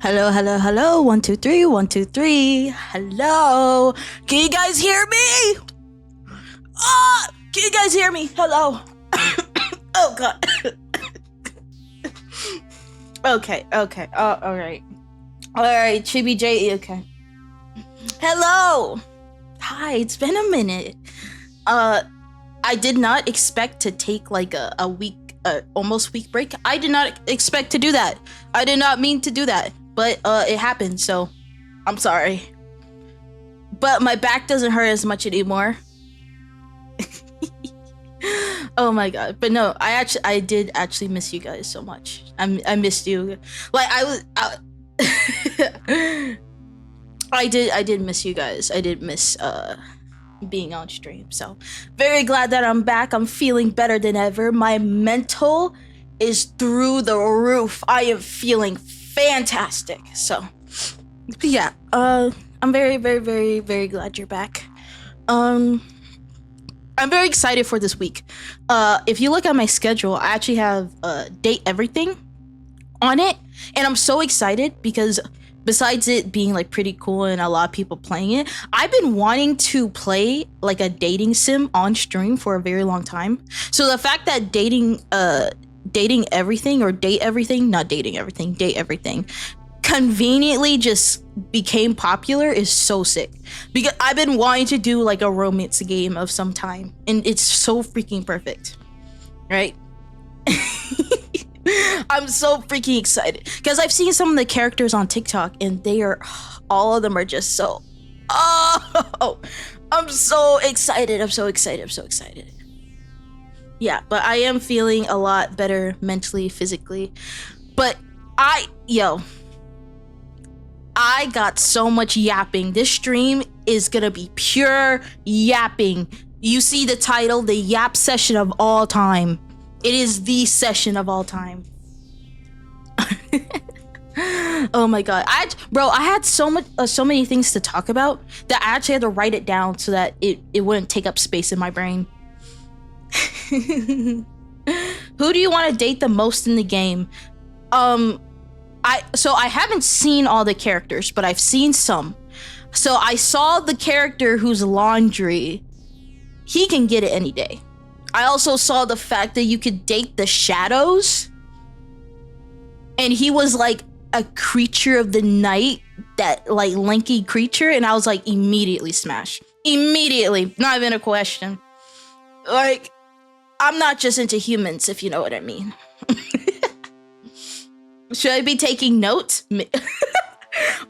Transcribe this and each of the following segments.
Hello, hello, hello. 1, 2, 3, 1, 2, 3. Hello. Can you guys hear me? Can you guys hear me? Hello. Oh god. Okay. All right. Chibi J. Okay. Hello. Hi. It's been a minute. I did not expect to take like a week, almost week break. I did not expect to do that. I did not mean to do that. But it happened, so I'm sorry. But my back doesn't hurt as much anymore. Oh my god. But no, I did actually miss you guys so much. I missed you. Like I did miss you guys. I did miss being on stream. So very glad that I'm back. I'm feeling better than ever. My mental is through the roof. I am feeling fantastic. So yeah, I'm very glad you're back. I'm very excited for this week. If you look at my schedule, I actually have date everything on it, and I'm so excited because besides it being like pretty cool and a lot of people playing it, I've been wanting to play like a dating sim on stream for a very long time. So the fact that dating everything or date everything conveniently just became popular is so sick, because I've been wanting to do like a romance game of some time, and it's so freaking perfect, right? I'm so freaking excited because I've seen some of the characters on TikTok, and all of them are just so, I'm so excited. Yeah, but I am feeling a lot better mentally, physically. But I got so much yapping. This stream is gonna be pure yapping. You see the title, the yap session of all time. It is the session of all time. Oh my god. I had so many things to talk about that I actually had to write it down so that it wouldn't take up space in my brain. Who do you want to date the most in the game? I haven't seen all the characters, but I've seen some. So I saw the character whose laundry, he can get it any day. I also saw the fact that you could date the shadows, and he was like a creature of the night, that like lanky creature, and I was like, immediately smash. Immediately, not even a question. Like, I'm not just into humans, if you know what I mean. Should I be taking notes?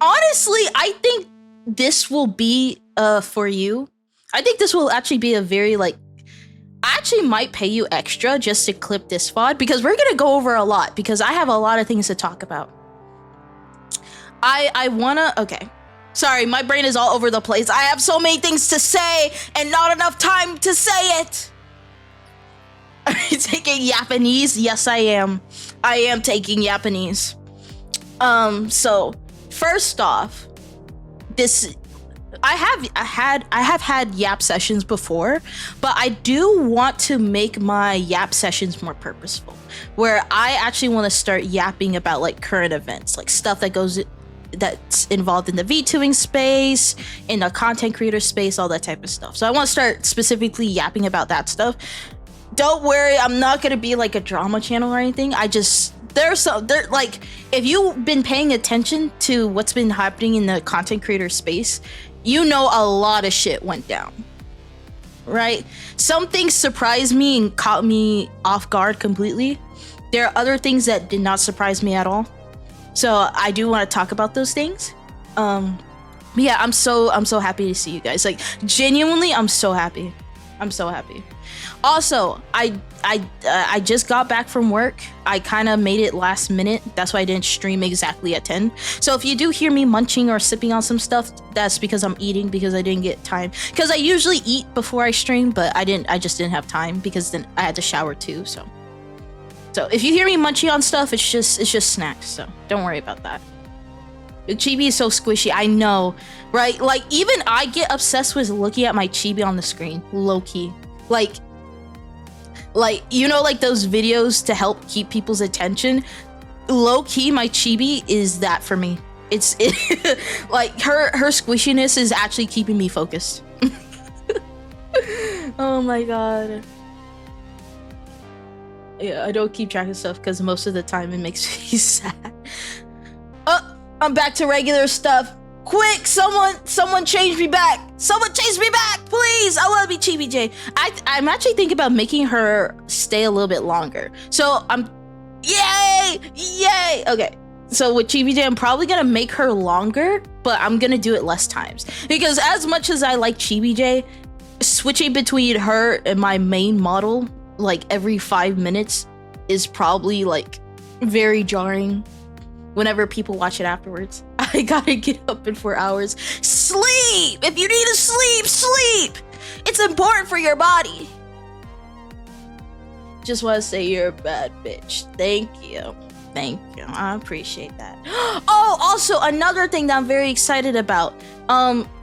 Honestly, I think this will be for you. I think this will actually be a very like, I actually might pay you extra just to clip this VOD, because we're gonna go over a lot, because I have a lot of things to talk about. Okay. Sorry, my brain is all over the place. I have so many things to say and not enough time to say it. Are you taking Japanese? Yes, I am. I am taking Japanese. So first off, I have had yap sessions before, but I do want to make my yap sessions more purposeful, where I actually want to start yapping about like current events, like stuff that's involved in the VTubing space, in the content creator space, all that type of stuff. So I want to start specifically yapping about that stuff. Don't worry, I'm not gonna be like a drama channel or anything. Like, if you've been paying attention to what's been happening in the content creator space, you know a lot of shit went down, right? Some things surprised me and caught me off guard completely. There are other things that did not surprise me at all. So I do want to talk about those things. But yeah, I'm so happy to see you guys. Like, genuinely, I'm so happy. Also, I just got back from work. I kind of made it last minute. That's why I didn't stream exactly at 10. So if you do hear me munching or sipping on some stuff, that's because I'm eating, because I didn't get time. Because I usually eat before I stream, but I just didn't have time, because then I had to shower too. So if you hear me munching on stuff, it's just snacks. So don't worry about that. Chibi is so squishy. I know, right? Like, even I get obsessed with looking at my chibi on the screen, low key. Like, you know, like those videos to help keep people's attention. low key, my chibi is that for me. It's like her squishiness is actually keeping me focused. Oh my god. Yeah, I don't keep track of stuff because most of the time it makes me sad. Oh, I'm back to regular stuff. Quick, someone change me back. Someone change me back, please. I want to be Chibi J. I'm actually thinking about making her stay a little bit longer. So yay. Okay. So with Chibi J, I'm probably gonna make her longer, but I'm gonna do it less times. Because as much as I like Chibi J, switching between her and my main model like every 5 minutes is probably like very jarring whenever people watch it afterwards. I gotta get up in 4 hours. Sleep! If you need to sleep, sleep! It's important for your body. Just want to say you're a bad bitch. Thank you. Thank you. I appreciate that. Oh, also another thing that I'm very excited about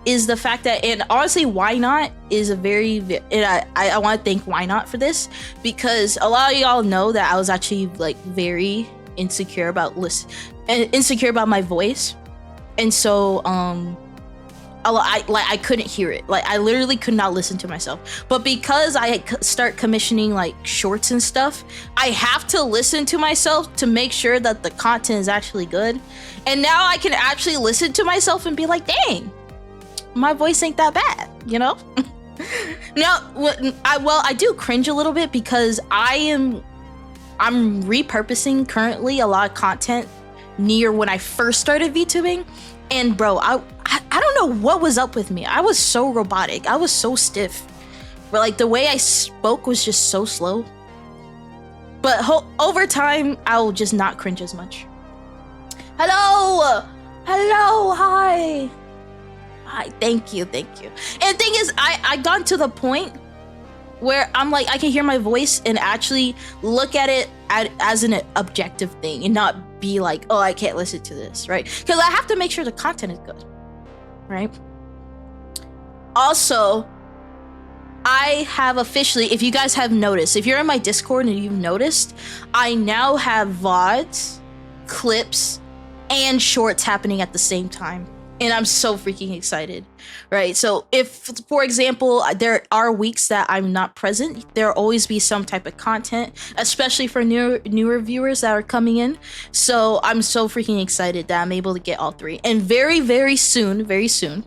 is the fact that, and honestly, Why Not is a very, and I want to thank Why Not for this, because a lot of y'all know that I was actually like very insecure about my voice, and so I couldn't hear it. Like I literally could not listen to myself. But because I start commissioning like shorts and stuff, I have to listen to myself to make sure that the content is actually good. And now I can actually listen to myself and be like, dang, my voice ain't that bad, you know? Now, I do cringe a little bit because I'm repurposing currently a lot of content near when I first started VTubing. And bro, I don't know what was up with me. I was so robotic. I was so stiff. But like the way I spoke was just so slow. But over time, I'll just not cringe as much. Hello! Hello, hi! Hi, thank you. And the thing is, I got to the point where I'm like, I can hear my voice and actually look at it as an objective thing and not be like, oh, I can't listen to this, right? Because I have to make sure the content is good, right? Also, I have officially, if you guys have noticed, if you're in my Discord and you've noticed, I now have VODs, clips, and shorts happening at the same time. And I'm so freaking excited, right? So if, for example, there are weeks that I'm not present, there'll always be some type of content, especially for newer viewers that are coming in. So I'm so freaking excited that I'm able to get all three. And very, very soon,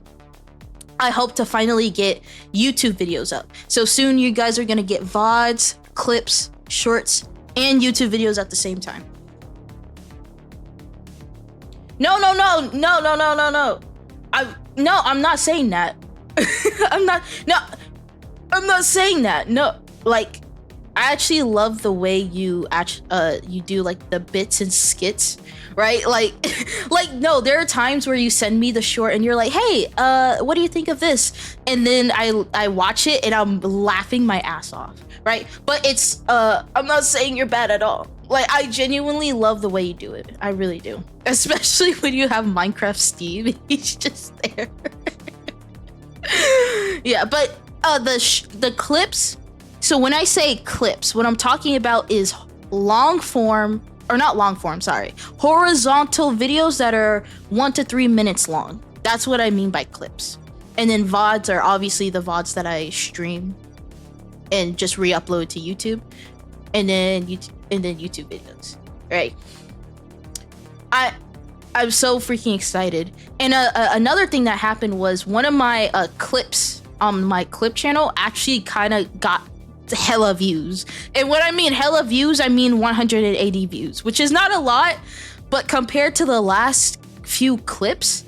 I hope to finally get YouTube videos up. So soon you guys are gonna get VODs, clips, shorts, and YouTube videos at the same time. No. I'm not saying that. I'm not saying that. No, like, I actually love the way you do like the bits and skits, right? Like, no, there are times where you send me the short and you're like, hey, what do you think of this? And then I watch it and I'm laughing my ass off, right? But it's, I'm not saying you're bad at all. Like, I genuinely love the way you do it. I really do. Especially when you have Minecraft Steve. He's just there. Yeah, but the clips. So when I say clips, what I'm talking about is horizontal videos that are 1 to 3 minutes long. That's what I mean by clips. And then VODs are obviously the VODs that I stream and just re-upload to YouTube. And then YouTube videos, right? I'm so freaking excited. And another thing that happened was one of my clips on my clip channel actually kind of got hella views. And when I mean hella views, I mean 180 views, which is not a lot, but compared to the last few clips,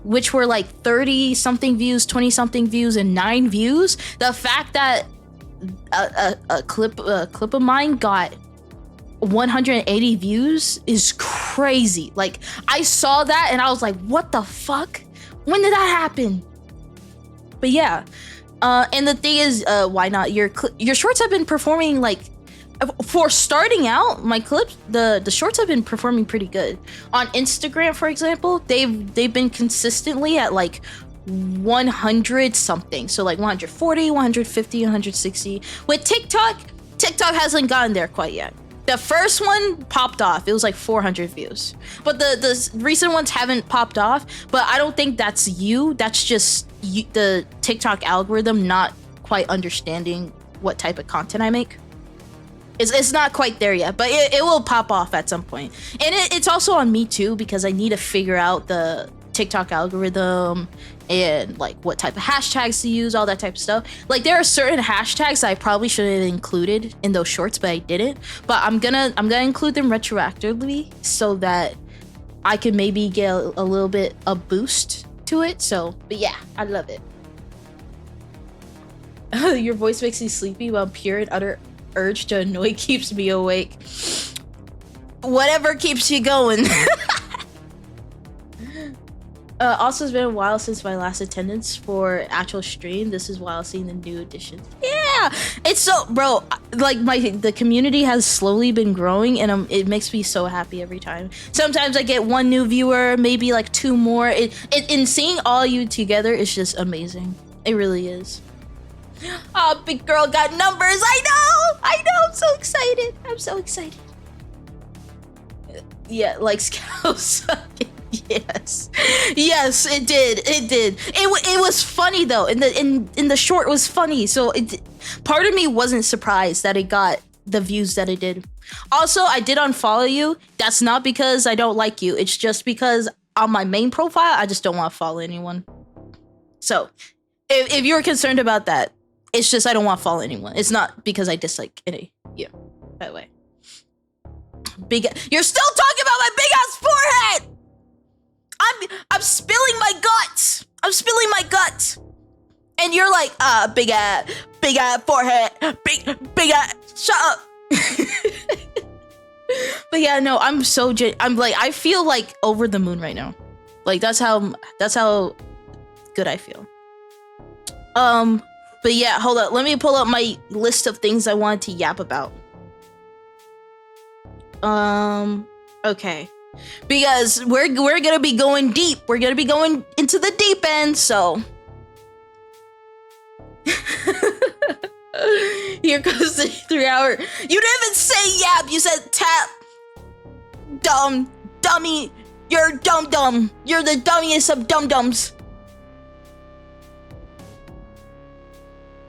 which were like 30 something views, 20 something views, and 9 views, the fact that a clip of mine got 180 views is crazy. Like, I saw that and I was like, what the fuck? When did that happen? But yeah, and the thing is, Why Not, your shorts have been performing, like, for starting out, my clips, the shorts have been performing pretty good. On Instagram, for example, they've been consistently at like 100 something, so like 140, 150, 160. With TikTok hasn't gotten there quite yet. The first one popped off. It was like 400 views. But the recent ones haven't popped off. But I don't think that's you. That's just you, the TikTok algorithm not quite understanding what type of content I make. It's not quite there yet, but it will pop off at some point. And it's also on me too, because I need to figure out the TikTok algorithm and like what type of hashtags to use, all that type of stuff. Like there are certain hashtags I probably should have included in those shorts, but I didn't. But I'm gonna include them retroactively so that I can maybe get a little bit a boost to it. So, but yeah, I love it. Your voice makes me sleepy, while pure and utter urge to annoy keeps me awake. Whatever keeps you going. Also, it's been a while since my last attendance for actual stream. This is while seeing the new editions. Yeah, it's so, bro. Like the community has slowly been growing, and it makes me so happy every time. Sometimes I get one new viewer, maybe like 2 more. In seeing all you together is just amazing. It really is. Oh, big girl got numbers. I know. I'm so excited. I'm so excited. Yeah, like scouts. Yes, it did. It was funny though. In the short, it was funny. So part of me wasn't surprised that it got the views that it did. Also, I did unfollow you. That's not because I don't like you. It's just because on my main profile, I just don't want to follow anyone. So if you're concerned about that, it's just I don't want to follow anyone. It's not because I dislike any. Yeah, by the way. You're still talking about my big ass forehead. I'm spilling my guts. I'm spilling my guts. And you're like, big ass forehead, big ass. Shut up. But yeah, no, I'm like, I feel like over the moon right now. Like that's how good I feel. But yeah, hold up. Let me pull up my list of things I wanted to yap about. Okay. Because we're gonna be going deep. We're gonna be going into the deep end, so. Here goes the 3 hour. You didn't even say yap, you said tap. Dummy. You're dumb. You're the dummiest of dum-dums.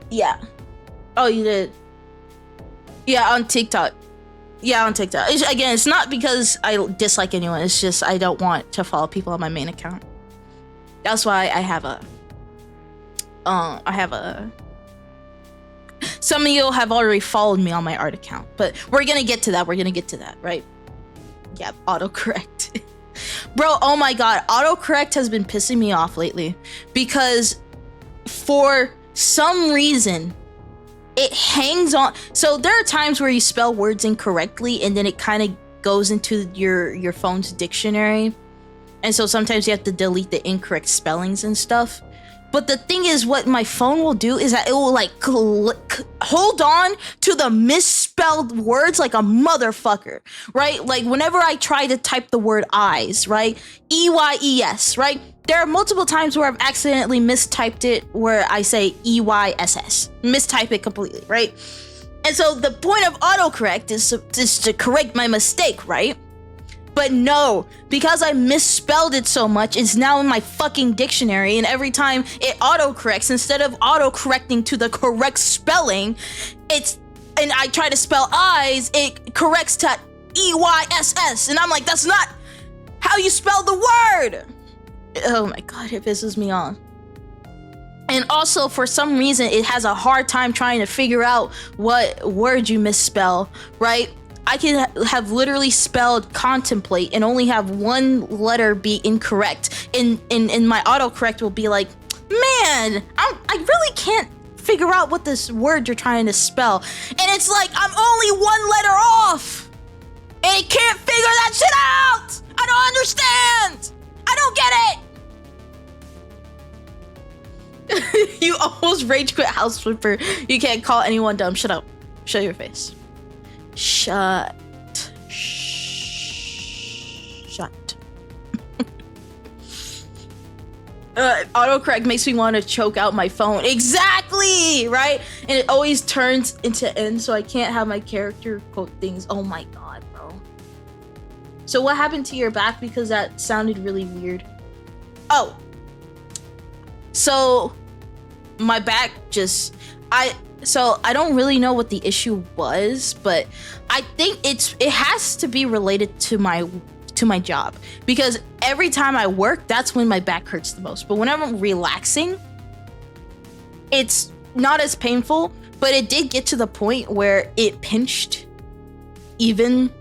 Yeah. Oh, you did. Yeah, on TikTok. Yeah, on TikTok. Again, it's not because I dislike anyone. It's just I don't want to follow people on my main account. That's why I have a... Some of you have already followed me on my art account. But we're gonna get to that. Right? Yeah, autocorrect. Bro, oh my god. Autocorrect has been pissing me off lately. Because for some reason... it hangs on. So there are times where you spell words incorrectly and then it kind of goes into your phone's dictionary. And so sometimes you have to delete the incorrect spellings and stuff. But the thing is, what my phone will do is that it will like hold on to the misspelled words like a motherfucker, right? Like whenever I try to type the word eyes, right? EYES, right? There are multiple times where I've accidentally mistyped it, where I say EYSS, mistype it completely, right? And so the point of autocorrect is to correct my mistake, right? But no, because I misspelled it so much, it's now in my fucking dictionary, and every time it autocorrects, instead of autocorrecting to the correct spelling, and I try to spell eyes, it corrects to EYSS, and I'm like, that's not how you spell the word! Oh my god, it pisses me off. And also, for some reason, it has a hard time trying to figure out what word you misspell, right? I can have literally spelled contemplate and only have one letter be incorrect. And my autocorrect will be like, man, I really can't figure out what this word you're trying to spell. And it's like, I'm only one letter off. And it can't figure that shit out. I don't understand. I don't get it. You almost rage quit House Flipper. You can't call anyone dumb. Shut up. Show your face. Shut. Autocorrect makes me want to choke out my phone. Exactly, right? And it always turns into N, so I can't have my character quote things. Oh my god, bro. So what happened to your back? Because that sounded really weird. Oh. So my back just... I don't really know what the issue was, but I think it has to be related to my job, because every time I work, that's when my back hurts the most. But whenever I'm relaxing, it's not as painful, but it did get to the point where it pinched even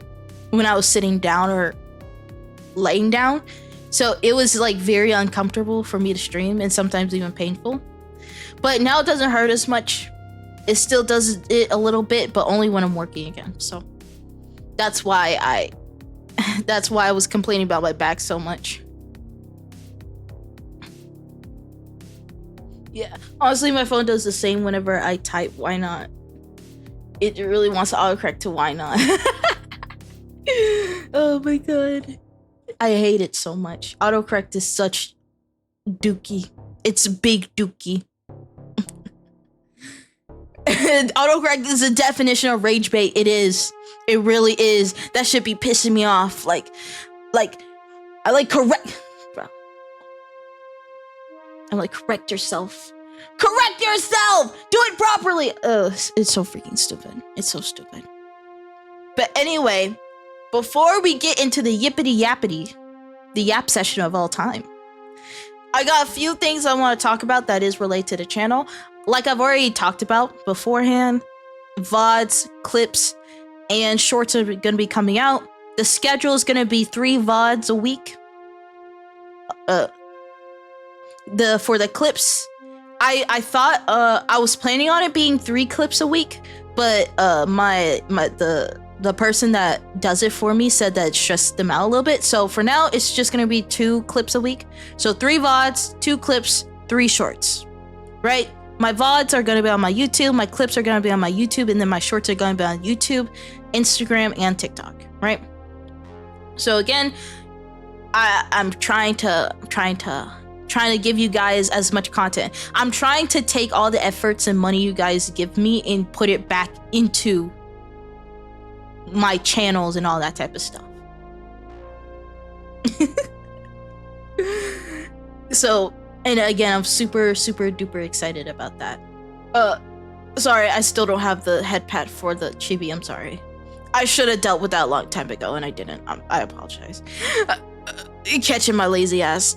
when I was sitting down or laying down. So it was like very uncomfortable for me to stream, and sometimes even painful. But now it doesn't hurt as much. It still does it a little bit, but only when I'm working again. So that's why I was complaining about my back so much. Yeah, honestly, my phone does the same whenever I type. Why not? It really wants to autocorrect to why not. Oh my god, I hate it so much. Autocorrect is such dookie. It's big dookie. Autocorrect is the definition of rage bait. It is. It really is. That should be pissing me off. Like, I like correct, bro. I'm like, correct yourself. Correct yourself! Do it properly! Ugh, it's so freaking stupid. It's so stupid. But anyway, before we get into the yippity yappity, the yap session of all time, I got a few things I want to talk about that is related to the channel. Like I've already talked about beforehand, VODs, clips, and shorts are going to be coming out. The schedule is going to be 3 VODs a week. For the clips, I thought I was planning on it being 3 clips a week, but the person that does it for me said that it stressed them out a little bit. So for now, it's just going to be 2 clips a week. So 3 VODs, 2 clips, 3 shorts, right? My VODs are going to be on my YouTube, my clips are going to be on my YouTube, and then my shorts are going to be on YouTube, Instagram, and TikTok, right? So again, I'm trying to give you guys as much content. I'm trying to take all the efforts and money you guys give me and put it back into my channels and all that type of stuff. So, and again, I'm super duper excited about that. Sorry, I still don't have the head pad for the chibi. I'm sorry. I should have dealt with that a long time ago, and I didn't. I apologize. Catching my lazy ass.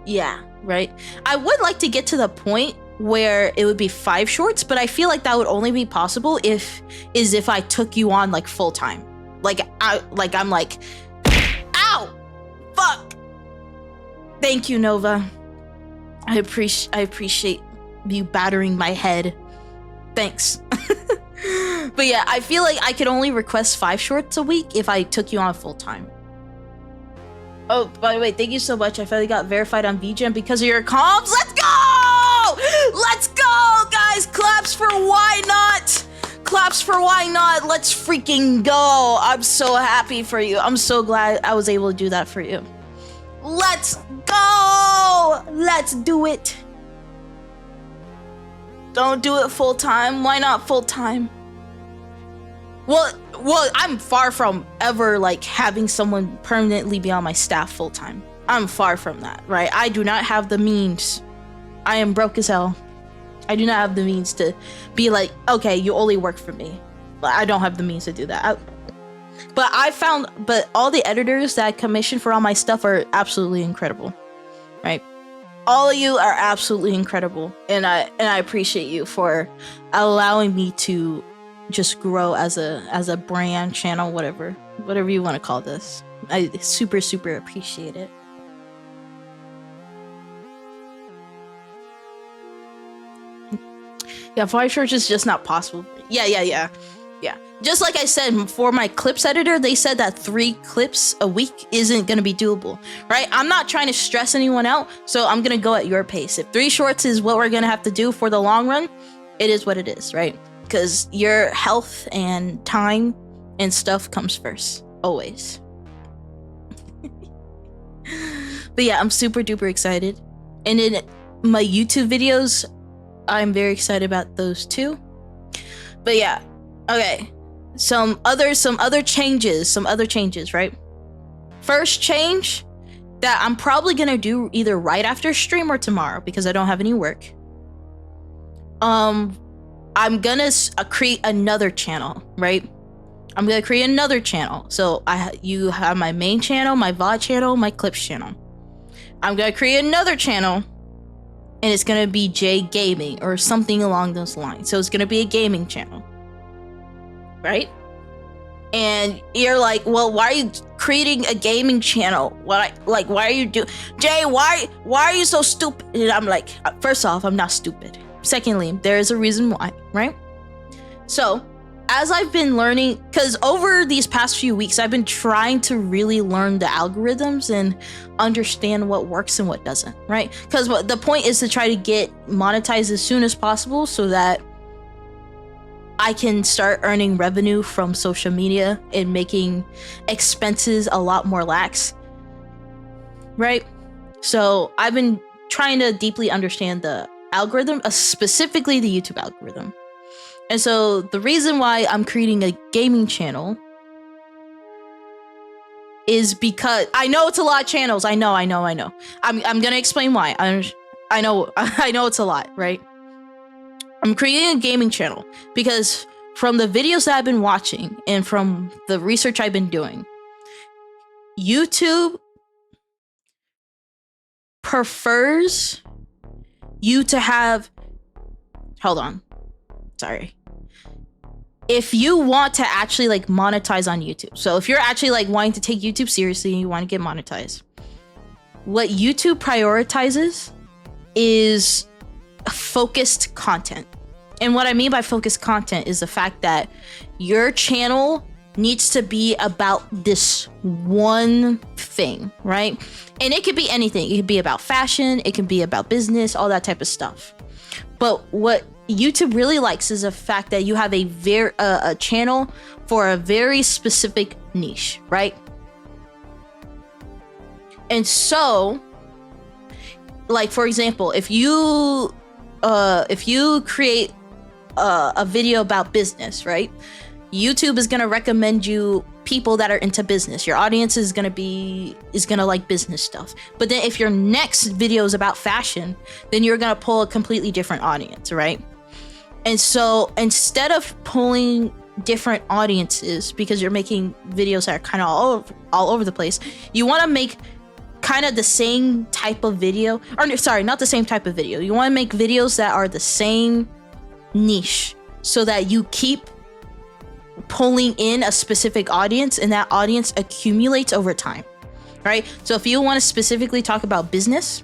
Yeah, right. I would like to get to the point where it would be 5 shorts, but I feel like that would only be possible if I took you on like full time. I'm like, ow, fuck. Thank you, Nova. I appreciate you battering my head. Thanks. But yeah, I feel like I could only request 5 shorts a week if I took you on full time. Oh, by the way, thank you so much. I finally got verified on VGen because of your comms. Let's go! Let's go, guys! Claps for why not? Claps for why not? Let's freaking go. I'm so happy for you. I'm so glad I was able to do that for you. Let's go! Let's do it. Don't do it full time. Why not full time? Well, I'm far from ever like having someone permanently be on my staff full time. I'm far from that, right? I do not have the means. I am broke as hell. I do not have the means to be like, okay, you only work for me. I don't have the means to do that. But all the editors that I commission for all my stuff are absolutely incredible, right? All of you are absolutely incredible, and I appreciate you for allowing me to just grow as a brand, channel, whatever you want to call this. I super appreciate it. Yeah, 5 shorts is just not possible. Yeah. Just like I said, for my clips editor, they said that 3 clips a week isn't going to be doable, right? I'm not trying to stress anyone out, so I'm going to go at your pace. If 3 shorts is what we're going to have to do for the long run, it is what it is, right? Because your health and time and stuff comes first, always. But yeah, I'm super duper excited. And in my YouTube videos, I'm very excited about those too. But yeah, okay. Some other changes, right? First change that I'm probably gonna do either right after stream or tomorrow because I don't have any work. I'm gonna create another channel, right? I'm gonna create another channel. So you have my main channel, my VOD channel, my clips channel. I'm gonna create another channel, and it's gonna be Jye Gaming or something along those lines. So it's gonna be a gaming channel, right? And you're like, well, why are you creating a gaming channel? Why are you Jye? Why are you so stupid? And I'm like, first off, I'm not stupid. Secondly, there is a reason why, right? So, as I've been learning, because over these past few weeks, I've been trying to really learn the algorithms and understand what works and what doesn't, right? Because the point is to try to get monetized as soon as possible so that I can start earning revenue from social media and making expenses a lot more lax, right? So I've been trying to deeply understand the algorithm, specifically the YouTube algorithm. And so the reason why I'm creating a gaming channel is because I know it's a lot of channels. I know. I'm gonna explain why. I know it's a lot, right? I'm creating a gaming channel because from the videos that I've been watching and from the research I've been doing, YouTube prefers you to have, hold on, sorry. If you want to actually like monetize on YouTube, so if you're actually like wanting to take YouTube seriously and you want to get monetized, what YouTube prioritizes is focused content. And what I mean by focused content is the fact that your channel needs to be about this one thing, right? And it could be anything. It could be about fashion, it can be about business, all that type of stuff. But what YouTube really likes is the fact that you have a channel for a very specific niche, right? And so, like for example, if you create a video about business, right? YouTube is gonna recommend you people that are into business. Your audience is gonna like business stuff. But then if your next video is about fashion, then you're gonna pull a completely different audience, right? And so instead of pulling different audiences because you're making videos that are kind of all over the place, you want to make kind of the same type of video, or sorry, not the same type of video. You want to make videos that are the same niche so that you keep pulling in a specific audience and that audience accumulates over time, right? So if you want to specifically talk about business,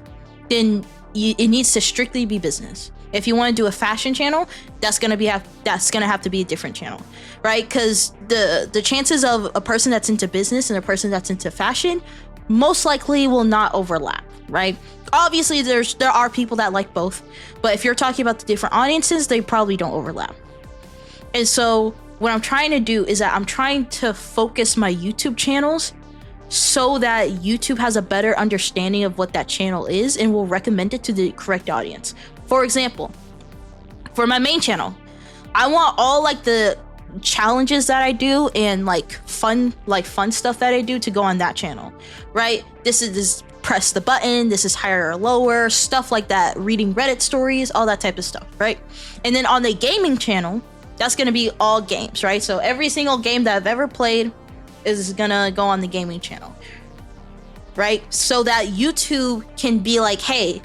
then it needs to strictly be business. If you want to do a fashion channel, that's gonna have to be a different channel, right? Because the chances of a person that's into business and a person that's into fashion most likely will not overlap, right? Obviously, there are people that like both, but if you're talking about the different audiences, they probably don't overlap. And so what I'm trying to do is that I'm trying to focus my YouTube channels so that YouTube has a better understanding of what that channel is and will recommend it to the correct audience. For example, for my main channel, I want all like the challenges that I do and like fun stuff that I do to go on that channel, right? This is press the button, this is higher or lower, stuff like that, reading Reddit stories, all that type of stuff, right? And then on the gaming channel, that's gonna be all games, right? So every single game that I've ever played is gonna go on the gaming channel, right? So that YouTube can be like, hey,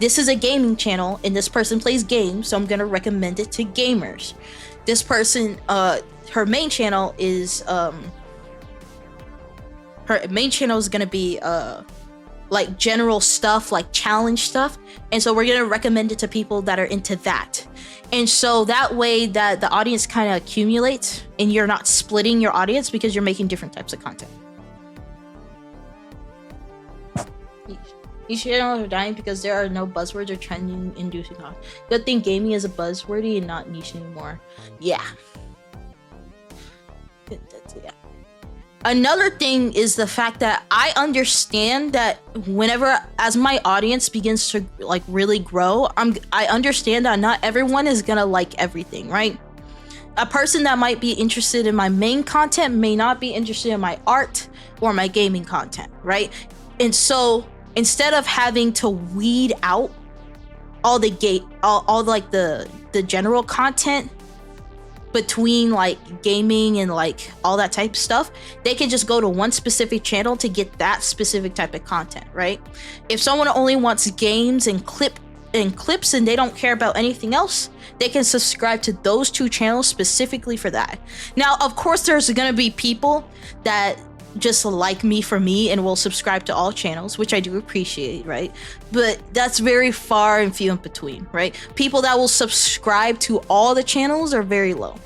this is a gaming channel and this person plays games, so I'm gonna recommend it to gamers. This person, her main channel is gonna be like general stuff, like challenge stuff, and so we're gonna recommend it to people that are into that. And so that way that the audience kind of accumulates and you're not splitting your audience because you're making different types of content. Each channels are dying because there are no buzzwords or trending inducing content. Good thing gaming is a buzzwordy and not niche anymore. Yeah. Yeah. Another thing is the fact that I understand that whenever, as my audience begins to like really grow, I understand that not everyone is gonna like everything, right? A person that might be interested in my main content may not be interested in my art or my gaming content, right? And so instead of having to weed out all like the general content between like gaming and like all that type of stuff, they can just go to one specific channel to get that specific type of content, right? If someone only wants games and clips and they don't care about anything else, they can subscribe to those 2 channels specifically for that. Now, of course, there's gonna be people that just like me for me and will subscribe to all channels, which I do appreciate, right? But that's very far and few in between, right? People that will subscribe to all the channels are very low.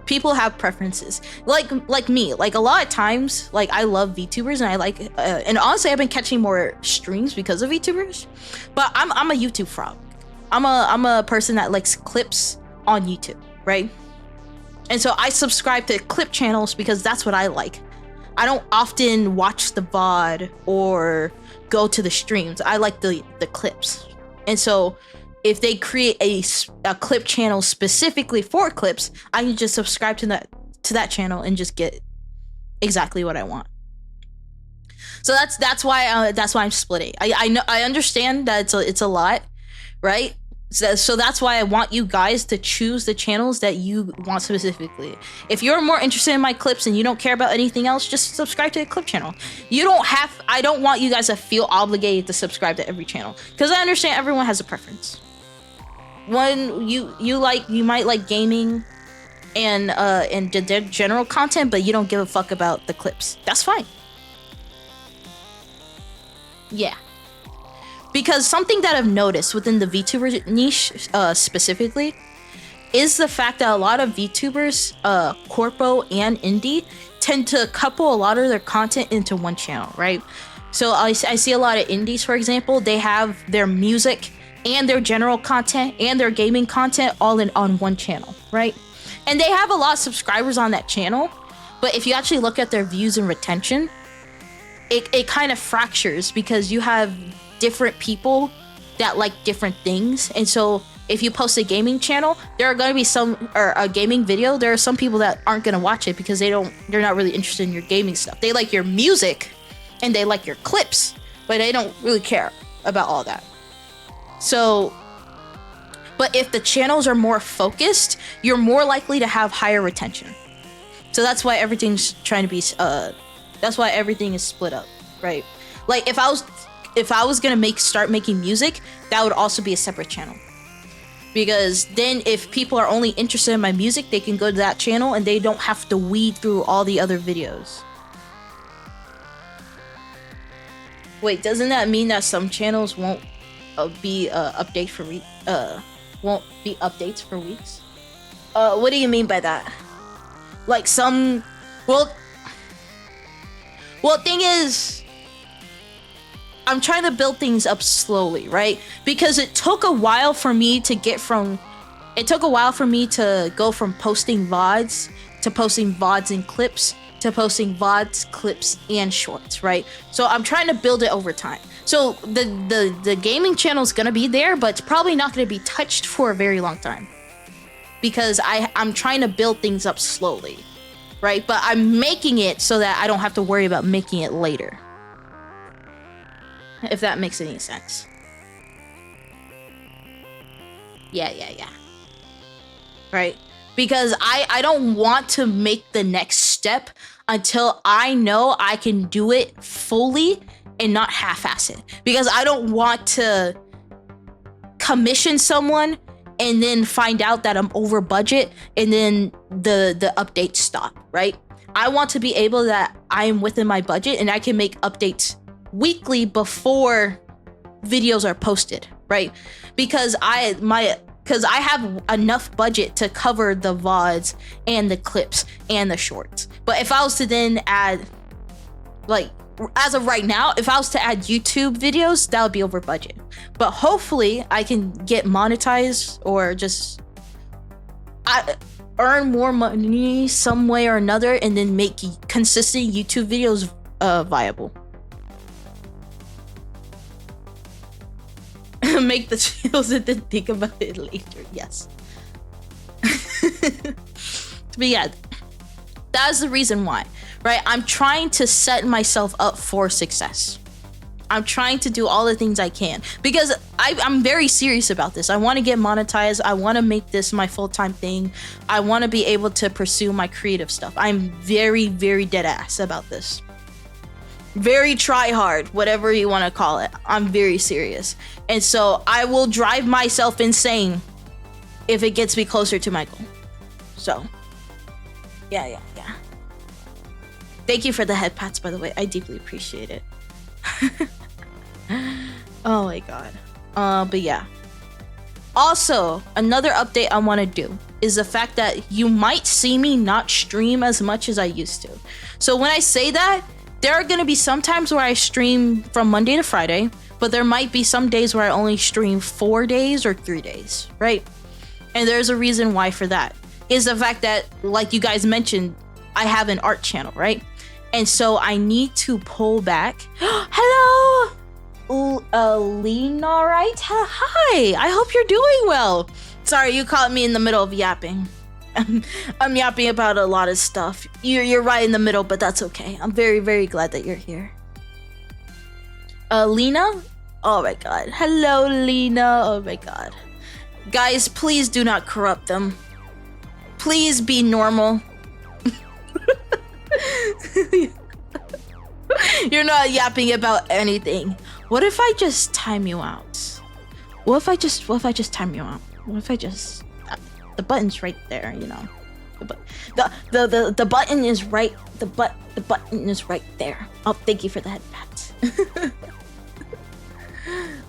People have preferences, like me. Like a lot of times, like I love VTubers and I like, and honestly, I've been catching more streams because of VTubers. But I'm a YouTube frog. I'm a person that likes clips on YouTube, right? And so I subscribe to clip channels because that's what I like. I don't often watch the VOD or go to the streams. I like the clips. And so if they create a clip channel specifically for clips, I can just subscribe to that channel and just get exactly what I want. So that's why I'm splitting. I understand that it's a lot, right? So that's why I want you guys to choose the channels that you want specifically. If you're more interested in my clips and you don't care about anything else, just subscribe to the clip channel. I don't want you guys to feel obligated to subscribe to every channel, because I understand everyone has a preference. When you might like gaming and the general content, but you don't give a fuck about the clips. That's fine. Yeah. Because something that I've noticed within the VTuber niche specifically is the fact that a lot of VTubers, corpo and indie, tend to couple a lot of their content into one channel, right? So I see a lot of indies, for example, they have their music and their general content and their gaming content all on one channel, right? And they have a lot of subscribers on that channel, but if you actually look at their views and retention, it kind of fractures because you have different people that like different things. And so if you post a gaming channel, there are going to be a gaming video, there are some people that aren't going to watch it because they're not really interested in your gaming stuff. They like your music and they like your clips, but they don't really care about all that. So, but if the channels are more focused, you're more likely to have higher retention. So that's why everything's trying to be that's why everything is split up, right? Like if I was gonna start making music, that would also be a separate channel. Because then if people are only interested in my music, they can go to that channel and they don't have to weed through all the other videos. Wait, doesn't that mean that some channels won't be updates for weeks? What do you mean by that? Like some, well, thing is, I'm trying to build things up slowly, right? Because it took a while for me to go from posting VODs to posting VODs and clips to posting VODs, clips, and shorts, right? So I'm trying to build it over time. So the gaming channel is gonna be there, but it's probably not gonna be touched for a very long time. Because I'm trying to build things up slowly, right? But I'm making it so that I don't have to worry about making it later. If that makes any sense. Yeah. Right? Because I don't want to make the next step until I know I can do it fully and not half-ass it. Because I don't want to commission someone and then find out that I'm over budget and then the updates stop, right? I want to be able that I am within my budget and I can make updates weekly before videos are posted, right? Because I have enough budget to cover the VODs and the clips and the shorts. But if I was to then add, like, as of right now, if I was to add YouTube videos, that would be over budget. But hopefully I can get monetized or just earn more money some way or another, and then make consistent YouTube videos viable. Make the channels and then think about it later. Yes. But yeah, that's the reason why, right? I'm trying to set myself up for success. I'm trying to do all the things I can because I'm very serious about this. I want to get monetized. I want to make this my full-time thing. I want to be able to pursue my creative stuff. I'm very, very dead ass about this. Very try hard, whatever you want to call it. I'm very serious. And so I will drive myself insane if it gets me closer to my goal. So, yeah. Thank you for the head pats, by the way. I deeply appreciate it. Oh my god. But yeah. Also, another update I want to do is the fact that you might see me not stream as much as I used to. So when I say that, there are going to be some times where I stream from Monday to Friday, but there might be some days where I only stream 4 days or 3 days, right? And there's a reason why for that. Is the fact that, like you guys mentioned, I have an art channel, right? And so I need to pull back. Hello, Lena, right? Hi, I hope you're doing well. Sorry, you caught me in the middle of yapping. I'm yapping about a lot of stuff. You're right in the middle, but that's okay. I'm very, very glad that you're here. Lena? Oh my god. Hello, Lena. Oh my god. Guys, please do not corrupt them. Please be normal. You're not yapping about anything. What if I just time you out? What if I just time you out? What if I just the button's right there, you know. The button is right. The button is right there. Oh, thank you for the head pat.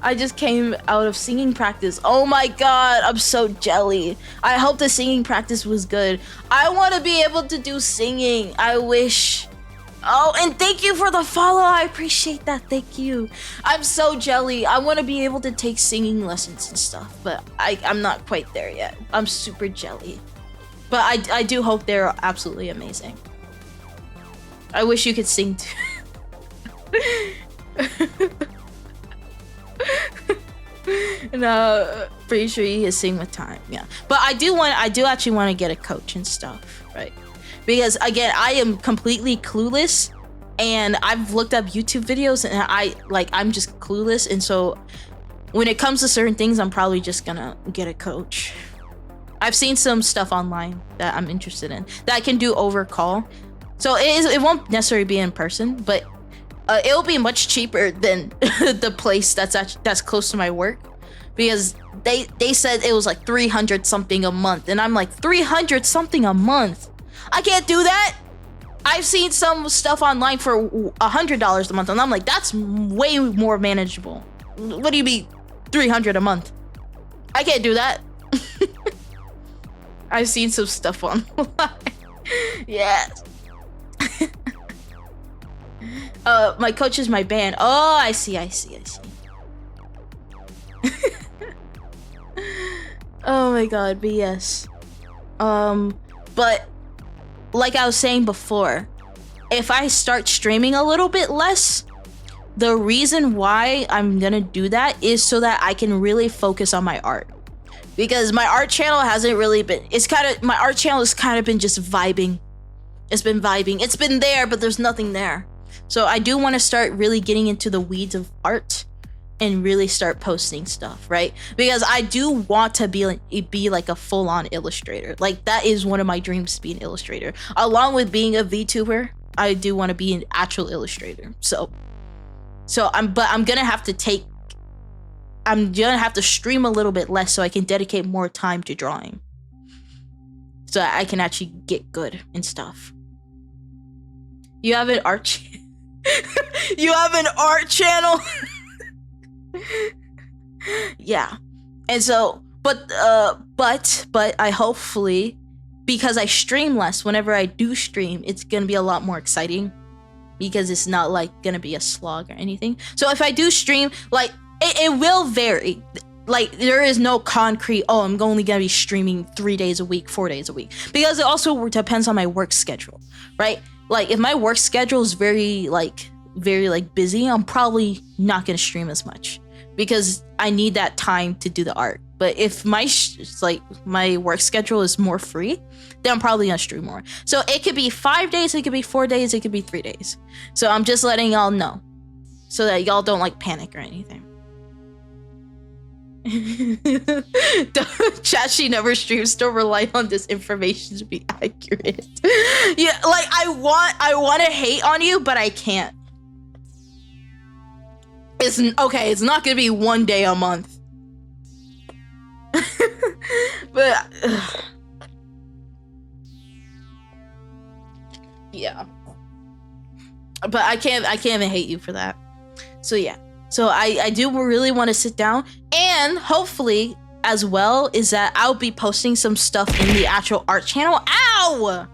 I just came out of singing practice. Oh my god, I'm so jelly. I hope the singing practice was good. I want to be able to do singing. I wish. Oh, and thank you for the follow. I appreciate that. Thank you. I'm so jelly. I want to be able to take singing lessons and stuff, but I'm not quite there yet. I'm super jelly. But I do hope they're absolutely amazing. I wish you could sing too. No, pretty sure you can sing with time. Yeah, but I do actually want to get a coach and stuff, right? Because again, I am completely clueless, and I've looked up YouTube videos, and I'm just clueless, and so when it comes to certain things, I'm probably just gonna get a coach. I've seen some stuff online that I'm interested in that I can do over call, so it won't necessarily be in person, but it'll be much cheaper than the place that's close to my work, because they said it was like 300 something a month, and I'm like, 300 something a month? I can't do that. I've seen some stuff online for $100 a month, and I'm like, that's way more manageable. What do you mean 300 a month? I can't do that. I've seen some stuff online. Yes. My coach is my band. Oh, I see. Oh my god, but yes. But like I was saying before, if I start streaming a little bit less, the reason why I'm gonna do that is so that I can really focus on my art. Because my art channel hasn't really been, my art channel has kind of been just vibing. It's been vibing. It's been there, but there's nothing there. So I do want to start really getting into the weeds of art and really start posting stuff, right? Because I do want to be like a full-on illustrator. Like, that is one of my dreams, to be an illustrator. Along with being a VTuber, I do want to be an actual illustrator. I'm gonna have to stream a little bit less so I can dedicate more time to drawing, so I can actually get good and stuff. You have an art you have an art channel? Yeah. And so, but I hopefully, because I stream less, whenever I do stream, it's gonna be a lot more exciting, because it's not like gonna be a slog or anything. So if I do stream, like, it will vary. like there is no concrete, oh, I'm only gonna be streaming 3 days a week, 4 days a week, because it also depends on my work schedule, right? Like if my work schedule is very busy, I'm probably not gonna stream as much because I need that time to do the art. But if my my work schedule is more free, then I'm probably gonna stream more. So it could be 5 days, it could be 4 days, it could be 3 days. So I'm just letting y'all know so that y'all don't like panic or anything. Chat, she never streams, still rely on this information to be accurate. Yeah, like I want to hate on you, but I can't. It's okay, it's not gonna be 1 day a month. But yeah, but I can't even hate you for that. So yeah, so I do really want to sit down, and hopefully as well is that I'll be posting some stuff in the actual art channel. Ow!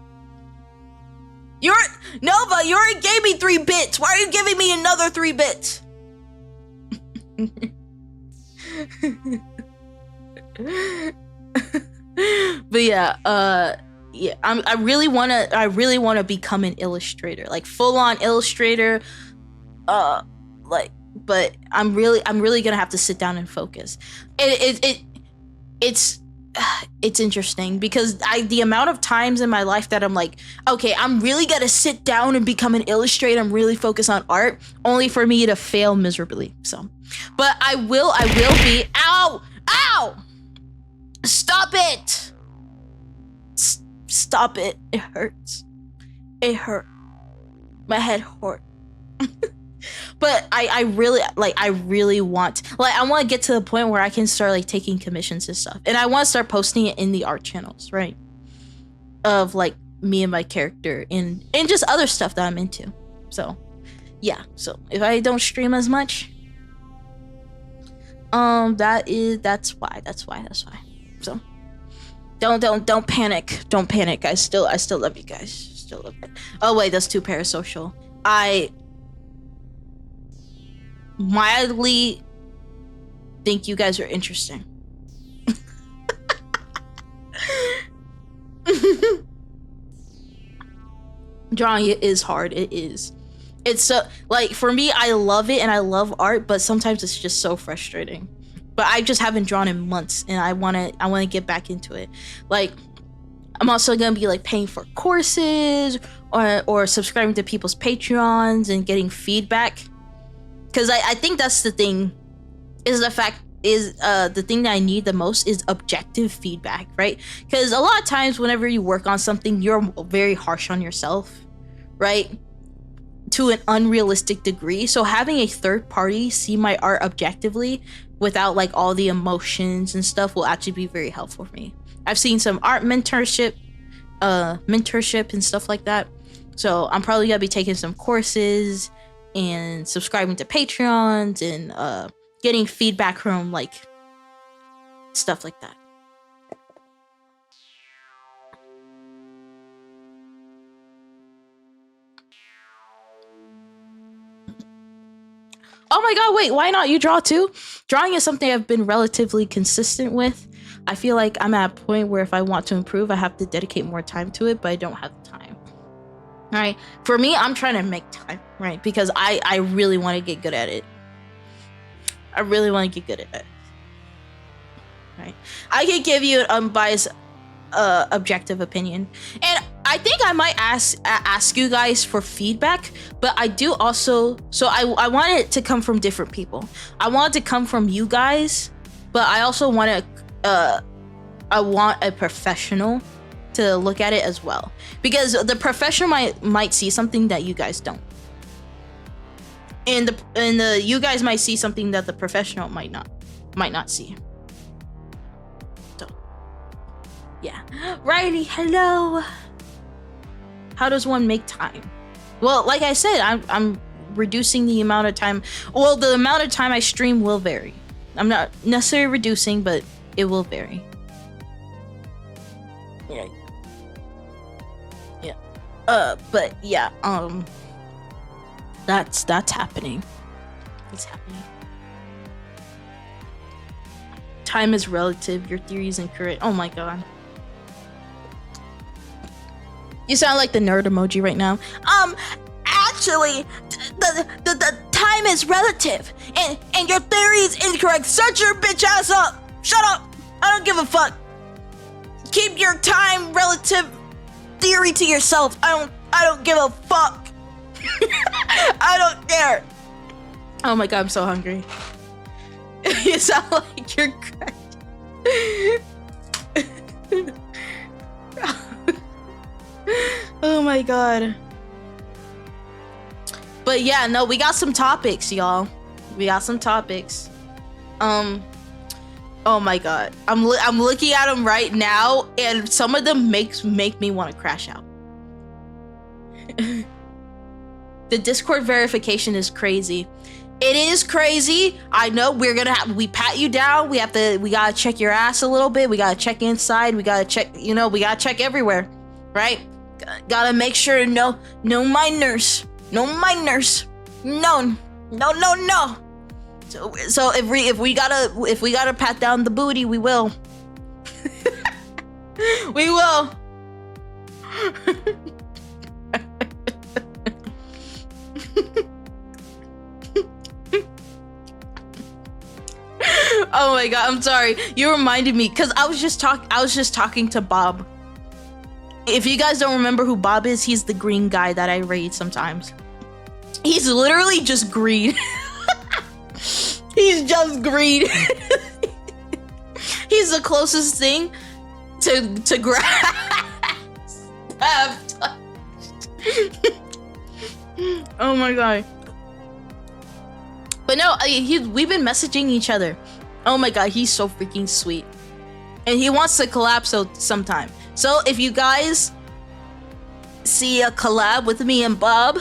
Nova, you already gave me 3 bits. Why are you giving me another 3 bits? But yeah, I really wanna become an illustrator, like full on illustrator. But I'm really gonna have to sit down and focus. It's interesting because the amount of times in my life that I'm like, okay, I'm really gonna sit down and become an illustrator, I'm really focused on art, only for me to fail miserably. So, but I will be. Ow! Stop it! Stop it! It hurts. It hurt. My head hurt. But I really want, I want to get to the point where I can start like taking commissions and stuff, and I want to start posting it in the art channels, right? Of like me and my character and just other stuff that I'm into. So yeah, so if I don't stream as much, that's why. So don't panic. Don't panic. I still love you guys. Still love it. Oh wait, that's too parasocial. I mildly think you guys are interesting. Drawing it is hard. It is. It's so, like, for me, I love it and I love art, but sometimes it's just so frustrating. But I just haven't drawn in months, and I wanna get back into it. Like, I'm also gonna be like paying for courses or subscribing to people's Patreons and getting feedback. Because I think that's the thing, the thing that I need the most is objective feedback, right? Because a lot of times whenever you work on something, you're very harsh on yourself, right? To an unrealistic degree. So having a third party see my art objectively without like all the emotions and stuff will actually be very helpful for me. I've seen some art mentorship and stuff like that. So I'm probably gonna be taking some courses and subscribing to Patreons and getting feedback from like stuff like that. Oh my god, wait, why not? You draw too? Drawing is something I've been relatively consistent with. I feel like I'm at a point where if I want to improve, I have to dedicate more time to it, but I don't have the time. Right? For me, I'm trying to make time, right? Because I really want to get good at it. I really want to get good at it. Right? I can give you an unbiased objective opinion. And I think I might ask you guys for feedback, but I do also, so I want it to come from different people. I want it to come from you guys, but I also want I want a professional to look at it as well, because the professional might see something that you guys don't, and the you guys might see something that the professional might not see. So yeah. Riley, hello. How does one make time? Well, like I said, I'm reducing the amount of time. Well, the amount of time I stream will vary. I'm not necessarily reducing, but it will vary. Yeah. But yeah, that's happening. It's happening. Time is relative. Your theory is incorrect. Oh my god. You sound like the nerd emoji right now. Actually, the time is relative, and your theory is incorrect. Shut your bitch ass up. Shut up. I don't give a fuck. Keep your time relative theory to yourself. I don't give a fuck. I don't care. Oh my god, I'm so hungry. You sound like you're cracked. Oh my god. But yeah, no, we got some topics, y'all. We got some topics. Oh my god. I'm looking at them right now, and some of them make me want to crash out. The Discord verification is crazy. It is crazy. I know we pat you down. We gotta check your ass a little bit. We gotta check inside. We gotta check, we gotta check everywhere, right? Gotta make sure no minors. No minors. No. So if we gotta pat down the booty, we will. We will. Oh my god, I'm sorry. You reminded me because I was just talking to Bob. If you guys don't remember who Bob is, he's the green guy that I raid sometimes. He's literally just green. He's just green. He's the closest thing to grass I've touched. Oh my god. But no, we've been messaging each other. Oh my god, he's so freaking sweet. And he wants to collab sometime. So if you guys see a collab with me and Bob,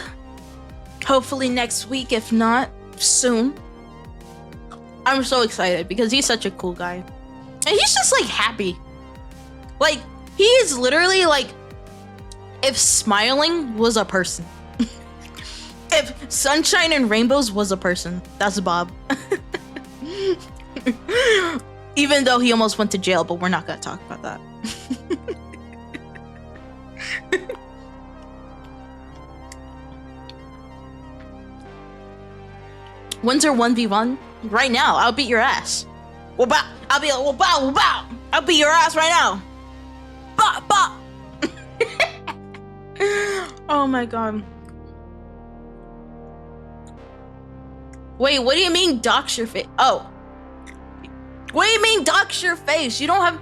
hopefully next week, if not soon. I'm so excited because he's such a cool guy. And he's just like happy. Like, he is literally like, if smiling was a person. If sunshine and rainbows was a person, that's Bob. Even though he almost went to jail, but we're not gonna talk about that. When's our 1v1? Right now, I'll beat your ass. I'll beat your ass right now. Oh my god. Wait, what do you mean dox your face? Oh. What do you mean dox your face? You don't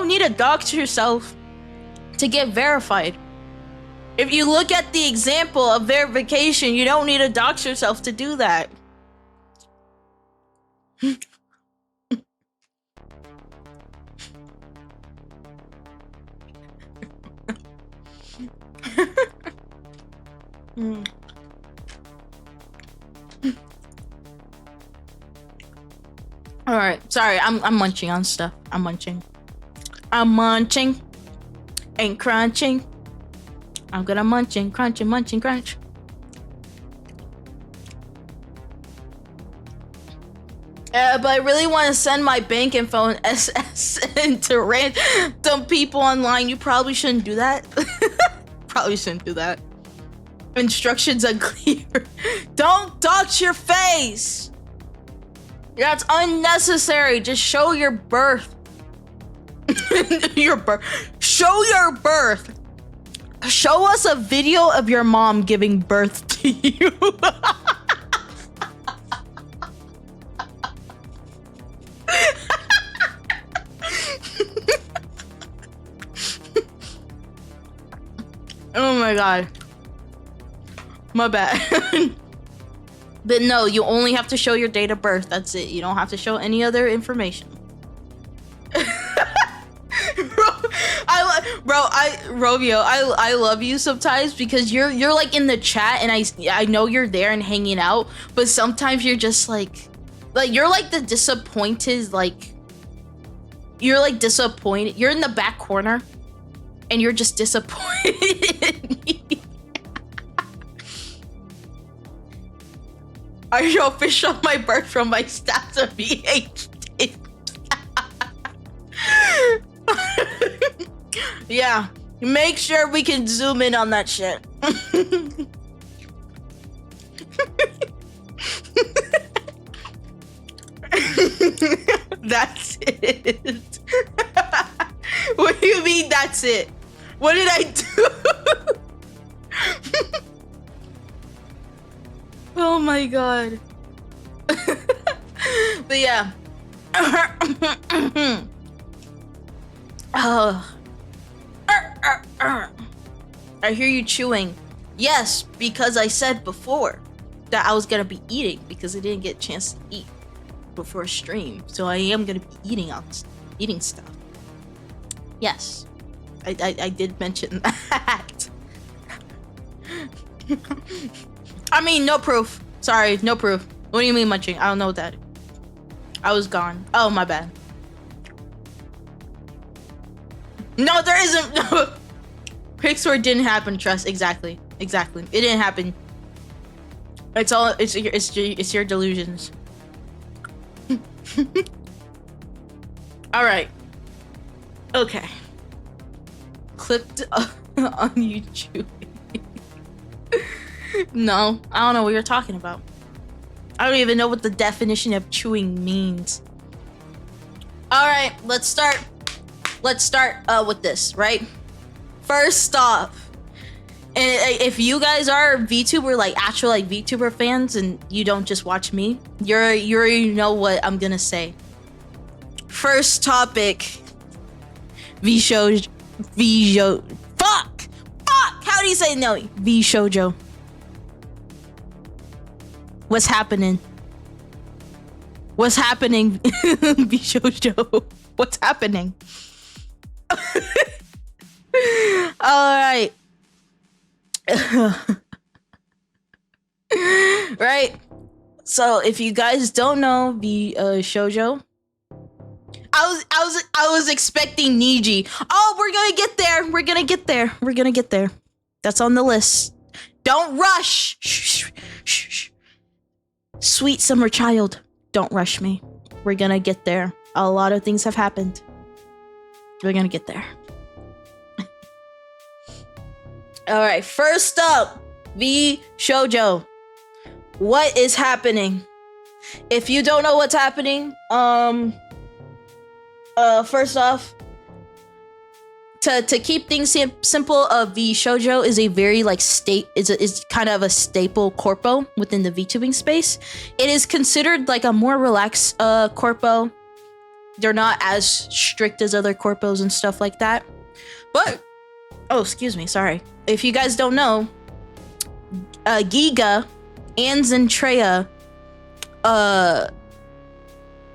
need to dox yourself to get verified. If you look at the example of verification, you don't need to dox yourself to do that. All right, sorry, I'm munching on stuff. I'm munching and crunching. I'm gonna munching, crunch. But I really want to send my bank info and SSN to random people online. You probably shouldn't do that. Probably shouldn't do that. Instructions unclear. Don't dox your face. That's unnecessary. Just show your birth. Your birth. Show your birth. Show us a video of your mom giving birth to you. Oh my god. My bad. But no, you only have to show your date of birth. That's it. You don't have to show any other information. Romeo, I love you sometimes because you're like in the chat and I know you're there and hanging out, but sometimes you're just like you're like the disappointed, like you're like disappointed. You're in the back corner and you're just disappointed. I show fish on my birth from my stats of VHD. Yeah. Make sure we can zoom in on that shit. That's it. What do you mean that's it? What did I do? Oh my god. But yeah. I hear you chewing. Yes, because I said before that I was gonna be eating because I didn't get a chance to eat before stream. So I am gonna be eating stuff. Yes. I did mention that. I mean, no proof. Sorry, no proof. What do you mean munching? I don't know that. I was gone. Oh, my bad. No, there isn't. No. Pixar didn't happen. Trust. Exactly. Exactly. It didn't happen. It's all. It's your delusions. All right. Okay. Clipped on YouTube. No, I don't know what you're talking about. I don't even know what the definition of chewing means. All right, let's start. Let's start with this, right? First off, and if you guys are VTuber, like actual like VTuber fans, and you don't just watch me, you already know what I'm gonna say. First topic. Fuck! How do you say no? V-Shoujo. What's happening? What's happening? V-Shoujo. What's happening? Alright. Right. So if you guys don't know V-Shoujo, I was expecting Niji. Oh, we're gonna get there. We're gonna get there. We're gonna get there. That's on the list. Don't rush. Shh, shh, shh. Sweet summer child, don't rush me. We're gonna get there. A lot of things have happened. We're gonna get there. All right, first up, V-Shoujo. What is happening? If you don't know what's happening, first off, to keep things simple, V-Shoujo is a very like is kind of a staple corpo within the VTubing space. It is considered like a more relaxed corpo. They're not as strict as other corpos and stuff like that. But oh, excuse me, sorry. If you guys don't know, Giga and Zentreya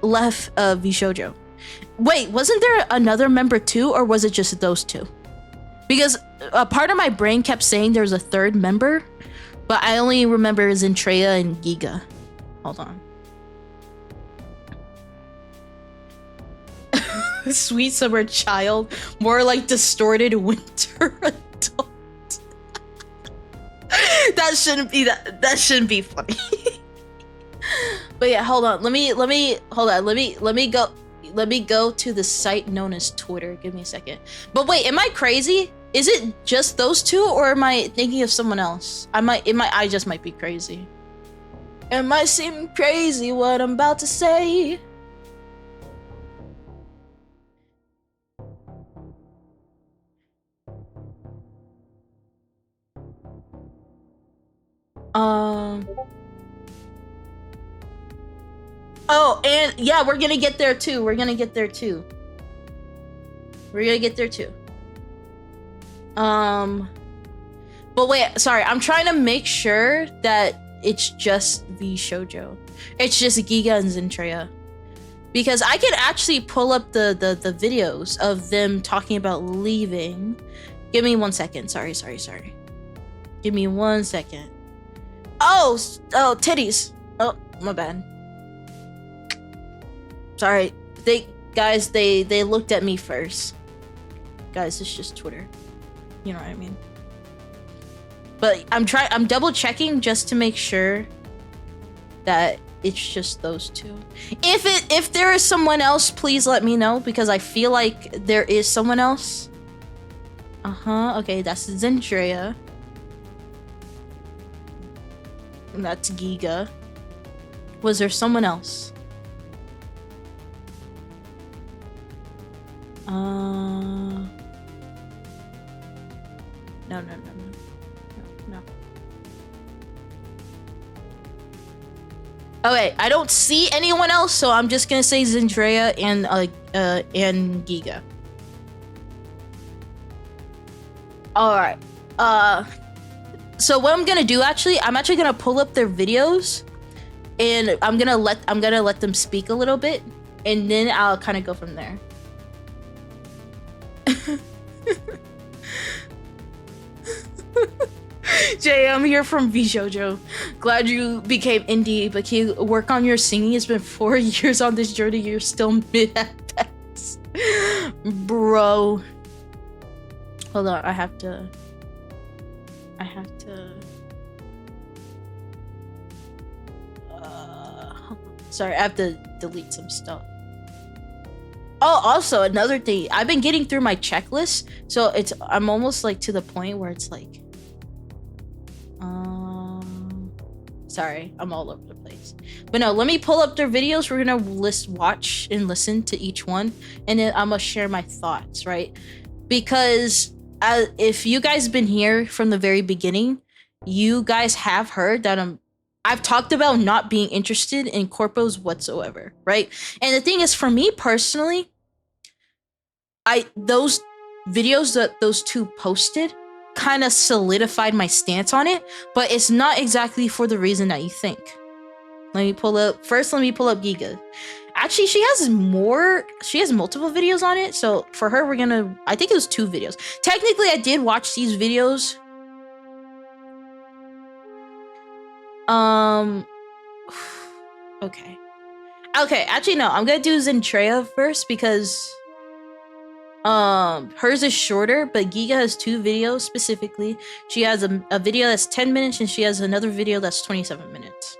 left V-Shoujo. Wait, wasn't there another member too, or was it just those two? Because a part of my brain kept saying there's a third member, but I only remember Zentreya and Giga. Hold on. Sweet summer child, more like distorted winter adult. That shouldn't be that shouldn't be funny. But yeah, hold on. Let me go to the site known as Twitter. Give me a second. But wait, am I crazy? Is it just those two, or am I thinking of someone else? I just might be crazy. It might seem crazy what I'm about to say. Oh, and yeah, we're gonna get there too. We're gonna get there too. But wait, sorry, I'm trying to make sure that it's just V-Shoujo. It's just Giga and Zentreya. Because I can actually pull up the videos of them talking about leaving. Give me 1 second. Sorry. Give me 1 second. Oh, titties. Oh, my bad. Sorry. They looked at me first. Guys, it's just Twitter. You know what I mean? But I'm double checking just to make sure that it's just those two. If there is someone else, please let me know, because I feel like there is someone else. Okay, that's Zendrea. And that's Giga. Was there someone else? No. Okay, I don't see anyone else, so I'm just gonna say Zendrea and Giga. All right. So what I'm gonna do I'm actually gonna pull up their videos, and I'm gonna let them speak a little bit, and then I'll kind of go from there. Jay, I'm here from VShojo. Glad you became indie, but can you work on your singing? It's been 4 years on this journey. You're still mid at best. Bro. Hold on, I have to... Sorry, I have to delete some stuff. Oh, also another thing. I've been getting through my checklist, so I'm almost like to the point where it's like... Sorry, I'm all over the place. But no, let me pull up their videos. We're gonna watch and listen to each one, and then I'm gonna share my thoughts, right? Because if you guys been here from the very beginning, you guys have heard that I've talked about not being interested in corpos whatsoever, right? And the thing is, for me personally, those videos that those two posted kind of solidified my stance on it, but it's not exactly for the reason that you think. Let me pull up Giga. Actually, she has multiple videos on it, so for her I think it was 2 videos. Technically, I did watch these videos. Okay, actually no, I'm gonna do Zendrea first because hers is shorter, but Giga has 2 videos specifically. She has a video that's 10 minutes, and she has another video that's 27 minutes.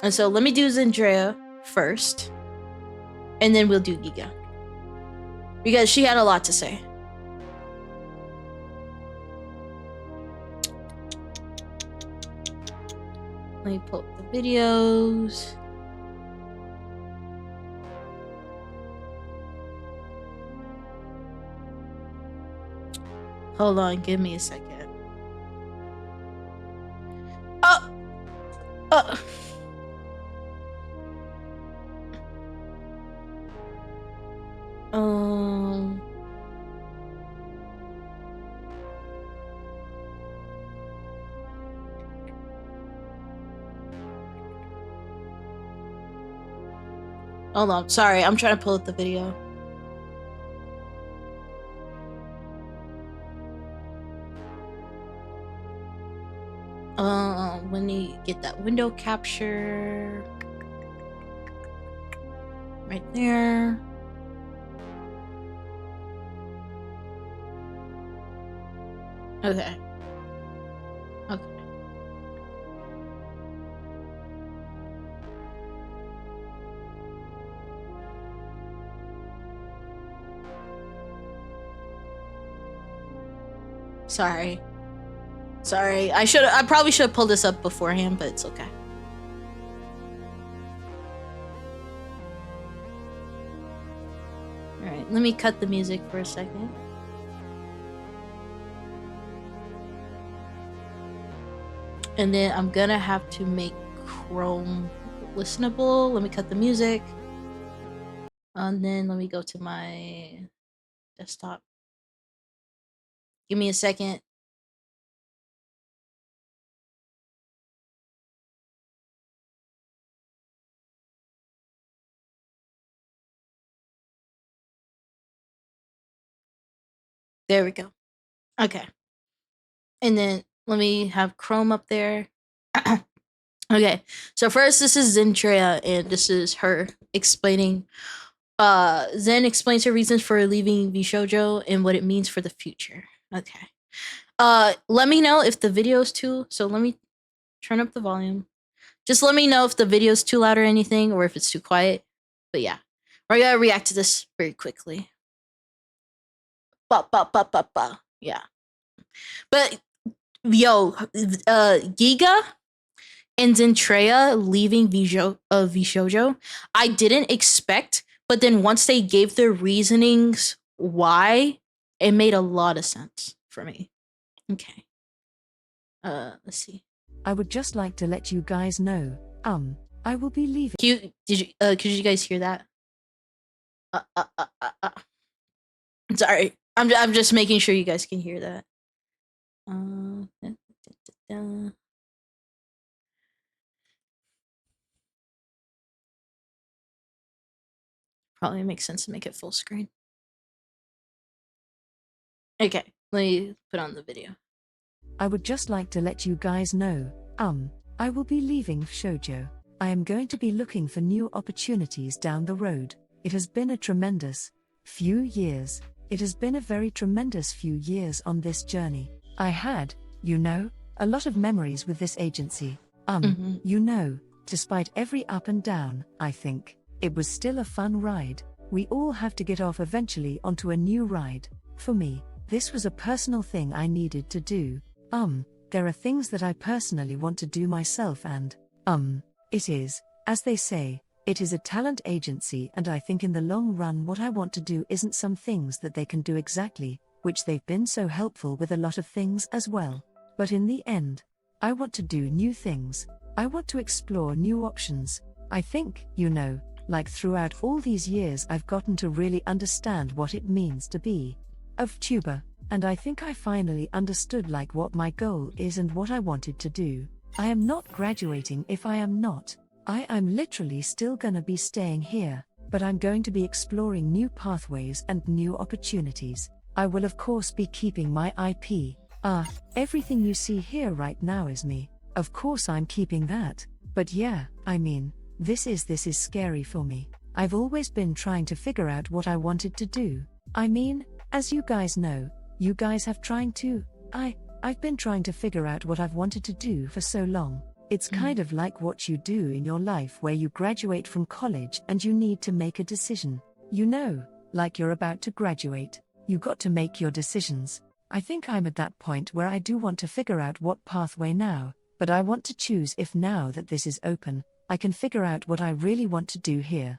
And so let me do Zendrea first, and then we'll do Giga, because she had a lot to say. Let me pull up the videos. Hold on, give me a second. Hold on, sorry, I'm trying to pull up the video. When you get that window capture right there. Okay. Sorry. I probably should have pulled this up beforehand, but it's okay. All right, let me cut the music for a second. And then I'm gonna have to make Chrome listenable. Let me cut the music. And then let me go to my desktop. Give me a second. There we go. Okay. And then let me have Chrome up there. Okay. So first, this is Zendrea, and this is her explaining. Zen explains her reasons for leaving VShojo and what it means for the future. Okay. Let me know if the video's too. So let me turn up the volume. Just let me know if the video's too loud or anything, or if it's too quiet. But yeah, we're gonna react to this very quickly. Yeah. But yo, Giga and Zentreya leaving Vishojo, I didn't expect, but then once they gave their reasonings why, it made a lot of sense for me. Okay. Let's see. I would just like to let you guys know, I will be leaving. Could you guys hear that? Uh, uh, uh, uh, uh. Sorry, I'm just making sure you guys can hear that. Da, da, da. Probably makes sense to make it full screen. Okay, let me put on the video. I would just like to let you guys know, I will be leaving Shoujo. I am going to be looking for new opportunities down the road. It has been a tremendous few years. It has been a very tremendous few years on this journey. I had, a lot of memories with this agency. Despite every up and down, I think it was still a fun ride. We all have to get off eventually onto a new ride. For me, this was a personal thing I needed to do. There are things that I personally want to do myself and, it is, as they say, it is a talent agency, and I think in the long run what I want to do isn't some things that they can do exactly, which they've been so helpful with a lot of things as well. But in the end, I want to do new things. I want to explore new options. I think, like throughout all these years I've gotten to really understand what it means to be a VTuber, and I think I finally understood like what my goal is and what I wanted to do. I am not graduating if I am not. I'm literally still gonna be staying here, but I'm going to be exploring new pathways and new opportunities. I will of course be keeping my IP. Everything you see here right now is me. Of course I'm keeping that. But yeah, this is scary for me. I've always been trying to figure out what I wanted to do. As you guys know, you guys have trying to. I've been trying to figure out what I've wanted to do for so long. It's kind of like what you do in your life where you graduate from college and you need to make a decision. Like you're about to graduate, you got to make your decisions. I think I'm at that point where I do want to figure out what pathway now, but I want to choose if now that this is open, I can figure out what I really want to do here.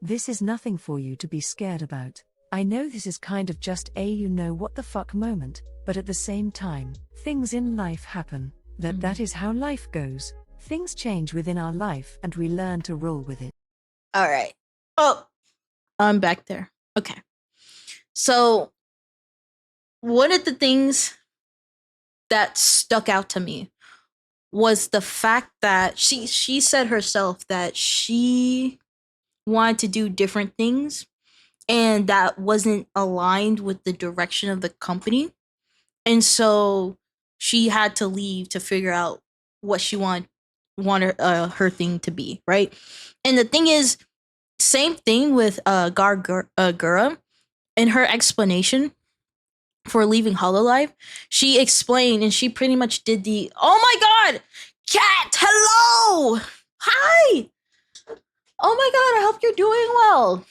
This is nothing for you to be scared about. I know this is kind of just a what the fuck moment, but at the same time, things in life happen. That is how life goes. Things change within our life and we learn to roll with it. All right. Oh, I'm back there. Okay. So, one of the things that stuck out to me was the fact that she said herself that she wanted to do different things and that wasn't aligned with the direction of the company. And so she had to leave to figure out what she wanted her thing to be, right? And the thing is, same thing with Gura. In her explanation for leaving Hololive, she explained and she pretty much did the oh my god, cat, hello, hi, oh my god, I hope you're doing well.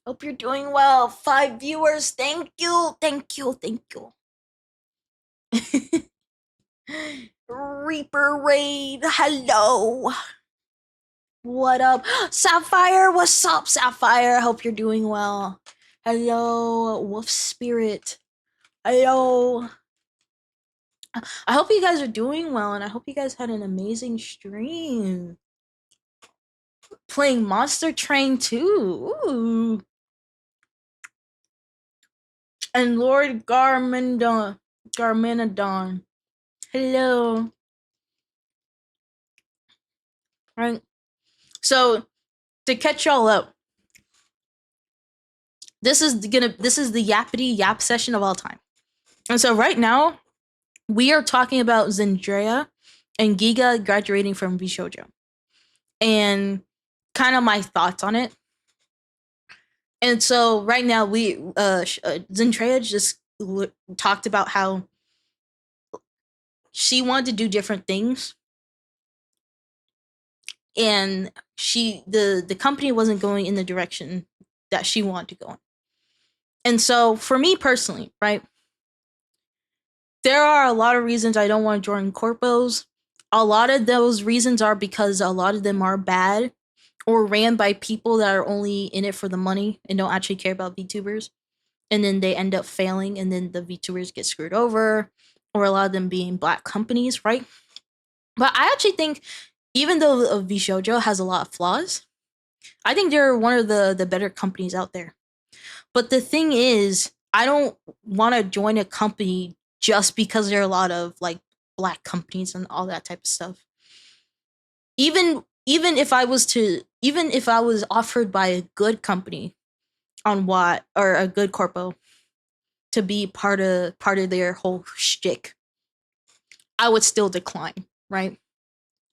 Hope you're doing well. 5 viewers, thank you. Reaper Raid, hello. What up? Sapphire, what's up, Sapphire? Hope you're doing well. Hello, Wolf Spirit. Hello. I hope you guys are doing well, and I hope you guys had an amazing stream. Playing Monster Train 2. Ooh. And Lord Garminadon. Hello. Right. So to catch y'all up, this is the yappity yap session of all time. And so right now, we are talking about Zendrea and Giga graduating from Bishoujo. And kind of my thoughts on it. And so right now Zendrea just talked about how she wanted to do different things, and the company wasn't going in the direction that she wanted to go on. And so for me personally, right, there are a lot of reasons I don't want to join corpos. A lot of those reasons are because a lot of them are bad or ran by people that are only in it for the money and don't actually care about VTubers. And then they end up failing, and then the VTubers get screwed over, or a lot of them being black companies, right? But I actually think, even though VShojo has a lot of flaws, I think they're one of the better companies out there. But the thing is, I don't want to join a company just because there are a lot of like black companies and all that type of stuff. Even if I was offered by a good company on what, or a good corpo, to be part of their whole shtick, I would still decline, right?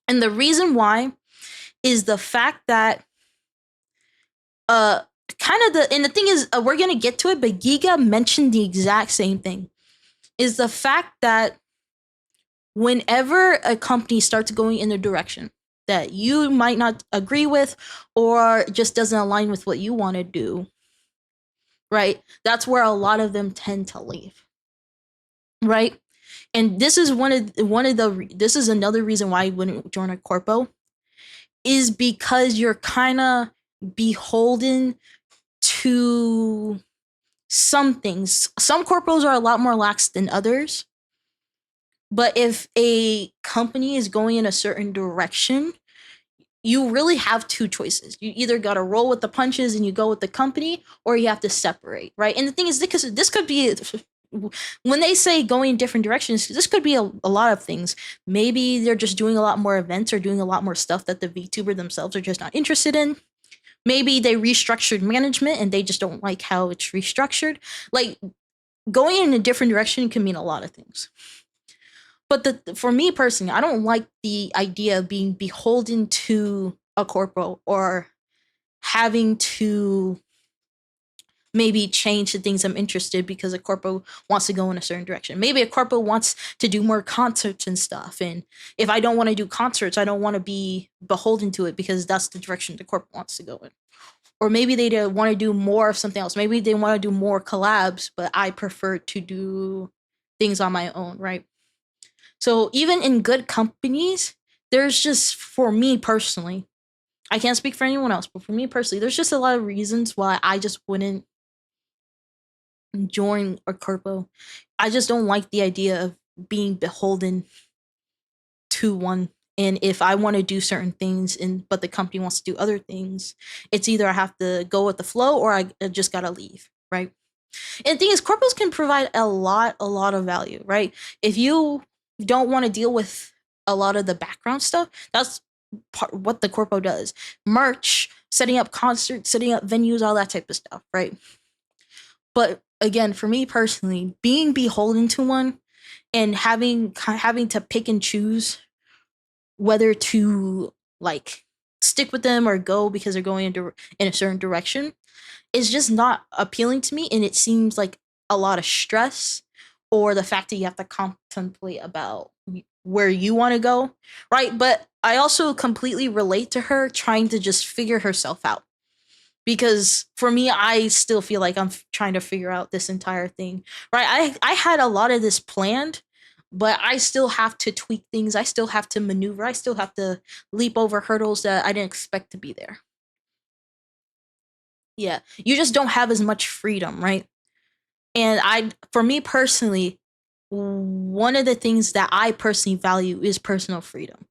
And the reason why is the fact that and the thing is, we're gonna get to it, but Giga mentioned the exact same thing. Is the fact that whenever a company starts going in a direction that you might not agree with, or just doesn't align with what you want to do, right? That's where a lot of them tend to leave, right? And this is this is another reason why I wouldn't join a corpo, is because you're kind of beholden to some things. Some corpos are a lot more lax than others. But if a company is going in a certain direction, you really have two choices. You either got to roll with the punches and you go with the company, or you have to separate, right? And the thing is, because this could be, when they say going in different directions, this could be a lot of things. Maybe they're just doing a lot more events or doing a lot more stuff that the VTuber themselves are just not interested in. Maybe they restructured management and they just don't like how it's restructured. Like, going in a different direction can mean a lot of things. But for me personally, I don't like the idea of being beholden to a corpo, or having to maybe change the things I'm interested because a corpo wants to go in a certain direction. Maybe a corpo wants to do more concerts and stuff. And if I don't want to do concerts, I don't want to be beholden to it because that's the direction the corpo wants to go in. Or maybe they want to do more of something else. Maybe they want to do more collabs, but I prefer to do things on my own, right? So even in good companies, there's just, for me personally, I can't speak for anyone else, but for me personally, there's just a lot of reasons why I just wouldn't join a corpo. I just don't like the idea of being beholden to one. And if I want to do certain things, but the company wants to do other things, it's either I have to go with the flow, or I just gotta leave, right? And the thing is, corpos can provide a lot of value, right? If you don't want to deal with a lot of the background stuff, that's what the corpo does. Merch, setting up concerts, setting up venues, all that type of stuff, right? But again, for me personally, being beholden to one and having to pick and choose whether to like stick with them or go because they're going in a certain direction is just not appealing to me. And it seems like a lot of stress, or the fact that you have to contemplate about where you want to go, right? But I also completely relate to her trying to just figure herself out, because for me, I still feel like I'm trying to figure out this entire thing, right? I had a lot of this planned, but I still have to tweak things. I still have to maneuver. I still have to leap over hurdles that I didn't expect to be there. Yeah, you just don't have as much freedom, right? And for me personally, one of the things that I personally value is personal freedom,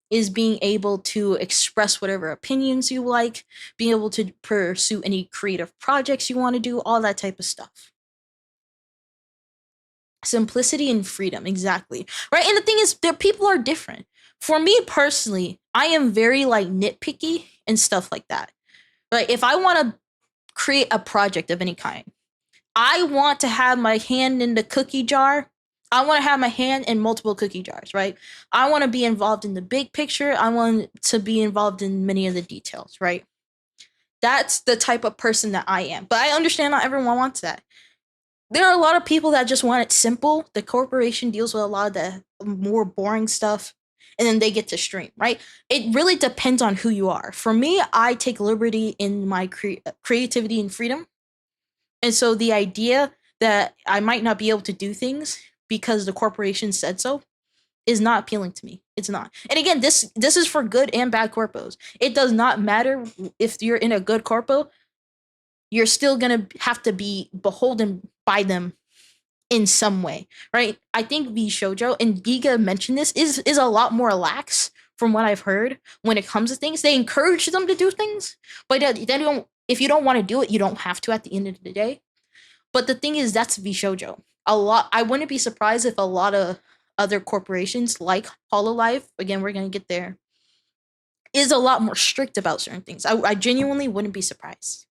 is being able to express whatever opinions you like, being able to pursue any creative projects you want to do, all that type of stuff. Simplicity and freedom, exactly. Right? And the thing is, people are different. For me personally, I am very like nitpicky and stuff like that. Like, if I want to create a project of any kind, I want to have my hand in the cookie jar. I want to have my hand in multiple cookie jars, right? I want to be involved in the big picture. I want to be involved in many of the details, right? That's the type of person that I am. But I understand not everyone wants that. There are a lot of people that just want it simple. The corporation deals with a lot of the more boring stuff. and then they get to stream, right? It really depends on who you are. For me, I take liberty in my creativity and freedom. And so the idea that I might not be able to do things because the corporation said so is not appealing to me. It's not. And again, this is for good and bad corpos. It does not matter if you're in a good corpo, you're still gonna have to be beholden by them in some way, right? I think V Shoujo and Giga mentioned this is a lot more lax from what I've heard when it comes to things. They encourage them to do things, but they don't. If you don't want to do it, you don't have to at the end of the day. But the thing is, that's V Shoujo. I wouldn't be surprised if a lot of other corporations like Hololive, again, we're gonna get there, is a lot more strict about certain things. I genuinely wouldn't be surprised.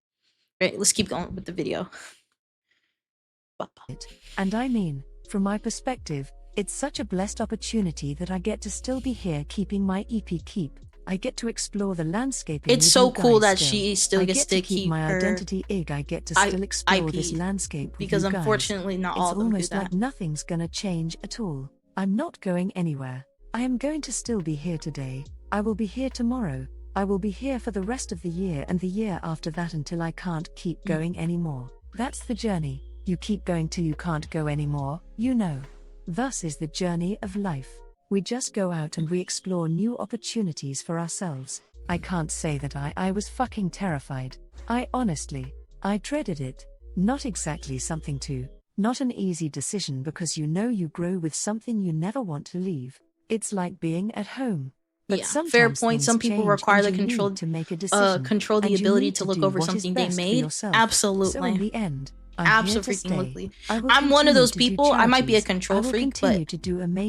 Right, let's keep going with the video. And I mean, from my perspective, it's such a blessed opportunity that I get to still be here keeping my EP keep. I get to explore the landscaping. It's so cool that she still gets to keep my her identity. I get to still explore IP, this landscape with because you guys. Unfortunately not all of them do that. It's almost like nothing's gonna change at all. I'm not going anywhere. I am going to still be here today. I will be here tomorrow. I will be here for the rest of the year and the year after that until I can't keep going anymore. That's the journey. You keep going till you can't go anymore, you know. Thus is the journey of life. We just go out and we explore new opportunities for ourselves. I can't say that I was fucking terrified. I dreaded it. Not exactly something to. Not an easy decision because you know you grow with something you never want to leave. It's like being at home. But yeah, fair point. Some people require the control to make a decision, control the ability to look over something they made. Absolutely. So in the end, absolutely. I'm one of those people. I might be a control freak, but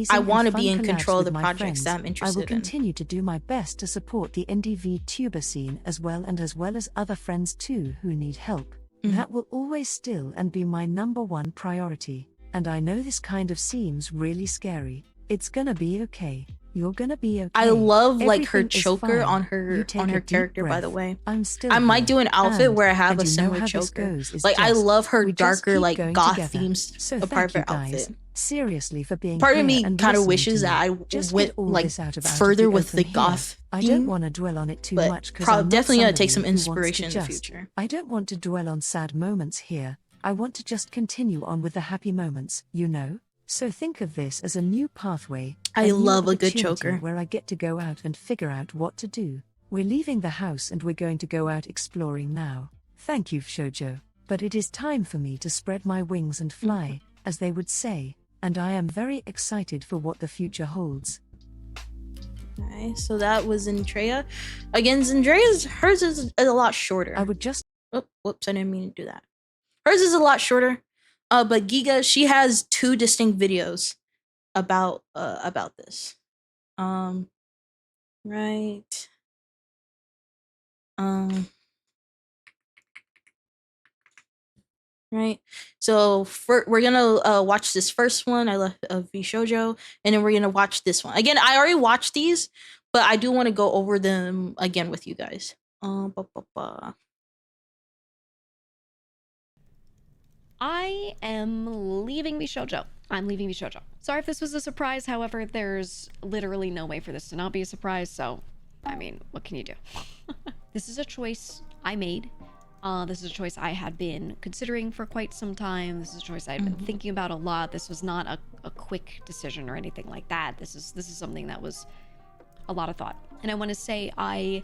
I want to be in control of the projects that I'm interested in. I will continue to do my best to support the indie VTuber scene as well as other friends too who need help. That will always still and be my #1 priority. And I know this kind of seems really scary. It's gonna be okay. You're gonna be okay. I love like her choker on her character, by the way. I might do an outfit where I have a similar choker. Like I love her darker like goth themes apart from her outfit. Seriously for being part of me kind of wishes that I went like further with the goth theme. I don't want to dwell on it too much because I'm definitely gonna take some inspiration in the future. I don't want to dwell on sad moments here. I want to just continue on with the happy moments, you know? So think of this as a new pathway. I love a good choker. Where I get to go out and figure out what to do. We're leaving the house and we're going to go out exploring now. Thank you, Shoujo. But it is time for me to spread my wings and fly, as they would say. And I am very excited for what the future holds. Okay, so that was Zendrea. Again, hers is a lot shorter. I would just... Oh, whoops, I didn't mean to do that. Hers is a lot shorter. But Giga, she has 2 distinct videos about this. Right. Right. So we're gonna watch this first one. I left V Shoujo, and then we're gonna watch this one. Again, I already watched these, but I do want to go over them again with you guys. I am leaving VShojo. I'm leaving VShojo. Sorry if this was a surprise, however, there's literally no way for this to not be a surprise, so, I mean, what can you do? This is a choice I made. This is a choice I had been considering for quite some time. This is a choice I had been thinking about a lot. This was not a quick decision or anything like that. This is something that was a lot of thought. And I want to say I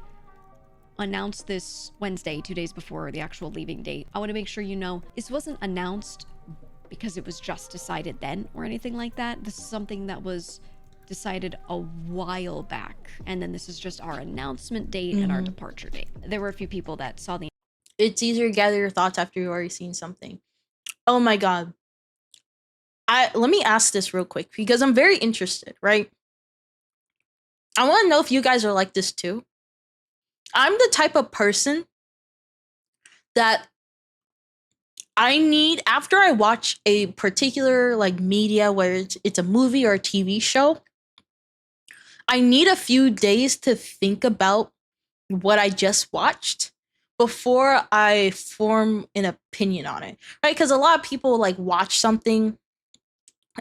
announced this Wednesday, 2 days before the actual leaving date. I want to make sure you know this wasn't announced because it was just decided then or anything like that. This is something that was decided a while back, and then this is just our announcement date and our departure date. There were a few people that saw the... It's easier to gather your thoughts after you've already seen something. Oh my god. Let me ask this real quick because I'm very interested, right? I want to know if you guys are like this too. I'm the type of person that I need, after I watch a particular like media, where it's a movie or a TV show, I need a few days to think about what I just watched before I form an opinion on it, right? Because a lot of people like watch something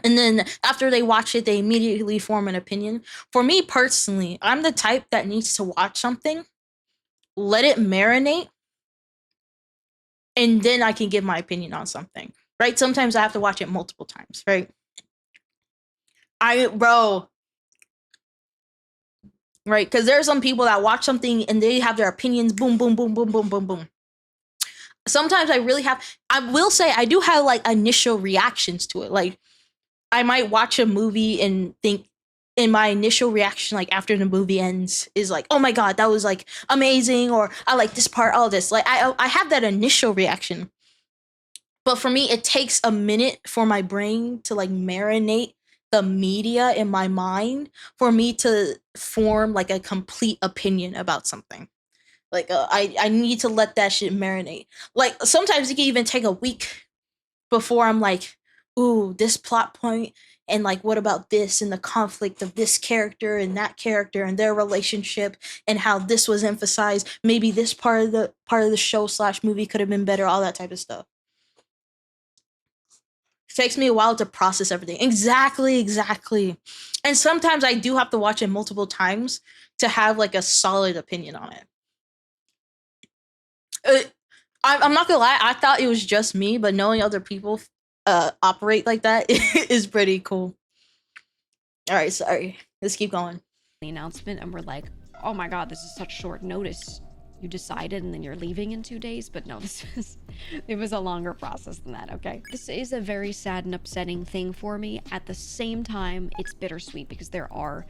And then after they watch it, they immediately form an opinion. For me personally, I'm the type that needs to watch something, let it marinate, and then I can give my opinion on something. Right? Sometimes I have to watch it multiple times, right? Bro, right? Because there are some people that watch something and they have their opinions, boom, boom, boom, boom, boom, boom, boom. Sometimes I will say I do have like initial reactions to it. Like I might watch a movie and think, in my initial reaction, like after the movie ends, is like, oh my God, that was like amazing, or I like this part, all this. Like I have that initial reaction. But for me, it takes a minute for my brain to like marinate the media in my mind for me to form like a complete opinion about something. Like I need to let that shit marinate. Like sometimes it can even take a week before I'm like, ooh, this plot point, and like what about this and the conflict of this character and that character and their relationship and how this was emphasized. Maybe this part of the show slash movie could have been better, all that type of stuff. It takes me a while to process everything. Exactly. And sometimes I do have to watch it multiple times to have like a solid opinion on it. I'm not gonna lie, I thought it was just me, but knowing other people operate like that is pretty cool. All right, sorry. Let's keep going. The announcement, and we're like, oh my God, this is such short notice. You decided and then you're leaving in 2 days. But no, it was a longer process than that. Okay, this is a very sad and upsetting thing for me. At the same time, it's bittersweet because there are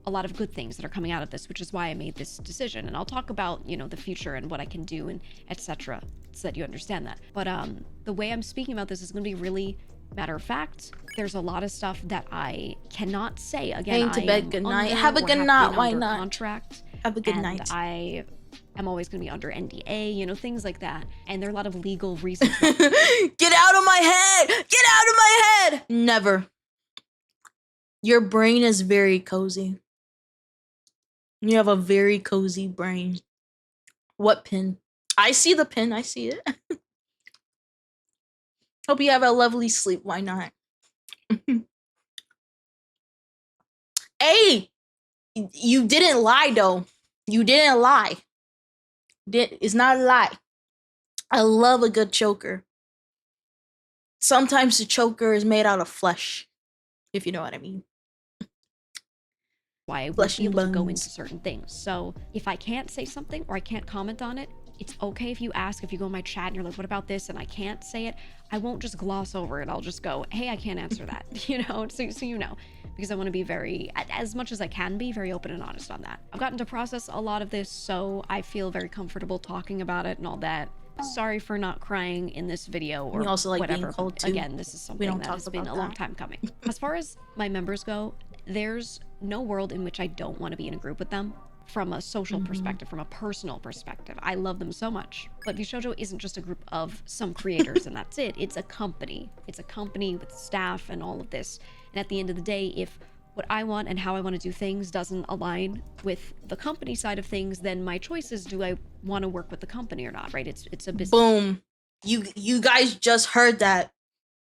a lot of good things that are coming out of this, which is why I made this decision. And I'll talk about, you know, the future and what I can do and etc., so that you understand that. But the way I'm speaking about this is going to be really matter of fact. There's a lot of stuff that I cannot say. Again, going to bed. Good night. Have a good night. Why not? Contract. Have a good and night. I am always going to be under NDA, you know, things like that. And there are a lot of legal reasons. Get out of my head! Get out of my head! Never. Your brain is very cozy. You have a very cozy brain. What pin? I see the pin. I see it. Hope you have a lovely sleep. Why not? Hey! You didn't lie, though. You didn't lie. It's not a lie. I love a good choker. Sometimes the choker is made out of flesh, if you know what I mean. Why I won't be able to go into certain things. So if I can't say something or I can't comment on it, it's okay if you ask, if you go in my chat and you're like, what about this? And I can't say it. I won't just gloss over it. I'll just go, hey, I can't answer that, you know, so you know, because I want to be very, as much as I can be, very open and honest on that. I've gotten to process a lot of this, so I feel very comfortable talking about it and all that. Sorry for not crying in this video or also like whatever. being cold too. Again, this is something that has been a long time coming. As far as my members go, there's no world in which I don't want to be in a group with them. From a social perspective, from a personal perspective, I love them so much. But VShojo isn't just a group of some creators and that's it. It's a company. It's a company with staff and all of this. And at the end of the day, if what I want and how I want to do things doesn't align with the company side of things, then my choice is, do I want to work with the company or not, right? It's a business. Boom. You guys just heard that.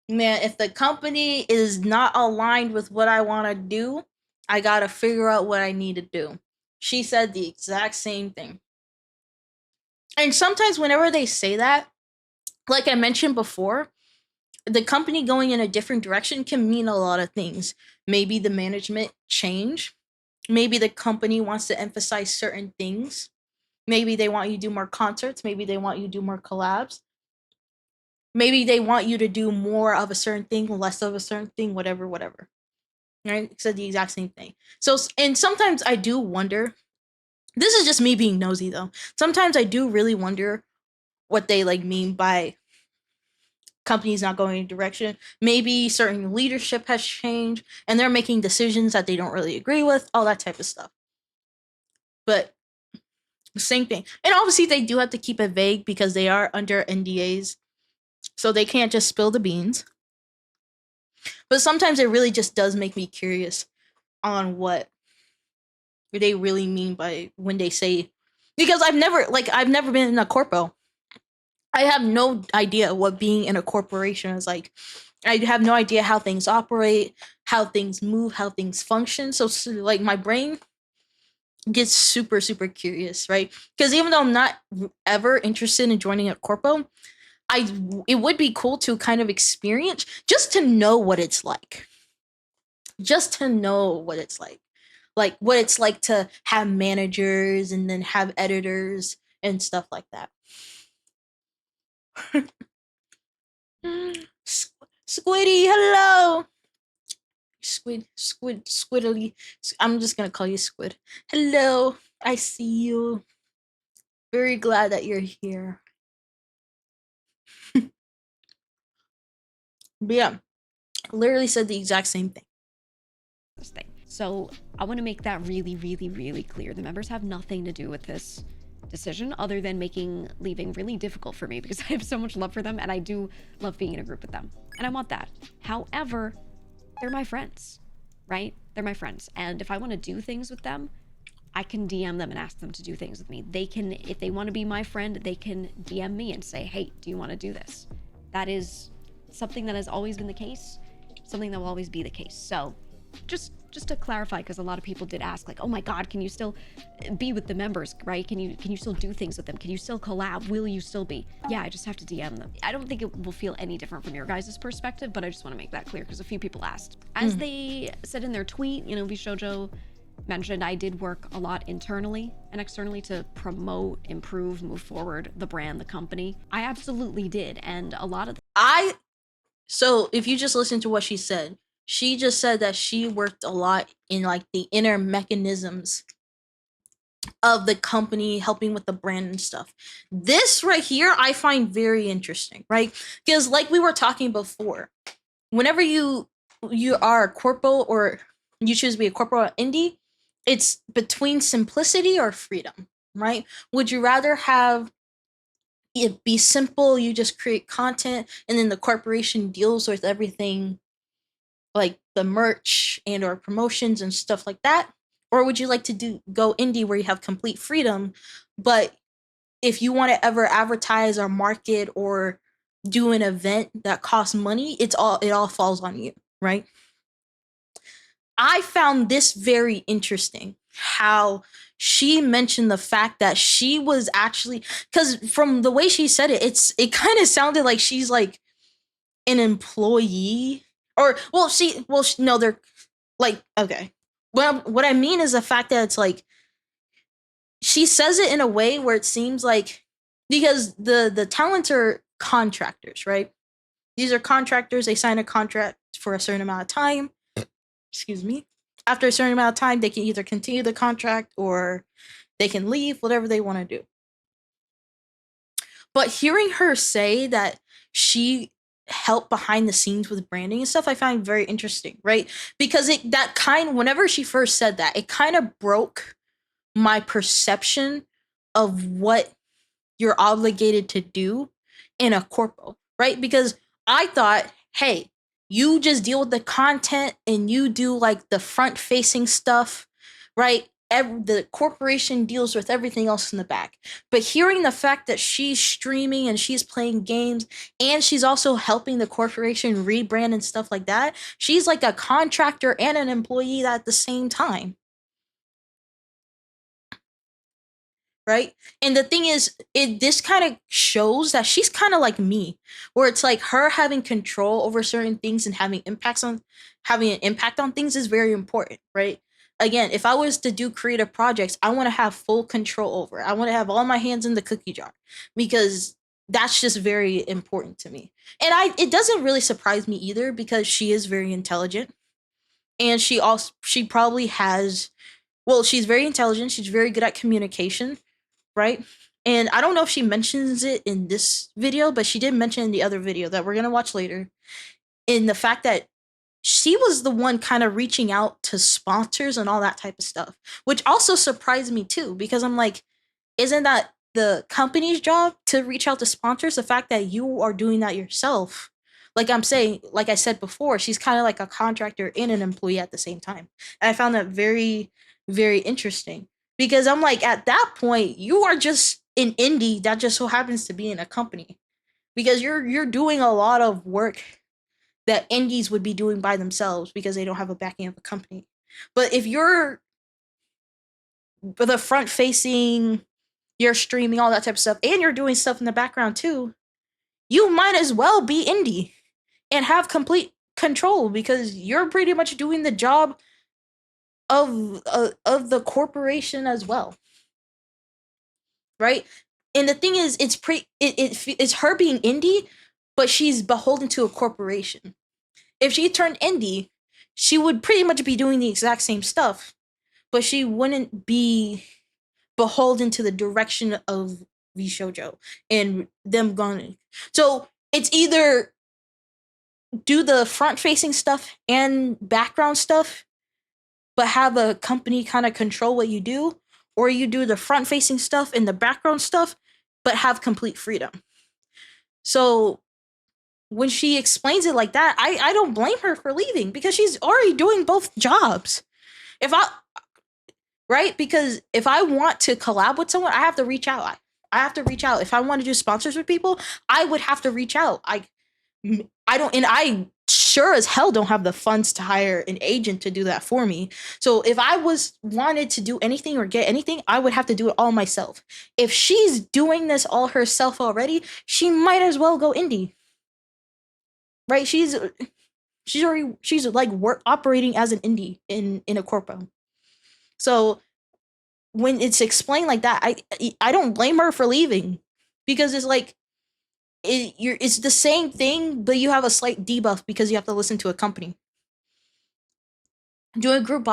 Man, if the company is not aligned with what I want to do, I gotta figure out what I need to do. She said the exact same thing. And sometimes whenever they say that, like I mentioned before, the company going in a different direction can mean a lot of things. Maybe the management change. Maybe the company wants to emphasize certain things. Maybe they want you to do more concerts. Maybe they want you to do more collabs. Maybe they want you to do more of a certain thing, less of a certain thing, whatever. Right? It said the exact same thing. So, and sometimes I do wonder, this is just me being nosy though. Sometimes I do really wonder what they like mean by companies not going in a direction. Maybe certain leadership has changed and they're making decisions that they don't really agree with, all that type of stuff. But same thing. And obviously they do have to keep it vague because they are under NDAs. So they can't just spill the beans. But sometimes it really just does make me curious on what they really mean by when they say, because I've never been in a corpo. I have no idea what being in a corporation is like. I have no idea how things operate, how things move, how things function. So like my brain gets super super curious, right? Because even though I'm not ever interested in joining a corpo, it would be cool to kind of experience, just to know what it's like. Just to know what it's like what it's like to have managers and then have editors and stuff like that. Squiddy, hello. Squiddly. I'm just gonna call you Squid. Hello, I see you. Very glad that you're here. But yeah, literally said the exact same thing. This thing. So I want to make that really, really, really clear. The members have nothing to do with this decision other than making leaving really difficult for me because I have so much love for them and I do love being in a group with them. And I want that. However, they're my friends, right? They're my friends. And if I want to do things with them, I can DM them and ask them to do things with me. They can, if they want to be my friend, they can DM me and say, hey, do you want to do this? That is something that has always been the case, something that will always be the case. So just to clarify, because a lot of people did ask, like, oh my God, can you still be with the members, right? Can you still do things with them? Can you still collab? Will you still be? Yeah, I just have to DM them. I don't think it will feel any different from your guys' perspective, but I just want to make that clear because a few people asked. As they said in their tweet, you know, VShojo mentioned, I did work a lot internally and externally to promote, improve, move forward the brand, the company. I absolutely did. And a lot of so if you just listen to what she just said that she worked a lot in like the inner mechanisms of the company, helping with the brand and stuff. This right here I find very interesting, right? Because like we were talking before, whenever you are a corpo or you choose to be a corpo or indie, it's between simplicity or freedom, right? Would you rather have it be simple, you just create content and then the corporation deals with everything like the merch and or promotions and stuff like that? Or would you like to go indie where you have complete freedom, but if you want to ever advertise or market or do an event that costs money, it all falls on you, right? I found this very interesting how she mentioned the fact that she was actually, because from the way she said it, it kind of sounded like she's like an employee or no, they're like, okay. Well, what I mean is the fact that it's like she says it in a way where it seems like, because the talents are contractors, right? These are contractors. They sign a contract for a certain amount of time. Excuse me. After a certain amount of time, they can either continue the contract or they can leave, whatever they want to do. But hearing her say that she helped behind the scenes with branding and stuff, I find very interesting, right? Because whenever she first said that, it kind of broke my perception of what you're obligated to do in a corpo, right? Because I thought, hey, you just deal with the content and you do like the front facing stuff, right? The corporation deals with everything else in the back. But hearing the fact that she's streaming and she's playing games and she's also helping the corporation rebrand and stuff like that, she's like a contractor and an employee at the same time. Right? And the thing is, this kind of shows that she's kind of like me, where it's like her having control over certain things and having an impact on things is very important, right? Again, if I was to do creative projects, I want to have full control over it. I want to have all my hands in the cookie jar because that's just very important to me. And it doesn't really surprise me either because she is very intelligent and she probably has, well, she's very intelligent, she's very good at communication, right? And I don't know if she mentions it in this video, but she did mention in the other video that we're going to watch later, in the fact that she was the one kind of reaching out to sponsors and all that type of stuff, which also surprised me too, because I'm like, isn't that the company's job to reach out to sponsors? The fact that you are doing that yourself, like I said before, she's kind of like a contractor and an employee at the same time. And I found that very, very interesting. Because I'm like, at that point, you are just an indie that just so happens to be in a company. Because you're doing a lot of work that indies would be doing by themselves because they don't have a backing of a company. But if you're the front facing, you're streaming all that type of stuff, and you're doing stuff in the background too, you might as well be indie and have complete control because you're pretty much doing the job of the corporation as well, right? And the thing is, it's her being indie, but she's beholden to a corporation. If she turned indie, she would pretty much be doing the exact same stuff, but she wouldn't be beholden to the direction of VShojo and them going. So it's either do the front facing stuff and background stuff, but have a company kind of control what you do, or you do the front facing stuff and the background stuff, but have complete freedom. So when she explains it like that, I don't blame her for leaving because she's already doing both jobs. Right? Because if I want to collab with someone, I have to reach out. I have to reach out. If I want to do sponsors with people, I would have to reach out. I sure as hell don't have the funds to hire an agent to do that for me. So if I wanted to do anything or get anything, I would have to do it all myself. If she's doing this all herself already, she might as well go indie. Right? She's like operating as an indie in a corpo. So when it's explained like that, I don't blame her for leaving because it's like it's the same thing, but you have a slight debuff because you have to listen to a company. Do a group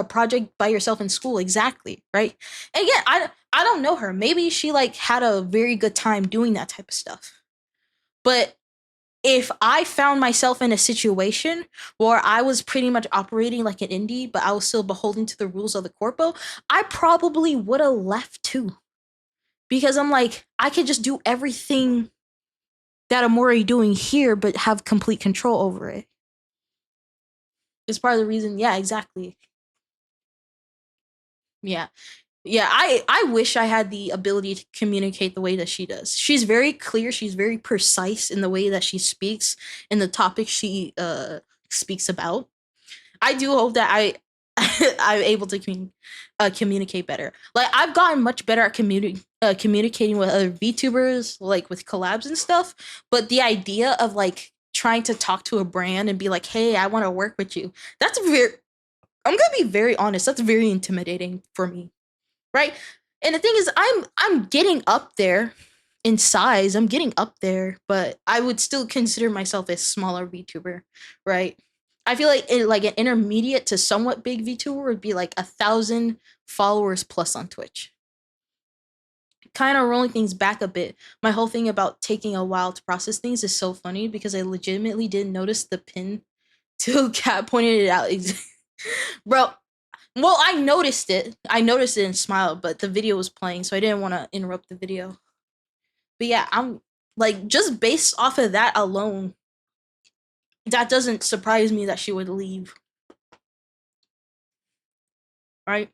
project by yourself in school, exactly, right? And again, I don't know her. Maybe she like had a very good time doing that type of stuff. But if I found myself in a situation where I was pretty much operating like an indie, but I was still beholden to the rules of the corpo, I probably would have left too. Because I'm like, I could just do everything that I'm already doing here, but have complete control over it. It's part of the reason. Yeah, exactly. Yeah. Yeah, I wish I had the ability to communicate the way that she does. She's very clear. She's very precise in the way that she speaks and the topic she speaks about. I do hope that I'm able to communicate better. Like I've gotten much better at communicating with other VTubers, like with collabs and stuff. But the idea of like trying to talk to a brand and be like, "Hey, I want to work with you," I'm gonna be very honest. That's very intimidating for me. Right? And the thing is, I'm getting up there in size. I'm getting up there, but I would still consider myself a smaller VTuber, right? I feel like like an intermediate to somewhat big VTuber would be like 1,000 followers plus on Twitch. Kind of rolling things back a bit. My whole thing about taking a while to process things is so funny because I legitimately didn't notice the pin till Kat pointed it out. Bro, well, I noticed it. I noticed it and smiled, but the video was playing, so I didn't want to interrupt the video. But yeah, I'm like, just based off of that alone, that doesn't surprise me that she would leave. Right?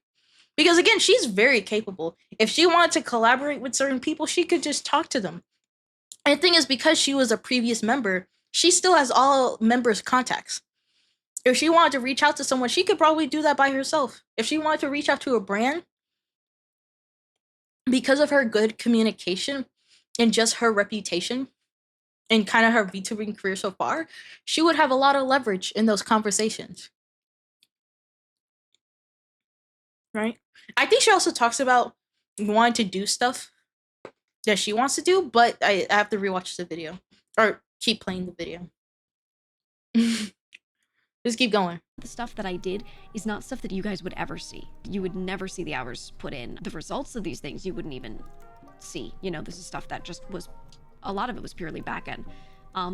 Because again, she's very capable. If she wanted to collaborate with certain people, she could just talk to them. And the thing is, because she was a previous member, she still has all members' contacts. If she wanted to reach out to someone, she could probably do that by herself. If she wanted to reach out to a brand, because of her good communication and just her reputation and kind of her VTubing career so far, she would have a lot of leverage in those conversations. Right? I think she also talks about wanting to do stuff that she wants to do, but I have to rewatch the video or keep playing the video. Just keep going. The stuff that I did is not stuff that you guys would ever see. You would never see the hours put in. The results of these things you wouldn't even see. You know, this is stuff that just was, a lot of it was purely back end.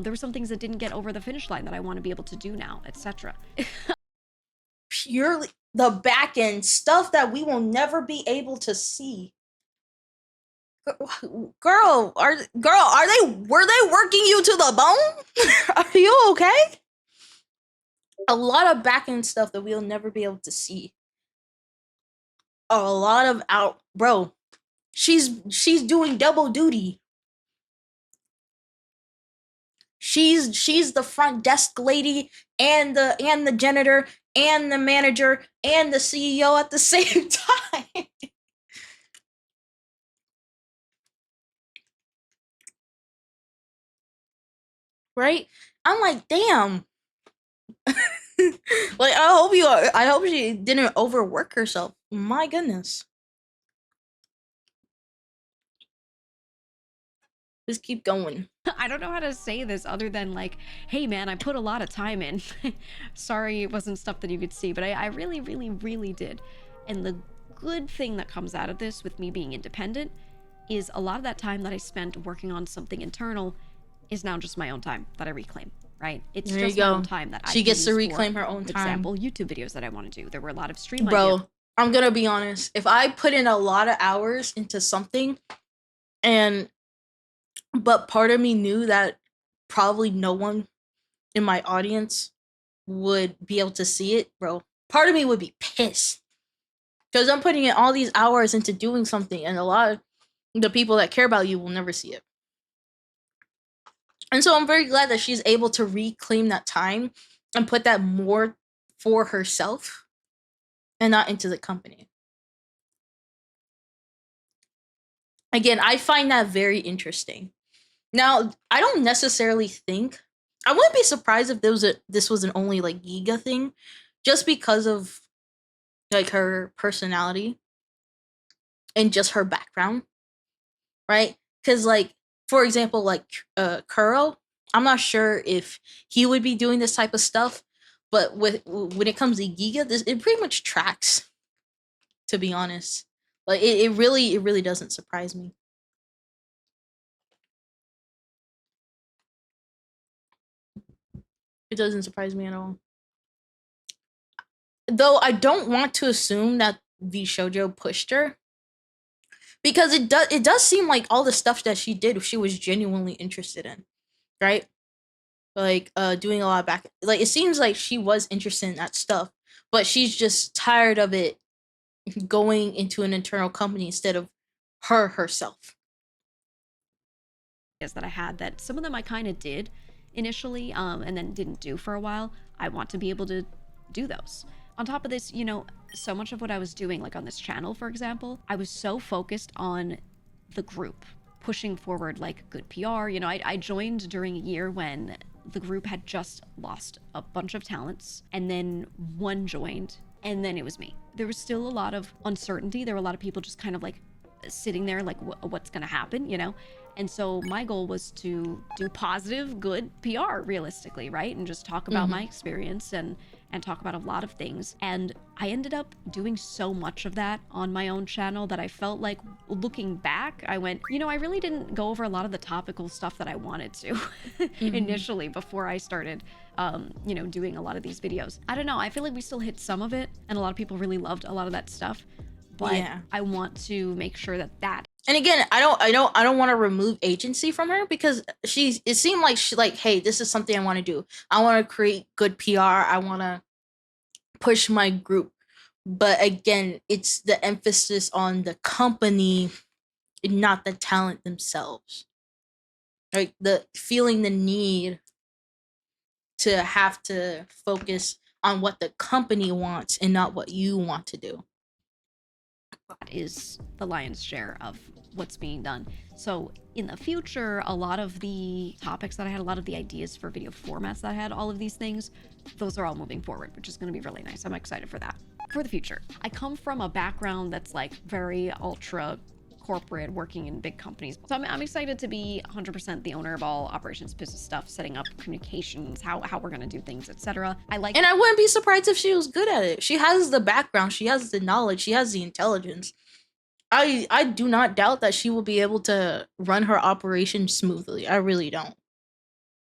There were some things that didn't get over the finish line that I want to be able to do now, etc. Purely the back end stuff that we will never be able to see. Girl, were they working you to the bone? Are you okay? A lot of back end stuff that we'll never be able to see. A lot of bro. She's doing double duty. She's the front desk lady and the janitor and the manager and the CEO at the same time. Right? I'm like, damn. Like, I hope she didn't overwork herself. My goodness. Just keep going. I don't know how to say this other than like, hey man, I put a lot of time in. Sorry it wasn't stuff that you could see, but I really, really, really did. And the good thing that comes out of this with me being independent is a lot of that time that I spent working on something internal is now just my own time that I reclaim, right? It's There just you my go. own time that She I gets to use reclaim for, her own for time. example, YouTube videos that I want to do. There were a lot of stream ideas. Bro, I'm gonna be honest. If I put in a lot of hours into something, but part of me knew that probably no one in my audience would be able to see it, bro. Part of me would be pissed. Because I'm putting in all these hours into doing something, and a lot of the people that care about you will never see it. And so I'm very glad that she's able to reclaim that time and put that more for herself and not into the company. Again, I find that very interesting. Now, I don't necessarily think I wouldn't be surprised if this was an only like Giga thing, just because of like her personality and just her background, right? Because like for example, like Kuro, I'm not sure if he would be doing this type of stuff, but when it comes to Giga, it pretty much tracks. To be honest, like it really doesn't surprise me. It doesn't surprise me at all. Though I don't want to assume that the shoujo pushed her, because it does seem like all the stuff that she did she was genuinely interested in, right? Like doing a lot of back, like it seems like she was interested in that stuff, but she's just tired of it going into an internal company instead of herself. That I had that some of them I kind of did initially and then didn't do for a while. I want to be able to do those. On top of this, you know, so much of what I was doing, like on this channel, for example, I was so focused on the group, pushing forward like good PR. You know, I joined during a year when the group had just lost a bunch of talents, and then one joined, and then it was me. There was still a lot of uncertainty. There were a lot of people just kind of like sitting there like, what's gonna happen, you know? And so my goal was to do positive, good PR realistically, right? And just talk about my experience and talk about a lot of things. And I ended up doing so much of that on my own channel that I felt like, looking back, I went, you know, I really didn't go over a lot of the topical stuff that I wanted to initially before I started, you know, doing a lot of these videos. I don't know. I feel like we still hit some of it, and a lot of people really loved a lot of that stuff. But yeah. I want to make sure that. And again, I don't want to remove agency from her, because it seemed like she like, hey, this is something I want to do. I want to create good PR. I want to push my group. But again, it's the emphasis on the company, not the talent themselves. Like the feeling the need to have to focus on what the company wants and not what you want to do. That is the lion's share of what's being done. So in the future, a lot of the topics that I had, a lot of the ideas for video formats that I had, all of these things, those are all moving forward, which is going to be really nice. I'm excited for that. For the future, I come from a background that's like very ultra corporate, working in big companies. So I'm excited to be 100% the owner of all operations, business stuff, setting up communications, how we're going to do things, etc. And I wouldn't be surprised if she was good at it. She has the background, she has the knowledge, she has the intelligence. I do not doubt that she will be able to run her operation smoothly. I really don't.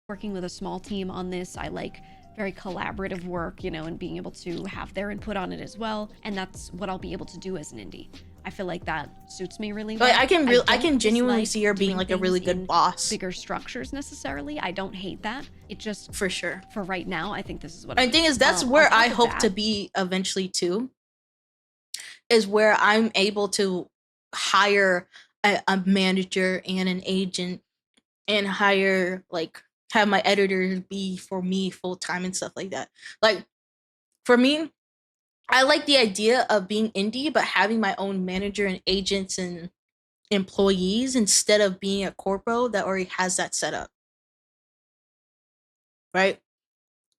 Working with a small team on this, I like very collaborative work, you know, and being able to have their input on it as well. And that's what I'll be able to do as an indie. I feel like that suits me really well. I can genuinely see her being like a really good boss. Bigger structures necessarily. I don't hate that. It just, for sure, for right now, I think this is what I think is that's where I hope to be eventually too. Is where I'm able to hire a manager and an agent and hire like have my editors be for me full time and stuff like that. Like for me, I like the idea of being indie, but having my own manager and agents and employees instead of being a corpo that already has that set up. Right?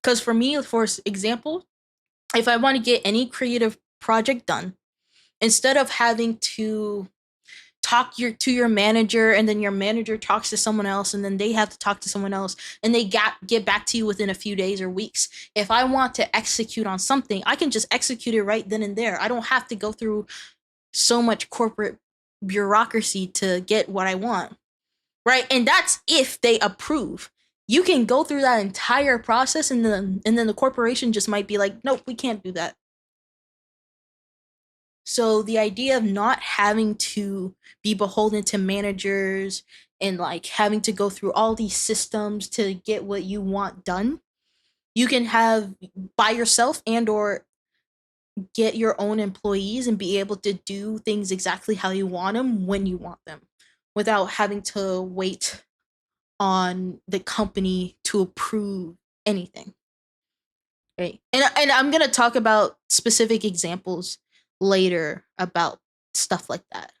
Because for me, for example, if I want to get any creative project done, instead of having to to your manager and then your manager talks to someone else and then they have to talk to someone else and they get back to you within a few days or weeks. If I want to execute on something, I can just execute it right then and there. I don't have to go through so much corporate bureaucracy to get what I want. Right? And that's if they approve. You can go through that entire process and then the corporation just might be like, nope, we can't do that. So the idea of not having to be beholden to managers and like having to go through all these systems to get what you want done, you can have by yourself and or get your own employees and be able to do things exactly how you want them when you want them without having to wait on the company to approve anything. Right. And I'm going to talk about specific examples later about stuff like that.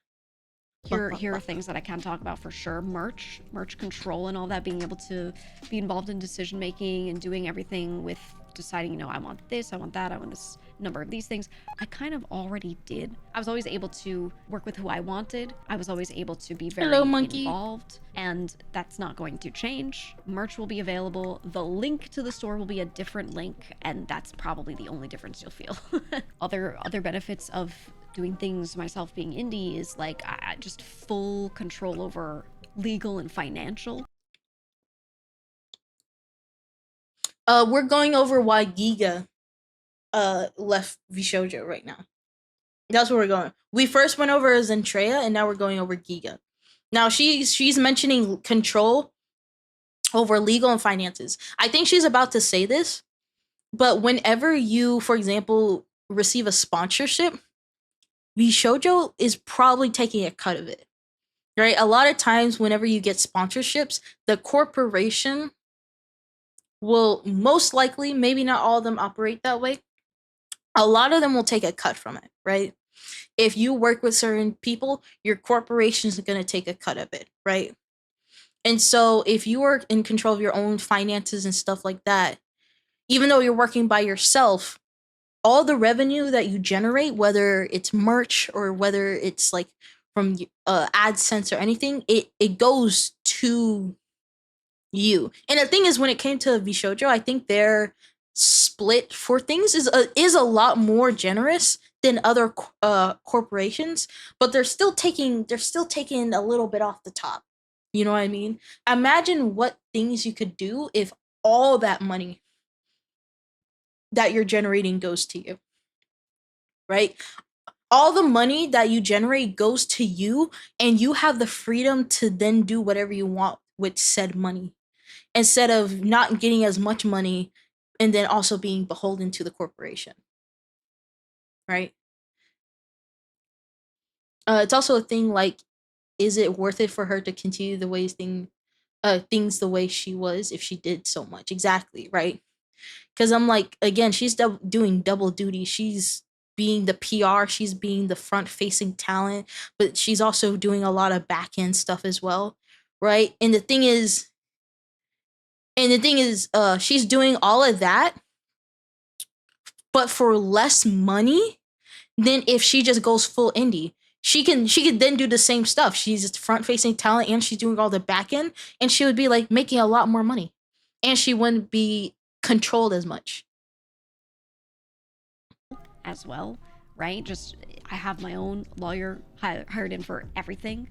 Here are things that I can talk about for sure. Merch control and all that, being able to be involved in decision making and doing everything with deciding, you know, I want this, I want that, I want this number of these things. I kind of already did. I was always able to work with who I wanted. I was always able to be very involved, and that's not going to change. Merch will be available. The link to the store will be a different link, and that's probably the only difference you'll feel. Other benefits of doing things myself being indie is like just full control over legal and financial. We're going over why Giga left VShojo right now. That's where we're going. We first went over Zentrea and now we're going over Giga. Now she's mentioning control over legal and finances. I think she's about to say this, but whenever you, for example, receive a sponsorship, VShojo is probably taking a cut of it. Right? A lot of times whenever you get sponsorships, the corporation will most likely, maybe not all of them operate that way. A lot of them will take a cut from it, right? If you work with certain people, your corporation is going to take a cut of it, right? And so if you are in control of your own finances and stuff like that, even though you're working by yourself, all the revenue that you generate, whether it's merch or whether it's like from AdSense or anything, it goes to you. And the thing is, when it came to VShojo, I think their split for things is a lot more generous than other corporations, but they're still taking a little bit off the top. You know what I mean? Imagine what things you could do if all that money that you're generating goes to you. Right? All the money that you generate goes to you, and you have the freedom to then do whatever you want with said money, instead of not getting as much money and then also being beholden to the corporation. Right? It's also a thing like, is it worth it for her to continue the ways things the way she was if she did so much? Exactly, right? Because I'm like, again, she's doing double duty. She's being the PR, she's being the front-facing talent, but she's also doing a lot of back-end stuff as well, right? And the thing is, she's doing all of that, but for less money than if she just goes full indie. She could then do the same stuff. She's front-facing talent and she's doing all the back end, and she would be like making a lot more money, and she wouldn't be controlled as much. As well, right? Just I have my own lawyer hired in for everything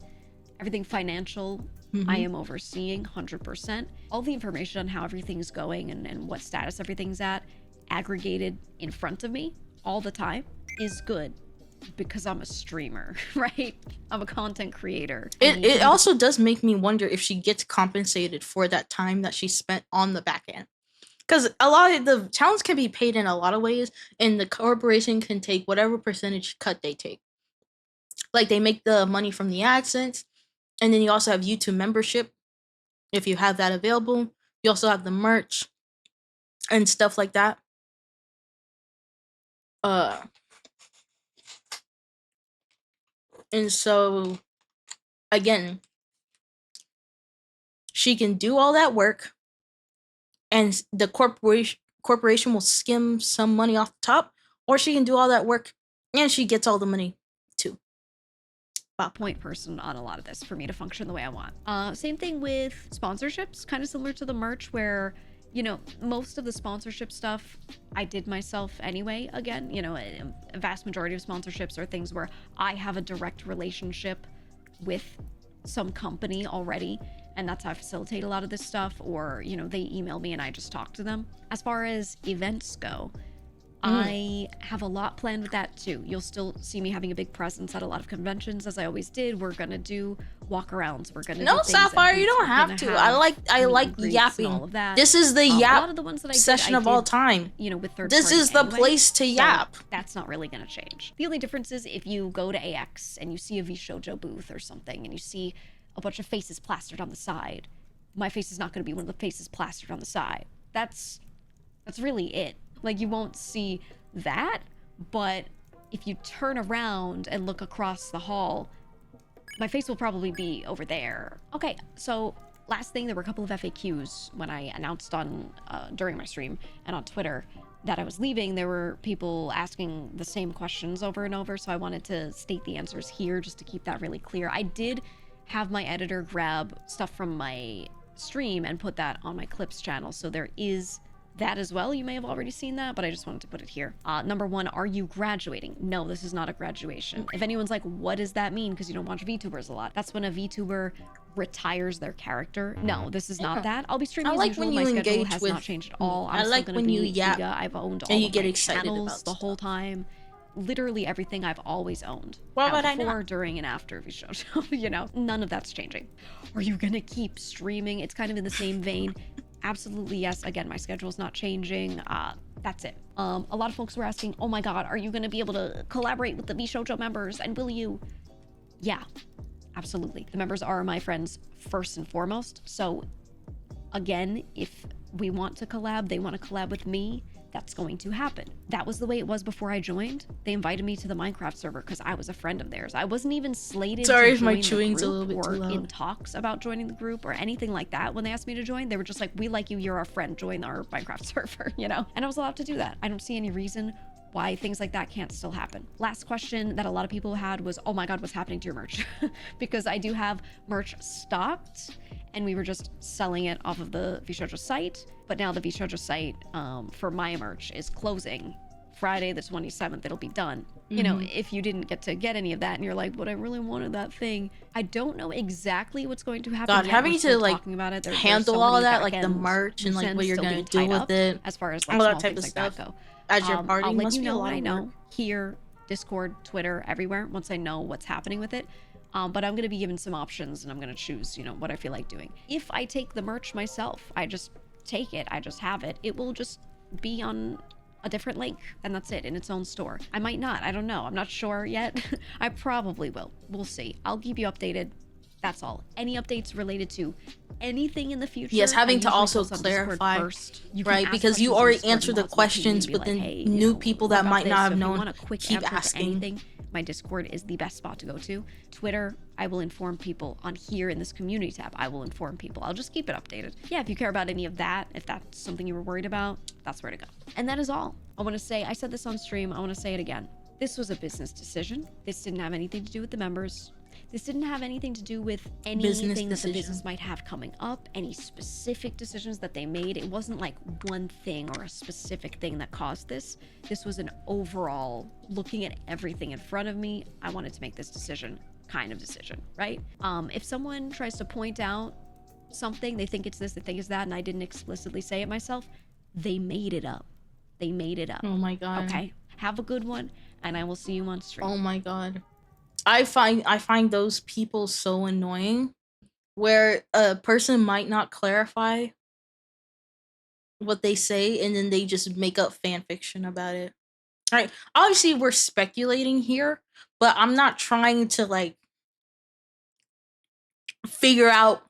financial. I am overseeing 100%. All the information on how everything's going and what status everything's at, aggregated in front of me all the time, is good because I'm a streamer, right? I'm a content creator. It also does make me wonder if she gets compensated for that time that she spent on the back end. Because a lot of the talents can be paid in a lot of ways, and the corporation can take whatever percentage cut they take. Like, they make the money from the AdSense, and then you also have YouTube membership, if you have that available. You also have the merch and stuff like that. Uh, and so again, she can do all that work, and the corporation will skim some money off the top, or she can do all that work and she gets all the money too. Point person on a lot of this for me to function the way I want. Same thing with sponsorships, kind of similar to the merch, where, you know, most of the sponsorship stuff I did myself anyway. Again, you know, a vast majority of sponsorships are things where I have a direct relationship with some company already, and that's how I facilitate a lot of this stuff, or, you know, they email me and I just talk to them. As far as events go, I have a lot planned with that too. You'll still see me having a big presence at a lot of conventions, as I always did. We're gonna do walkarounds. We're gonna No, do things at Sapphire, you booths. don't We're have gonna to. I like meet and greets yapping. and all of that. This is the A yap lot of the ones that I session did, of all time. You know, with third This parties is the anyway, place to so yap. that's not really gonna change. The only difference is if you go to AX and you see a VShojo booth or something, and you see a bunch of faces plastered on the side, my face is not gonna be one of the faces plastered on the side. That's really it. Like, you won't see that, but if you turn around and look across the hall, my face will probably be over there. Okay, so last thing, there were a couple of FAQs when I announced on during my stream and on Twitter that I was leaving. There were people asking the same questions over and over, so I wanted to state the answers here just to keep that really clear. I did have my editor grab stuff from my stream and put that on my clips channel, so there is that as well. You may have already seen that, but I just wanted to put it here. Number one, are you graduating? No, this is not a graduation. If anyone's like, what does that mean? Because you don't watch VTubers a lot. That's when a VTuber retires their character. No, this is not that. I'll be streaming as usual. My schedule has not changed at all. I'm still gonna be Giga. I've owned all of my channels the whole time. Literally everything I've always owned. Why would I before, not? during, and after VShojo, you know, none of that's changing. Are you gonna keep streaming? It's kind of in the same vein. Absolutely, yes. Again, my schedule's not changing. That's it. A lot of folks were asking, oh my god, are you going to be able to collaborate with the VShojo members, and will you? Yeah, absolutely. The members are my friends first and foremost. So again, if we want to collab, they want to collab with me, that's going to happen. That was the way it was before I joined. They invited me to the Minecraft server because I was a friend of theirs. I wasn't even slated to Sorry if join my the chewing's a group little bit or too loud. in talks about joining the group or anything like that. When they asked me to join, they were just like, we like you, you're our friend, join our Minecraft server, you know? And I was allowed to do that. I don't see any reason why things like that can't still happen. Last question that a lot of people had was, oh my god, what's happening to your merch? Because I do have merch stocked, and we were just selling it off of the VShojo site. But now the VShojo site for my merch is closing Friday the 27th. It'll be done. You know, if you didn't get to get any of that and you're like, but I really wanted that thing. I don't know exactly what's going to happen. God, yet. having We're to still like talking about it. handle so all many of that, like the back-end merch and like loose what you're ends gonna still do being tied with up it, as far as like all that small type of things like stuff. that go. As your party I'll let must you be a know lot when I of know work. here, Discord, Twitter, everywhere, once I know what's happening with it. But I'm going to be given some options, and I'm going to choose, you know, what I feel like doing. If I take the merch myself, I just take it, I just have it. It will just be on a different link, and that's it, in its own store. I might not, I don't know. I'm not sure yet. I probably will. We'll see. I'll keep you updated. That's all. Any updates related to anything in the future? Yes, having I to usually also post on Discord clarify, first. You can right? ask Because you questions on already Discord, answered the mods in the community, questions, be but like, then hey, you new know, people what that about might this? not So have if you known want a quick keep answer to asking. anything, my Discord is the best spot to go to. Twitter, I will inform people on here in this community tab. I will inform people. I'll just keep it updated. Yeah, if you care about any of that, if that's something you were worried about, that's where to go. And that is all. I want to say, I said this on stream, I want to say it again. This was a business decision. This didn't have anything to do with the members. This didn't have anything to do with anything that the business might have coming up, any specific decisions that they made. It wasn't like one thing or a specific thing that caused this. This was an overall, looking at everything in front of me, I wanted to make this decision, kind of decision, right? If someone tries to point out something, they think it's this, they think it's that, and I didn't explicitly say it myself, they made it up. They made it up. Oh my god. Okay? Have a good one, and I will see you on stream. Oh my god. I find those people so annoying where a person might not clarify what they say and then they just make up fan fiction about it. Right? Obviously we're speculating here, but I'm not trying to like figure out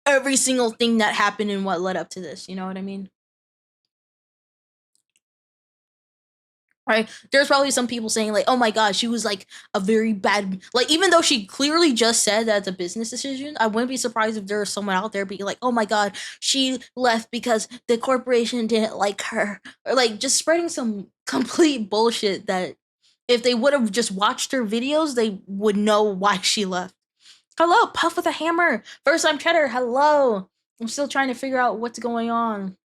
every single thing that happened and what led up to this. You know what I mean? Right? There's probably some people saying like, "Oh my god, she was like a very bad," like even though she clearly just said that it's a business decision. I wouldn't be surprised if there was someone out there being like, "Oh my god, she left because the corporation didn't like her," or like just spreading some complete bullshit that if they would have just watched her videos, they would know why she left. Hello, Puff with a Hammer. First time cheddar. Hello. I'm still trying to figure out what's going on.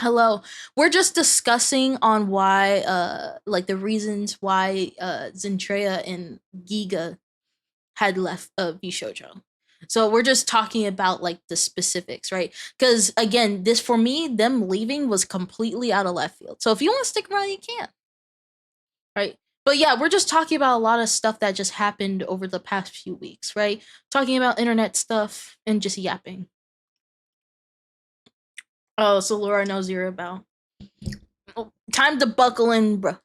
Hello. We're just discussing on why like the reasons why Zentrea and Giga had left Vishojo. So we're just talking about like the specifics, right? Because again, this for me, them leaving was completely out of left field. So if you want to stick around, you can. Right? But yeah, we're just talking about a lot of stuff that just happened over the past few weeks, right? Talking about internet stuff and just yapping. Oh, so Laura knows you're about. Oh, time to buckle in, bro.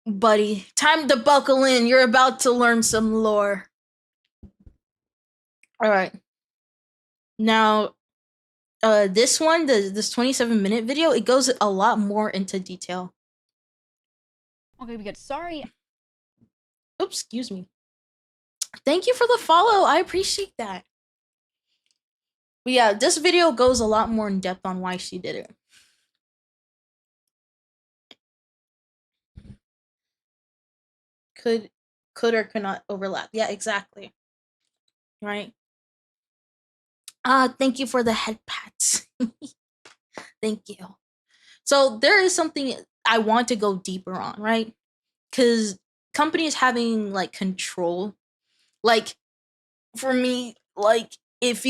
Buddy. Time to buckle in. You're about to learn some lore. Alright. Now, this one, this 27-minute video, it goes a lot more into detail. Okay, we get sorry. Oops, excuse me. Thank you for the follow. I appreciate that. But yeah, this video goes a lot more in depth on why she did it. Could or could not overlap. Yeah, exactly. Right? Thank you for the head pats. Thank you. So there is something I want to go deeper on, right? Because companies having like control, like for me, like if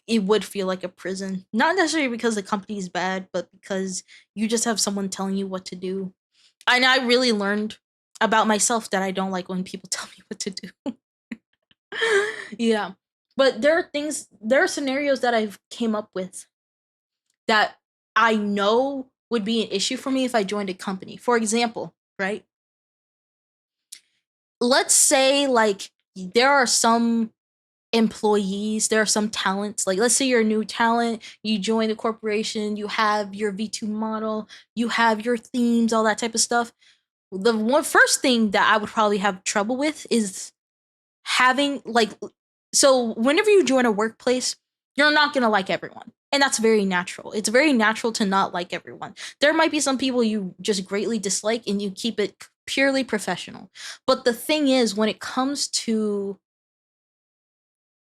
it would feel like a prison, not necessarily because the company is bad, but because you just have someone telling you what to do. And I really learned about myself that I don't like when people tell me what to do. Yeah, but there are scenarios that I've came up with that I know would be an issue for me if I joined a company. For example, right? Let's say like there are some employees, there are some talents. Like let's say you're a new talent, you join the corporation, you have your V2 model, you have your themes, all that type of stuff. The one first thing that I would probably have trouble with is having like, so whenever you join a workplace, you're not going to like everyone. And that's very natural. It's very natural to not like everyone. There might be some people you just greatly dislike and you keep it purely professional. But the thing is, when it comes to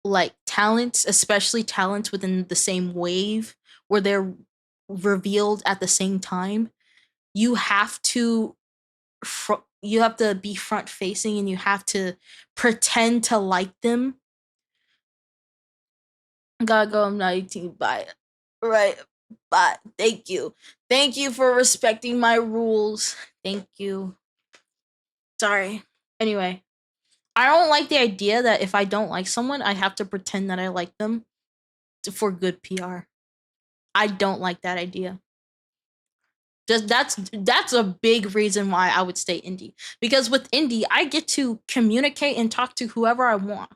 like talents, especially talents within the same wave where they're revealed at the same time, you have to be front facing and you have to pretend to like them. Gotta go, I'm 19, bye. Right, bye. Thank you for respecting my rules. Thank you. Sorry. Anyway, I don't like the idea that if I don't like someone, I have to pretend that I like them for good PR. I don't like that idea. That's a big reason why I would stay indie. Because with indie, I get to communicate and talk to whoever I want.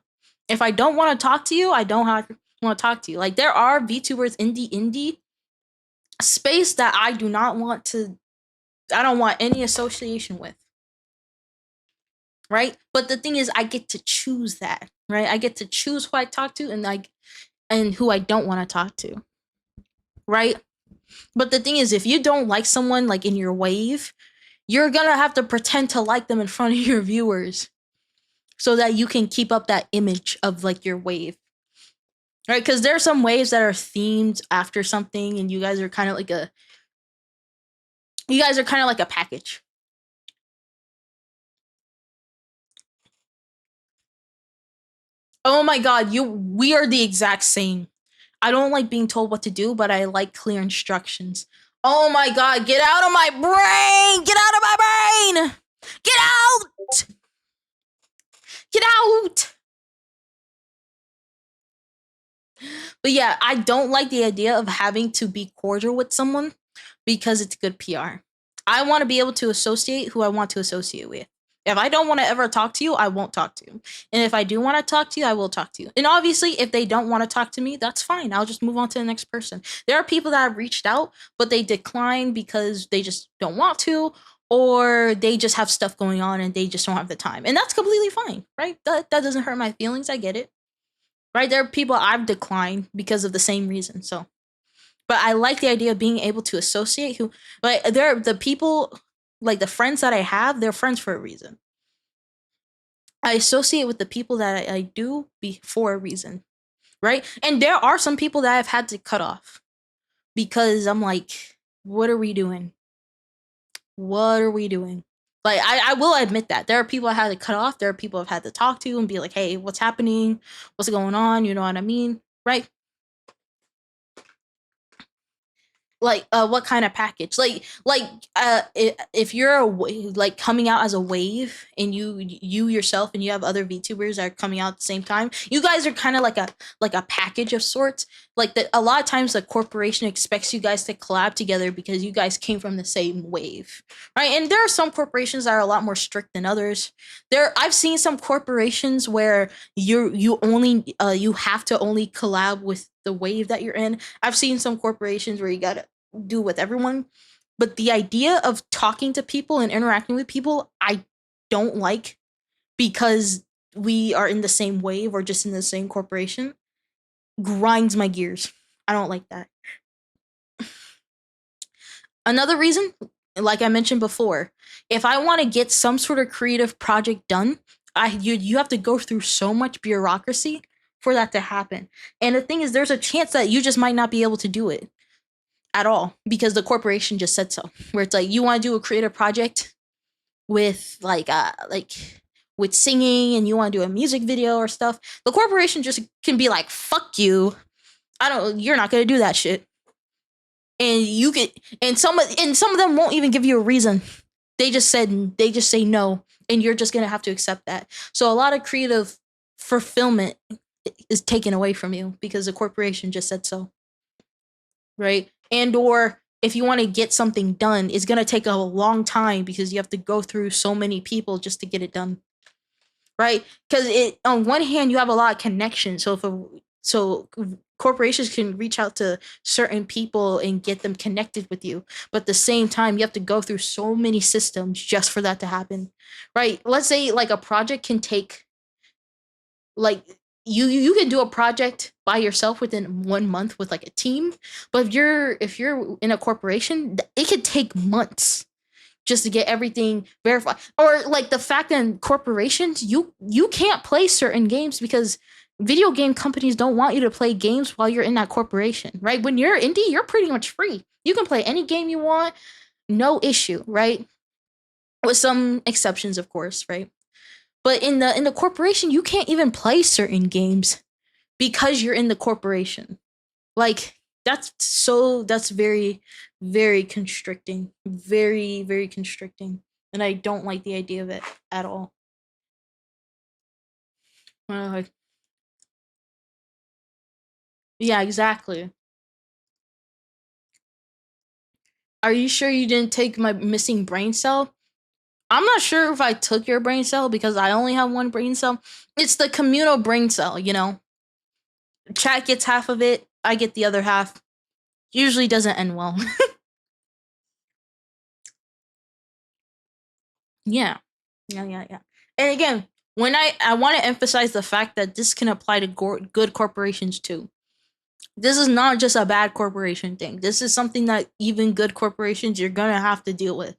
If I don't want to talk to you, I don't want to talk to you. Like there are VTubers indie space that I don't want any association with. Right? But the thing is I get to choose that, right? I get to choose who I talk to and who I don't want to talk to. Right? But the thing is, if you don't like someone like in your wave, you're gonna have to pretend to like them in front of your viewers so that you can keep up that image of like your wave. Right? Because there are some waves that are themed after something and you guys are kind of like a package. Oh my god, we are the exact same. I don't like being told what to do, but I like clear instructions. Oh my god, get out of my brain! Get out of my brain! Get out! Get out! But yeah, I don't like the idea of having to be cordial with someone because it's good PR. I want to be able to associate who I want to associate with. If I don't want to ever talk to you, I won't talk to you. And if I do want to talk to you, I will talk to you. And obviously, if they don't want to talk to me, that's fine. I'll just move on to the next person. There are people that have reached out, but they decline because they just don't want to, or they just have stuff going on and they just don't have the time. And that's completely fine, right? That doesn't hurt my feelings. I get it. Right? There are people I've declined because of the same reason. So, but I like the idea of being able to associate who, like, they're the people, like the friends that I have, they're friends for a reason. I associate with the people that I do for a reason, right? And there are some people that I've had to cut off because I'm like, what are we doing? What are we doing? Like, I will admit that there are people I had to cut off. There are people I've had to talk to and be like, hey, what's happening? What's going on? You know what I mean? Right? Like what kind of package, if you're like coming out as a wave and you yourself and you have other VTubers that are coming out at the same time, you guys are kind of like a package of sorts. Like a lot of times the corporation expects you guys to collab together because you guys came from the same wave, right? And there are some corporations that are a lot more strict than others. I've seen some corporations where you only you have to only collab with the wave that you're in. I've seen some corporations where you gotta do with everyone, but the idea of talking to people and interacting with people, I don't like, because we are in the same wave or just in the same corporation. Grinds my gears. I don't like that. Another reason, like I mentioned before, if I want to get some sort of creative project done, you have to go through so much bureaucracy for that to happen. And the thing is, there's a chance that you just might not be able to do it at all because the corporation just said so. Where it's like, you want to do a creative project with like with singing, and you want to do a music video or stuff, the corporation just can be like, fuck you, you're not gonna do that shit. And you get, and some of them won't even give you a reason. They just say no, and you're just gonna have to accept that. So a lot of creative fulfillment is taken away from you because the corporation just said so, right? And or if you want to get something done, it's going to take a long time because you have to go through so many people just to get it done, right? Because on one hand, you have a lot of connections. So corporations can reach out to certain people and get them connected with you, but at the same time, you have to go through so many systems just for that to happen, right? Let's say like a project can take, like, you can do a project by yourself within 1 month with like a team, but if you're in a corporation, it could take months just to get everything verified. Or like the fact that in corporations, you can't play certain games because video game companies don't want you to play games while you're in that corporation, right? When you're indie, you're pretty much free. You can play any game you want, no issue, right? With some exceptions, of course, right? But in the corporation, you can't even play certain games because you're in the corporation. Like, that's very, very constricting. Very, very constricting. And I don't like the idea of it at all. Like, yeah, exactly. Are you sure you didn't take my missing brain cell? I'm not sure if I took your brain cell because I only have one brain cell. It's the communal brain cell, you know? Chat gets half of it, I get the other half. Usually doesn't end well. Yeah. Yeah. And again, when I want to emphasize the fact that this can apply to good corporations too. This is not just a bad corporation thing. This is something that even good corporations, you're gonna have to deal with.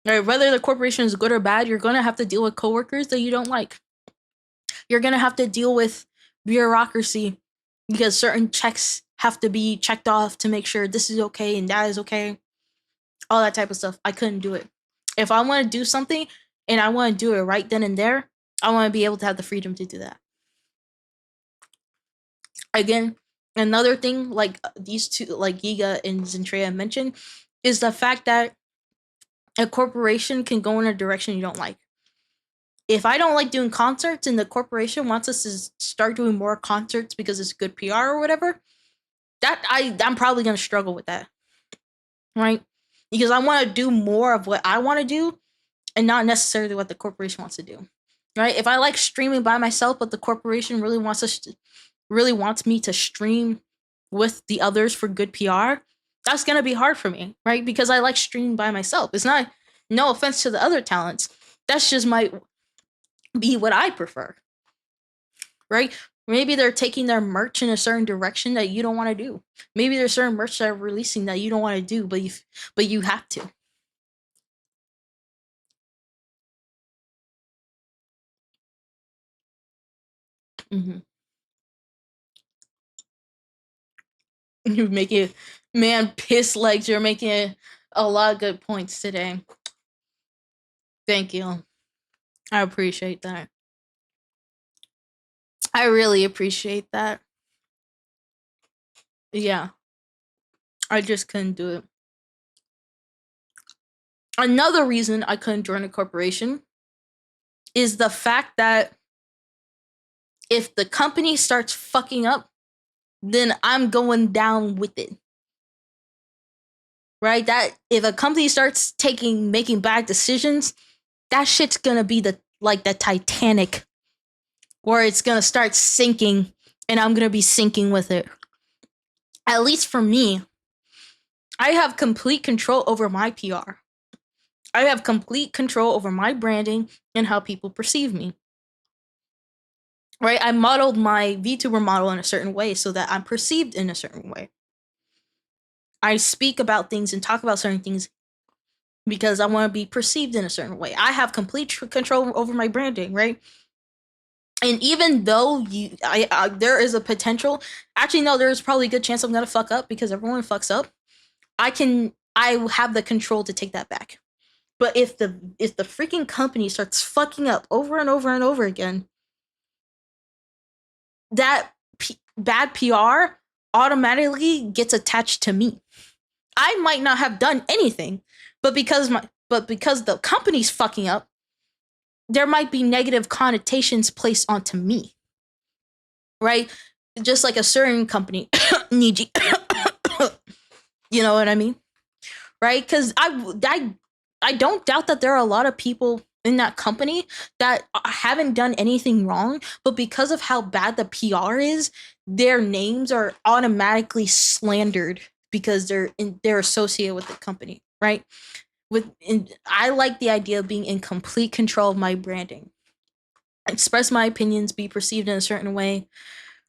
Right? Whether the corporation is good or bad, you're gonna have to deal with coworkers that you don't like. You're gonna have to deal with bureaucracy because certain checks have to be checked off to make sure this is okay and that is okay. All that type of stuff. I couldn't do it. If I want to do something and I want to do it right then and there, I want to be able to have the freedom to do that. Again, another thing, like these two, like Giga and Zentrea mentioned, is the fact that a corporation can go in a direction you don't like. If I don't like doing concerts and the corporation wants us to start doing more concerts because it's good PR or whatever, I'm probably going to struggle with that, right? Because I want to do more of what I want to do, and not necessarily what the corporation wants to do. Right? If I like streaming by myself, but the corporation really wants me to stream with the others for good PR, that's gonna be hard for me, right? Because I like streaming by myself. It's not, no offense to the other talents, that's just might be what I prefer, right? Maybe they're taking their merch in a certain direction that you don't want to do. Maybe there's certain merch that are releasing that you don't want to do, but you have to. Mm-hmm. You make it, man, piss legs. You're making a lot of good points today. Thank you. I appreciate that. I really appreciate that. Yeah, I just couldn't do it. Another reason I couldn't join a corporation is the fact that if the company starts fucking up, then I'm going down with it. Right? That if a company starts making bad decisions, that shit's gonna be the Titanic, where it's gonna start sinking, and I'm gonna be sinking with it. At least for me, I have complete control over my PR. I have complete control over my branding and how people perceive me. Right? I modeled my VTuber model in a certain way so that I'm perceived in a certain way. I speak about things and talk about certain things because I want to be perceived in a certain way. I have complete control over my branding, right? And even though there is a potential, actually no, there's probably a good chance I'm gonna fuck up because everyone fucks up. I have the control to take that back. But if the freaking company starts fucking up over and over and over again, that bad PR automatically gets attached to me. I might not have done anything, but because the company's fucking up, there might be negative connotations placed onto me. Right? Just like a certain company, Niji. You know what I mean? Right? Because I don't doubt that there are a lot of people in that company that haven't done anything wrong, but because of how bad the PR is, their names are automatically slandered because they're associated with the company, right? I like the idea of being in complete control of my branding. Express my opinions, be perceived in a certain way,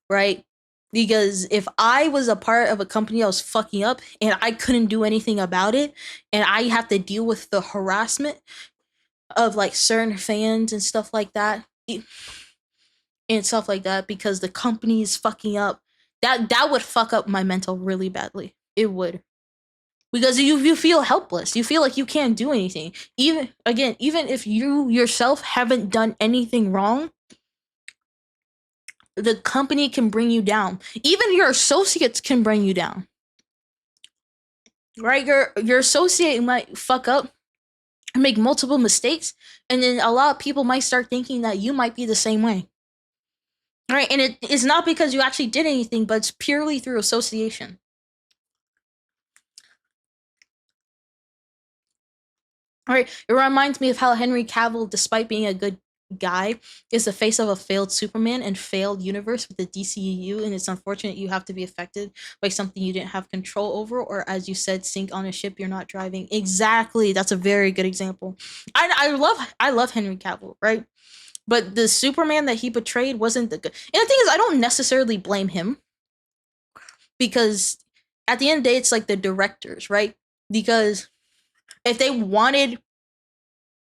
right? Because if I was a part of a company that was fucking up and I couldn't do anything about it, and I have to deal with the harassment of like certain fans and stuff like that, because the company is fucking up, that would fuck up my mental really badly. It would. Because you feel helpless. You feel like you can't do anything. Even if you yourself haven't done anything wrong, the company can bring you down. Even your associates can bring you down. Right? Your associate might fuck up and make multiple mistakes, and then a lot of people might start thinking that you might be the same way. Right? And it is not because you actually did anything, but it's purely through association. All right, it reminds me of how Henry Cavill, despite being a good guy, is the face of a failed Superman and failed universe with the DCEU, and it's unfortunate you have to be affected by something you didn't have control over, or as you said, sink on a ship you're not driving. Exactly, that's a very good example. I love Henry Cavill, right? But the Superman that he portrayed wasn't the good. And the thing is, I don't necessarily blame him, because at the end of the day, it's like the directors, right? Because if they wanted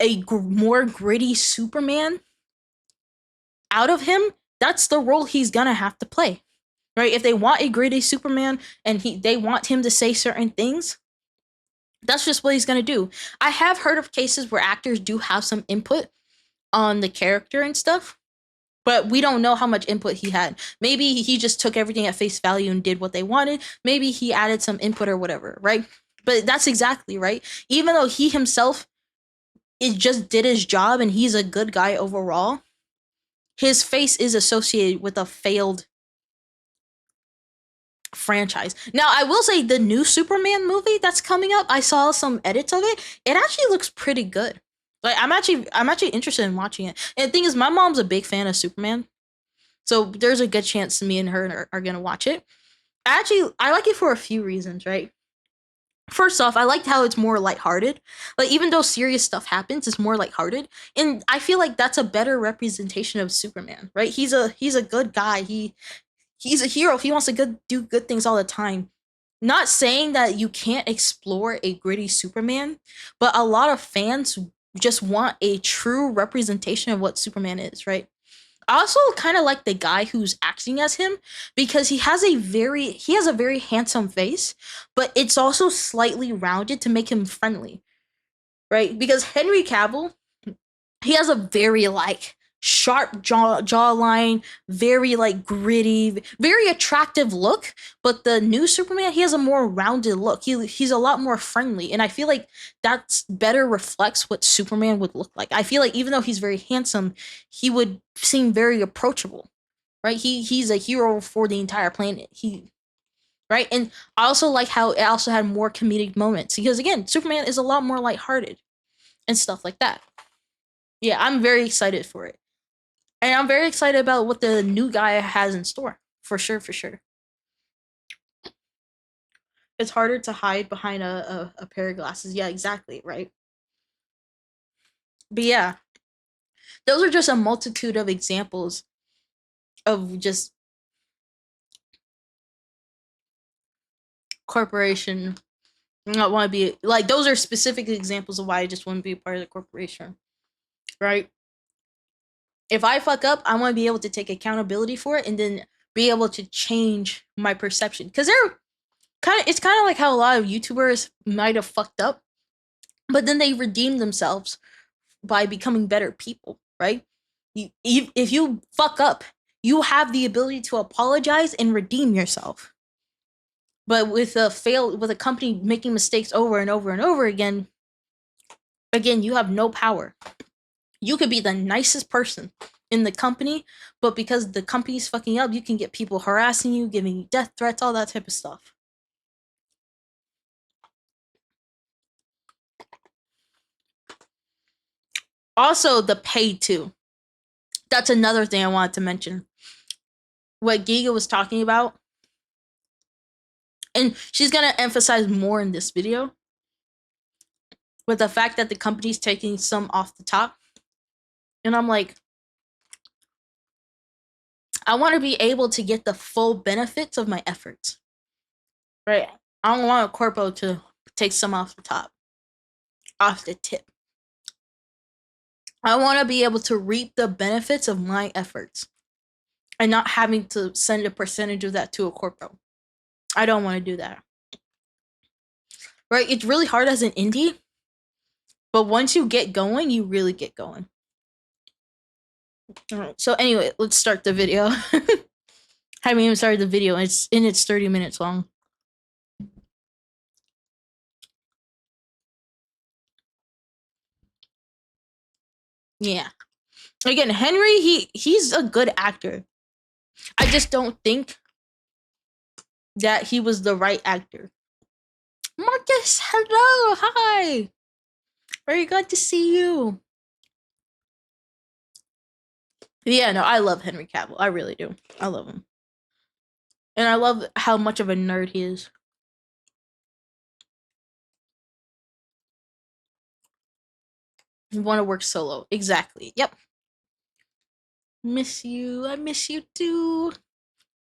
a more gritty Superman out of him, that's the role he's gonna have to play, right? If they want a gritty Superman and they want him to say certain things, that's just what he's gonna do. I have heard of cases where actors do have some input on the character and stuff, but we don't know how much input he had. Maybe he just took everything at face value and did what they wanted. Maybe he added some input or whatever, right? But that's exactly right. Even though he himself just did his job and he's a good guy overall, his face is associated with a failed franchise. Now, I will say the new Superman movie that's coming up, I saw some edits of it. It actually looks pretty good. Like I'm actually interested in watching it. And the thing is, my mom's a big fan of Superman, so there's a good chance me and her are gonna watch it. I like it for a few reasons, right? First off, I liked how it's more lighthearted. Like even though serious stuff happens, it's more lighthearted, and I feel like that's a better representation of Superman, right? He's a good guy. He's a hero. He wants to do good things all the time. Not saying that you can't explore a gritty Superman, but a lot of fans just want a true representation of what Superman is, right? I also kind of like the guy who's acting as him because he has a very handsome face, but it's also slightly rounded to make him friendly, right? Because Henry Cavill, he has a very like sharp jawline, very like gritty, very attractive look. But the new Superman, he has a more rounded look. He's a lot more friendly, and I feel like that's better reflects what Superman would look like. I feel like even though he's very handsome, he would seem very approachable, right? He's a hero for the entire planet. Right, and I also like how it also had more comedic moments because again, Superman is a lot more lighthearted and stuff like that. Yeah, I'm very excited for it. And I'm very excited about what the new guy has in store. For sure, for sure. It's harder to hide behind a pair of glasses. Yeah, exactly, right? But yeah, those are just a multitude of examples of just corporation. Not want to be like those are specific examples of why I just want to be a part of the corporation. Right? If I fuck up, I want to be able to take accountability for it and then be able to change my perception. Because it's kind of like how a lot of YouTubers might have fucked up, but then they redeem themselves by becoming better people, right? If you fuck up, you have the ability to apologize and redeem yourself. But with a company making mistakes over and over and over again, you have no power. You could be the nicest person in the company, but because the company's fucking up, you can get people harassing you, giving you death threats, all that type of stuff. Also, the pay too. That's another thing I wanted to mention. What Giga was talking about, and she's gonna emphasize more in this video, with the fact that the company's taking some off the top. And I'm like, I want to be able to get the full benefits of my efforts. Right? I don't want a corpo to take some off the top, off the tip. I want to be able to reap the benefits of my efforts and not having to send a percentage of that to a corpo. I don't want to do that. Right? It's really hard as an indie, but once you get going, you really get going. All right. So anyway, let's start the video. Haven't even started the video. It's 30 minutes long. Yeah. Again, Henry, he's a good actor. I just don't think that he was the right actor. Marcus, hello, hi. Very glad to see you. Yeah, no, I love Henry Cavill. I really do. I love him. And I love how much of a nerd he is. You want to work solo. Exactly. Yep. Miss you. I miss you too.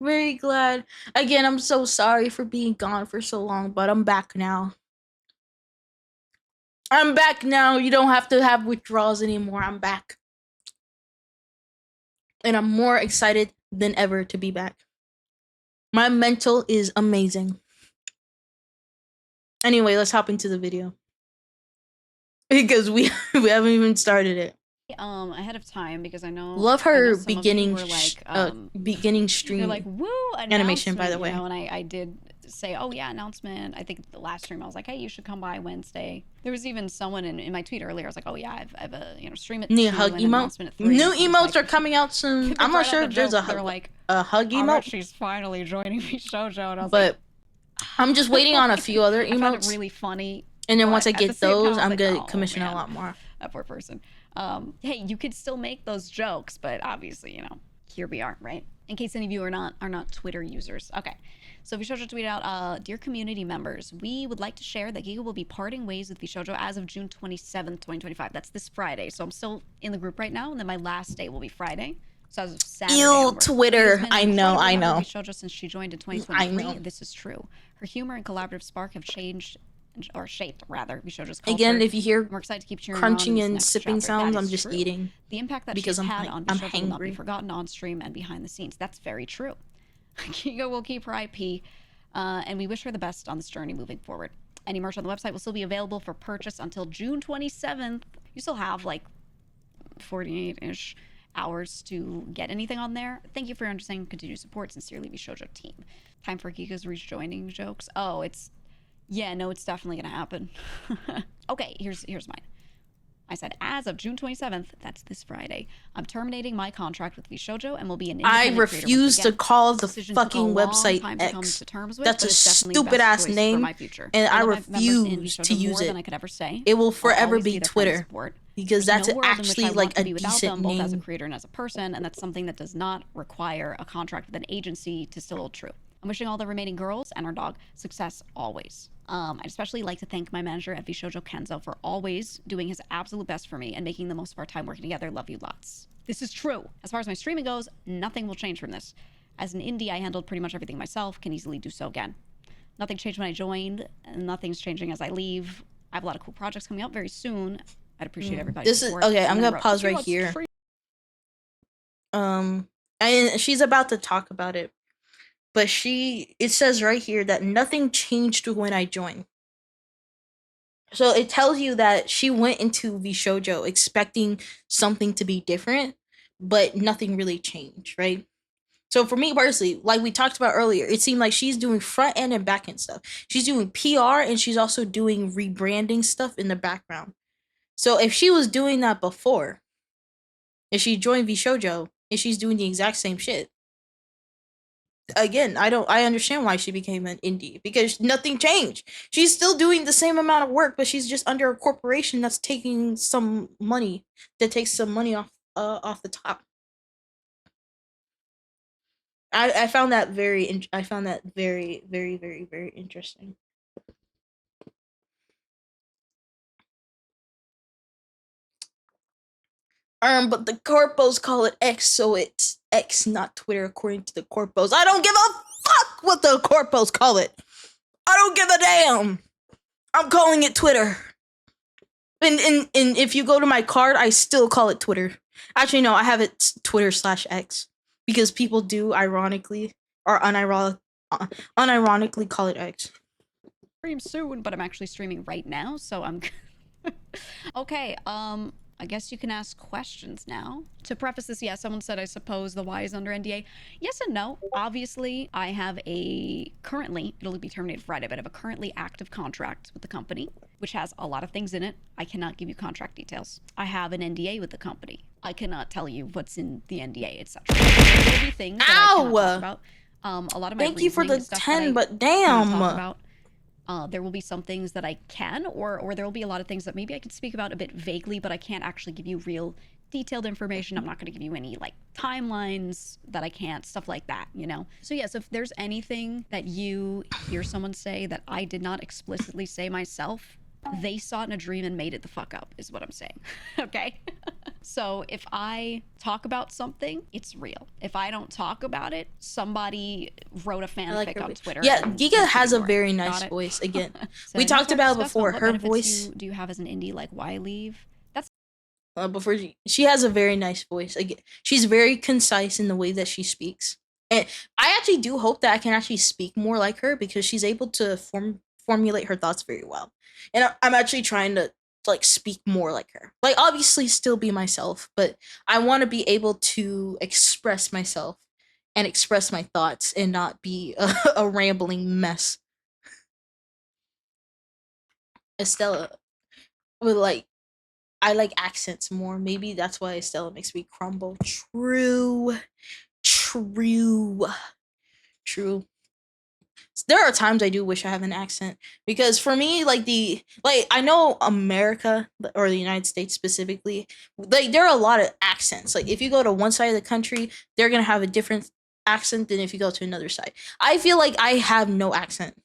Very glad. Again, I'm so sorry for being gone for so long, but I'm back now. I'm back now. You don't have to have withdrawals anymore. I'm back. And I'm more excited than ever to be back. My mental is amazing. Anyway, let's hop into the video. Because we haven't even started it. Ahead of time because I know love her beginning beginning stream. You're like woo animation, by the way. You know, and I did say, oh yeah, announcement. I think the last stream I was like, hey, you should come by Wednesday. There was even someone in my tweet earlier. I was like, oh yeah, I've a stream at 2 hug and emote. announcement at 3. New emotes are coming out soon. I'm not sure if there's a hug emote. She's finally joining me, Shoujo. And I was but I'm just waiting on a few other I found it emotes. really funny. And then once I get those, I'm gonna commission a lot more. That poor person. Hey, you could still make those jokes, but obviously, you know, here we are, right? In case any of you are not Twitter users. Okay. So Vishojo tweeted out, dear community members, we would like to share that Giga will be parting ways with Vishojo as of June 27th, 2025. That's this Friday. So I'm still in the group right now, and then my last day will be Friday. So as of Saturday Ew, onward. Twitter. I know. Vishojo since she joined in 2023. I know. This is true. Her humor and collaborative spark have changed, or shaped rather, Vishojo's culture. Again, if you hear we're excited to keep cheering crunching on and next sipping chapter. sounds, I'm is just true. eating. The impact that because she's had on I'm Vishojo will not be hangry. forgotten on stream and behind the scenes. That's very true. Giga will keep her IP, and we wish her the best on this journey moving forward. Any merch on the website will still be available for purchase until June 27th. You still have like 48-ish hours to get anything on there. Thank you for your understanding and continued support. Sincerely, Vishojo team. Time for Giga's rejoining jokes. Oh, it's... Yeah, no, it's definitely gonna happen. Okay, here's mine. I said, as of June 27th, that's this Friday, I'm terminating my contract with Vishojo and will be an independent I creator refuse once to again. call the Decision took a fucking long website time to come X. to terms with, That's but a it's definitely the stupid best ass choice name, for my future. and I love my members in refuse Vishojo to use more it. than I could ever say. It will I'll forever always be their friend and Twitter, support. because There's that's no world in which actually I like want to a be without decent them, both as a name. creator and as a person, and that's something that does not require a contract with an agency to still hold true. I'm wishing all the remaining girls and our dog success always. I'd especially like to thank my manager at Vishojo, Kenzo, for always doing his absolute best for me and making the most of our time working together. Love you lots. This is true. As far as my streaming goes, nothing will change from this. As an indie, I handled pretty much everything myself, can easily do so again. Nothing changed when I joined, and nothing's changing as I leave. I have a lot of cool projects coming up very soon. I'd appreciate everybody's This is support. okay. I'm And then I gonna wrote, pause "Okay, right let's here. stream." And she's about to talk about it, but it says right here that nothing changed when I joined. So it tells you that she went into Vishojo expecting something to be different, but nothing really changed, right? So for me personally, like we talked about earlier, it seemed like she's doing front end and back end stuff. She's doing PR and she's also doing rebranding stuff in the background. So if she was doing that before, if she joined Vishojo and she's doing the exact same shit, again, I understand why she became an indie, because nothing changed. She's still doing the same amount of work, but she's just under a corporation that's taking some money, off the top. I found that very very very very interesting. But the corpos call it X, so it's X, not Twitter, according to the corpos. I don't give a fuck what the corpos call it. I don't give a damn. I'm calling it Twitter. And if you go to my card, I still call it Twitter. Actually, no, I have it Twitter/X, because people do ironically or unironically call it X. Stream soon, but I'm actually streaming right now, so I'm okay. I guess you can ask questions now. To preface this, yeah, someone said, I suppose the Y is under NDA. Yes and no. Obviously, I have currently, it'll be terminated Friday, but I have a currently active contract with the company, which has a lot of things in it. I cannot give you contract details. I have an NDA with the company. I cannot tell you what's in the NDA, etc. There will be things that I cannot talk about. A lot of my Thank you for the stuff 10, but cannot damn. talk about. There will be some things that I can, or there will be a lot of things that maybe I can speak about a bit vaguely, but I can't actually give you real detailed information. I'm not going to give you any like timelines that I can't, stuff like that, you know? So yes, if there's anything that you hear someone say that I did not explicitly say myself, they saw it in a dream and made it the fuck up, is what I'm saying. Okay? So if I talk about something, it's real. If I don't talk about it, somebody wrote a fanfic on Twitter. Yeah, Giga has a very nice voice. Again, So we talked about it before. what Her benefits voice. do you have as an indie? Like, why leave? That's Before she has a very nice voice. Again, she's very concise in the way that she speaks, and I actually do hope that I can actually speak more like her, because she's able to formulate her thoughts very well. And I'm actually trying to like speak more like her. Like, obviously still be myself, but I want to be able to express myself and express my thoughts and not be a rambling mess. Estella with like, I like accents more. Maybe that's why Estella makes me crumble. True. There are times I do wish I have an accent, because for me, like I know America or the United States specifically, like there are a lot of accents. Like if you go to one side of the country, they're gonna have a different accent than if you go to another side. I feel like I have no accent.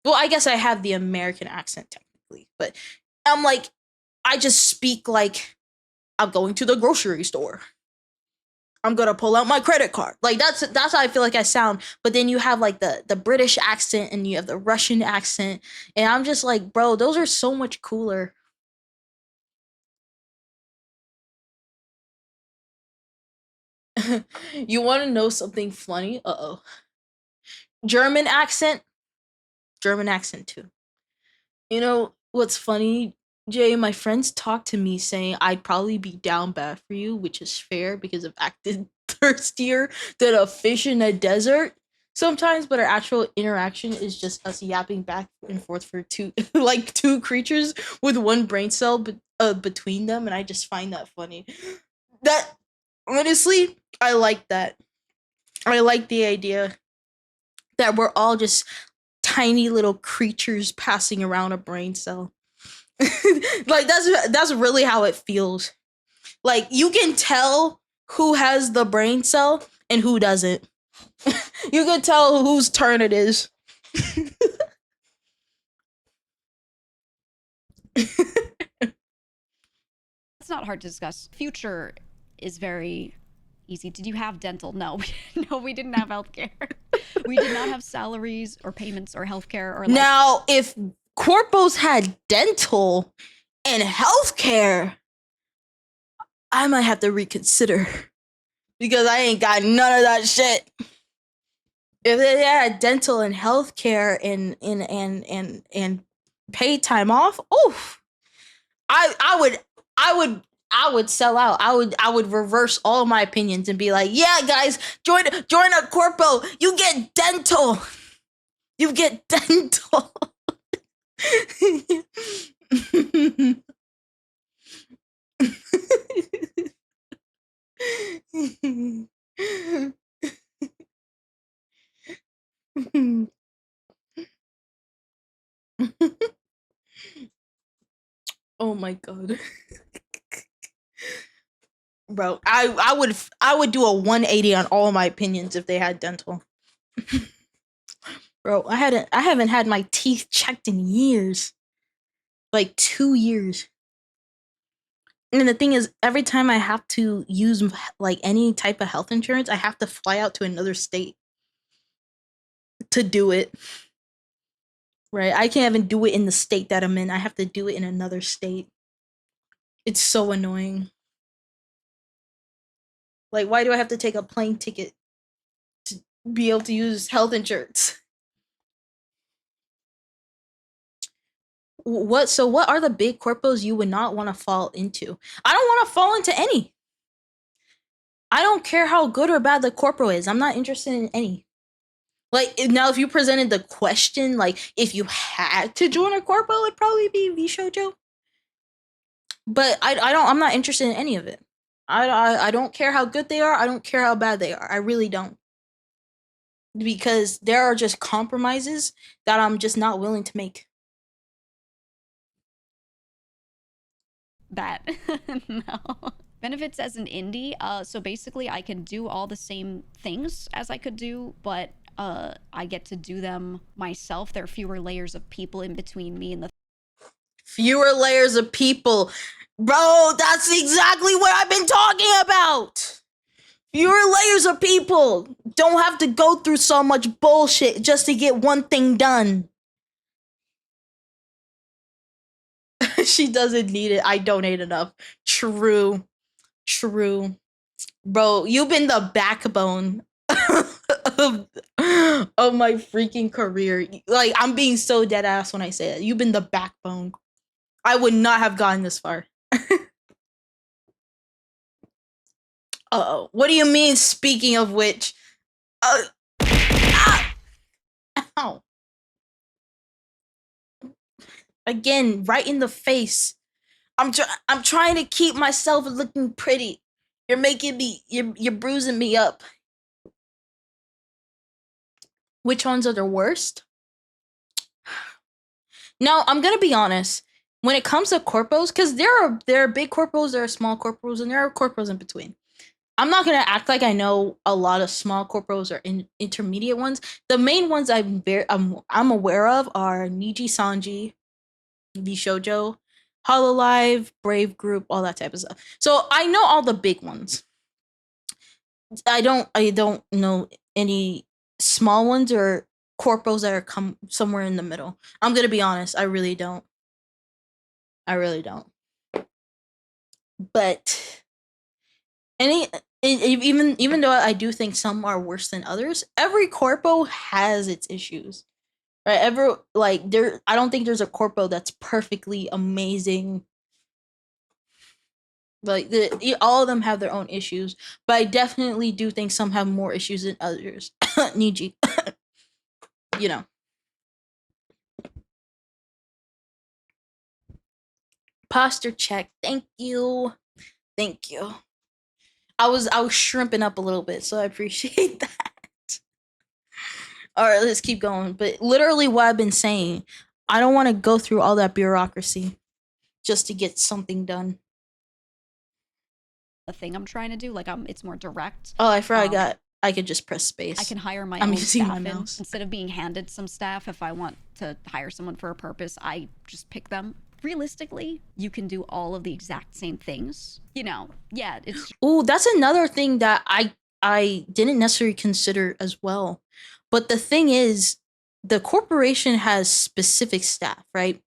Well, I guess I have the American accent technically, but I'm like, I just speak like I'm going to the grocery store. I'm gonna pull out my credit card. Like that's how I feel like I sound. But then you have like the British accent and you have the Russian accent, and I'm just like, bro, those are so much cooler. You want to know something funny? Uh-oh. German accent. German accent too. You know what's funny, Jay? My friends talk to me saying I'd probably be down bad for you, which is fair because I've acted thirstier than a fish in a desert sometimes, but our actual interaction is just us yapping back and forth for two like two creatures with one brain cell between them, and I just find that funny. That honestly, I like that. I like the idea that we're all just tiny little creatures passing around a brain cell. Like that's really how it feels. Like you can tell who has the brain cell and who doesn't. You can tell whose turn it is. It's not hard to discuss. Future is very easy. Did you have dental? No. No, we didn't have healthcare. We did not have salaries or payments or healthcare or Now, if corpos had dental and healthcare, I might have to reconsider. Because I ain't got none of that shit. If they had dental and healthcare and paid time off, oof. I would sell out. I would reverse all my opinions and be like, yeah, guys, join a corpo. You get dental. You get dental. Oh my god. Bro, I would do a 180 on all my opinions if they had dental. Bro, I haven't had my teeth checked in years. Like 2 years. And the thing is, every time I have to use like any type of health insurance, I have to fly out to another state to do it. Right? I can't even do it in the state that I'm in. I have to do it in another state. It's so annoying. Like, why do I have to take a plane ticket to be able to use health insurance? What are the big corpos you would not want to fall into? I don't want to fall into any. I don't care how good or bad the corpo is. I'm not interested in any. Like now, if you presented the question, like if you had to join a corpo, it'd probably be VShojo. But I'm not interested in any of it. I don't care how good they are. I don't care how bad they are. I really don't. Because there are just compromises that I'm just not willing to make. that. No. Benefits as an indie. So basically I can do all the same things as I could do, but I get to do them myself. There are fewer layers of people in between me and the Fewer layers of people. Bro, that's exactly what I've been talking about. Fewer layers of people. Don't have to go through so much bullshit just to get one thing done. She doesn't need it. I donate enough. True. True. Bro, you've been the backbone of my freaking career. Like, I'm being so dead ass when I say it. You've been the backbone. I would not have gotten this far. Uh-oh. What do you mean, speaking of which? Ah! Ow. Again, right in the face. I'm trying to keep myself looking pretty. You're making me you're bruising me up. Which ones are the worst? Now, I'm gonna be honest. When it comes to corpos, because there are big corpos, there are small corpos, and there are corpos in between. I'm not gonna act like I know a lot of small corpos or intermediate ones. The main ones I'm aware of are Niji Sanji, Shoujo, Hololive, Brave Group, all that type of stuff. So I know all the big ones. I don't know any small ones or corpos that are come somewhere in the middle. I'm gonna be honest, I really don't. I really don't. But even though I do think some are worse than others, every corpo has its issues. Right? I don't think there's a corpo that's perfectly amazing. Like all of them have their own issues, but I definitely do think some have more issues than others. Niji, you know. Posture check. Thank you. Thank you. I was shrimping up a little bit, so I appreciate that. All right, let's keep going. But literally, what I've been saying, I don't want to go through all that bureaucracy just to get something done. The thing I'm trying to do, like it's more direct. Oh, I forgot. I could just press space. I can hire my I'm own using staff my mouse. instead of being handed some staff. If I want to hire someone for a purpose, I just pick them. Realistically, you can do all of the exact same things. You know, yeah, it's. Oh, that's another thing that I didn't necessarily consider as well. But the thing is, the corporation has specific staff, right?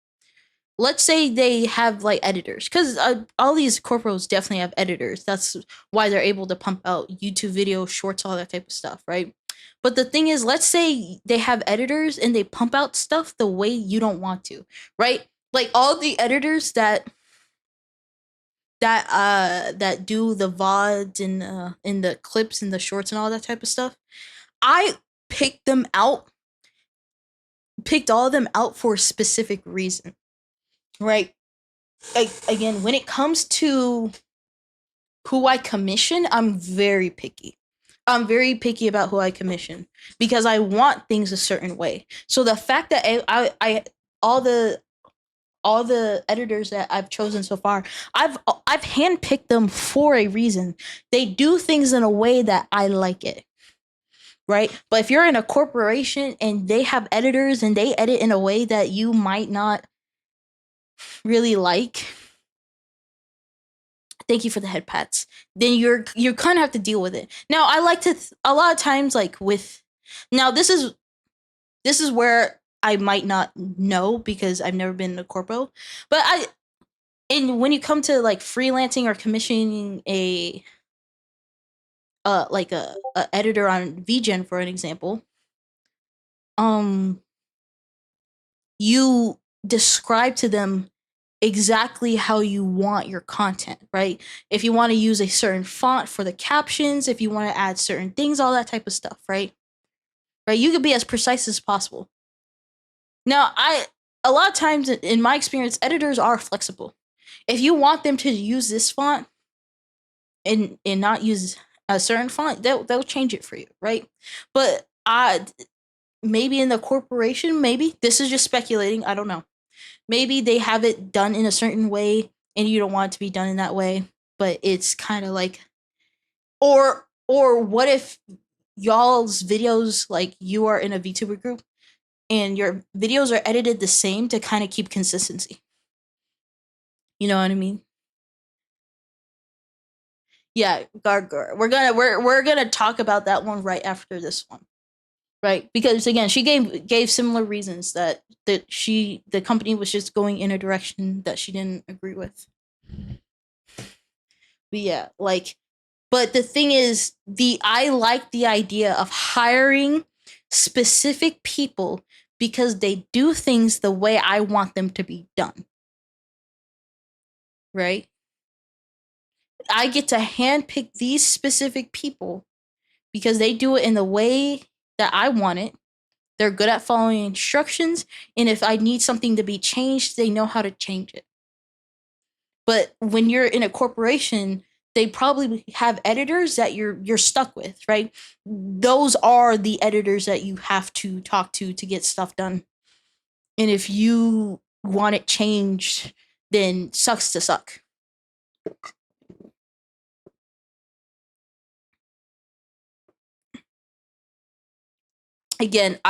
Let's say they have like editors, because all these corporates definitely have editors. That's why they're able to pump out YouTube videos, shorts, all that type of stuff, right? But the thing is, let's say they have editors and they pump out stuff the way you don't want to, right? Like all the editors that do the VODs and in the clips and the shorts and all that type of stuff, I picked all of them out for a specific reason, right? Again, when it comes to who I commission, I'm very picky. I'm very picky about who I commission because I want things a certain way. So the fact that I all the editors that I've chosen so far, I've handpicked them for a reason. They do things in a way that I like it. Right? But if you're in a corporation and they have editors and they edit in a way that you might not really like, thank you for the head pats, then you kind of have to deal with it. Now, I like to a lot of times, like with, now this is where I might not know because I've never been in a corpo, but when you come to like freelancing or commissioning a editor on VGen, for an example, you describe to them exactly how you want your content, right? If you want to use a certain font for the captions, if you want to add certain things, all that type of stuff, right? Right? You could be as precise as possible. Now, a lot of times in my experience, editors are flexible. If you want them to use this font and not use a certain font, they'll change it for you, right? But maybe in the corporation, maybe this is just speculating, I don't know. Maybe they have it done in a certain way and you don't want it to be done in that way, but it's kind of like, or what if y'all's videos, like you are in a VTuber group and your videos are edited the same to kind of keep consistency. You know what I mean? Yeah, Gargar. We're gonna talk about that one right after this one. Right, because again, she gave similar reasons that the company was just going in a direction that she didn't agree with. But yeah, but the thing is, I like the idea of hiring specific people because they do things the way I want them to be done. Right? I get to handpick these specific people because they do it in the way that I want it. They're good at following instructions, and if I need something to be changed, they know how to change it. But when you're in a corporation, they probably have editors that you're stuck with, right? Those are the editors that you have to talk to get stuff done. And if you want it changed, then sucks to suck. Again,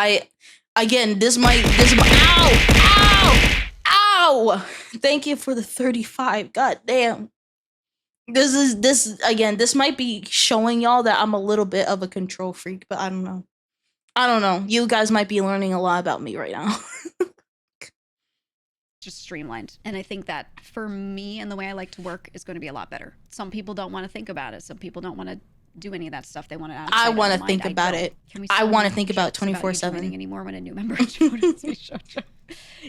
this might ow! Thank you for the 35. God damn. This might be showing y'all that I'm a little bit of a control freak, but I don't know. You guys might be learning a lot about me right now. Just streamlined. And I think that for me and the way I like to work is going to be a lot better. Some people don't want to think about it. Some people don't want to do any of that stuff. They want to. I want to think about it. I want to think about 24/7 anymore when a new member joins me.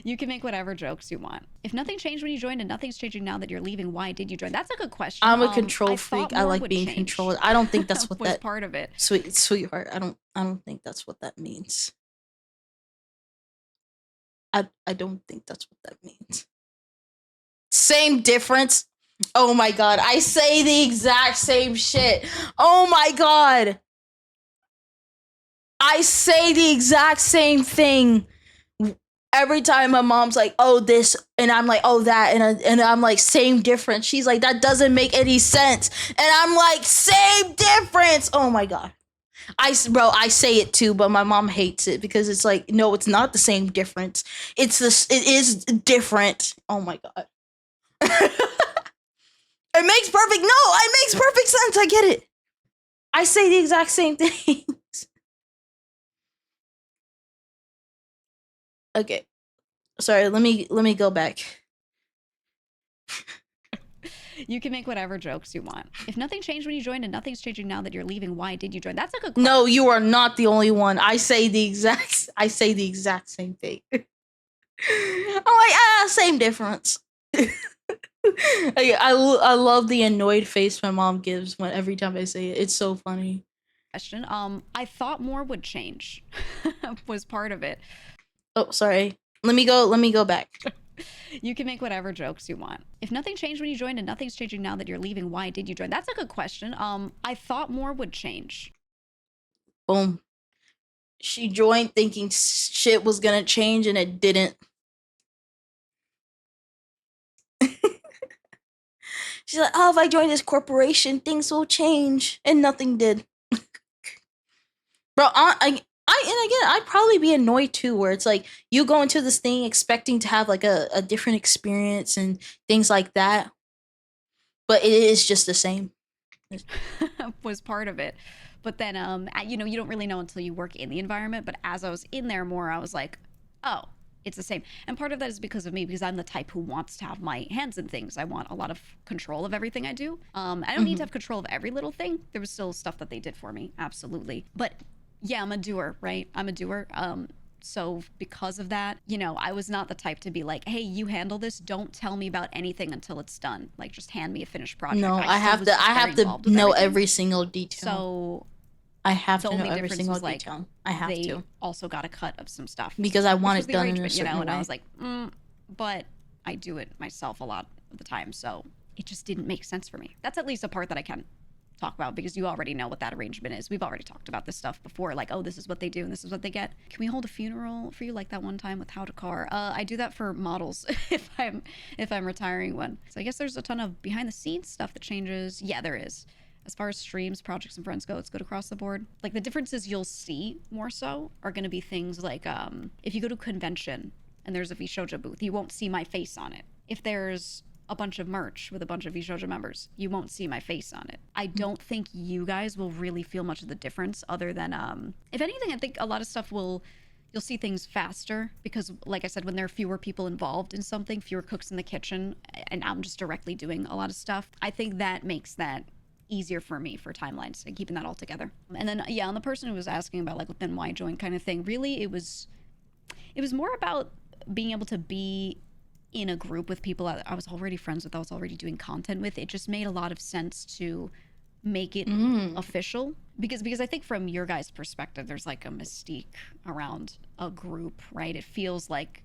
You can make whatever jokes you want. If nothing changed when you joined and nothing's changing now that you're leaving, why did you join? That's a good question. I'm a control freak. I like being controlled. I don't think that's what was that part of it. Sweetheart. I don't think that's what that means. I don't think that's what that means. Same difference. Oh my god, I say the exact same shit. Oh my god. I say the exact same thing. Every time my mom's like, oh, this, and I'm like, oh, that, and I'm like, same difference. She's like, that doesn't make any sense. And I'm like, same difference. Oh my god. I say it too, but my mom hates it because it's like, no, it's not the same difference. It is different. Oh my god. It makes perfect sense. I get it. I say the exact same things. Okay. Sorry, let me go back. You can make whatever jokes you want. If nothing changed when you joined and nothing's changing now that you're leaving, why did you join? That's a good question. No, you are not the only one. I say the exact same thing. I'm like, same difference. I love the annoyed face my mom gives every time I say it. It's so funny. Question. I thought more would change. Was part of it. Oh, sorry. Let me go back. You can make whatever jokes you want. If nothing changed when you joined and nothing's changing now that you're leaving, why did you join? That's a good question. I thought more would change. Boom. She joined thinking shit was gonna change and it didn't. She's like, oh, if I join this corporation, things will change. And nothing did. Bro, I'd probably be annoyed too, where it's like you go into this thing expecting to have like a different experience and things like that, but it is just the same. Was part of it, but then you don't really know until you work in the environment. But as I was in there more, I was like, oh, it's the same. And part of that is because of me, because I'm the type who wants to have my hands in things. I want a lot of control of everything I do. I don't need to have control of every little thing. There was still stuff that they did for me, absolutely, but yeah, I'm a doer, right? I'm a doer. So because of that, I was not the type to be like, hey, you handle this. Don't tell me about anything until it's done. Like, just hand me a finished project. No, I have to know every single detail. So I have to know every single detail. I have to. They also got a cut of some stuff because I want it done in a certain way. And I was like, but I do it myself a lot of the time, so it just didn't make sense for me. That's at least a part that I can talk about, because you already know what that arrangement is. We've already talked about this stuff before, like, oh, this is what they do and this is what they get. Can we hold a funeral for you like that one time with How to Car? I do that for models if I'm retiring one. So I guess there's a ton of behind the scenes stuff that changes. Yeah, there is. As far as streams, projects, and friends go, it's good across the board. Like, the differences you'll see more so are going to be things like if you go to a convention and there's a VShoja booth, you won't see my face on it. If there's a bunch of merch with a bunch of VShoja members, you won't see my face on it. I don't think you guys will really feel much of the difference, other than if anything, I think a lot of stuff you'll see things faster, because like I said, when there are fewer people involved in something, fewer cooks in the kitchen, and I'm just directly doing a lot of stuff, I think that makes that easier for me for timelines and keeping that all together. And then yeah, on the person who was asking about like then why join kind of thing, really it was more about being able to be in a group with people I was already friends with, I was already doing content with. It just made a lot of sense to make it official, because I think from your guys' perspective, there's like a mystique around a group, right? It feels like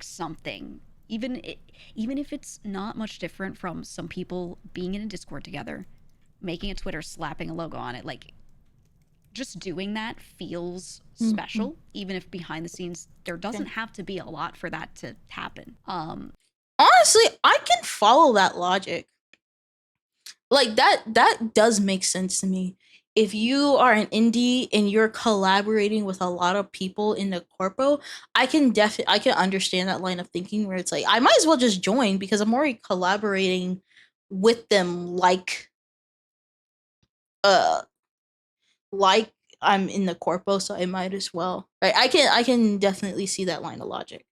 something, Even if it's not much different from some people being in a Discord together, making a Twitter, slapping a logo on it, like just doing that feels special, even if behind the scenes there doesn't have to be a lot for that to happen. Honestly, I can follow that logic. Like that does make sense to me. If you are an indie and you're collaborating with a lot of people in the corpo, I can understand that line of thinking where it's like I might as well just join because I'm already collaborating with them uh like I'm in the corpo, so I might as well. Right? I can definitely see that line of logic.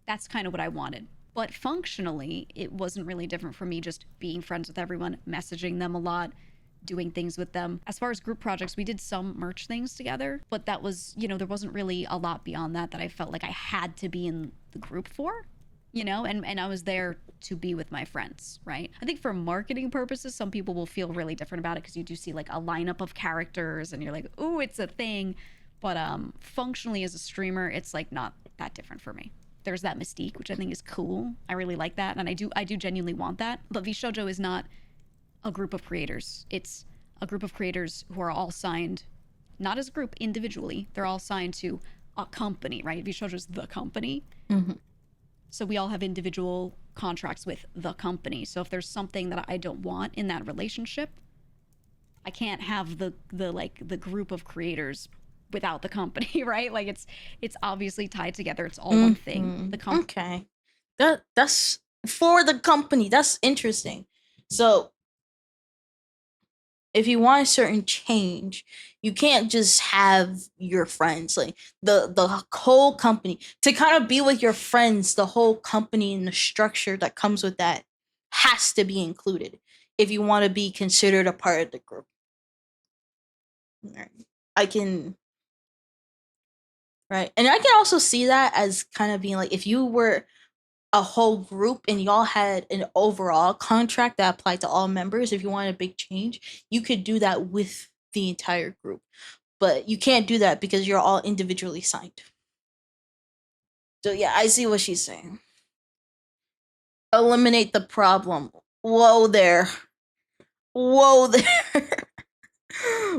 That's kind of what I wanted. But functionally, it wasn't really different for me just being friends with everyone, messaging them a lot, doing things with them. As far as group projects, we did some merch things together, but that was, there wasn't really a lot beyond that I felt like I had to be in the group for, and I was there to be with my friends, right? I think for marketing purposes, some people will feel really different about it because you do see like a lineup of characters and you're like, ooh, it's a thing. But functionally as a streamer, it's like not that different for me. There's that mystique, which I think is cool. I really like that, and I do genuinely want that. But VShojo is not a group of creators. It's a group of creators who are all signed, not as a group individually. They're all signed to a company, right? VShojo is the company. So we all have individual contracts with the company. So if there's something that I don't want in that relationship, I can't have the group of creators without the company, right? Like it's obviously tied together. It's all one thing. The Okay, that's for the company. That's interesting. So if you want a certain change, you can't just have your friends, like the whole company, to kind of be with your friends. The whole company and the structure that comes with that has to be included if you want to be considered a part of the group. I can Right. And I can also see that as kind of being like if you were a whole group and y'all had an overall contract that applied to all members, if you want a big change, you could do that with the entire group. But you can't do that because you're all individually signed. So yeah, I see what she's saying. Eliminate the problem. Whoa there. Whoa there.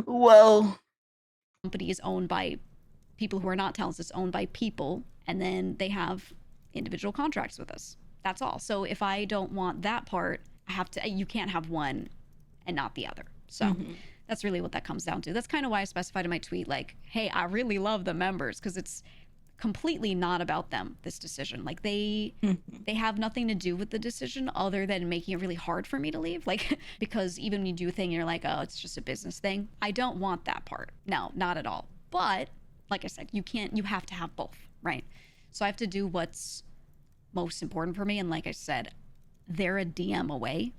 Whoa. Company is owned by people who are not talents. It's owned by people, and then they have individual contracts with us. That's all. So if I don't want that part, you can't have one and not the other. So that's really what that comes down to. That's kind of why I specified in my tweet, like, hey, I really love the members, because it's completely not about them, this decision. Like they have nothing to do with the decision other than making it really hard for me to leave. Like, because even when you do a thing, you're like, oh, it's just a business thing. I don't want that part. No, not at all. But like I said, you have to have both, right? So I have to do what's most important for me. And like I said, they're a DM away.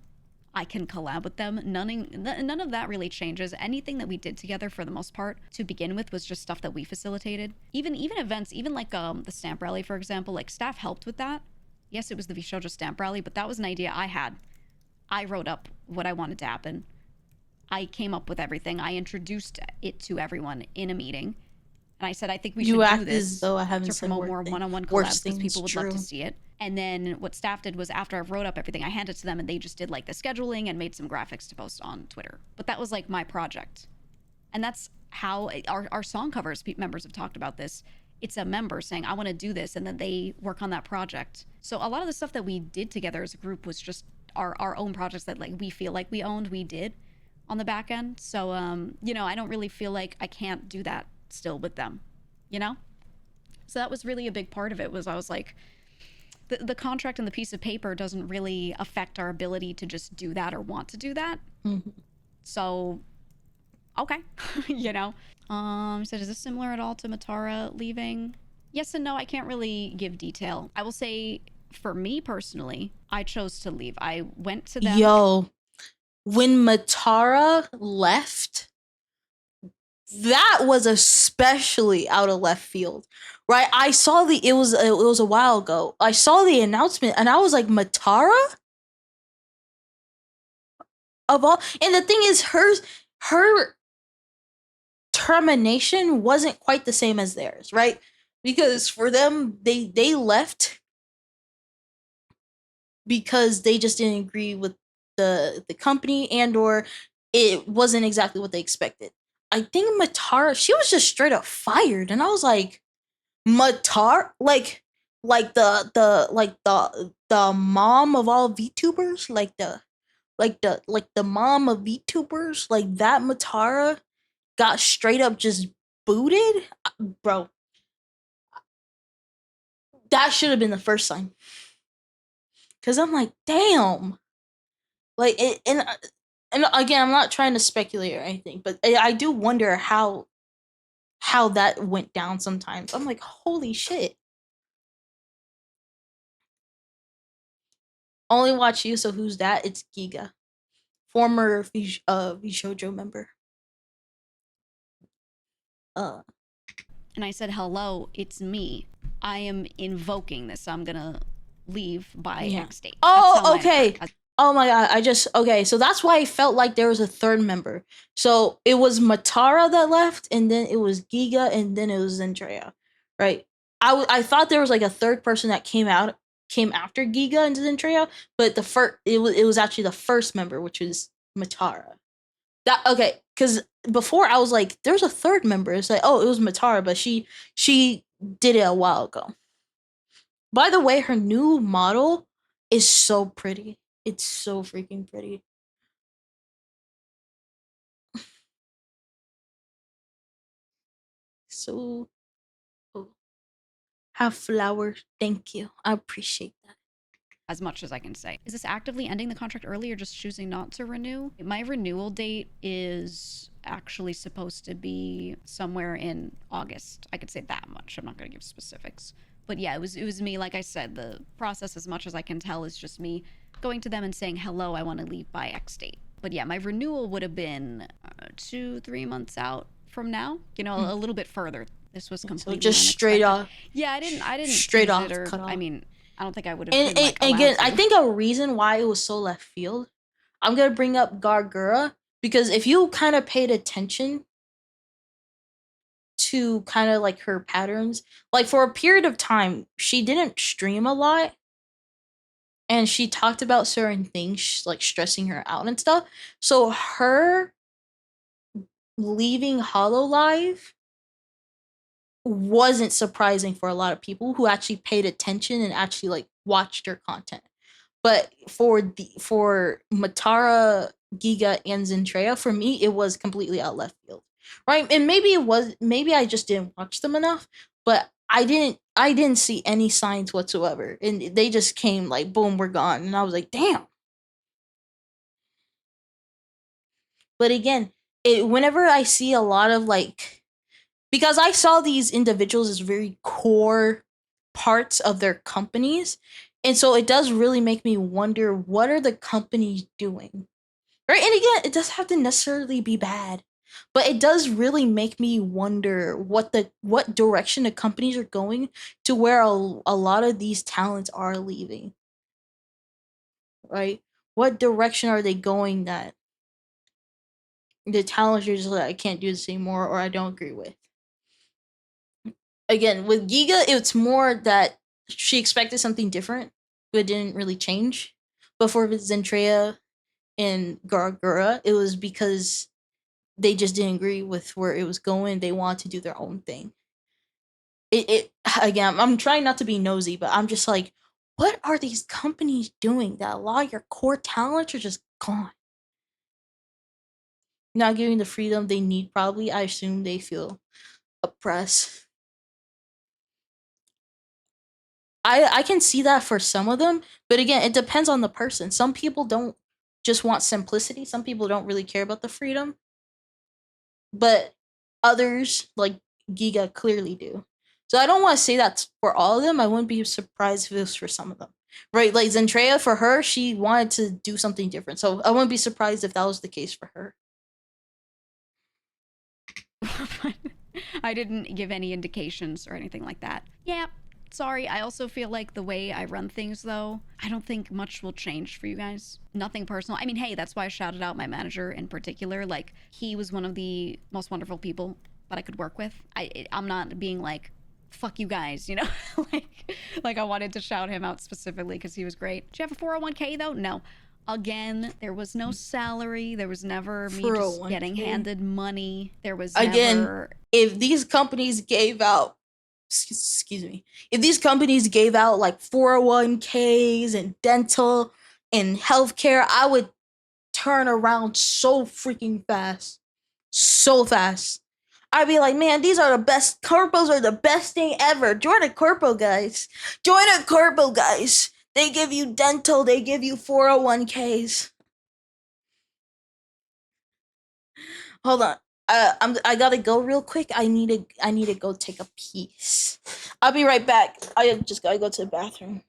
I can collab with them. None of that really changes. Anything that we did together for the most part to begin with was just stuff that we facilitated. Even events, even like the stamp rally, for example, like staff helped with that. Yes, it was the VShojo stamp rally, but that was an idea I had. I wrote up what I wanted to happen. I came up with everything. I introduced it to everyone in a meeting. And I said, I think we should do this as though I haven't to promote more one-on-one collabs because people would love to see it. And then what staff did was after I wrote up everything, I handed it to them and they just did like the scheduling and made some graphics to post on Twitter. But that was like my project. And that's how our song covers members have talked about this. It's a member saying, I want to do this. And then they work on that project. So a lot of the stuff that we did together as a group was just our own projects that like we feel like we owned, we did on the back end. So, I don't really feel like I can't do that still with them, So that was really a big part of it. Was I was like, the contract and the piece of paper doesn't really affect our ability to just do that or want to do that. So, okay, said, is this similar at all to Matara leaving? Yes and no. I can't really give detail. I will say, for me personally, I chose to leave. I went to them. Yo, when Matara left, that was especially out of left field, right? I saw it was a while ago. I saw the announcement and I was like, Matara? Of all, and the thing is, her termination wasn't quite the same as theirs, right? Because for them, they left because they just didn't agree with the company, and or it wasn't exactly what they expected. I think Matara, she was just straight up fired, and I was like, Matar, like the mom of all VTubers, like the mom of VTubers, like that Matara got straight up just booted, bro. That should have been the first sign. Cause I'm like, damn, like it, and again, I'm not trying to speculate or anything, but I do wonder how that went down. Sometimes I'm like, holy shit. Only watch you, so who's that? It's Giga, former Vishojo member. And I said, hello, it's me. I am invoking this. I'm gonna leave by X date. Oh, okay. Oh my god, okay, so that's why I felt like there was a third member. So it was Matara that left, and then it was Giga, and then it was Zendrea, right? I thought there was like a third person that came after Giga and Zendrea, but it was actually the first member, which was Matara. That okay, because before I was like, there's a third member. It's like, oh, it was Matara, but she did it a while ago. By the way, her new model is so pretty. It's so freaking pretty. So, oh, have flowers. Thank you. I appreciate that. As much as I can say. Is this actively ending the contract early or just choosing not to renew? My renewal date is actually supposed to be somewhere in August. I could say that much. I'm not going to give specifics. But yeah, it was me. Like I said, the process, as much as I can tell, is just me going to them and saying, hello, I want to leave by X date. But yeah, my renewal would have been 2-3 months out from now. You know, a little bit further. This was completely so just straight off. Yeah, I didn't straight off. Cut off. I mean, I don't think I would have. And, been, like, again, I think a reason why it was so left field, I'm gonna bring up Gargura, because if you kind of paid attention to kind of like her patterns, like for a period of time, she didn't stream a lot, and she talked about certain things like stressing her out and stuff. So her leaving Hololive wasn't surprising for a lot of people who actually paid attention and actually like watched her content. But for Matara, Giga, and Zendrea, for me, it was completely out left field, right? And maybe I just didn't watch them enough, but I didn't see any signs whatsoever, and they just came like boom, we're gone, and I was like, damn. But again, whenever I see a lot of like, because I saw these individuals as very core parts of their companies, and so it does really make me wonder, what are the companies doing, right? And again, it doesn't have to necessarily be bad, but it does really make me wonder what direction the companies are going to, where a lot of these talents are leaving, right? What direction are they going that the talents are just like, I can't do this anymore, or I don't agree with? Again, with Giga, it's more that she expected something different, but it didn't really change. But for Zendrea and Gargura, it was because they just didn't agree with where it was going. They wanted to do their own thing. It again, I'm trying not to be nosy, but I'm just like, what are these companies doing that a lot of your core talents are just gone? Not giving the freedom they need, probably. I assume they feel oppressed. I can see that for some of them, but again, it depends on the person. Some people don't just want simplicity. Some people don't really care about the freedom, but others, like Giga, clearly do. So I don't want to say that's for all of them. I wouldn't be surprised if it was for some of them, right? Like Zendrea, for her, she wanted to do something different. So I wouldn't be surprised if that was the case for her. I didn't give any indications or anything like that. Yeah. Sorry, I also feel like the way I run things, though, I don't think much will change for you guys. Nothing personal. I mean, hey, that's why I shouted out my manager in particular. Like, he was one of the most wonderful people that I could work with. I'm not being like, fuck you guys, you know? Like, Like I wanted to shout him out specifically because he was great. Do you have a 401k though? No. Again, there was no salary. There was never me just getting 401k. handed money. There was Again, never. if these companies gave out, excuse me, if these companies gave out like 401ks and dental and healthcare, I would turn around so freaking fast. So fast. I'd be like, man, these are the best. Corpos are the best thing ever. Join a corpo, guys. Join a corpo, guys. They give you dental. They give you 401ks. Hold on. I gotta go real quick. I need to go take a piece. I'll be right back. I just gotta go to the bathroom.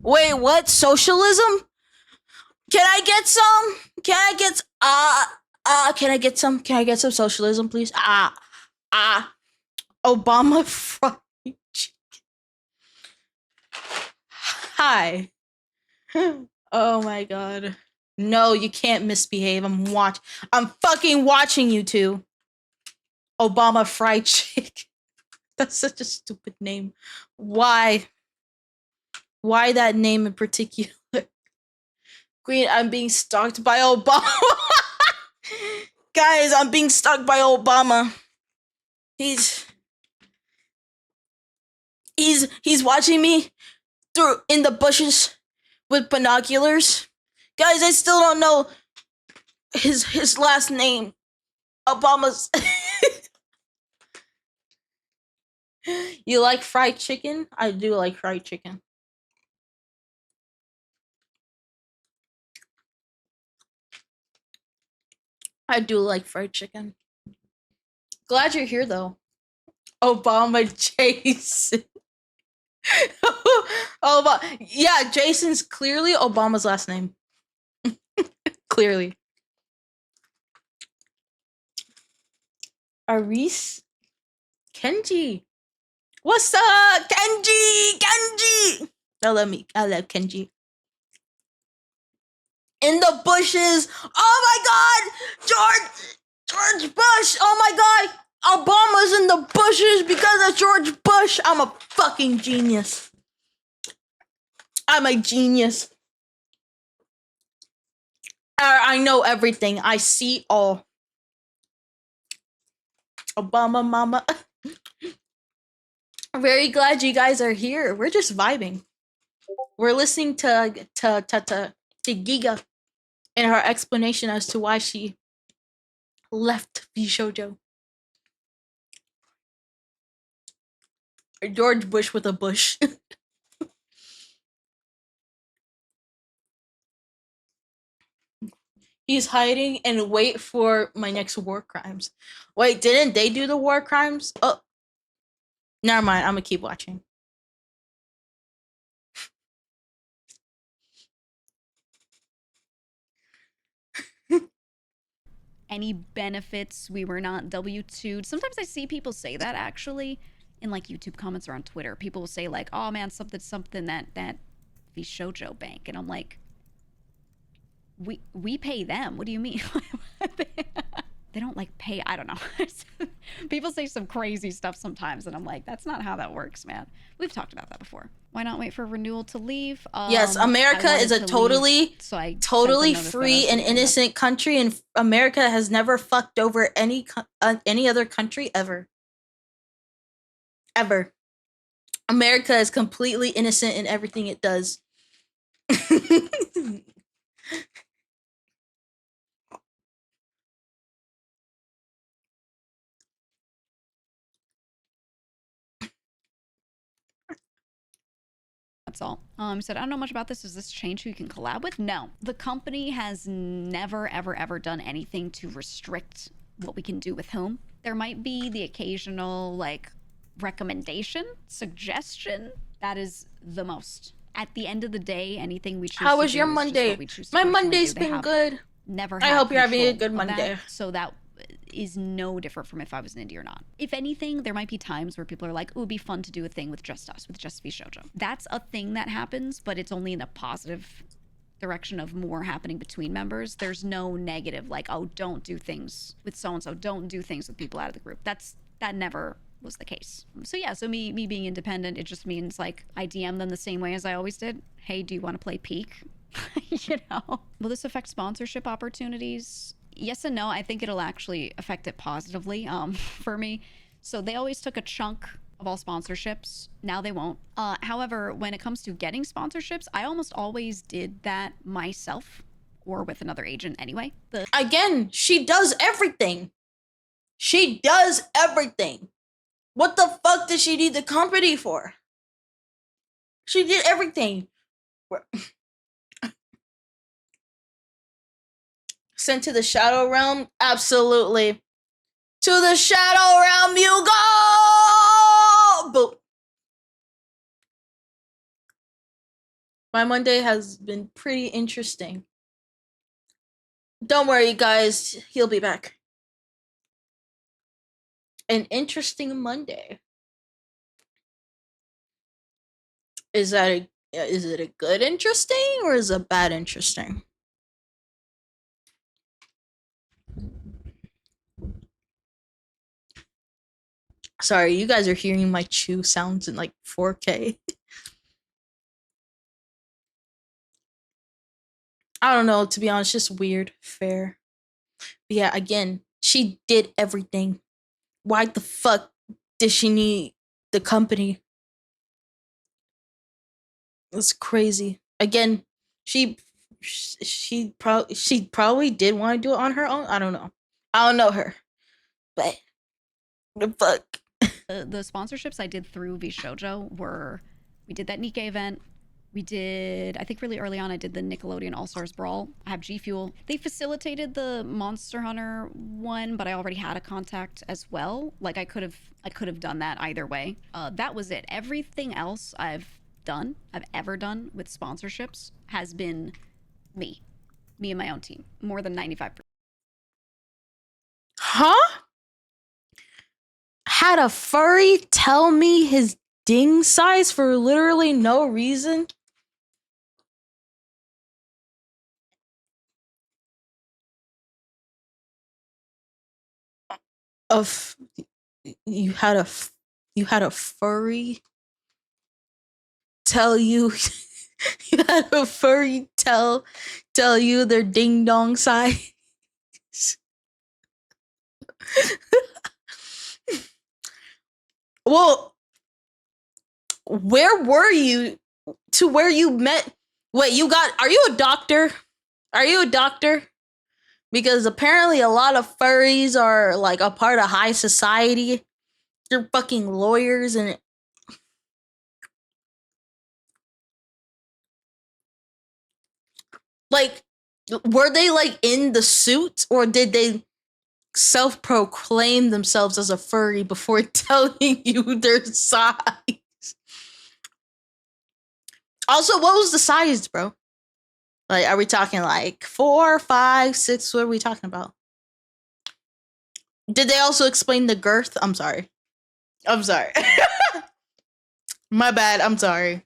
Wait, what? Socialism? Can I get some? Can I get can I get some? Can I get some socialism, please? Obama fried chicken. Hi. Oh my god. No, you can't misbehave. I'm fucking watching you two. Obama fried chicken. That's such a stupid name. Why? Why that name in particular? Green, I'm being stalked by Obama. Guys, I'm being stalked by Obama. He's watching me through in the bushes with binoculars. Guys, I still don't know his last name. Obama's. You like fried chicken? I do like fried chicken. I do like fried chicken. Glad you're here though. Obama Jason. Yeah, Jason's clearly Obama's last name. Clearly. Aris Kenji. What's up, Kenji? Kenji. I love Kenji. In the bushes. Oh my god! George Bush. Oh my god! Obama's in the bushes because of George Bush. I'm a fucking genius. I'm a genius. I know everything. I see all. Obama mama. I'm very glad you guys are here. We're just vibing. We're listening to Giga and her explanation as to why she left Bishojo. George Bush with a bush. He's hiding and wait for my next war crimes. Wait, didn't they do the war crimes? Oh, never mind. I'm gonna keep watching. Any benefits. We were not W-2'd. Sometimes I see people say that actually in like YouTube comments or on Twitter. People will say like, oh man, something that Shoujo bank. And I'm like, we pay them. What do you mean? They don't like pay. I don't know. People say some crazy stuff sometimes, and I'm like, that's not how that works, man. We've talked about that before. Why not wait for renewal to leave? Yes, America is a totally, totally free and innocent country, and America has never fucked over any other country ever. Ever. America is completely innocent in everything it does. That's all. Said, I don't know much about this. Does this change who you can collab with? No. The company has never, ever done anything to restrict what we can do with whom. There might be the occasional, like, recommendation, suggestion. That is the most. At the end of the day, anything we choose How to was do your is Monday? what we choose to My personally Monday's do. been good. Never I had hope you're having a control good of Monday. that, so that is no different from if I was in India or not. If anything, there might be times where people are like, "Ooh, it'd be fun to do a thing with just us, with just Shoujo." That's a thing that happens, but it's only in a positive direction of more happening between members. There's no negative, like, "Oh, don't do things with so-and-so, don't do things with people out of the group." That never was the case. So yeah, so me being independent, it just means like I DM them the same way as I always did. Hey, do you want to play Peak? You know? Will this affect sponsorship opportunities? Yes and no. I think it'll actually affect it positively for me. So they always took a chunk of all sponsorships. Now they won't. However, when it comes to getting sponsorships, I almost always did that myself or with another agent anyway. Again, she does everything. She does everything. What the fuck does she need the company for? She did everything. Sent to the Shadow Realm? Absolutely. To the Shadow Realm you go! Boop. My Monday has been pretty interesting. Don't worry, guys. He'll be back. An interesting Monday. Is it a good interesting or is it a bad interesting? Sorry, you guys are hearing my chew sounds in like 4K. I don't know, to be honest, just weird. Fair. But yeah, again, she did everything. Why the fuck did she need the company? It's crazy. Again, she probably did want to do it on her own. I don't know. I don't know her. But the fuck. The sponsorships I did through VShojo were, we did that Nikkei event. We did, I think really early on, I did the Nickelodeon All-Stars Brawl. I have G Fuel. They facilitated the Monster Hunter one, but I already had a contact as well. Like I could have done that either way. That was it. Everything else I've ever done with sponsorships has been me and my own team, more than 95%. Huh? Had a furry tell me his ding size for literally no reason? You had a furry tell you you had a furry tell you their ding dong size? Well, where were you to where you met? Wait, are you a doctor? Are you a doctor? Because apparently a lot of furries are like a part of high society. They're fucking lawyers and like Were they like in the suit, or did they self-proclaim themselves as a furry before telling you their size? Also, what was the size, bro? Like, are we talking like 4, 5, 6? What are we talking about? Did they also explain the girth? I'm sorry. My bad. I'm sorry.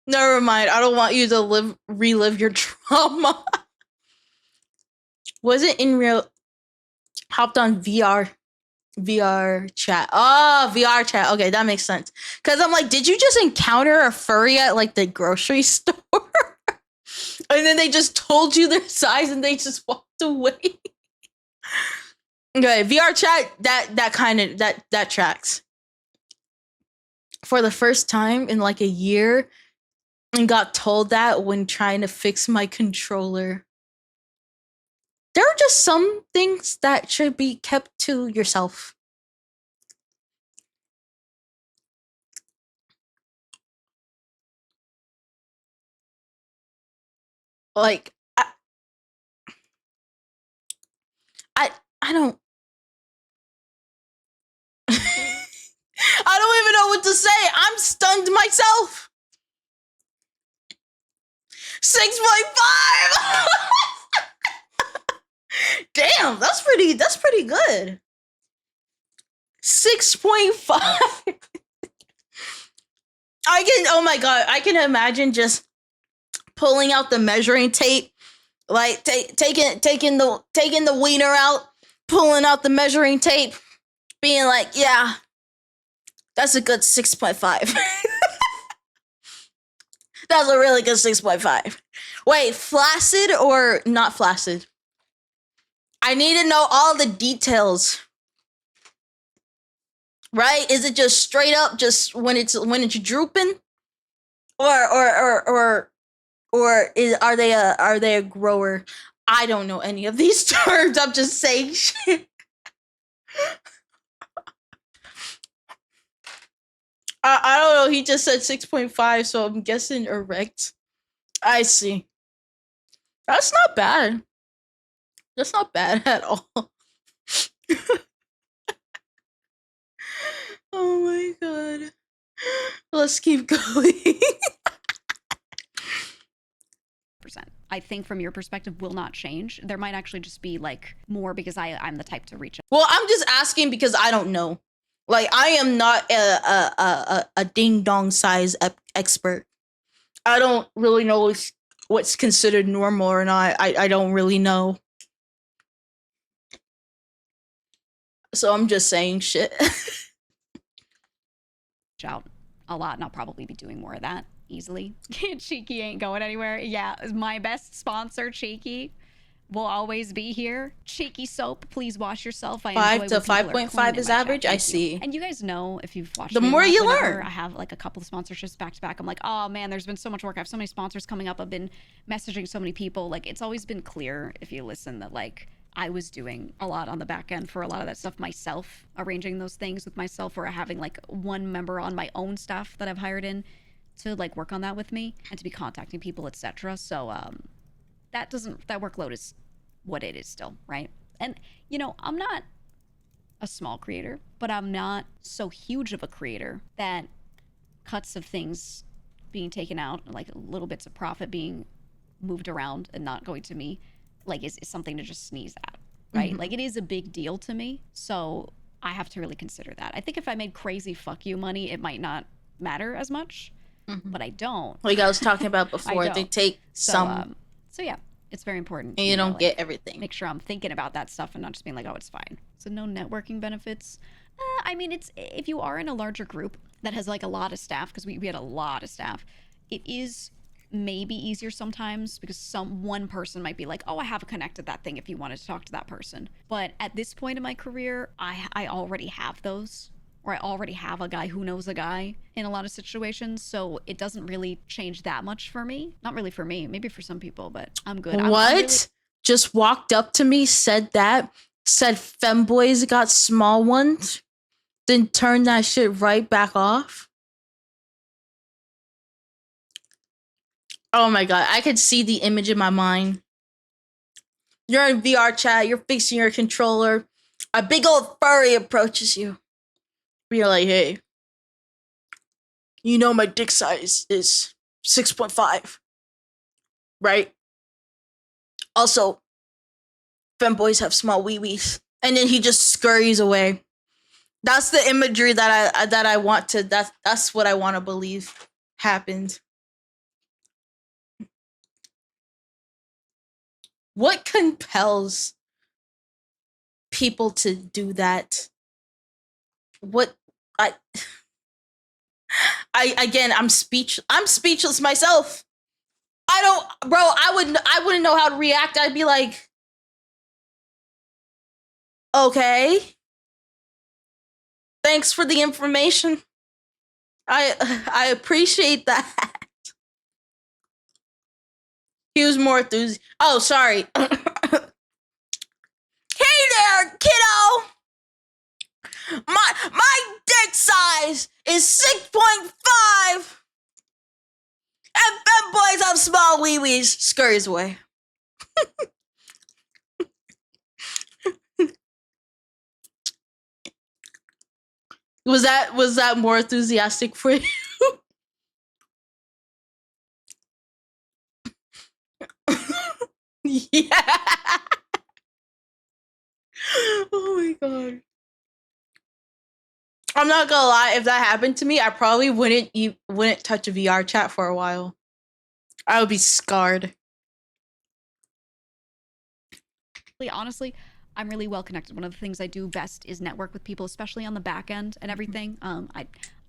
Never mind. I don't want you to relive your trauma. Was it in real? Hopped on VR chat. Oh, VR chat. Okay, that makes sense. Because I'm like, did you just encounter a furry at like the grocery store? And then they just told you their size and they just walked away. Okay, VR chat, that tracks. For the first time in like a year, and got told that when trying to fix my controller. There are just some things that should be kept to yourself. Like, I don't I don't even know what to say. I'm stunned myself. 6.5. Damn, that's pretty good. 6.5. Oh my god, I can imagine just pulling out the measuring tape, like taking the wiener out, pulling out the measuring tape, being like, yeah, that's a good 6.5. That's a really good 6.5. Wait, flaccid or not flaccid? I need to know all the details. Right? Is it just straight up, just when it's drooping, or are they a grower? I don't know any of these terms. I'm just saying shit. I don't know. He just said 6.5, so I'm guessing erect. I see. That's not bad. That's not bad at all. Oh my god. Let's keep going. I think from your perspective will not change. There might actually just be like more because I'm the type to reach out. Well, I'm just asking because I don't know. Like, I am not a ding dong size expert. I don't really know what's considered normal or not. I don't really know. So I'm just saying shit. Out a lot, and I'll probably be doing more of that easily. Cheeky ain't going anywhere. Yeah, my best sponsor, Cheeky, will always be here. Cheeky soap, please wash yourself. 5 to 5.5 is average. I see. And you guys know, if you've watched the more you learn. I have like a couple of sponsorships back to back. I'm like, oh man, there's been so much work. I have so many sponsors coming up. I've been messaging so many people. Like, it's always been clear, if you listen, that like I was doing a lot on the back end for a lot of that stuff myself, arranging those things with myself, or having like one member on my own staff that I've hired in to like work on that with me and to be contacting people, etc. So that workload is what it is still, right? And you know, I'm not a small creator, but I'm not so huge of a creator that cuts of things being taken out, like little bits of profit being moved around and not going to me, like is something to just sneeze at, right? Mm-hmm. Like, it is a big deal to me, so I have to really consider that. I think if I made crazy fuck you money, it might not matter as much, but I don't. Like I was talking about before, they take some. So yeah, it's very important. And you don't get everything. Make sure I'm thinking about that stuff and not just being like, oh, it's fine. So no networking benefits. I mean, it's if you are in a larger group that has like a lot of staff, because we had a lot of staff, it is maybe easier sometimes because one person might be like, oh, I have connected that thing if you wanted to talk to that person. But at this point in my career, I already have those, or I already have a guy who knows a guy in a lot of situations, so it doesn't really change that much for me. Not really for me, maybe for some people, but I'm good. What? I'm really- just walked up to me, said femboys got small ones? Then turn that shit right back off. Oh my god, I could see the image in my mind. You're in VR chat, you're fixing your controller. A big old furry approaches you. You're like, hey, you know my dick size is 6.5, right? Also, femboys have small wee-wees. And then he just scurries away. That's the imagery that I want to, that's what I want to believe happened. What compels people to do that? What I again, I'm speechless myself. I wouldn't know how to react. I'd be like, okay, thanks for the information. I appreciate that. He was more enthusiastic. Oh, sorry. Hey there, kiddo. My dick size is 6.5. And femboys have small wee-wees. Scurries away. Was that more enthusiastic for you? Yeah. Oh my god. I'm not gonna lie, if that happened to me, I probably wouldn't touch a VR chat for a while. I would be scarred. Honestly, I'm really well connected. One of the things I do best is network with people, especially on the back end and everything.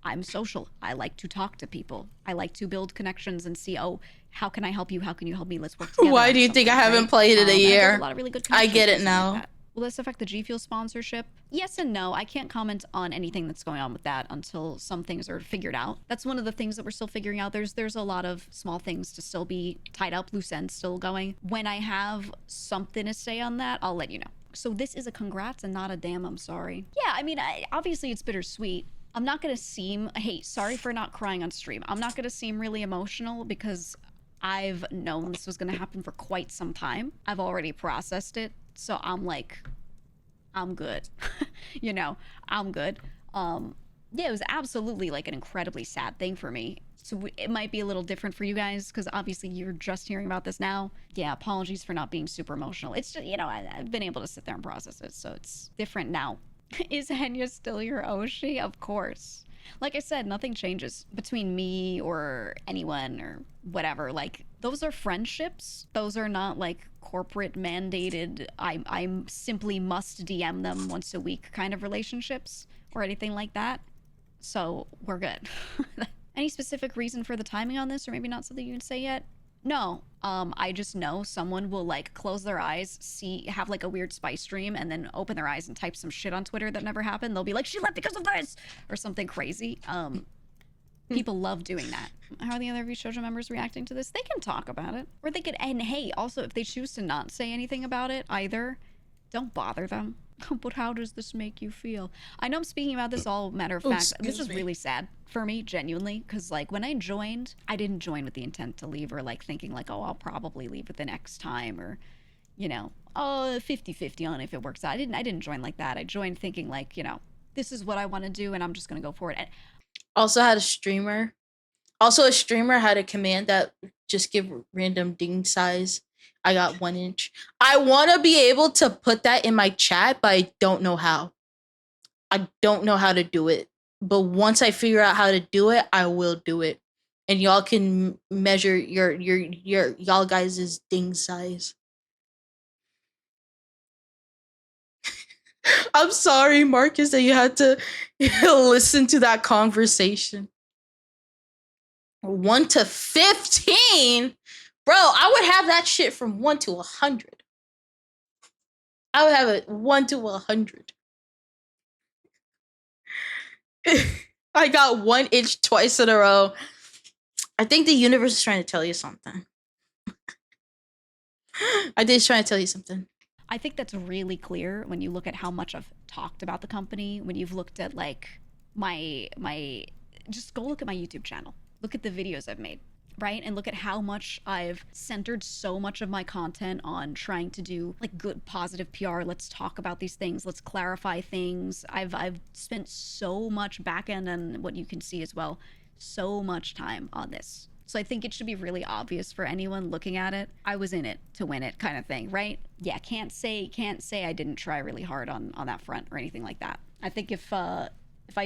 I'm social. I like to talk to people. I like to build connections and see, oh, how can I help you? How can you help me? Let's work together. Why do you think I haven't played it a year? A lot of really good I get it now. Like, will this affect the G Fuel sponsorship? Yes and no. I can't comment on anything that's going on with that until some things are figured out. That's one of the things that we're still figuring out. There's a lot of small things to still be tied up, loose ends still going. When I have something to say on that, I'll let you know. So this is a congrats and not a damn I'm sorry. Yeah, I mean, obviously it's bittersweet. I'm not gonna seem, hey, sorry for not crying on stream. I'm not gonna seem really emotional because I've known this was gonna happen for quite some time. I've already processed it. So I'm like, I'm good. You know, I'm good. Yeah, it was absolutely like an incredibly sad thing for me. So it might be a little different for you guys because obviously you're just hearing about this now. Yeah, apologies for not being super emotional. It's just, you know, I've been able to sit there and process it. So it's different now. Is Henya still your Oshi? Of course. Like I said, nothing changes between me or anyone or whatever. Like, those are friendships. Those are not like corporate mandated, I simply must DM them once a week kind of relationships or anything like that. So we're good. Any specific reason for the timing on this, or maybe not something you can say yet? No, I just know someone will like close their eyes, have like a weird spice dream, and then open their eyes and type some shit on Twitter that never happened. They'll be like, she left because of this, or something crazy. People love doing that. How are the other VShojo members reacting to this? They can talk about it, or they could, and hey, also if they choose to not say anything about it either, don't bother them. But how does this make you feel? I know I'm speaking about this all matter of fact. This is really sad for me, genuinely, because like when I joined, I didn't join with the intent to leave or like thinking like, oh, I'll probably leave at the next time, or, you know, oh, 50-50 on if it works out. I didn't join like that. I joined thinking like, you know, this is what I want to do and I'm just going to go for it. And also had a streamer. Also a streamer had a command that just give random ding size. I got 1 inch. I want to be able to put that in my chat, but I don't know how. I don't know how to do it. But once I figure out how to do it, I will do it. And y'all can measure y'all guys' ding size. I'm sorry, Marcus, that you had to listen to that conversation. 1 to 15? Bro, I would have that shit from 1 to 100. I would have it 1 to 100. I got 1 inch twice in a row. I think the universe is trying to tell you something. I think it's trying to tell you something. I think that's really clear when you look at how much I've talked about the company, when you've looked at like my just go look at my YouTube channel. Look at the videos I've made, right? And look at how much I've centered so much of my content on trying to do like good positive PR. Let's talk about these things. Let's clarify things. I've spent so much back end, and what you can see as well, so much time on this. So I think it should be really obvious for anyone looking at it. I was in it to win it, kind of thing, right? Yeah, can't say I didn't try really hard on that front or anything like that. I think if I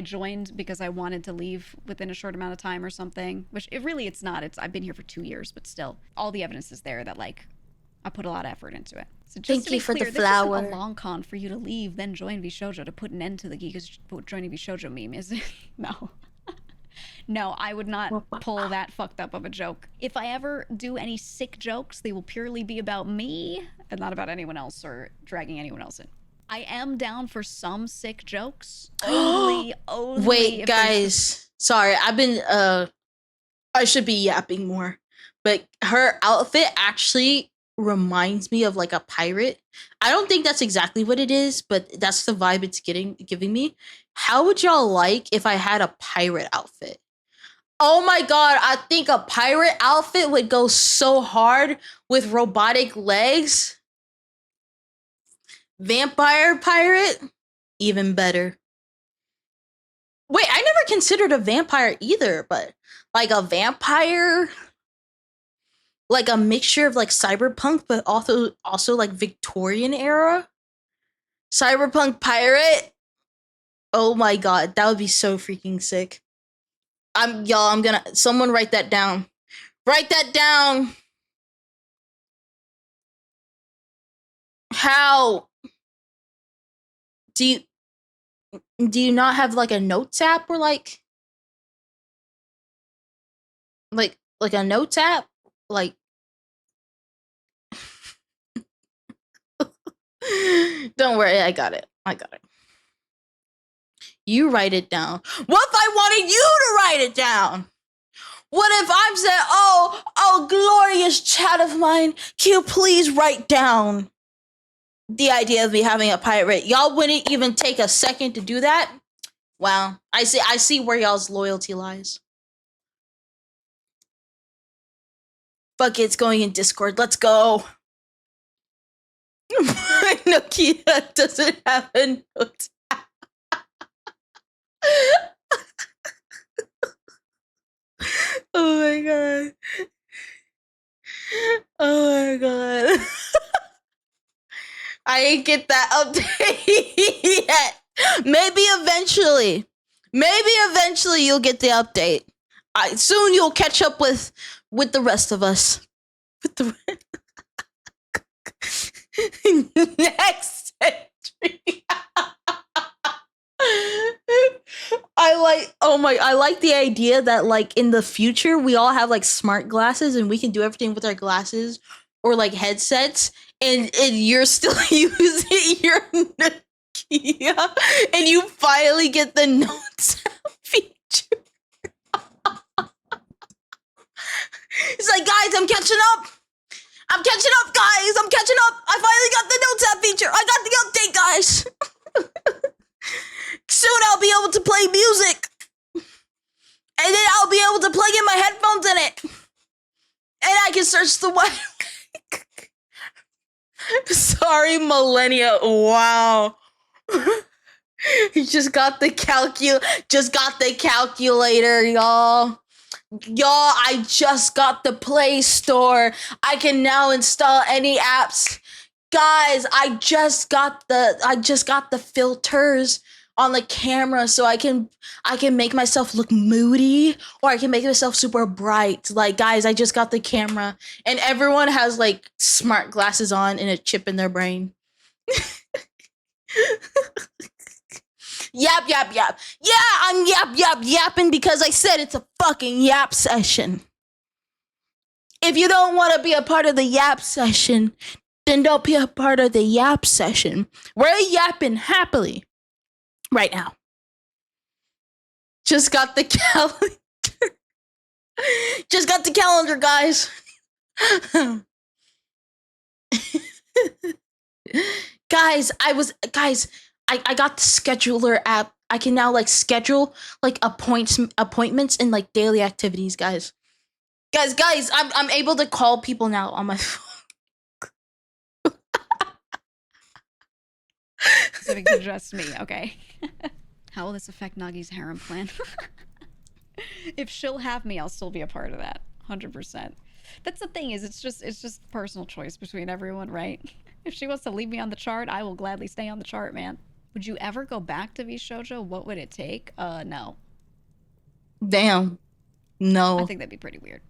joined because I wanted to leave within a short amount of time or something, which it's not. I've been here for 2 years, but still, all the evidence is there that like I put a lot of effort into it. So just Thank to be you for clear, the this flower. isn't a long con for you to leave, then join VShojo to put an end to the Giga's joining VShojo meme, is it? No. No, I would not pull that fucked up of a joke. If I ever do any sick jokes, they will purely be about me and not about anyone else or dragging anyone else in. I am down for some sick jokes. Only Wait, guys. Sorry, I've been I should be yapping more. But her outfit actually reminds me of like a pirate. I don't think that's exactly what it is, but that's the vibe it's giving me. How would y'all like if I had a pirate outfit? Oh my god, I think a pirate outfit would go so hard with robotic legs. Vampire pirate, even better. Wait, I never considered a vampire either, but like a vampire, like a mixture of like cyberpunk, but also like Victorian era. Cyberpunk pirate. Oh my god, that would be so freaking sick. I'm gonna someone write that down. Write that down. How do you not have like a notes app or like a notes app? Like don't worry, I got it. You write it down. What if I wanted you to write it down? What if I'm saying, oh, glorious chat of mine, can you please write down the idea of me having a pirate? Y'all wouldn't even take a second to do that? Wow, I see where y'all's loyalty lies. Fuck it, it's going in Discord. Let's go. Nokia doesn't have a note. Oh my god. Oh my god. I ain't get that update yet. Maybe eventually you'll get the update. Soon you'll catch up with the rest of us. Next entry. I like the idea that like in the future we all have like smart glasses and we can do everything with our glasses or like headsets, and you're still using your Nokia and you finally get the notes feature. It's like, guys, I'm catching up, guys. I finally got the notes app feature. I got the update, guys. Soon I'll be able to play music. And then I'll be able to plug in my headphones in it. And I can search the web. Sorry, millennia. Wow. He just got the calculator, y'all. I just got the Play Store. I can now install any apps. Guys, I just got the filters on the camera so I can make myself look moody or I can make myself super bright. Like, guys, I just got the camera and everyone has like smart glasses on and a chip in their brain. Yap. Yeah, I'm yapping because I said it's a fucking yap session. If you don't want to be a part of the yap session, then don't be a part of the yap session. We're yapping happily right now. Just got the calendar. Just got the calendar, guys. Guys, I got the scheduler app. I can now like schedule like appointments and like daily activities, guys. Guys, I'm able to call people now on my phone. Specific to just me, okay. How will this affect Nagi's harem plan? If she'll have me, I'll still be a part of that. 100%. That's the thing, is it's just personal choice between everyone, right? If she wants to leave me on the chart, I will gladly stay on the chart, man. Would you ever go back to VShojo? What would it take? No. Damn. No. I think that'd be pretty weird.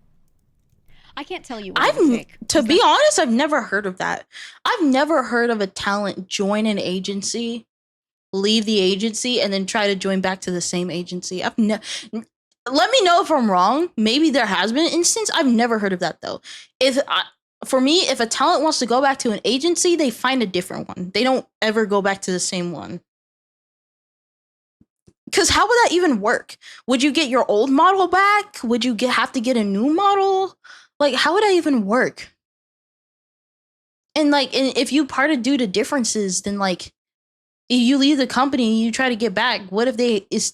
I can't tell you what it would take. To be honest, I've never heard of that. I've never heard of a talent join an agency, leave the agency, and then try to join back to the same agency. Let me know if I'm wrong. Maybe there has been an instance. I've never heard of that though. For me, if a talent wants to go back to an agency, they find a different one. They don't ever go back to the same one. Because how would that even work? Would you get your old model back? Would you have to get a new model? Like, how would that even work? And like, if you parted due to differences, then like, if you leave the company and you try to get back, what if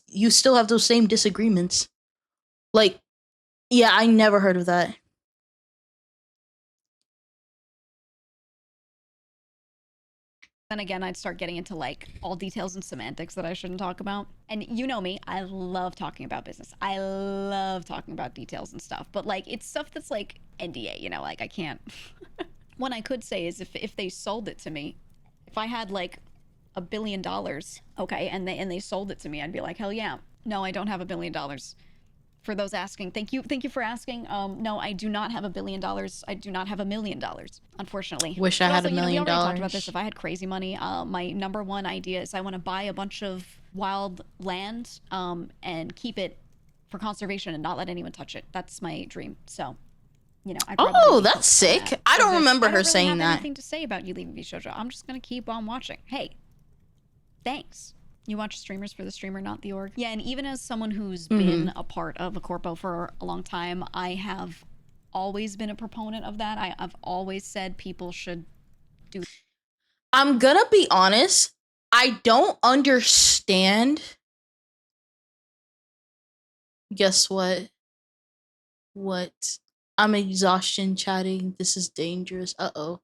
you still have those same disagreements? Like, yeah, I never heard of that. Then again, I'd start getting into like all details and semantics that I shouldn't talk about. And you know me, I love talking about business. I love talking about details and stuff. But like, it's stuff that's like NDA, you know, like I can't. What I could say is if they sold it to me, if I had like $1 billion, okay, and they sold it to me, I'd be like, hell yeah. No, I don't have $1 billion. For those asking, thank you for asking. No, I do not have $1 billion. I do not have $1 million, unfortunately. Wish I had $1 million. We already talked about this. If I had crazy money, my number one idea is I want to buy a bunch of wild land and keep it for conservation and not let anyone touch it. That's my dream. So, you know, oh, that's sick. That. I don't remember her saying that. I don't have anything to say about you leaving VShojo. I'm just gonna keep on watching. Hey, thanks. You watch streamers for the streamer, not the org. Yeah, and even as someone who's been a part of a corpo for a long time, I have always been a proponent of that. I've always said people should do. I'm gonna be honest. I don't understand. Guess what? What? I'm exhaustion chatting. This is dangerous. Uh-oh.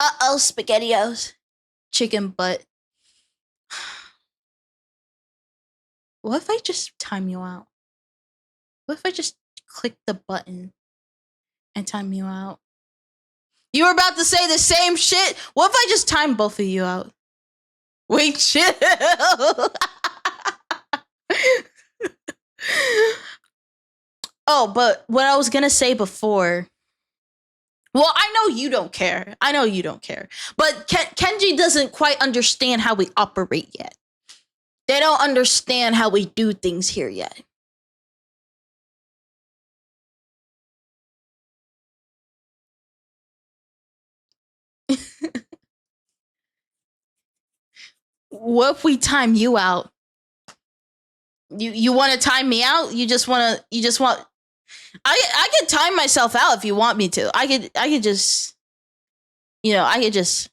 Uh-oh, SpaghettiOs. Chicken butt. What if I just time you out? What if I just click the button and time you out? You were about to say the same shit. What if I just time both of you out? Wait, chill. Oh, but what I was gonna say before. Well, I know you don't care. But Kenji doesn't quite understand how we operate yet. They don't understand how we do things here yet. What if we time you out? You want to time me out? You just want I could time myself out if you want me to. I could just, you know, I could just.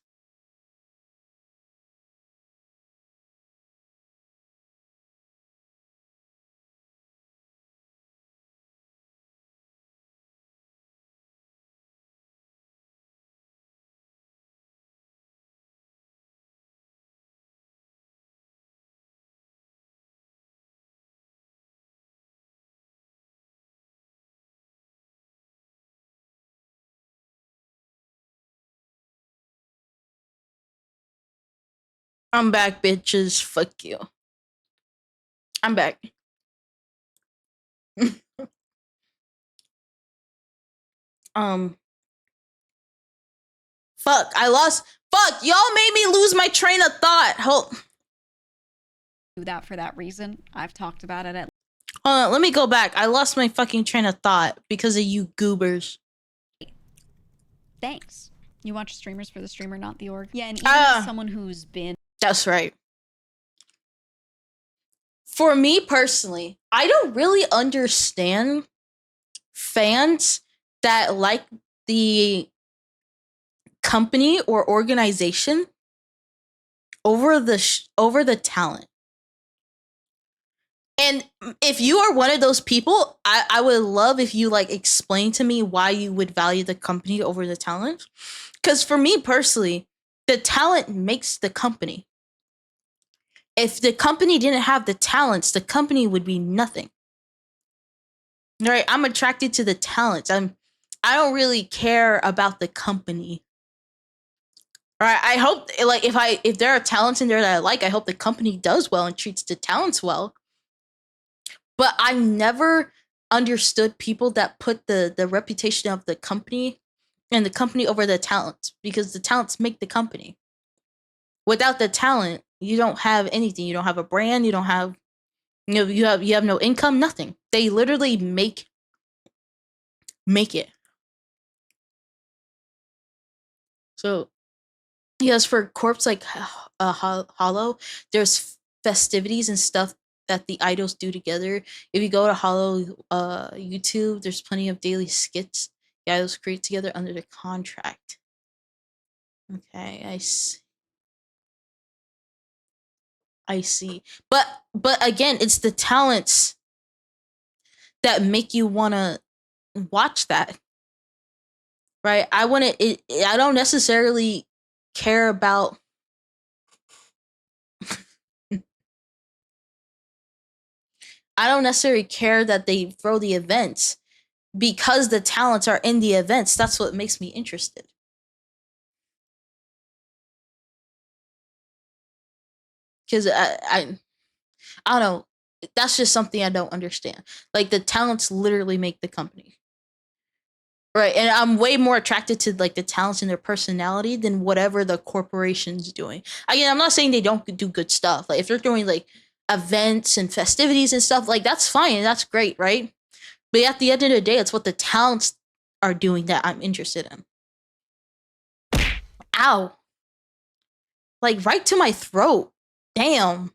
I'm back, bitches. Fuck you. I'm back. Fuck, I lost. Fuck, y'all made me lose my train of thought. Do that for that reason. I've talked about it at. Let me go back. I lost my fucking train of thought because of you goobers. Thanks. You watch streamers for the streamer, not the org. Yeah, and even as someone who's been. That's right. For me personally, I don't really understand fans that like the company or organization over the talent. And if you are one of those people, I would love if you like explain to me why you would value the company over the talent. Because for me personally, the talent makes the company. If the company didn't have the talents, the company would be nothing. Right? I'm attracted to the talents. I don't really care about the company. Right? I hope like if there are talents in there that I like, I hope the company does well and treats the talents well. But I never understood people that put the reputation of the company and the company over the talents, because the talents make the company. Without the talent, you don't have anything. You don't have a brand. You don't have, you have no income. Nothing. They literally make it. So yes, for corps like Hollow, there's festivities and stuff that the idols do together. If you go to Hollow YouTube, there's plenty of daily skits the idols create together under the contract. Okay, I see. But again, it's the talents that make you want to watch that. Right? I don't necessarily care about I don't necessarily care that they throw the events, because the talents are in the events. That's what makes me interested. Because I don't know. That's just something I don't understand. Like the talents literally make the company. Right. And I'm way more attracted to like the talents in their personality than whatever the corporation's doing. Again, I'm not saying they don't do good stuff. Like if they're doing like events and festivities and stuff, like that's fine. That's great, right? But at the end of the day, it's what the talents are doing that I'm interested in. Ow. Like right to my throat. Damn.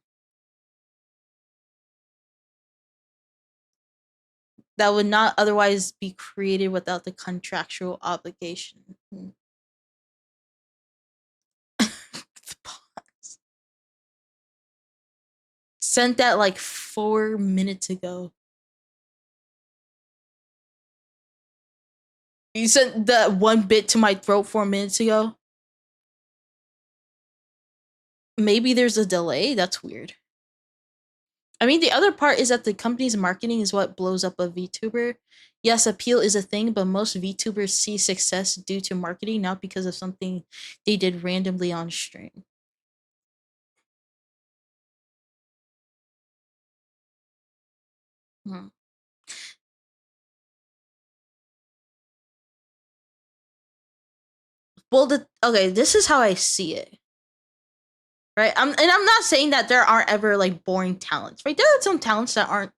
That would not otherwise be created without the contractual obligation. Sent that like 4 minutes ago. You sent that one bit to my throat 4 minutes ago. Maybe there's a delay. That's weird. I mean, the other part is that the company's marketing is what blows up a VTuber. Yes, appeal is a thing, but most VTubers see success due to marketing, not because of something they did randomly on stream. Hmm. Well, okay, this is how I see it. Right? And I'm not saying that there aren't ever like boring talents, right? There are some talents that aren't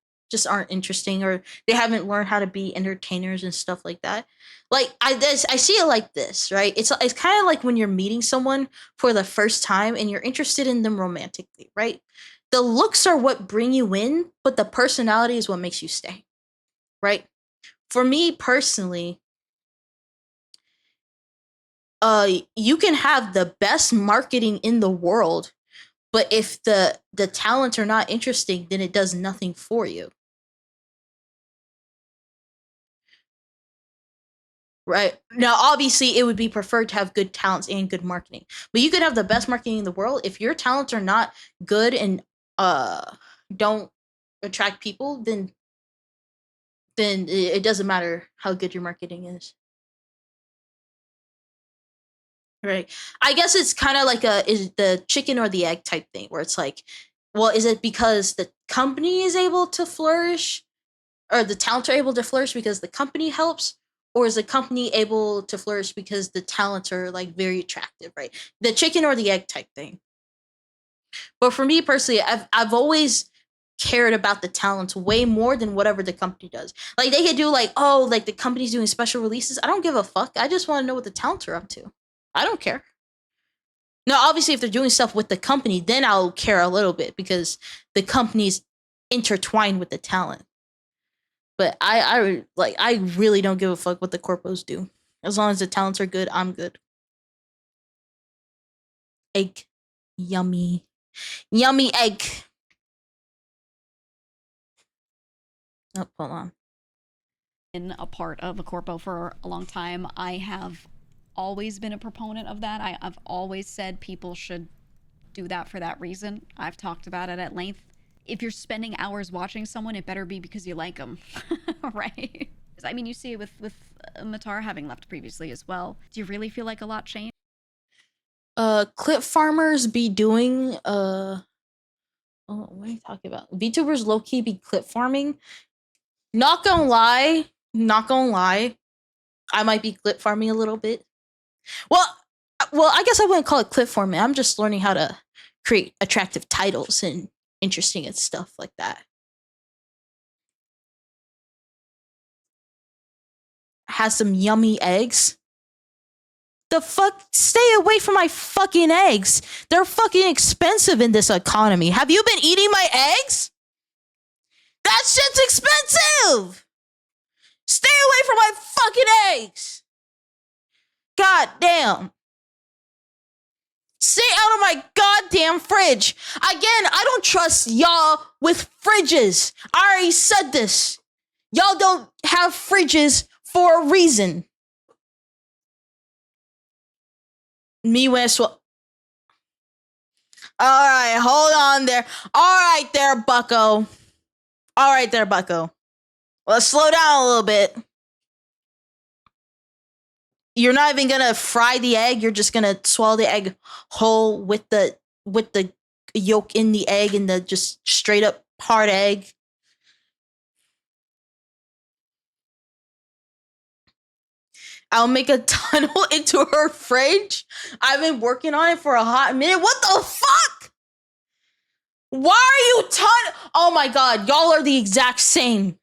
interesting, or they haven't learned how to be entertainers and stuff like that. Like I see it like this, right? It's kind of like when you're meeting someone for the first time and you're interested in them romantically, right? The looks are what bring you in, but the personality is what makes you stay, right? For me personally, you can have the best marketing in the world, but if the talents are not interesting, then it does nothing for you. Right. Now, obviously, it would be preferred to have good talents and good marketing. But you could have the best marketing in the world. If your talents are not good and don't attract people, then it doesn't matter how good your marketing is. Right. I guess it's kind of like is the chicken or the egg type thing, where it's like, well, is it because the company is able to flourish, or the talents are able to flourish because the company helps, or is the company able to flourish because the talents are like very attractive, right? The chicken or the egg type thing. But for me personally, I've always cared about the talents way more than whatever the company does. Like they could do like, oh, like the company's doing special releases. I don't give a fuck. I just want to know what the talents are up to. I don't care. Now, obviously, if they're doing stuff with the company, then I'll care a little bit, because the company's intertwined with the talent. But I really don't give a fuck what the corpos do. As long as the talents are good, I'm good. Egg Yummy. Yummy egg. Oh, hold on. Been a part of a corpo for a long time. I have always been a proponent of that. I've always said people should do that for that reason. I've talked about it at length. If you're spending hours watching someone, it better be because you like them, right? I mean, you see it with Matar having left previously as well. Do you really feel like a lot changed? Clip farmers be doing oh, what are you talking about? VTubers low-key be clip farming. Not gonna lie, I might be clip farming a little bit. Well, I guess I wouldn't call it clip farming. I'm just learning how to create attractive titles and interesting and stuff like that. Has some yummy eggs. The fuck? Stay away from my fucking eggs. They're fucking expensive in this economy. Have you been eating my eggs? That shit's expensive. Stay away from my fucking eggs. God damn. Stay out of my goddamn fridge. Again, I don't trust y'all with fridges. I already said this. Y'all don't have fridges for a reason. Me West. All right, hold on there. All right there, bucko. All right there, bucko. Let's slow down a little bit. You're not even gonna fry the egg. You're just gonna swallow the egg whole with the yolk in the egg and the just straight up hard egg. I'll make a tunnel into her fridge. I've been working on it for a hot minute. What the fuck? Why are you Oh my god, y'all are the exact same.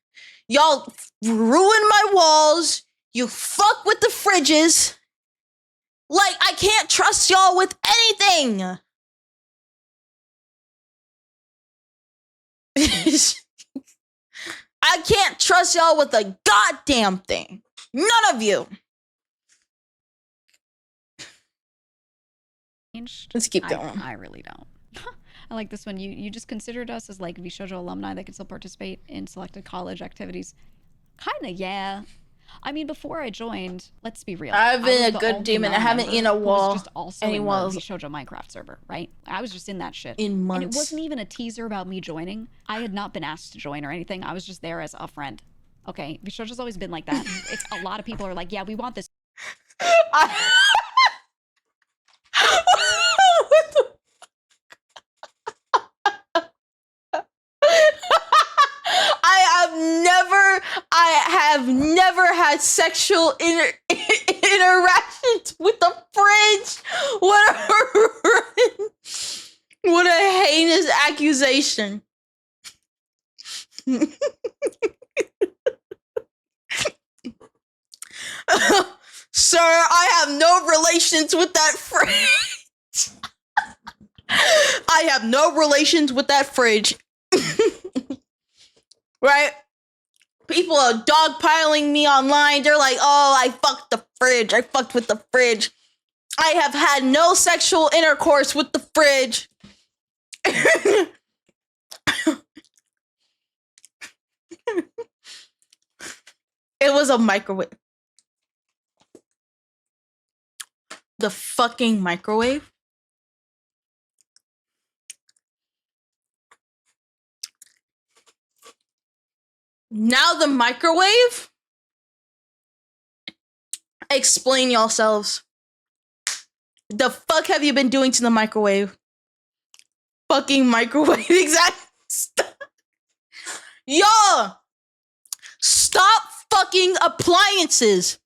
Y'all ruin my walls. You fuck with the fridges. Like, I can't trust y'all with anything. I can't trust y'all with a goddamn thing. None of you. Let's keep going. I really don't. I like this one. You just considered us as like VShojo alumni that can still participate in selected college activities. Kinda, yeah. I mean, before I joined, let's be real. I've been a good demon. I haven't eaten a wall. Just also in the VShojo Minecraft server, right? I was just in that shit. In months. And it wasn't even a teaser about me joining. I had not been asked to join or anything. I was just there as a friend. Okay, VShojo's always been like that. It's a lot of people are like, yeah, we want this. I have never had sexual interactions with the fridge. What a heinous accusation. Sir, I have no relations with that fridge. I have no relations with that fridge. Right? People are dogpiling me online. They're like, oh, I fucked the fridge. I fucked with the fridge. I have had no sexual intercourse with the fridge. It was a microwave. The fucking microwave? Now the microwave? Explain yourselves. The fuck have you been doing to the microwave? Fucking microwave, exactly. Yo! Stop fucking appliances.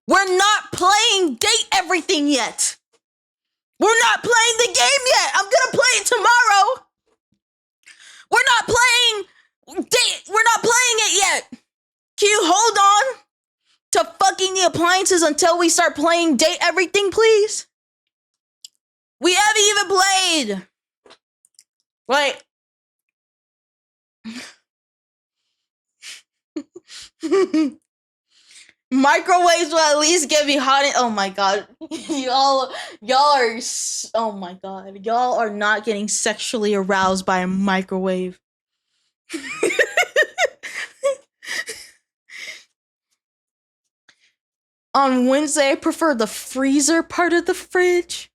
We're not playing Date Everything yet. We're not playing the game yet. I'm gonna play it tomorrow. We're not playing it yet. Can you hold on to fucking the appliances until we start playing Date Everything, please? We haven't even played. Like, Microwaves will at least get me hot. Oh my god, y'all are. Oh my god, y'all are not getting sexually aroused by a microwave. On Wednesday, I prefer the freezer part of the fridge.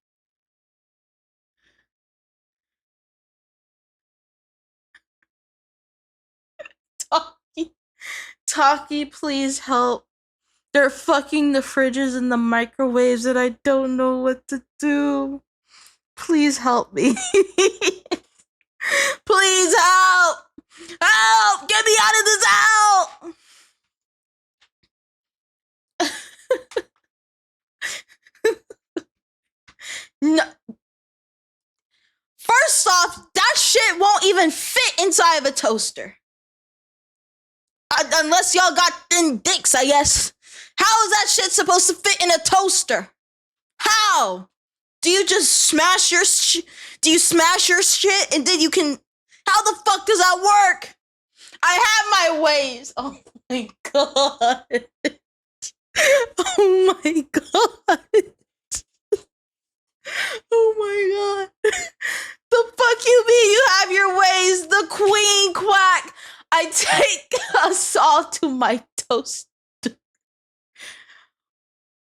Taki, please help. They're fucking the fridges and the microwaves and I don't know what to do. Please help me. Please help! Help! Get me out of this out! No. First off, that shit won't even fit inside of a toaster. Unless y'all got thin dicks, I guess. How is that shit supposed to fit in a toaster? How? Do you just smash your do you smash your shit and then you can... How the fuck does that work? I have my ways. Oh my god. Oh my god. Oh my god. The fuck you mean you have your ways? The queen quack. I take us all to my toast.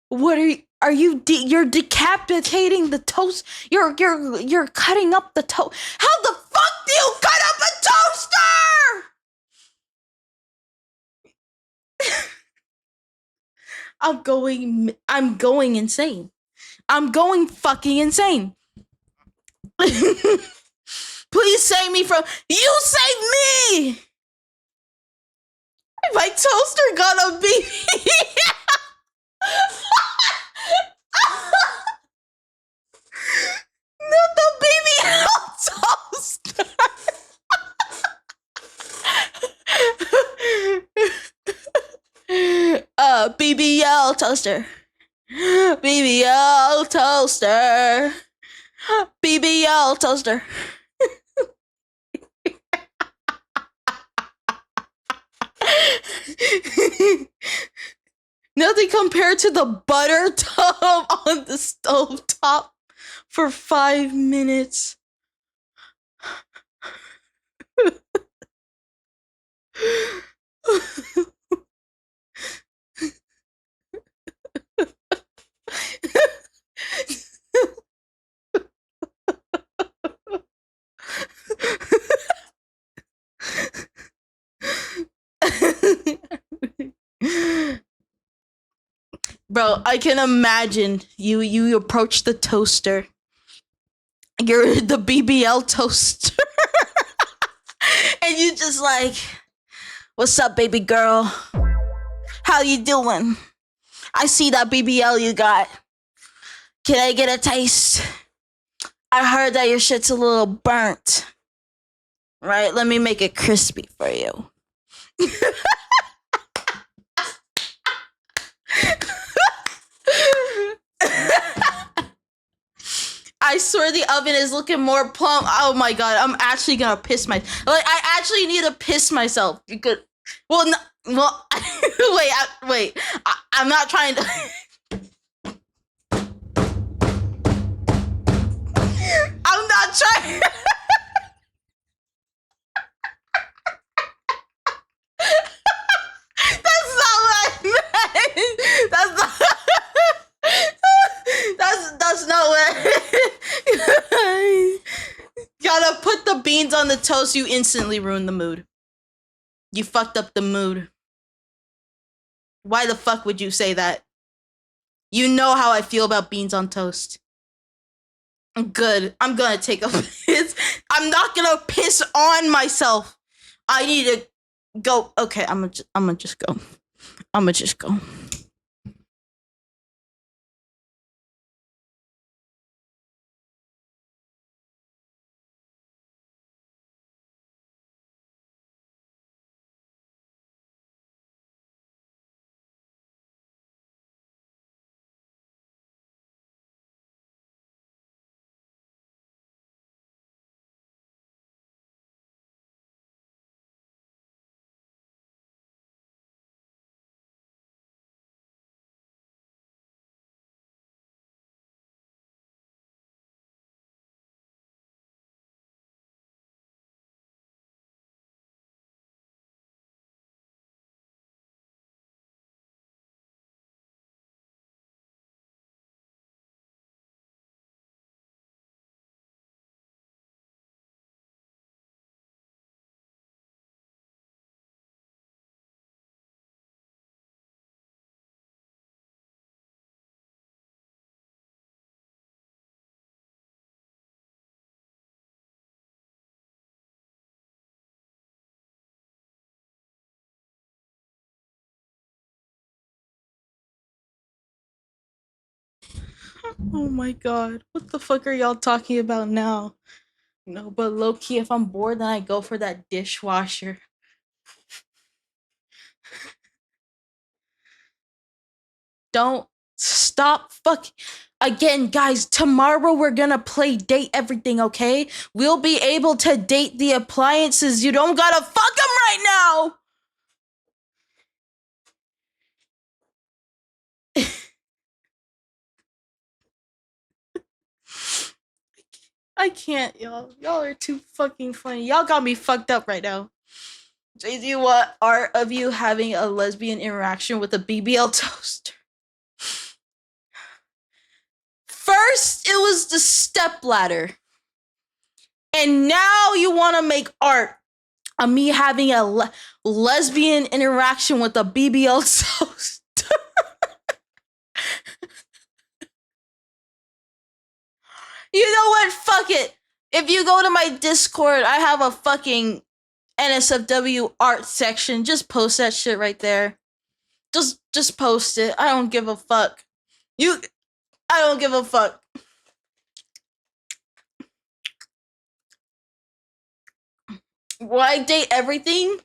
What are you you're decapitating the toast? You're cutting up the toast. How the fuck do you cut up a toaster? I'm going insane. I'm going fucking insane. Please save me from... You save me! My toaster gonna be... Not the BBL toaster! BBL toaster. BBL toaster. BBL toaster. Nothing compared to the butter tub on the stove top for 5 minutes. Bro, I can imagine you approach the toaster. You're the BBL toaster. And you just like, what's up, baby girl? How you doing? I see that BBL you got. Can I get a taste? I heard that your shit's a little burnt. Right? Let me make it crispy for you. I swear the oven is looking more plump. Oh my god, I'm actually gonna piss myself. Like, I actually need to piss myself. You could... Well, no, well, wait. I'm not trying to... I'm not trying... That's not what I meant. That's not what I... Gotta put the beans on the toast, you instantly ruined the mood. You fucked up the mood. Why the fuck would you say that? You know how I feel about beans on toast. Good. I'm gonna take a piss. I'm not gonna piss on myself. I need to go. Okay, I'm gonna just go. I'm gonna just go. Oh my god. What the fuck are y'all talking about now? No, but low key, if I'm bored, then I go for that dishwasher. Don't stop fucking. Again, guys, tomorrow we're gonna play date everything, okay? We'll be able to date the appliances. You don't gotta fuck them right now! I can't, y'all. Y'all are too fucking funny. Y'all got me fucked up right now. JD, what art of you having a lesbian interaction with a BBL toaster? First, it was the stepladder. And now you want to make art of me having a lesbian interaction with a BBL toaster. You know what? Fuck it. If you go to my Discord, I have a fucking NSFW art section. Just post that shit right there. Just post it. I don't give a fuck. I don't give a fuck. Will I date everything?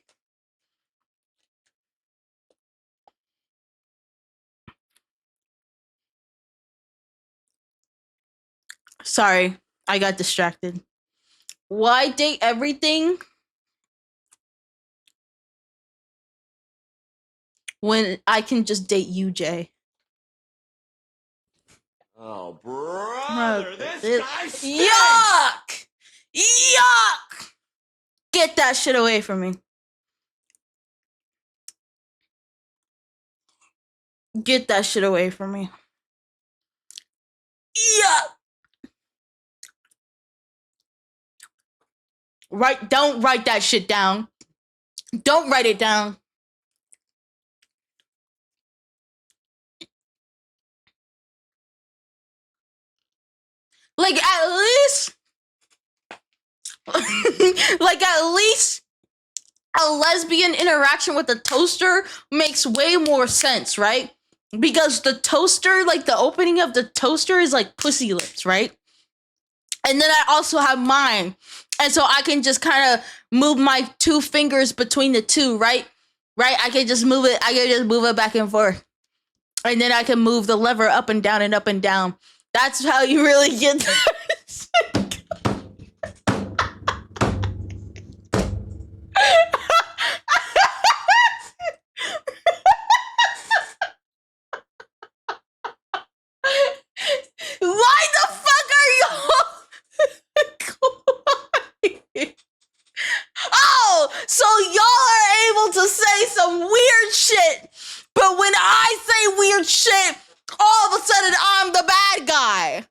Sorry, I got distracted. Will I date everything? When I can just date you, Jay. Oh, brother, this guy stinks! Yuck! Yuck! Get that shit away from me. Get that shit away from me. Yuck! Don't write that shit down. Don't write it down. Like at least like at least a lesbian interaction with a toaster makes way more sense, right? Because the toaster, like the opening of the toaster is like pussy lips, right? And then I also have mine. And so I can just kind of move my two fingers between the two, right? Right? I can just move it back and forth. And then I can move the lever up and down and up and down. That's how you really get this. Why the fuck are y'all? Oh, so y'all are able to say some weird shit, but when I say weird shit, all of a sudden I'm the bad guy.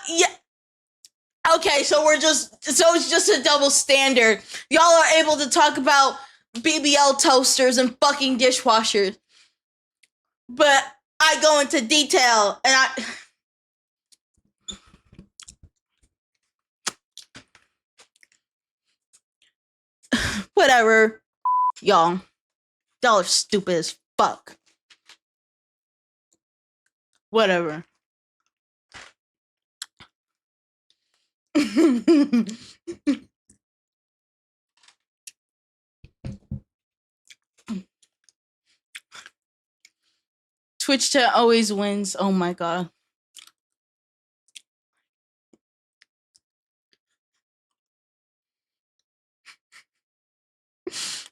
Yeah. Okay, so it's just a double standard. Y'all are able to talk about BBL toasters and fucking dishwashers, but I go into detail and whatever. Y'all are stupid as fuck. Whatever. Twitch chat always wins. Oh my god.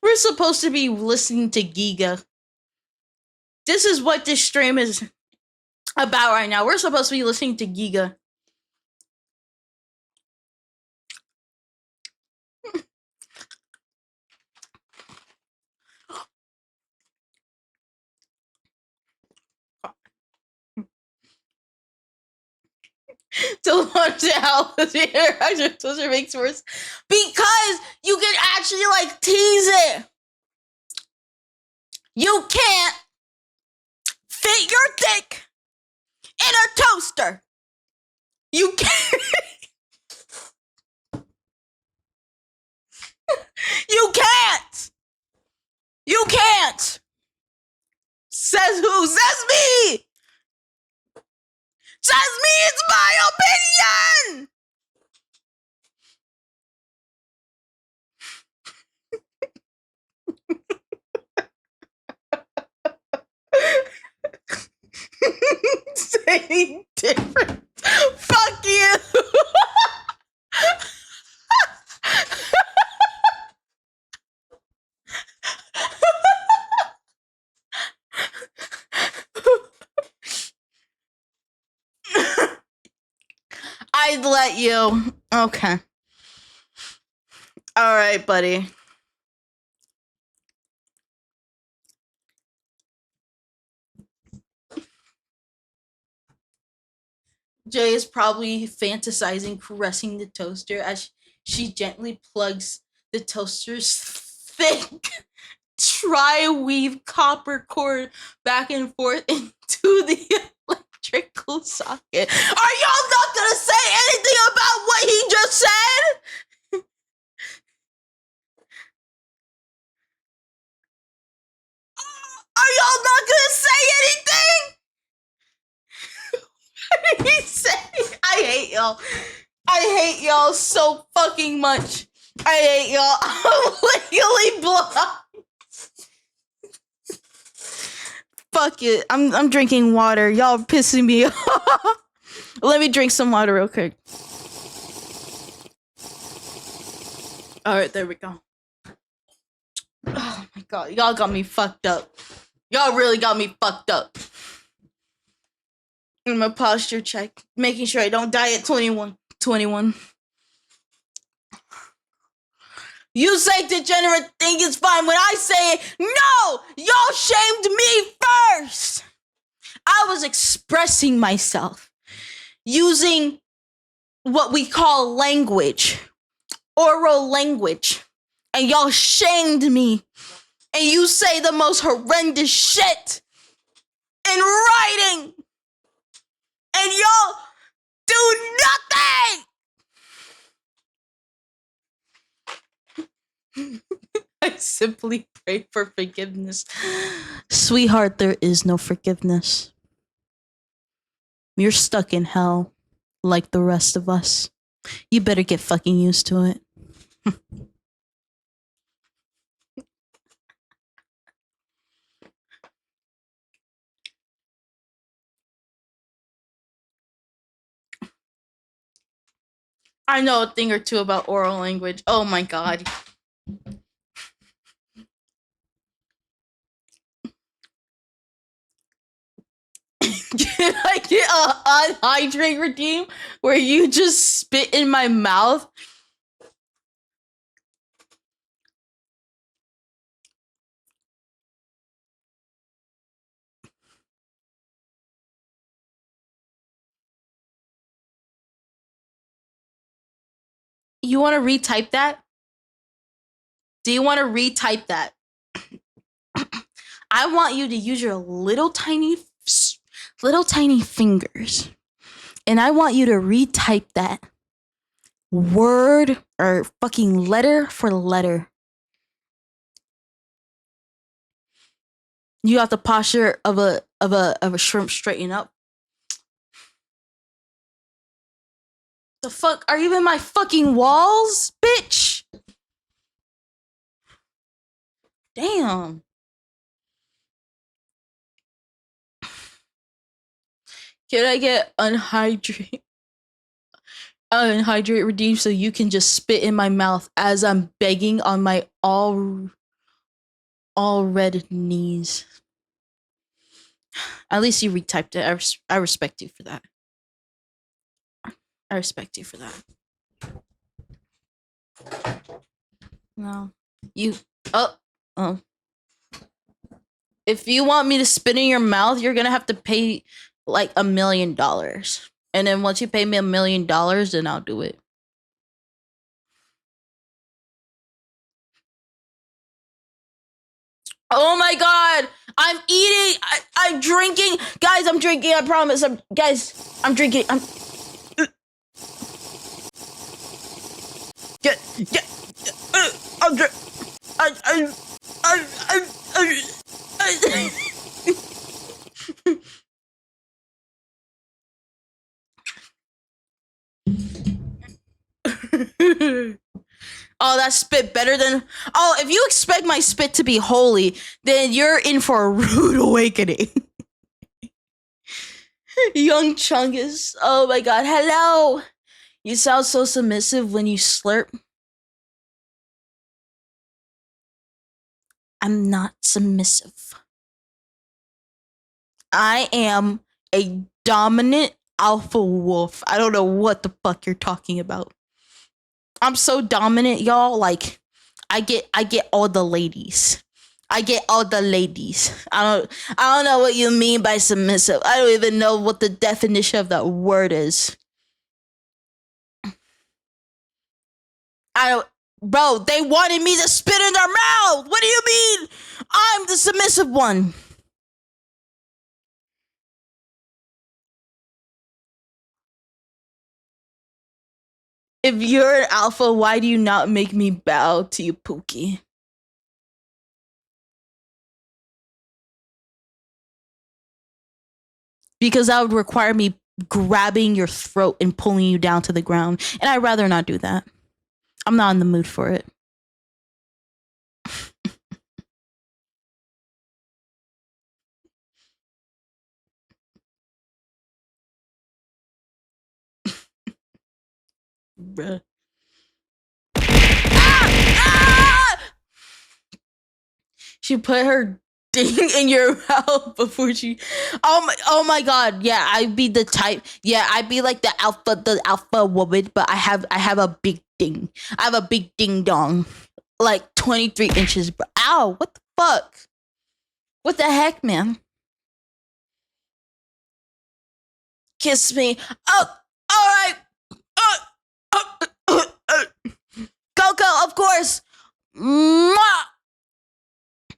We're supposed to be listening to Giga. This is what this stream is about right now. We're supposed to be listening to Giga. To launch out the interaction toaster makes worse because you can actually like tease it. You can't fit your dick in a toaster. You can't. Says who? Says me! Says me! It's my opinion! Saying different. Fuck you! I'd let you. Okay. All right, buddy. Jay is probably fantasizing caressing the toaster as she gently plugs the toaster's thick tri-weave copper cord back and forth into the electrical socket. Are y'all not gonna say anything about what he just said? Are y'all not gonna say anything? What did he say? I hate y'all. I hate y'all so fucking much. I hate y'all. I'm legally blocked. Fuck it. I'm drinking water. Y'all pissing me off. Let me drink some water real quick. Alright, there we go. Oh my god. Y'all got me fucked up. Y'all really got me fucked up. In my posture check. Making sure I don't die at 21. You say degenerate thing is fine when I say it. No! Y'all shamed me first! I was expressing myself using what we call language. Oral language. And y'all shamed me. And you say the most horrendous shit in writing. And y'all do nothing! I simply pray for forgiveness. Sweetheart, there is no forgiveness. You're stuck in hell like the rest of us. You better get fucking used to it. I know a thing or two about oral language. Oh my god. Can I get a unhydrate redeem where you just spit in my mouth? You want to retype that? Do you want to retype that? I want you to use your little tiny fingers. And I want you to retype that word or fucking letter for letter. You got the posture of a shrimp straighten up. The fuck? Are you in my fucking walls, bitch? Damn. Can I get unhydrate redeem so you can just spit in my mouth as I'm begging on my all red knees? At least you retyped it. I respect you for that. I respect you for that. No. You oh. If you want me to spit in your mouth, you're gonna have to pay like $1 million. And then once you pay me $1 million, then I'll do it. Oh my god! I'm eating! I'm drinking! Guys, I'm drinking, I promise. I'm drinking. I'm Oh, that spit better than... Oh, if you expect my spit to be holy, then you're in for a rude awakening. Young Chungus. Oh my god. Hello. You sound so submissive when you slurp. I'm not submissive. I am a dominant alpha wolf. I don't know what the fuck you're talking about. I'm so dominant, y'all. Like, I get all the ladies. I get all the ladies. I don't know what you mean by submissive. I don't even know what the definition of that word is. Bro, they wanted me to spit in their mouth. What do you mean? I'm the submissive one. If you're an alpha, why do you not make me bow to you, Pookie? Because that would require me grabbing your throat and pulling you down to the ground. And I'd rather not do that. I'm not in the mood for it. Bruh. She put her ding in your mouth before she... Oh my god. Yeah, I'd be the type... Yeah, I'd be like the alpha woman, but I have a big ding. I have a big ding dong. Like 23 inches, bro. Ow, what the fuck? What the heck, man? Kiss me. Oh, alright. Coco, of course. Mwah!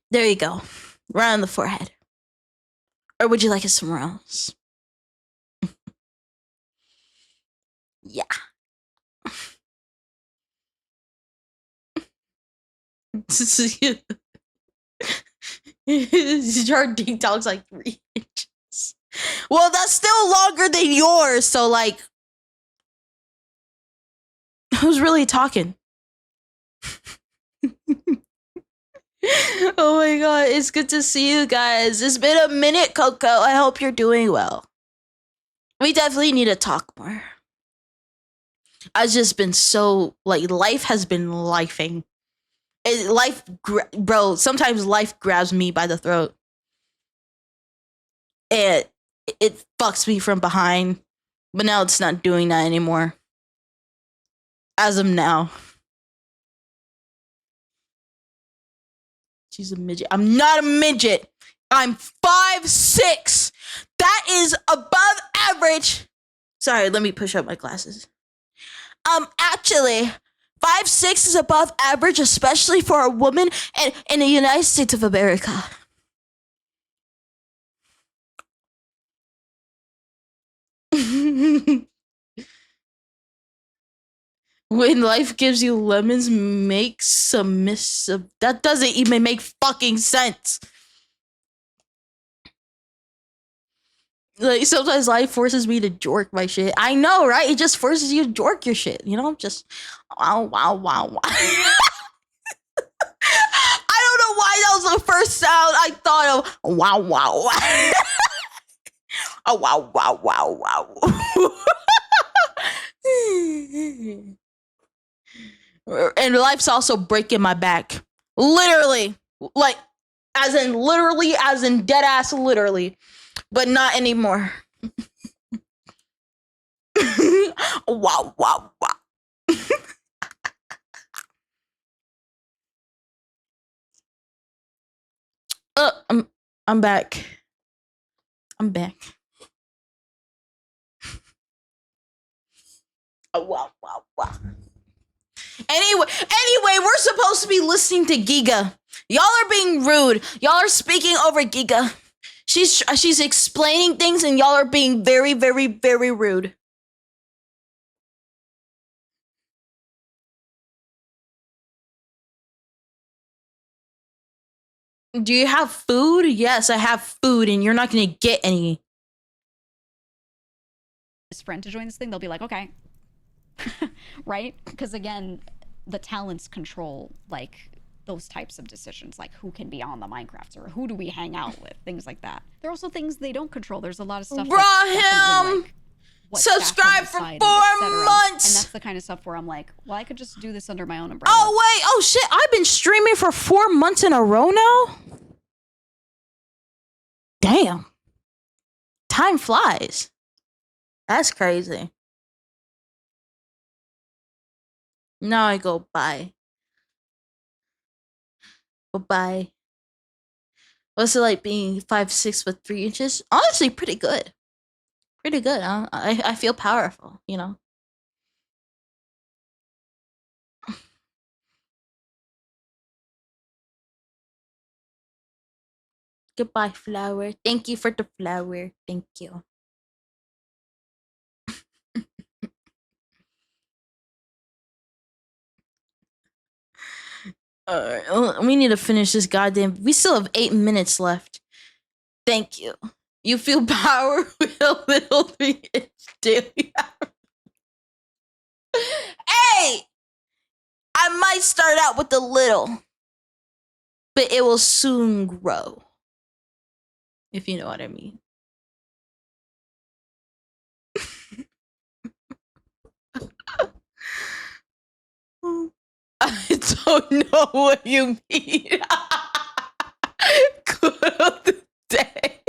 There you go. Right on the forehead. Or would you like it somewhere else? Yeah. Your ding dong's like 3 inches. Well, that's still longer than yours, so like... Who's really talking? Oh my god, it's good to see you guys. It's been a minute, Coco. I hope you're doing well. We definitely need to talk more. I've just been so, like, life has been lifing. Bro, sometimes life grabs me by the throat. And it fucks me from behind. But now it's not doing that anymore. As of now. She's a midget. I'm not a midget. I'm 5'6". That is above average. Sorry, let me push up my glasses. Actually, 5'6" is above average, especially for a woman in the United States of America. When life gives you lemons, make submissive. That doesn't even make fucking sense. Like, sometimes life forces me to jork my shit. I know, right? It just forces you to jork your shit. You know, just wow, wow, wow, wow. I don't know why that was the first sound I thought of. Wow, wow, wow. Oh, wow, wow, wow, wow. And life's also breaking my back. Literally. Like, as in dead ass literally. But not anymore. Wow, wow, wow. I'm back. I'm back. Oh, wow, wow, wow. Anyway, we're supposed to be listening to Giga. Y'all are being rude. Y'all are speaking over Giga. She's explaining things and y'all are being very, very, very rude. Do you have food? Yes, I have food and you're not going to get any. His friend to join this thing, they'll be like, okay. right? Because again, the talents control like those types of decisions, like who can be on the Minecraft or who do we hang out with, things like that. There are also things they don't control. There's a lot of stuff. Brahim, like, what subscribe for 4 months. And that's the kind of stuff where I'm like, well, I could just do this under my own umbrella. Oh wait, oh shit! I've been streaming for 4 months in a row now. Damn, time flies. That's crazy. Now I go bye. Bye. What's it like being 5'6" with 3 inches? Honestly, pretty good. Pretty good. I feel powerful, you know. Goodbye, flower. Thank you for the flower. Thank you. We need to finish this goddamn. We still have 8 minutes left. Thank you. You feel power with a little 3-inch daily. Hey! I might start out with a little, but it will soon grow. If you know what I mean. I don't know what you mean. Good of the day.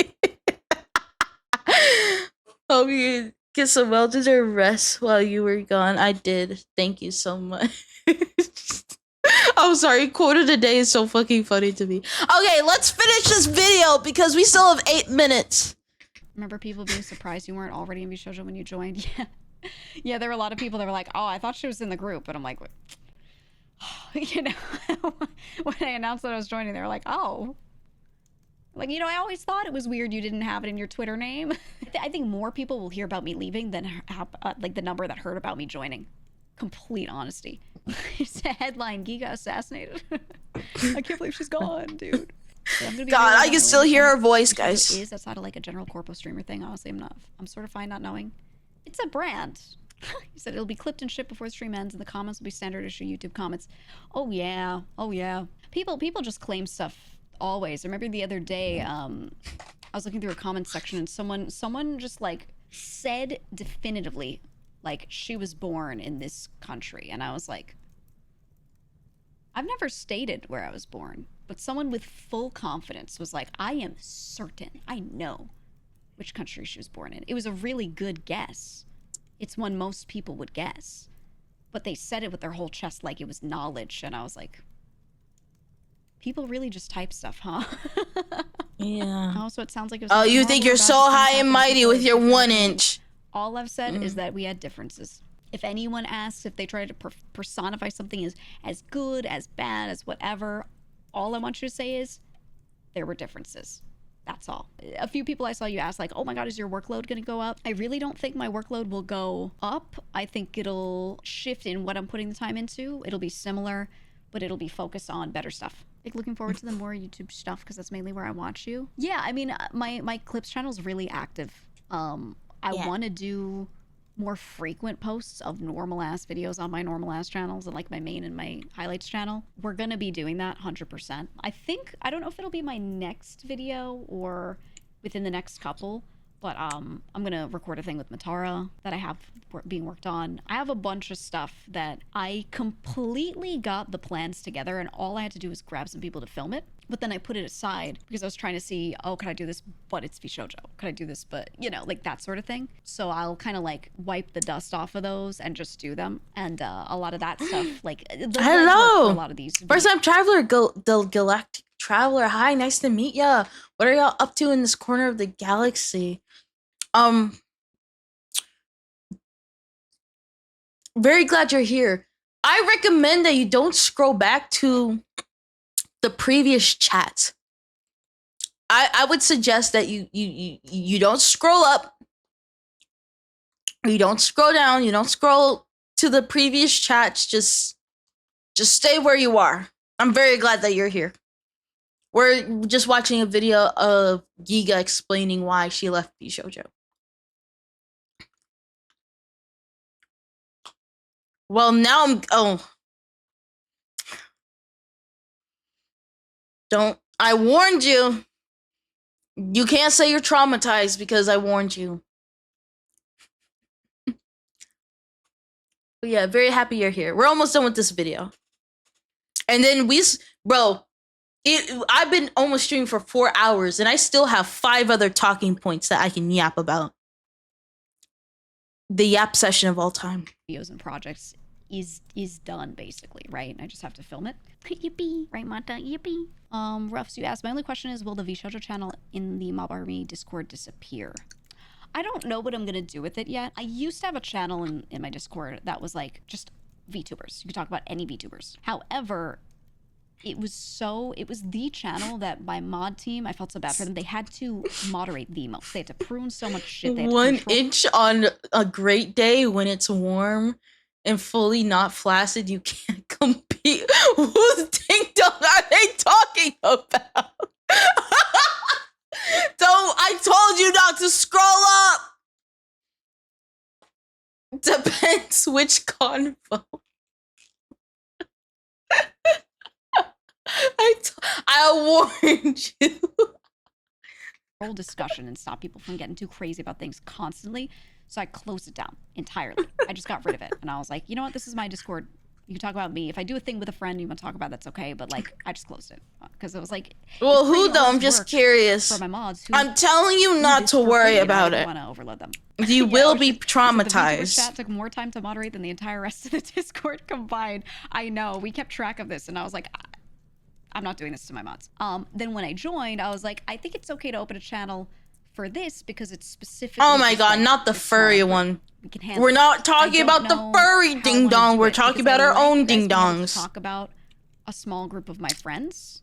Hope you get some well-deserved rest while you were gone. I did. Thank you so much. I'm sorry. Quote of the day is so fucking funny to me. Okay, let's finish this video because we still have 8 minutes. Remember people being surprised you weren't already in Bishojo when you joined? Yeah. Yeah, there were a lot of people that were like, oh, I thought she was in the group. But I'm like, you know, when I announced that I was joining, they were like, oh. Like, you know, I always thought it was weird you didn't have it in your Twitter name. I think more people will hear about me leaving than like the number that heard about me joining. Complete honesty. It's a headline, Giga assassinated. I can't believe she's gone, dude. God, I can still hear her voice, guys. Is outside of like a general corpo streamer thing. Honestly, I'm sort of fine not knowing. It's a brand. He said it'll be clipped and shipped before the stream ends, and the comments will be standard issue YouTube comments. Oh yeah, oh yeah. People just claim stuff always. I remember the other day, I was looking through a comments section, and someone just like said definitively, like she was born in this country, and I was like, I've never stated where I was born, but someone with full confidence was like, I am certain, I know which country she was born in. It was a really good guess. It's one most people would guess. But they said it with their whole chest like it was knowledge, and I was like, people really just type stuff, huh? Yeah. Also, it sounds like it was. Oh, you think you're so high and mighty with your 1 inch. All I've said is that we had differences. If anyone asks if they try to personify something as good, as bad, as whatever, all I want you to say is there were differences. That's all. A few people I saw you ask like, oh my God, is your workload going to go up? I really don't think my workload will go up. I think it'll shift in what I'm putting the time into. It'll be similar, but it'll be focused on better stuff. Like looking forward to the more YouTube stuff because that's mainly where I watch you. Yeah, I mean, my clips channel is really active. I want to do more frequent posts of normal ass videos on my normal ass channels and like my main and my highlights channel. We're gonna be doing that 100%. I don't know if it'll be my next video or within the next couple, but I'm gonna record a thing with Matara that I have being worked on. I have a bunch of stuff that I completely got the plans together, and all I had to do was grab some people to film it. But then I put it aside because I was trying to see, oh, could I do this, but it's Bishojo? Could I do this, but, you know, like that sort of thing. So I'll kind of like wipe the dust off of those and just do them. And a lot of that stuff, like, hello, a lot of these. First time traveler, the galactic traveler. Hi, nice to meet ya. What are y'all up to in this corner of the galaxy? Very glad you're here. I recommend that you don't scroll back to the previous chat. I would suggest that you don't scroll up, you don't scroll down, you don't scroll to the previous chats. Just stay where you are. I'm very glad that you're here. We're just watching a video of Giga explaining why she left Bishojo. Well, now I'm. Oh, don't. I warned you. You can't say you're traumatized because I warned you. But yeah, very happy you're here. We're almost done with this video. And then bro, I've been almost streaming for 4 hours and I still have 5 other talking points that I can yap about. The yap session of all time. Videos and projects is done basically, right? I just have to film it. Yippee, right, Mata? Yippee. Ruffs, you asked. My only question is, will the VShojo channel in the Mob Army Discord disappear? I don't know what I'm gonna do with it yet. I used to have a channel in my Discord that was like just VTubers. You could talk about any VTubers. However, it was the channel that my mod team, I felt so bad for them. They had to moderate the emotes. They had to prune so much shit. They had 1 inch on a great day when it's warm and fully not flaccid, you can't compete. Whose ding dong are they talking about? I told you not to scroll up. Depends which convo. I warned you. Whole discussion and stop people from getting too crazy about things constantly. So I closed it down entirely. I just got rid of it. And I was like, you know what? This is my Discord. You can talk about me. If I do a thing with a friend you want to talk about, that's okay. But like, I just closed it because it was like, well, who though? I'm just curious. For my mods, I'm telling you not to worry about it. I don't want to overload them. You will be traumatized. The chat took more time to moderate than the entire rest of the Discord combined. I know. We kept track of this, and I was like, I'm not doing this to my mods. Then when I joined, I was like, I think it's okay to open a channel for this because it's specific. Oh my god, not the furry one. We're not talking about the furry ding dong. We're talking about our own ding dongs. Talk about a small group of my friends.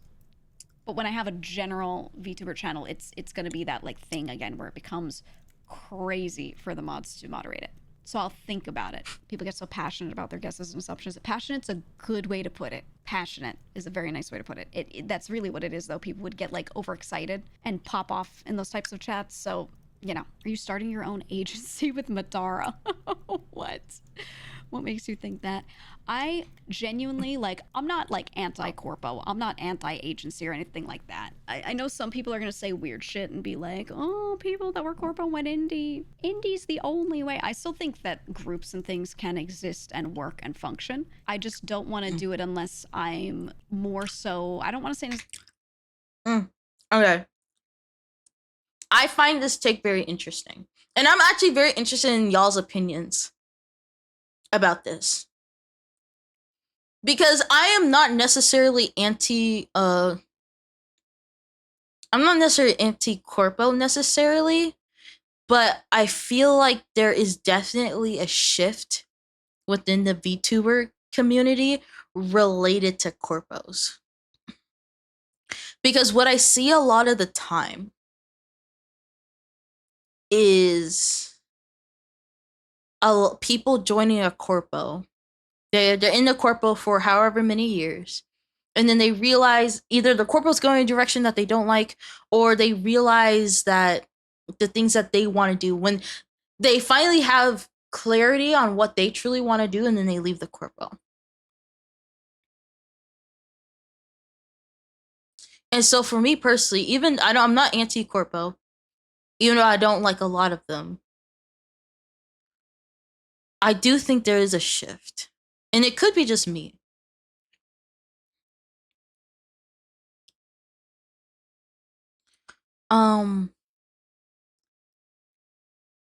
But when I have a general VTuber channel, it's gonna be that like thing again where it becomes crazy for the mods to moderate it. So I'll think about it. People get so passionate about their guesses and assumptions. Passionate's a good way to put it. Passionate is a very nice way to put it. That's really what it is, though. People would get like overexcited and pop off in those types of chats. So, you know, are you starting your own agency with Madara? What? What makes you think that? I genuinely, like, I'm not like anti-corpo. I'm not anti-agency or anything like that. I know some people are going to say weird shit and be like, oh, people that were corpo went indie. Indie's the only way. I still think that groups and things can exist and work and function. I just don't want to do it unless I'm more so, I don't want to say... Okay. I find this take very interesting. And I'm actually very interested in y'all's opinions about this. Because I am not necessarily I'm not necessarily anti-corpo necessarily, but I feel like there is definitely a shift within the VTuber community related to corpos. Because what I see a lot of the time is people joining a corpo. They're in the corpo for however many years, and then they realize either the corpo's going in a direction that they don't like, or they realize that the things that they want to do, when they finally have clarity on what they truly want to do, and then they leave the corpo. And so for me personally, even I'm not anti-corpo, even though I don't like a lot of them, I do think there is a shift. And it could be just me.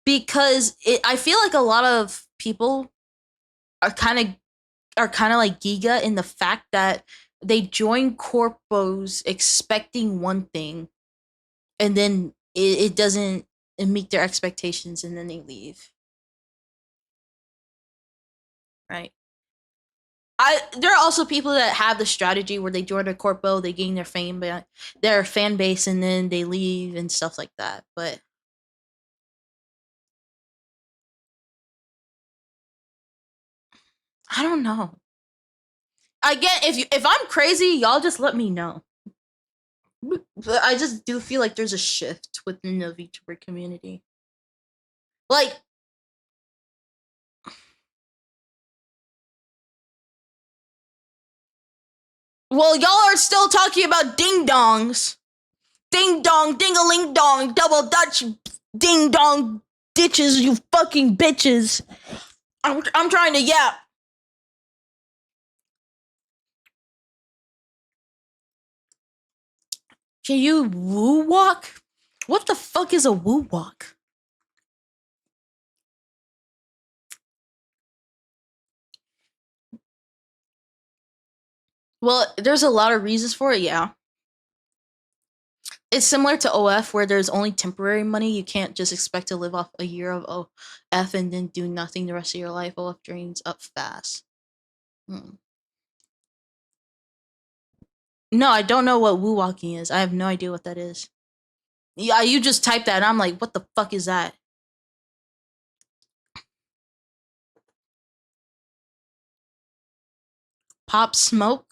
Because I feel like a lot of people are kind of like Giga in the fact that they join corpos expecting one thing, and then it doesn't meet their expectations, and then they leave. Right. There are also people that have the strategy where they join a corpo, they gain their fame, their fan base, and then they leave and stuff like that. But I don't know. Again, if I'm crazy, y'all just let me know. But I just do feel like there's a shift within the VTuber community. Like, Well, y'all are still talking about ding dongs. Ding dong, ding a ling dong, double dutch, ding dong ditches, you fucking bitches. I'm trying to yap. Can you woo walk? What the fuck is a woo walk? Well, there's a lot of reasons for it, yeah. It's similar to OF where there's only temporary money. You can't just expect to live off a year of OF and then do nothing the rest of your life. OF drains up fast. No, I don't know what woo walking is. I have no idea what that is. Yeah, you just typed that and I'm like, what the fuck is that? Pop Smoke?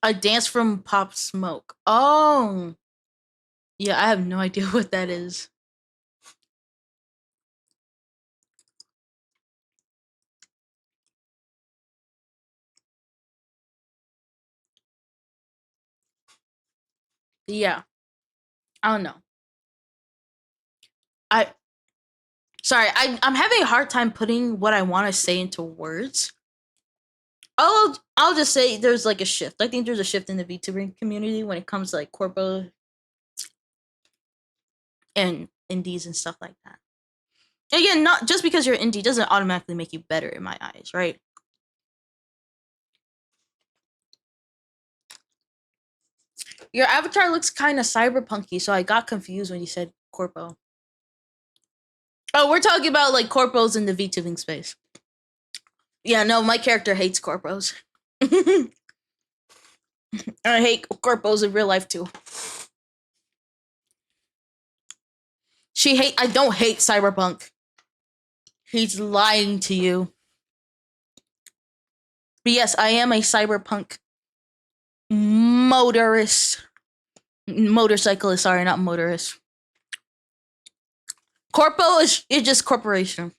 A dance from Pop Smoke. Oh. Yeah, I have no idea what that is. Yeah. I don't know. I'm having a hard time putting what I want to say into words. I'll just say there's like a shift. I think there's a shift in the VTubing community when it comes to like corpo and indies and stuff like that. Again, not just because you're indie doesn't automatically make you better in my eyes, right? Your avatar looks kind of cyberpunky, so I got confused when you said corpo. Oh, we're talking about like corpos in the VTubing space. Yeah, no, my character hates corpos. I hate corpos in real life too. I don't hate cyberpunk. He's lying to you. But yes, I am a cyberpunk motorcyclist, sorry, not motorist. Corpo is just corporation.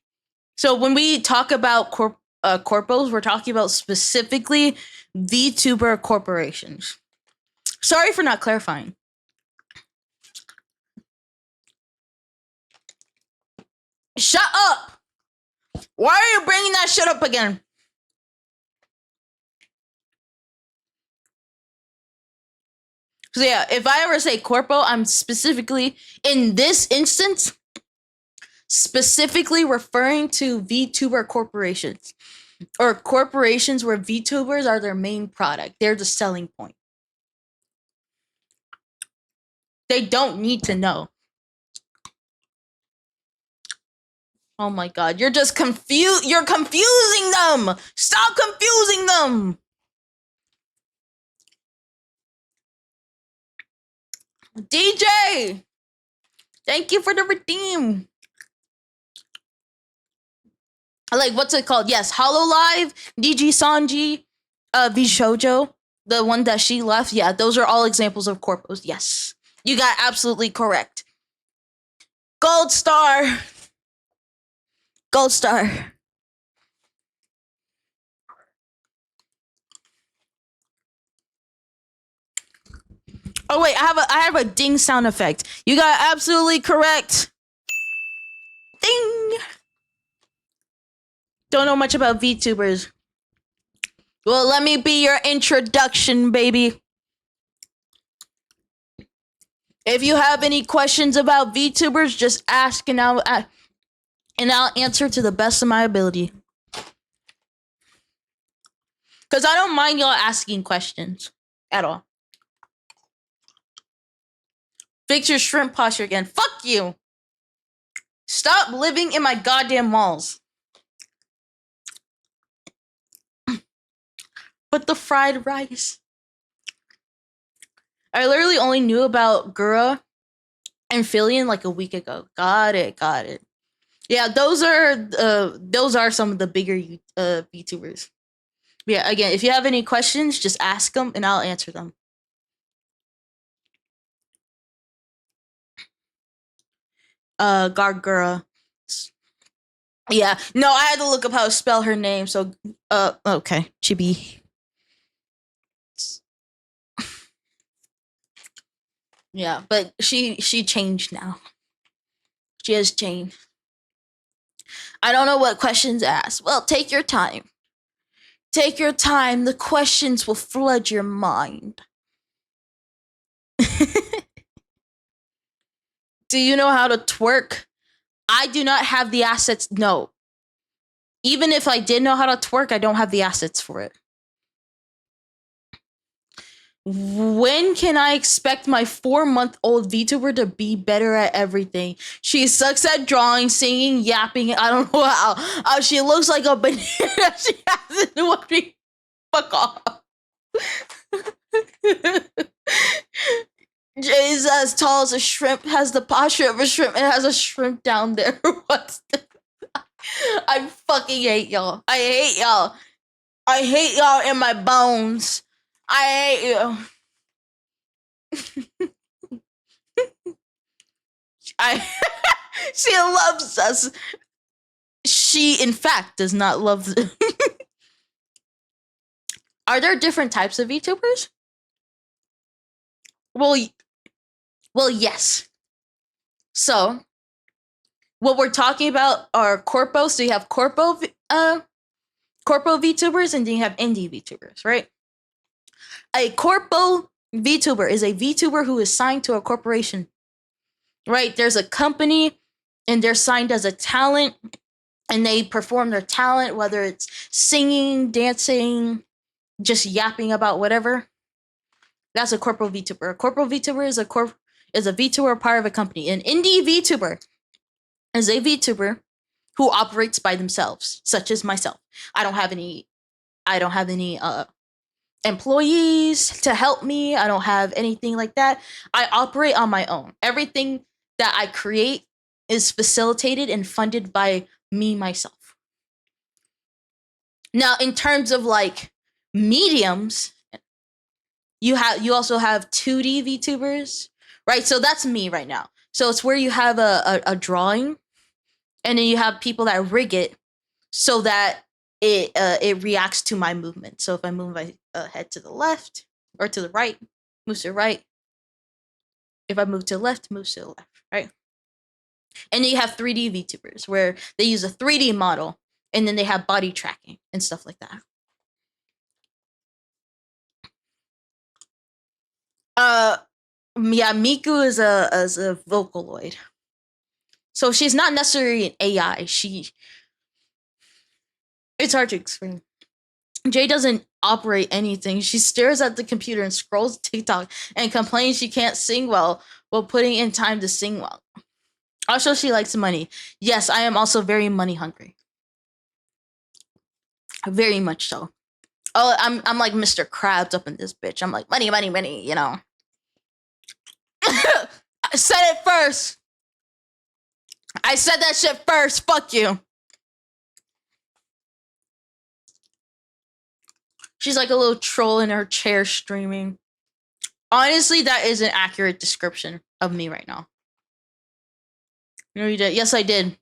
So when we talk about corpos, we're talking about specifically VTuber corporations. Sorry for not clarifying. Shut up! Why are you bringing that shit up again? So yeah, if I ever say corpo, I'm specifically, in this instance, specifically referring to VTuber corporations. Or corporations where VTubers are their main product. They're the selling point. They don't need to know. Oh my god, you're just confused. You're confusing them. Stop confusing them. DJ, thank you for the redeem. Like, what's it called? Yes, HoloLive, DG Sanji, Vishojo, the one that she left. Yeah, those are all examples of corpos. Yes, you got absolutely correct. Gold star. Gold star. Oh wait, I have a ding sound effect. You got absolutely correct. Ding. Don't know much about VTubers. Well, let me be your introduction, baby. If you have any questions about VTubers, just ask and I'll answer to the best of my ability. Because I don't mind y'all asking questions at all. Fix your shrimp posture again. Fuck you. Stop living in my goddamn malls. But the fried rice. I literally only knew about Gura and Fillion like a week ago. Got it. Yeah, those are some of the bigger VTubers. Yeah, again, if you have any questions, just ask them and I'll answer them. Gargura. Yeah, no, I had to look up how to spell her name. So, okay, Chibi. Yeah, but she changed now. She has changed. I don't know what questions asked. Well, take your time. Take your time. The questions will flood your mind. Do you know how to twerk? I do not have the assets. No. Even if I did know how to twerk, I don't have the assets for it. When can I expect my 4-month-old VTuber to be better at everything? She sucks at drawing, singing, yapping. I don't know how. She looks like a banana. She hasn't watched me. Fuck off. Jay's as tall as a shrimp, has the posture of a shrimp, and has a shrimp down there. What's the... I fucking hate y'all. I hate y'all. I hate y'all in my bones. I hate you. She loves us. She, in fact, does not love them. Are there different types of VTubers? Well, yes. So, what we're talking about are corpo. So you have corpo VTubers, and then you have indie VTubers, right? A corpo VTuber is a VTuber who is signed to a corporation, right? There's a company, and they're signed as a talent, and they perform their talent, whether it's singing, dancing, just yapping about whatever. That's a corpo VTuber. A corpo VTuber is a VTuber part of a company. An indie VTuber is a VTuber who operates by themselves, such as myself. I don't have any employees to help me. I don't have anything like that. I operate on my own. Everything that I create is facilitated and funded by me myself. Now, in terms of like mediums, you also have 2D VTubers, right? So that's me right now. So it's where you have a drawing, and then you have people that rig it so that it reacts to my movement. So if I move my head to the left or to the right, moves to the right. If I move to the left, moves to the left, right? And then you have 3D VTubers where they use a 3D model, and then they have body tracking and stuff like that. Yeah, Miku is a Vocaloid. So she's not necessarily an AI. It's hard to explain. Jay doesn't operate anything. She stares at the computer and scrolls TikTok and complains she can't sing well while putting in time to sing well. Also, she likes money. Yes, I am also very money hungry. Very much so. Oh, I'm like Mr. Krabs up in this bitch. I'm like, money, money, money, you know. I said it first. I said that shit first. Fuck you. She's like a little troll in her chair streaming. Honestly, that is an accurate description of me right now. No, you did. Yes, I did.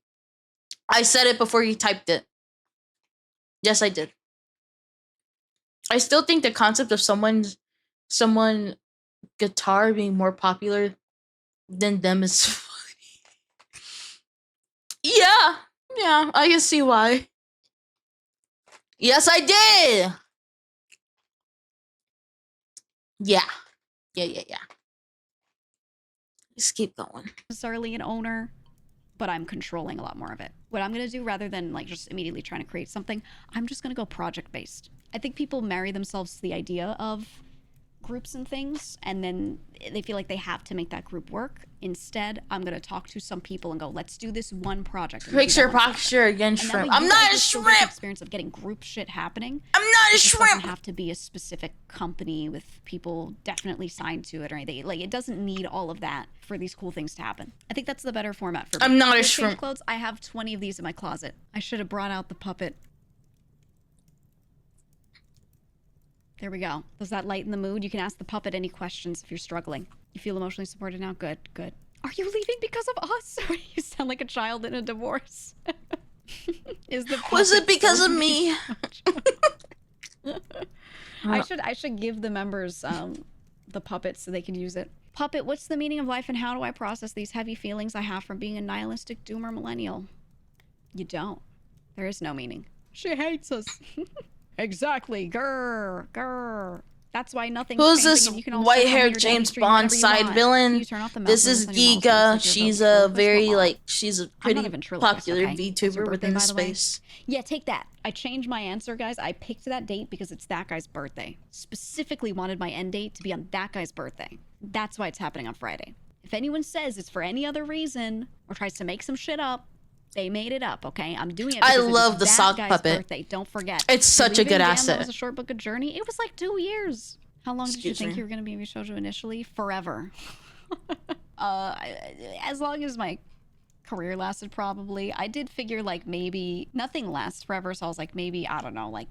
I said it before you typed it. Yes, I did. I still think the concept of someone guitar being more popular than them is funny. Yeah, I can see why. Yes, I did. Yeah. Just keep going. Necessarily an owner, but I'm controlling a lot more of it. What I'm going to do, rather than like just immediately trying to create something, I'm just going to go project based. I think people marry themselves to the idea of groups and things, and then they feel like they have to make that group work. Instead, I'm going to talk to some people and go, let's do this one project. Picture posture again, shrimp. I'm not a shrimp. Experience of getting group shit happening. I'm not a shrimp. It doesn't have to be a specific company with people definitely signed to it or anything. Like, it doesn't need all of that for these cool things to happen. I think that's the better format for me. I'm not a shrimp. Clothes, I have 20 of these in my closet. I should have brought out the puppet. There we go. Does that lighten the mood? You can ask the puppet any questions if you're struggling. You feel emotionally supported now? Good. Are you leaving because of us? You sound like a child in a divorce. Is the Was it puppet because of serving me? I should give the members the puppet so they can use it. Puppet, what's the meaning of life and how do I process these heavy feelings I have from being a nihilistic doomer millennial? You don't. There is no meaning. She hates us. Exactly. Grr. Grr. That's why nothing's Who's changing, this and you can also come here white-haired to James stream Bond whenever you side want. villain? You turn off the This mouse is buttons on your mouse, Giga. like your She's vote a for very Mama. like she's a I'm pretty not a ventriloquist, popular okay? What's your VTuber birthday, within the by the way? space. Yeah, take that. I changed my answer, guys. I picked that date because it's that guy's birthday. Specifically wanted my end date to be on that guy's birthday. That's why it's happening on Friday. If anyone says it's for any other reason or tries to make some shit up, they made it up, okay? I'm doing it because I love the that sock guy's puppet. birthday. Don't forget. It's such a Believe good in Jam, asset. That was a short book of journey. It was like 2 years. How long did you Excuse think me. you were going to be Shoujo initially? Forever. As long as my career lasted, probably. I did figure like maybe nothing lasts forever, so I was like maybe, I don't know, like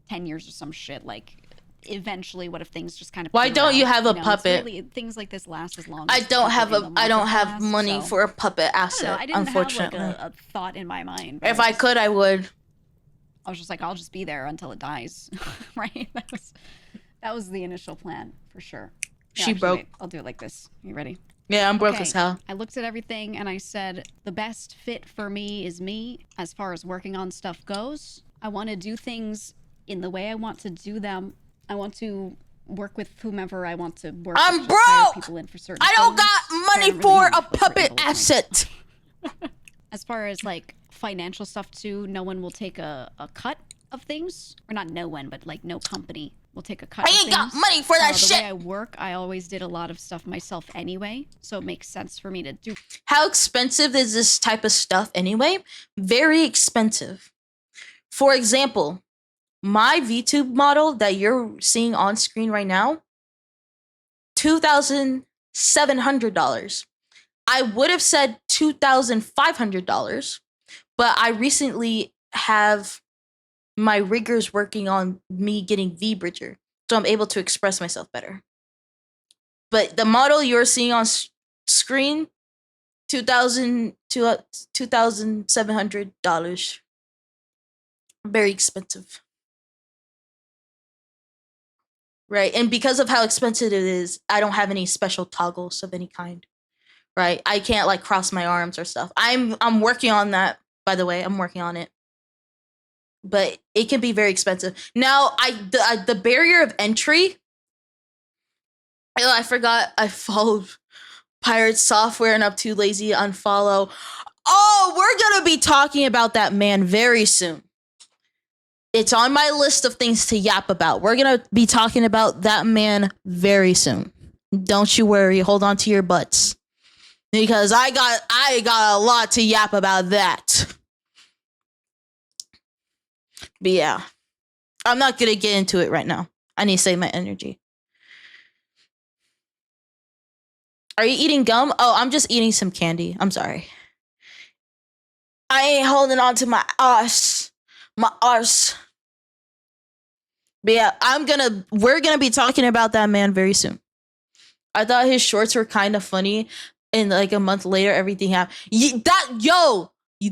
10 years or some shit. Like eventually, what if things just kind of Why peter don't you out, have a know? It's puppet? Really, things like this last as long I as don't people have in the I don't market have last, money so. for a puppet I don't know. asset, I didn't unfortunately. have like a thought in my mind. But If I could, I would. I was just like, I'll just be there until it dies, right? That was the initial plan for sure. She broke. Wait, I'll do it like this. You ready? Yeah, I'm broke Okay, as hell. I looked at everything and I said, the best fit for me is me as far as working on stuff goes. I want to do things in the way I want to do them. I want to work with whomever I want to work I'm with. Just hire broke! people in for certain I don't things. got money Don't for really a have puppet written bullet points. asset. As far as like financial stuff too, no one will take a cut of things. Or not no one, but like no company will take a cut I of ain't got things. money for that The shit. way I work, I always did a lot of stuff myself anyway, so it makes sense for me to do. How expensive is this type of stuff anyway? Very expensive. For example, my VTube model that you're seeing on screen right now, $2,700. I would have said $2,500, but I recently have my riggers working on me getting V-Bridger, so I'm able to express myself better. But the model you're seeing on screen, $2,700. Very expensive. Right, and because of how expensive it is, I don't have any special toggles of any kind. Right, I can't like cross my arms or stuff. I'm working on that, by the way. I'm working on it. But it can be very expensive. Now, the barrier of entry. Oh, I forgot I followed Pirate Software and I'm too lazy to unfollow. Oh, we're gonna be talking about that man very soon. It's on my list of things to yap about. We're gonna be talking about that man very soon. Don't you worry. Hold on to your butts, because I got a lot to yap about that. But yeah, I'm not gonna get into it right now. I need to save my energy. Are you eating gum? Oh, I'm just eating some candy. I'm sorry. I ain't holding on to my arse. My arse. But yeah, we're gonna be talking about that man very soon. I thought his shorts were kind of funny, and like a month later, everything happened.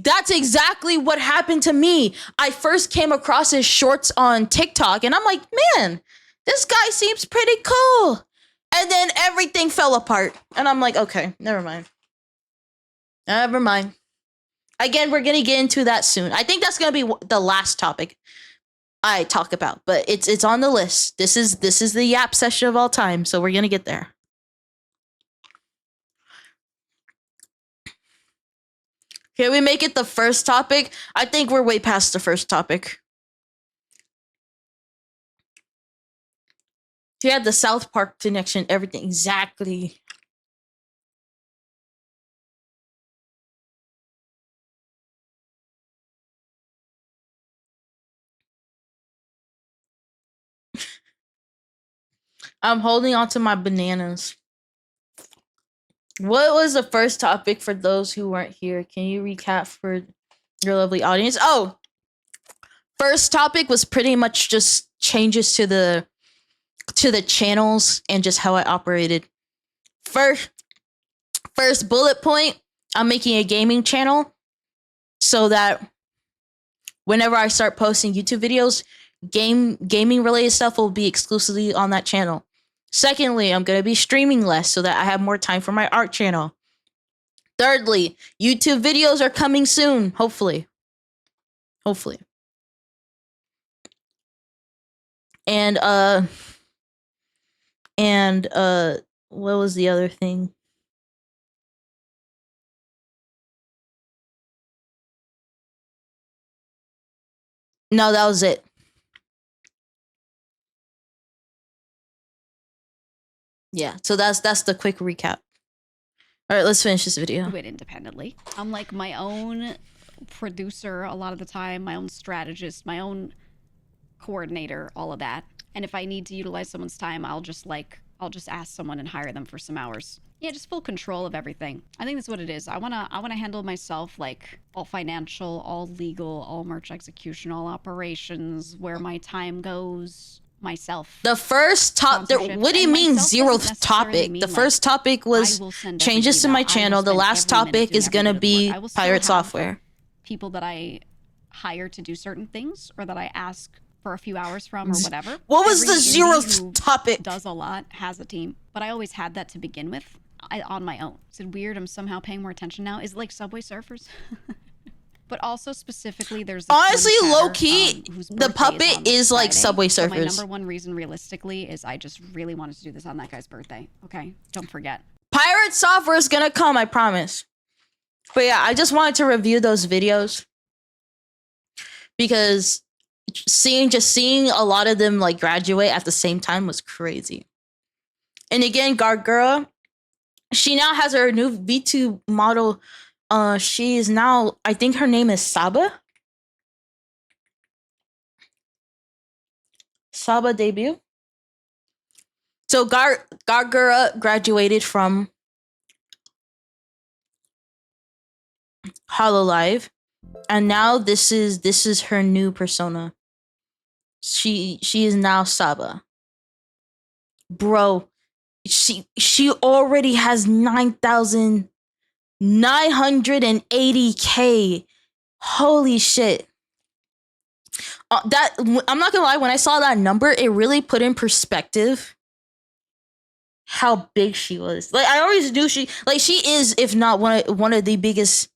That's exactly what happened to me. I first came across his shorts on TikTok, and I'm like, man, this guy seems pretty cool. And then everything fell apart, and I'm like, okay, never mind. Never mind. Again, we're gonna get into that soon. I think that's gonna be the last topic I talk about, but it's on the list. This is the yap session of all time, so we're gonna get there. Can we make it the first topic? I think we're way past the first topic. He had the South Park connection, everything exactly. I'm holding on to my bananas. What was the first topic for those who weren't here? Can you recap for your lovely audience? Oh, first topic was pretty much just changes to the channels and just how I operated. First bullet point, I'm making a gaming channel. so that whenever I start posting YouTube videos, gaming related stuff will be exclusively on that channel. Secondly, I'm going to be streaming less so that I have more time for my art channel. Thirdly, YouTube videos are coming soon, hopefully. Hopefully. And what was the other thing? No, that was it. Yeah, so that's the quick recap. All right, let's finish this video. Do it independently. I'm like my own producer a lot of the time, my own strategist, my own coordinator, all of that. And if I need to utilize someone's time, I'll just ask someone and hire them for some hours. Yeah, just full control of everything. I think that's what it is. I wanna handle myself, like all financial, all legal, all merch execution, all operations, where my time goes, myself. The first topic. What do you mean zeroth topic? The first topic was changes to my channel. The last topic is gonna be pirate software. People that I hire to do certain things, or that I ask for a few hours from, or whatever. What was the zeroth topic? Does a lot, has a team, but I always had that to begin with. On my own. Is it weird? I'm somehow paying more attention now. Is it like Subway Surfers? But also specifically, there's honestly low key. The puppet is like Subway Surfers. So my number one reason, realistically, is I just really wanted to do this on that guy's birthday. Okay, don't forget. Pirate software is gonna come, I promise. But yeah, I just wanted to review those videos because seeing a lot of them like graduate at the same time was crazy. And again, Gargura, she now has her new V2 model. She is now, I think her name is Saba. Saba debut. So Gargura graduated from HoloLive, and now this is her new persona. She is now Saba. Bro, she already has 9,980K. Holy shit. That, I'm not gonna lie, when I saw that number, it really put in perspective how big she was. Like, I always knew she is, if not one of the biggest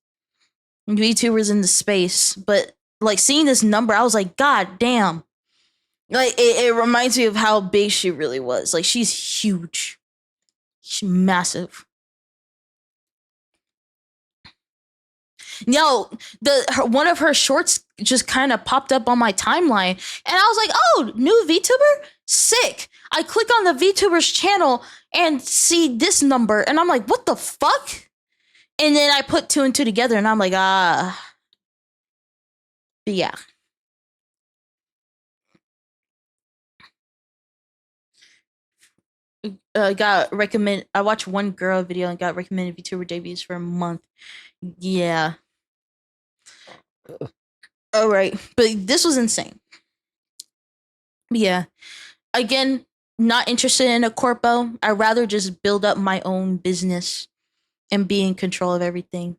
VTubers in the space. But like, seeing this number, I was like, God damn. Like, it reminds me of how big she really was. Like, she's huge. She's massive. Yo, one of her shorts just kind of popped up on my timeline, and I was like, oh, new VTuber? Sick. I click on the VTuber's channel and see this number, and I'm like, what the fuck? And then I put two and two together, and I'm like, but yeah. I watched one girl video and got recommended VTuber debuts for a month. Yeah. All right, but this was insane. Yeah. Again, not interested in a corpo. I'd rather just build up my own business and be in control of everything.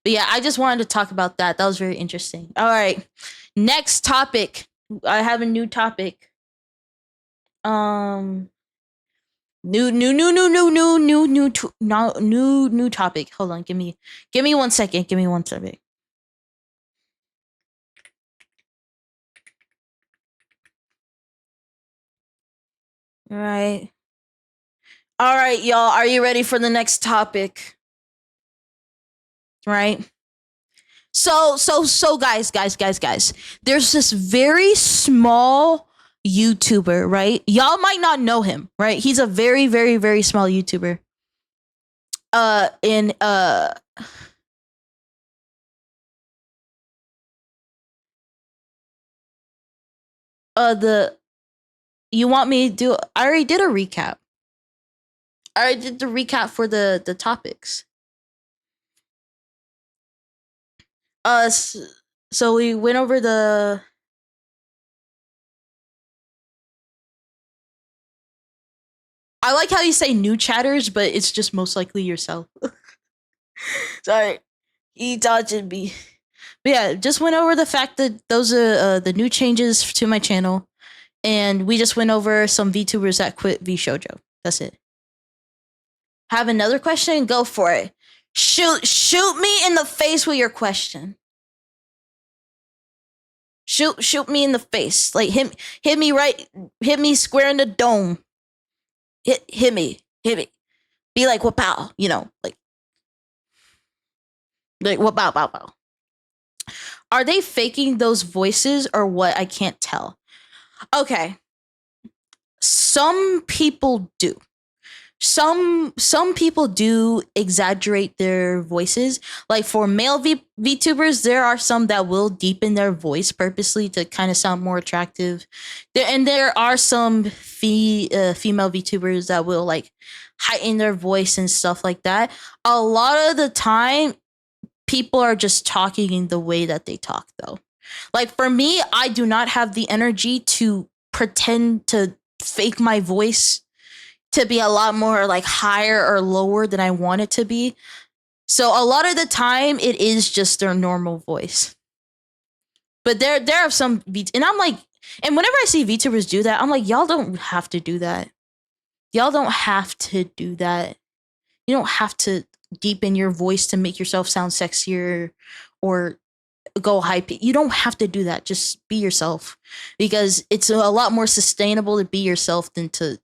But yeah, I just wanted to talk about that. That was very interesting. All right. Next topic. I have a new topic. New topic. Hold on, give me 1 second. Give me 1 second. All right, y'all. Are you ready for the next topic? Right. So, guys. There's this very small YouTuber, right? Y'all might not know him, right? He's a very, very, very small YouTuber. You want me to do? I already did a recap. I already did the recap for the topics. So we went over the. I like how you say new chatters, but it's just most likely yourself. Sorry, he dodged me. But yeah, just went over the fact that those are the new changes to my channel, and we just went over some VTubers that quit VShojo. That's it. Have another question? Go for it. Shoot me in the face with your question. Shoot me in the face. Like hit me square in the dome. Hit me. Be like wapow, like wapow pow pow. Are they faking those voices or what? I can't tell. Okay. Some people do. Some people do exaggerate their voices. Like for male VTubers, there are some that will deepen their voice purposely to kind of sound more attractive. There are some female VTubers that will like heighten their voice and stuff like that. A lot of the time, people are just talking in the way that they talk, though. Like for me, I do not have the energy to pretend to fake my voice to be a lot more like higher or lower than I want it to be. So a lot of the time it is just their normal voice. But there are some and I'm like, and whenever I see VTubers do that, I'm like, y'all don't have to do that. Y'all don't have to do that. You don't have to deepen your voice to make yourself sound sexier or go high pitch. You don't have to do that. Just be yourself, because it's a lot more sustainable to be yourself than to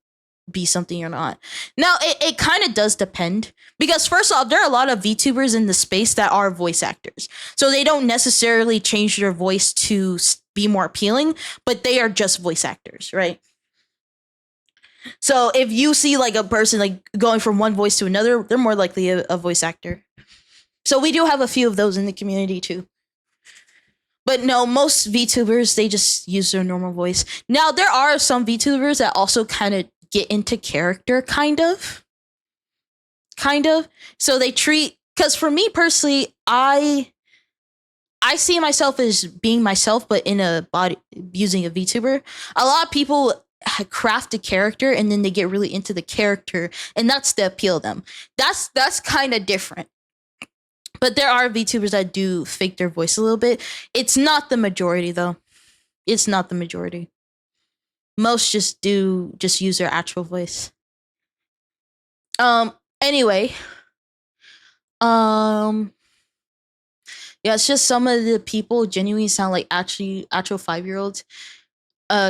be something you're not. Now, it kind of does depend, because first off, there are a lot of VTubers in the space that are voice actors. So they don't necessarily change their voice to be more appealing, but they are just voice actors, right? So if you see like a person like going from one voice to another, they're more likely a voice actor. So we do have a few of those in the community too. But no, most VTubers, they just use their normal voice. Now, there are some VTubers that also kind of get into character, kind of. So they treat, because for me personally, I see myself as being myself, but in a body, using a VTuber. A lot of people craft a character and then they get really into the character, and that's the appeal of them. That's kind of different. But there are VTubers that do fake their voice a little bit. It's not the majority, though. It's not the majority. Most just use their actual voice. Anyway. Yeah, it's just some of the people genuinely sound like actual 5-year-olds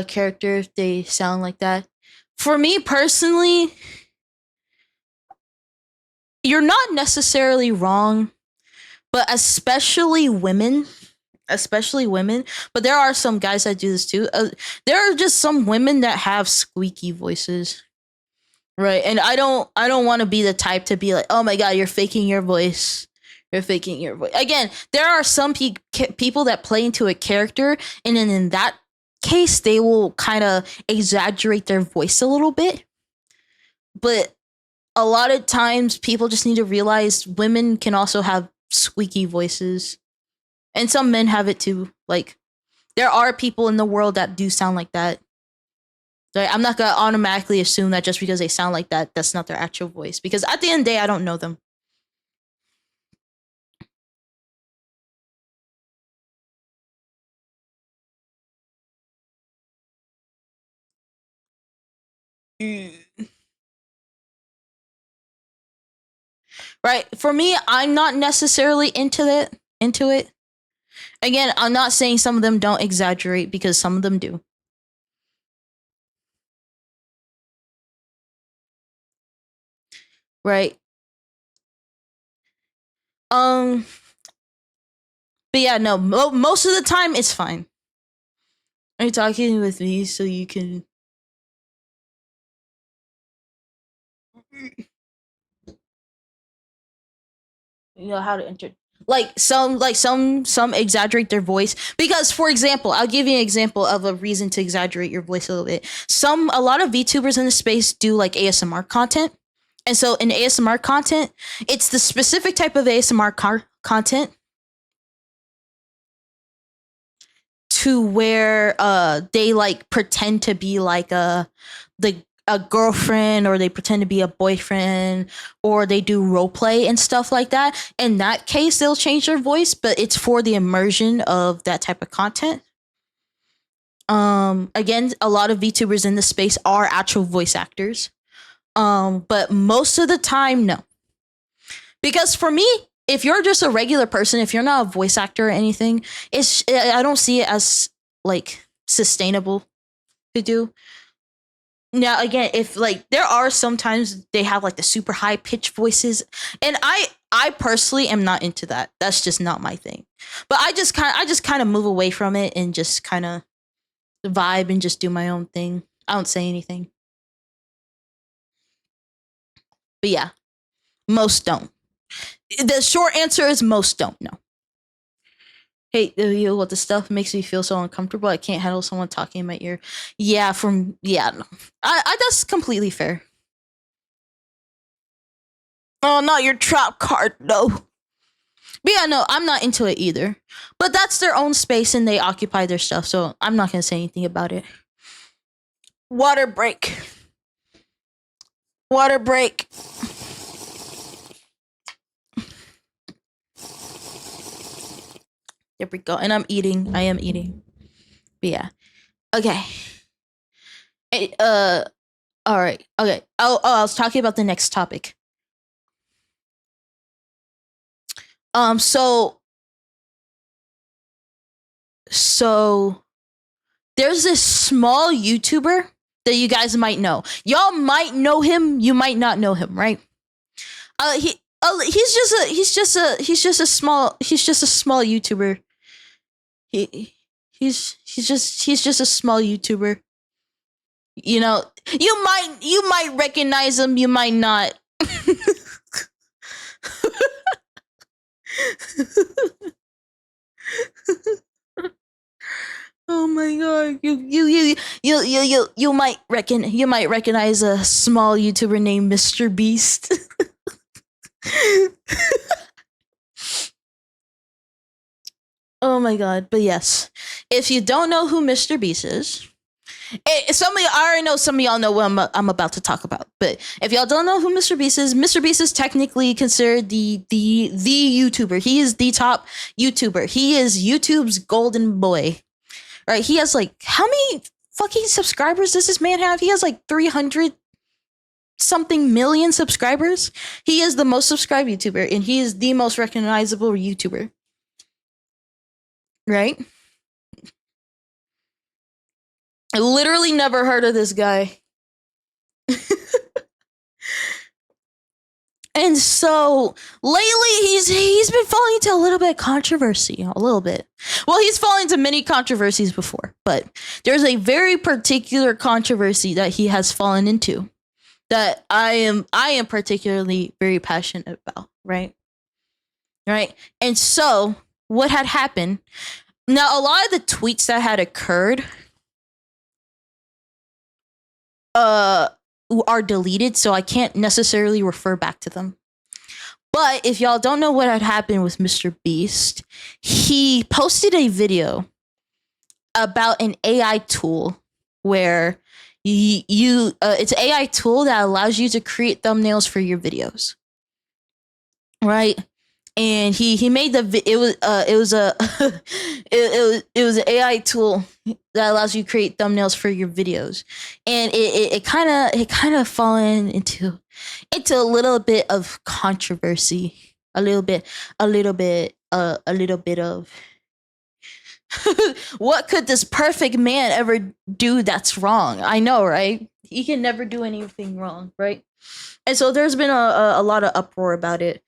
character if they sound like that. For me personally, you're not necessarily wrong, but especially women, but there are some guys that do this too. There are just some women that have squeaky voices, right? And I don't want to be the type to be like, oh my god, you're faking your voice. Again, there are some people that play into a character, and then in that case, they will kind of exaggerate their voice a little bit. But a lot of times, people just need to realize women can also have squeaky voices. And some men have it too. Like, there are people in the world that do sound like that. Right? I'm not going to automatically assume that just because they sound like that, that's not their actual voice. Because at the end of the day, I don't know them. Right? For me, I'm not necessarily into it. Again, I'm not saying some of them don't exaggerate, because some of them do. Right? But yeah, no, most of the time it's fine. Are you talking with me so you can... You know how to enter... some exaggerate their voice, because for example, I'll give you an example of a reason to exaggerate your voice a little bit. A lot of VTubers in the space do like ASMR content, and so in ASMR content, it's the specific type of ASMR content to where they like pretend to be like the a girlfriend, or they pretend to be a boyfriend, or they do role play and stuff like that. In that case, they'll change their voice, but it's for the immersion of that type of content. Again, a lot of VTubers in this space are actual voice actors. But most of the time, no. Because for me, if you're just a regular person, if you're not a voice actor or anything, I don't see it as like sustainable to do. Now, again, if like there are sometimes they have like the super high pitched voices, and I personally am not into that. That's just not my thing. But I just kind of move away from it and just kind of vibe and just do my own thing. I don't say anything. But yeah, most don't. The short answer is most don't. No. Hey, what the stuff makes me feel so uncomfortable. I can't handle someone talking in my ear. Yeah, no. I that's completely fair. Oh, not your trap card, no. But yeah, no, I'm not into it either. But that's their own space and they occupy their stuff, so I'm not gonna say anything about it. Water break. Water break. There we go. And I'm eating. I am eating. But yeah. Okay. All right. Okay. Oh, I was talking about the next topic. So there's this small YouTuber that you guys might know. Y'all might know him. You might not know him, right? He's just a small YouTuber. He's just a small YouTuber. You know, you might recognize him, you might not. Oh my god, you might recognize a small YouTuber named Mr. Beast. Oh my god, but yes. If you don't know who Mr. Beast is, I already know some of y'all know what I'm about to talk about. But if y'all don't know who Mr. Beast is technically considered the YouTuber. He is the top YouTuber. He is YouTube's golden boy. Right? He has like, how many fucking subscribers does this man have? He has like 300 something million subscribers. He is the most subscribed YouTuber, and he is the most recognizable YouTuber. Right? I literally never heard of this guy. And so lately he's been falling into a little bit of controversy. A little bit. Well, he's fallen into many controversies before, but there's a very particular controversy that he has fallen into that I am particularly very passionate about, right? Right? And so what had happened, now a lot of the tweets that had occurred are deleted, so I can't necessarily refer back to them. But if y'all don't know what had happened with Mr. Beast, he posted a video about an AI tool where it's an AI tool that allows you to create thumbnails for your videos, right? And he made it was an AI tool that allows you to create thumbnails for your videos, and it kind of fallen into a little bit of controversy, a little bit of what could this perfect man ever do that's wrong? I know, right? He can never do anything wrong, right? And so there's been a lot of uproar about it.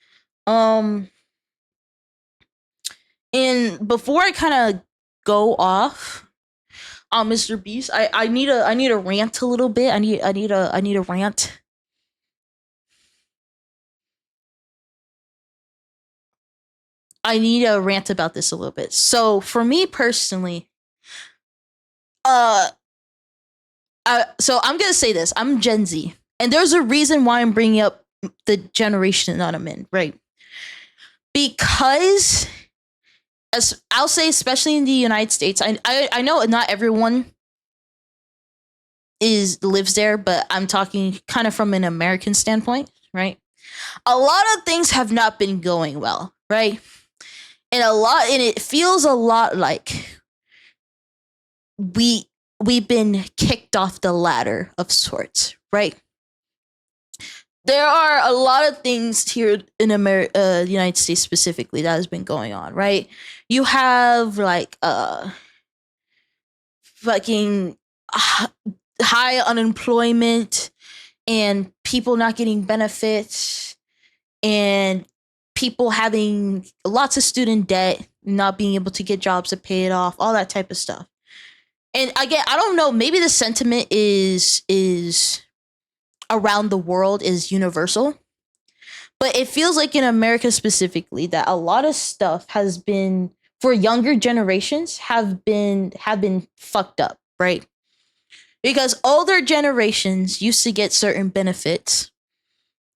And before I kind of go off on Mr. Beast, I need to rant a little bit. I need a rant. I need to rant about this a little bit. So for me personally, so I'm gonna say this. I'm Gen Z, and there's a reason why I'm bringing up the generation that I'm in, right? Because as I'll say, especially in the United States, I know not everyone lives there, but I'm talking kind of from an American standpoint, right? A lot of things have not been going well, right? And it feels a lot like we've been kicked off the ladder of sorts, right? There are a lot of things here in the United States specifically that has been going on, right? You have like fucking high unemployment and people not getting benefits and people having lots of student debt, not being able to get jobs to pay it off, all that type of stuff. And again, I don't know, maybe the sentiment is around the world is universal. But it feels like in America specifically that a lot of stuff has been for younger generations have been fucked up, right? Because older generations used to get certain benefits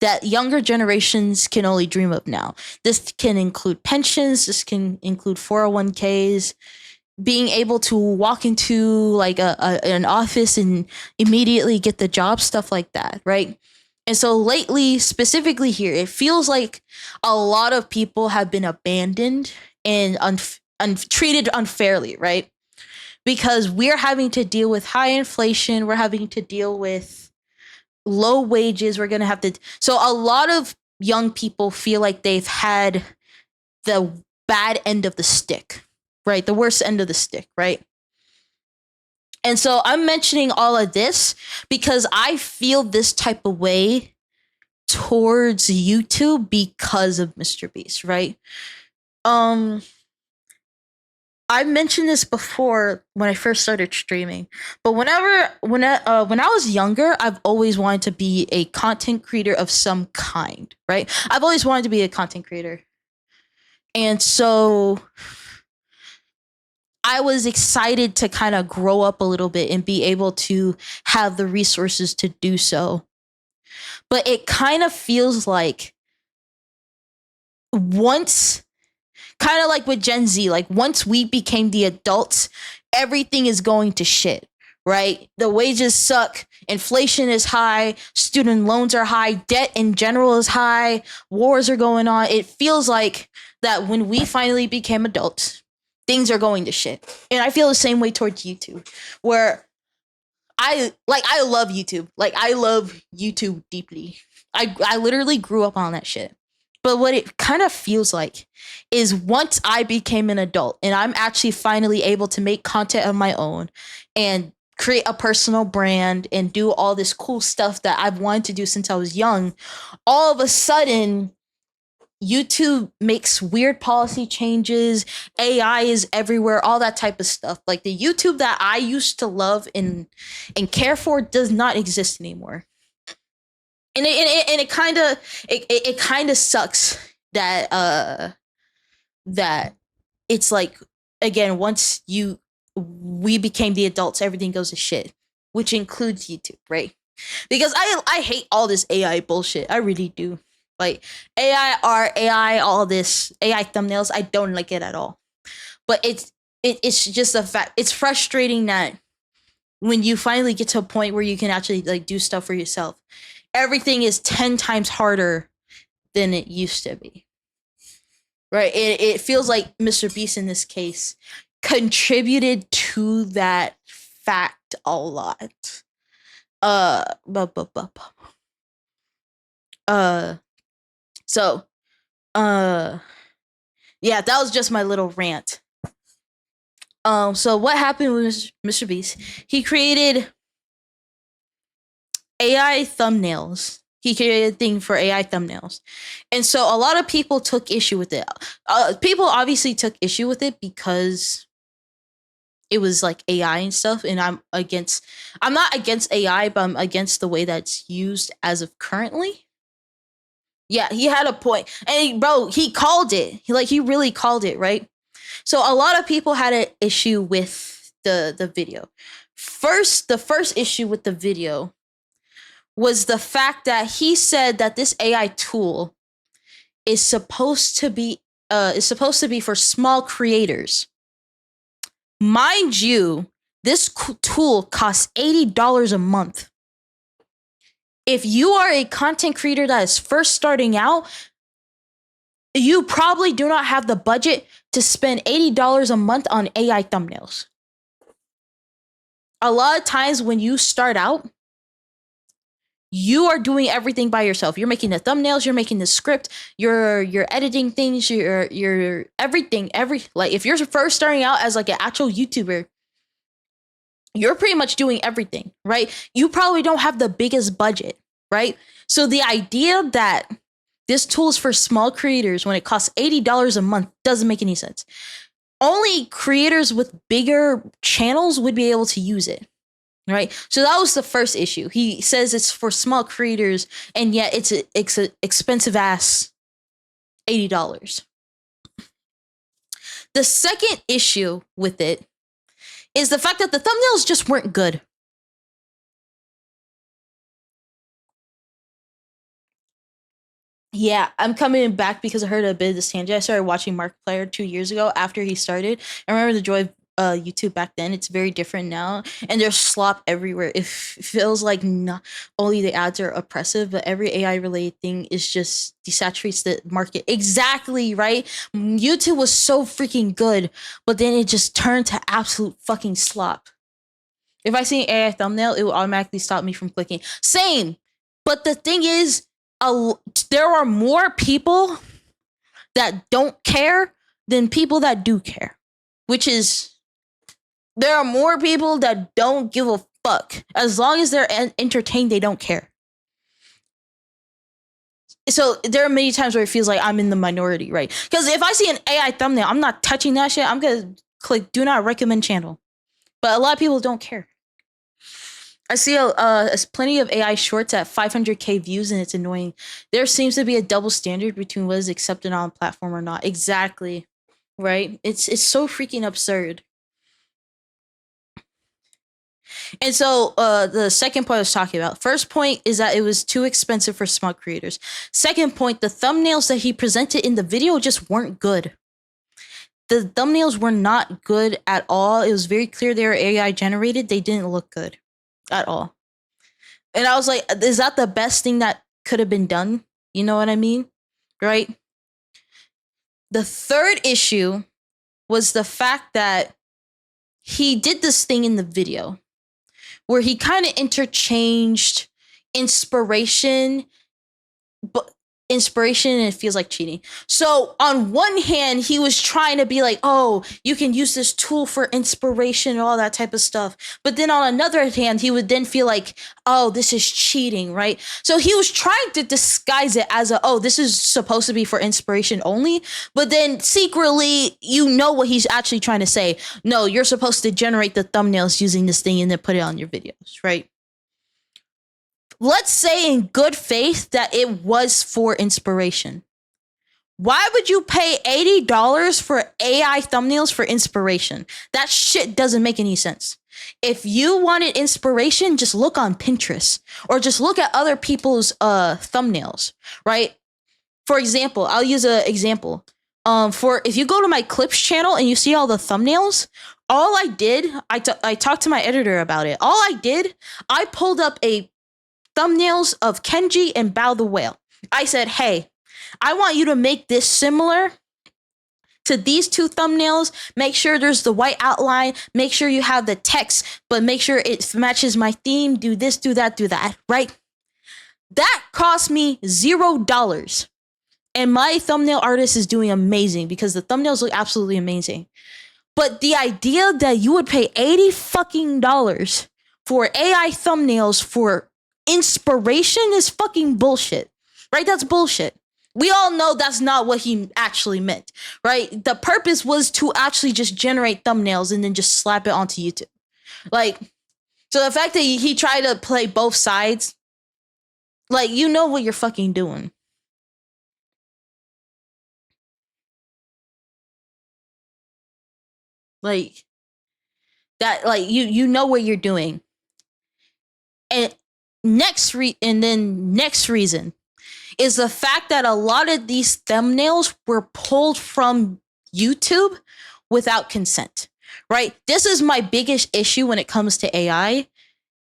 that younger generations can only dream of now. This can include pensions, this can include 401ks, being able to walk into like an office and immediately get the job, stuff like that, right? And so lately, specifically here, it feels like a lot of people have been abandoned and treated unfairly, right? Because we're having to deal with high inflation, we're having to deal with low wages, we're going to have to. So a lot of young people feel like they've had the bad end of the stick, right? The worst end of the stick, right? And so I'm mentioning all of this because I feel this type of way towards YouTube because of Mr. Beast, right? I mentioned this before when I first started streaming, but when I was younger, I've always wanted to be a content creator of some kind, right? I've always wanted to be a content creator. And so I was excited to kind of grow up a little bit and be able to have the resources to do so. But it kind of feels like once, kind of like with Gen Z, like once we became the adults, everything is going to shit, right? The wages suck, inflation is high, student loans are high, debt in general is high, wars are going on. It feels like that when we finally became adults, things are going to shit. And I feel the same way towards YouTube, where I love YouTube. Like, I love YouTube deeply. I literally grew up on that shit. But what it kind of feels like is once I became an adult and I'm actually finally able to make content of my own and create a personal brand and do all this cool stuff that I've wanted to do since I was young, all of a sudden YouTube makes weird policy changes, AI is everywhere, all that type of stuff. Like the YouTube that I used to love and care for does not exist anymore. And it kind of sucks that that it's like, again, once we became the adults, everything goes to shit, which includes YouTube, right? Because I hate all this AI bullshit. I really do. Like AI art, AI, all this AI thumbnails, I don't like it at all. But it's just a fact. It's frustrating that when you finally get to a point where you can actually like do stuff for yourself, everything is 10 times harder than it used to be. Right? It feels like Mr. Beast in this case contributed to that fact a lot. So, yeah, that was just my little rant. So what happened with Mr. Beast? He created AI thumbnails. He created a thing for AI thumbnails. And so a lot of people took issue with it. People obviously took issue with it because it was like AI and stuff. And I'm not against AI, but I'm against the way that's used as of currently. Yeah, he had a point. And he called it. He really called it, right? So a lot of people had an issue with the video. The first issue with the video was the fact that he said that this AI tool is supposed to be for small creators. Mind you, This tool costs $80 a month. If you are a content creator that is first starting out, you probably do not have the budget to spend $80 a month on AI thumbnails. A lot of times when you start out, you are doing everything by yourself. You're making the thumbnails, you're making the script, you're editing things, you're everything. Like if you're first starting out as like an actual YouTuber, you're pretty much doing everything, right? You probably don't have the biggest budget, right? So the idea that this tool is for small creators when it costs $80 a month doesn't make any sense. Only creators with bigger channels would be able to use it, right? So that was the first issue. He says it's for small creators, and yet it's an expensive ass $80. The second issue with it is the fact that the thumbnails just weren't good. Yeah, I'm coming back because I heard a bit of this tangent. I started watching Markiplier 2 years ago after he started. I remember the joy of YouTube back then. It's very different now. And there's slop everywhere. It feels like not only the ads are oppressive, but every AI-related thing is just desaturates the market. Exactly, right? YouTube was so freaking good, but then it just turned to absolute fucking slop. If I see an AI thumbnail, it will automatically stop me from clicking. Same. But the thing is, there are more people that don't care than people that do care, which is there are more people that don't give a fuck. As long as they're entertained, they don't care. So there are many times where it feels like I'm in the minority, right? Because if I see an AI thumbnail, I'm not touching that shit. I'm gonna click do not recommend channel. But a lot of people don't care. I see plenty of AI shorts at 500k views, and it's annoying. There seems to be a double standard between what is accepted on a platform or not. Exactly, right? It's so freaking absurd. And so the second point I was talking about. First point is that it was too expensive for small creators. Second point, the thumbnails that he presented in the video just weren't good. The thumbnails were not good at all. It was very clear they were AI generated. They didn't look good at all. And I was like, is that the best thing that could have been done? You know what I mean? Right? The third issue was the fact that he did this thing in the video where he kind of interchanged inspiration, but inspiration, and it feels like cheating. So on one hand, he was trying to be like, oh, you can use this tool for inspiration and all that type of stuff. But then on another hand, he would then feel like, oh, this is cheating, right? So he was trying to disguise it as oh, this is supposed to be for inspiration only. But then secretly, you know what he's actually trying to say. No, you're supposed to generate the thumbnails using this thing and then put it on your videos, right? Let's say in good faith that it was for inspiration. Why would you pay $80 for AI thumbnails for inspiration? That shit doesn't make any sense. If you wanted inspiration, just look on Pinterest or just look at other people's thumbnails, right? For example, I'll use an example. For if you go to my clips channel and you see all the thumbnails, all I did, I talked to my editor about it. All I did, I pulled up a thumbnails of Kenji and Bao the Whale. I said, hey, I want you to make this similar to these two thumbnails. Make sure there's the white outline. Make sure you have the text, but make sure it matches my theme. Do this, do that, right? That cost me $0. And my thumbnail artist is doing amazing because the thumbnails look absolutely amazing. But the idea that you would pay $80 for AI thumbnails for inspiration is fucking bullshit, right? That's bullshit. We all know that's not what he actually meant, right? The purpose was to actually just generate thumbnails and then just slap it onto YouTube. Like, so the fact that he tried to play both sides, like, you know what you're fucking doing. Like, that, like, you know what you're doing. And next reason is the fact that a lot of these thumbnails were pulled from YouTube without consent. right? This is my biggest issue when it comes to AI,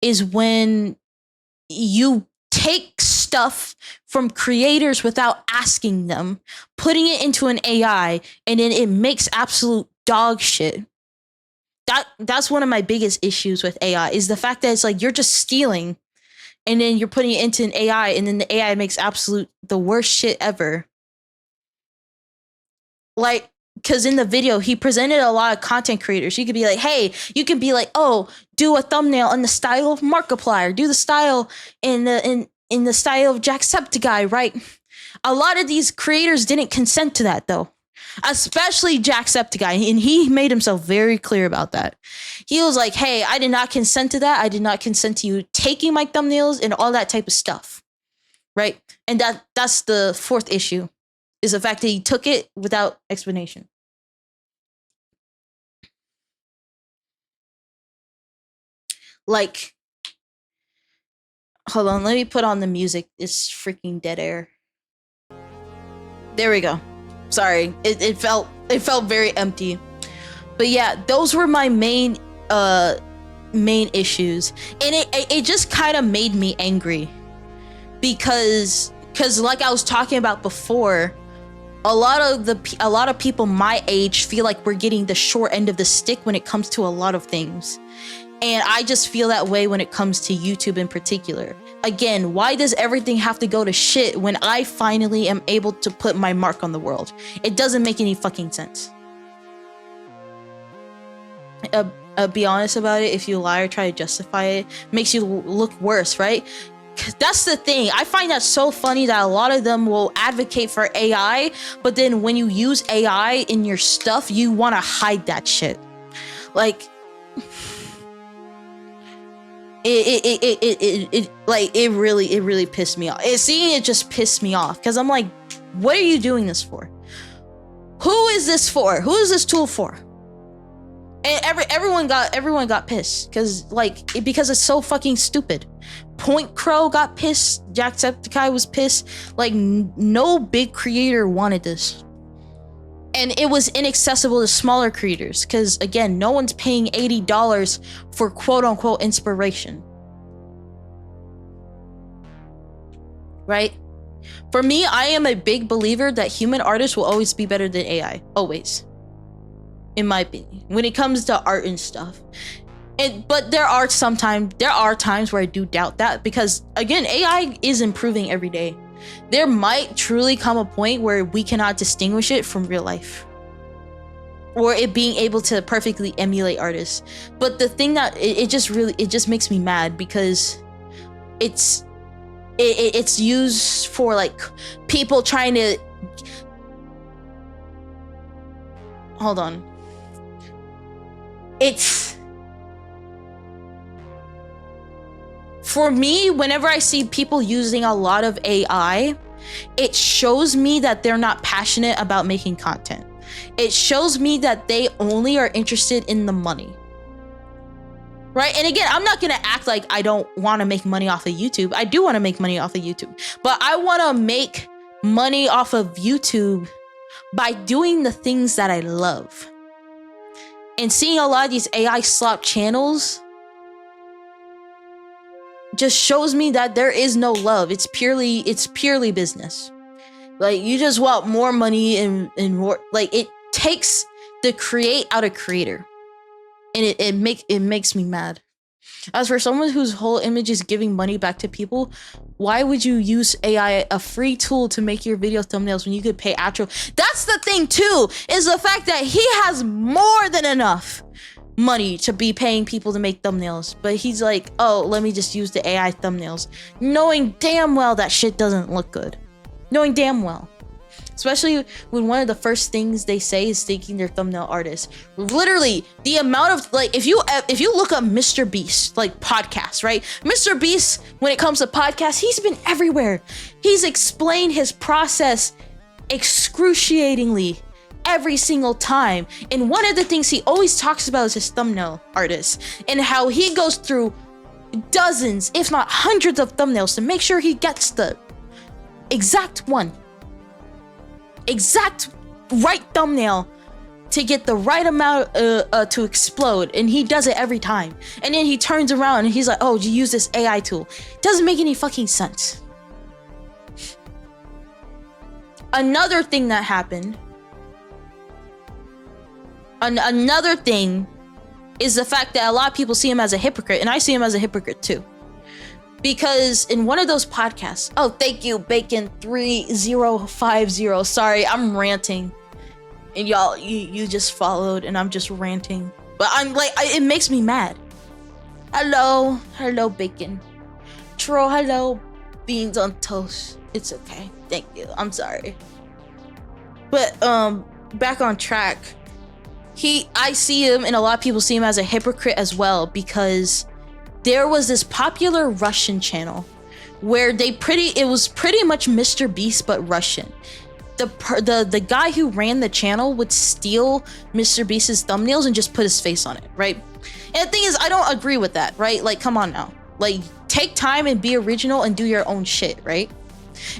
is when you take stuff from creators without asking them, putting it into an AI, and then it makes absolute dog shit. That's one of my biggest issues with AI, is the fact that it's like you're just stealing and then you're putting it into an AI, and then the AI makes the worst shit ever. Like, because in the video, he presented a lot of content creators. You could be like, hey, you can be like, oh, do a thumbnail in the style of Markiplier, do the style in the style of Jacksepticeye, right? A lot of these creators didn't consent to that, though. Especially Jacksepticeye, and he made himself very clear about that. He was like, hey, I did not consent to that. I did not consent to you taking my thumbnails and all that type of stuff, right? And that's the fourth issue, is the fact that he took it without explanation. Like, hold on, let me put on the music. It's freaking dead air. There we go. Sorry, it felt very empty. But yeah, those were my main issues, and it just kind of made me angry because like I was talking about before, a lot of people my age feel like we're getting the short end of the stick when it comes to a lot of things. And I just feel that way when it comes to YouTube in particular. Again, why does everything have to go to shit when I finally am able to put my mark on the world? It doesn't make any fucking sense. Be honest about it. If you lie or try to justify it, makes you look worse, right? That's the thing. I find that so funny that a lot of them will advocate for AI, but then when you use AI in your stuff, you want to hide that shit. Like, it really pissed me off. Seeing it just pissed me off, because I'm like, what are you doing this for? Who is this for? Who is this tool for? And everyone got pissed because it's so fucking stupid. Point Crow got pissed. Jacksepticeye was pissed. Like, no big creator wanted this. And it was inaccessible to smaller creators because, again, no one's paying $80 for quote-unquote inspiration. Right? For me, I am a big believer that human artists will always be better than AI. Always. In my opinion. When it comes to art and stuff. But there are times where I do doubt that because, again, AI is improving every day. There might truly come a point where we cannot distinguish it from real life, or it being able to perfectly emulate artists. But the thing that it just makes me mad because it's used for like people trying to hold on. It's for me, whenever I see people using a lot of AI, it shows me that they're not passionate about making content. It shows me that they only are interested in the money. Right? And again, I'm not going to act like I don't want to make money off of YouTube. I do want to make money off of YouTube. But I want to make money off of YouTube by doing the things that I love. And seeing a lot of these AI slop channels just shows me that there is no love. It's purely business. Like, you just want more money and more. Like, it takes the create out of creator, and it makes me mad. As for someone whose whole image is giving money back to people, why would you use AI, a free tool, to make your video thumbnails when you could pay actual? That's the thing too, is the fact that he has more than enough money to be paying people to make thumbnails, but he's like, oh, let me just use the AI thumbnails, knowing damn well that shit doesn't look good. Knowing damn well. Especially when one of the first things they say is thanking their thumbnail artist. Literally, the amount of, like, if you look up Mr. Beast, like, podcasts, right? Mr. Beast, when it comes to podcasts, he's been everywhere. He's explained his process excruciatingly every single time. And one of the things he always talks about is his thumbnail artist and how he goes through dozens, if not hundreds of thumbnails to make sure he gets the exact right thumbnail to get the right amount to explode, and he does it every time. And then he turns around and he's like, oh, you use this AI tool. Doesn't make any fucking sense. Another thing that happened, another thing is the fact that a lot of people see him as a hypocrite, and I see him as a hypocrite too. Because in one of those podcasts, oh, thank you, Bacon3050. Sorry, I'm ranting. And y'all, you just followed, and I'm just ranting. But I'm like, it makes me mad. Hello, Bacon. Troll, hello, beans on toast. It's okay. Thank you. I'm sorry. But back on track. I see him, and a lot of people see him as a hypocrite as well, because there was this popular Russian channel where it was pretty much Mr. Beast but Russian. The guy who ran the channel would steal Mr. Beast's thumbnails and just put his face on it, right? And the thing is, I don't agree with that, right? Like, come on now. Like, take time and be original and do your own shit, right?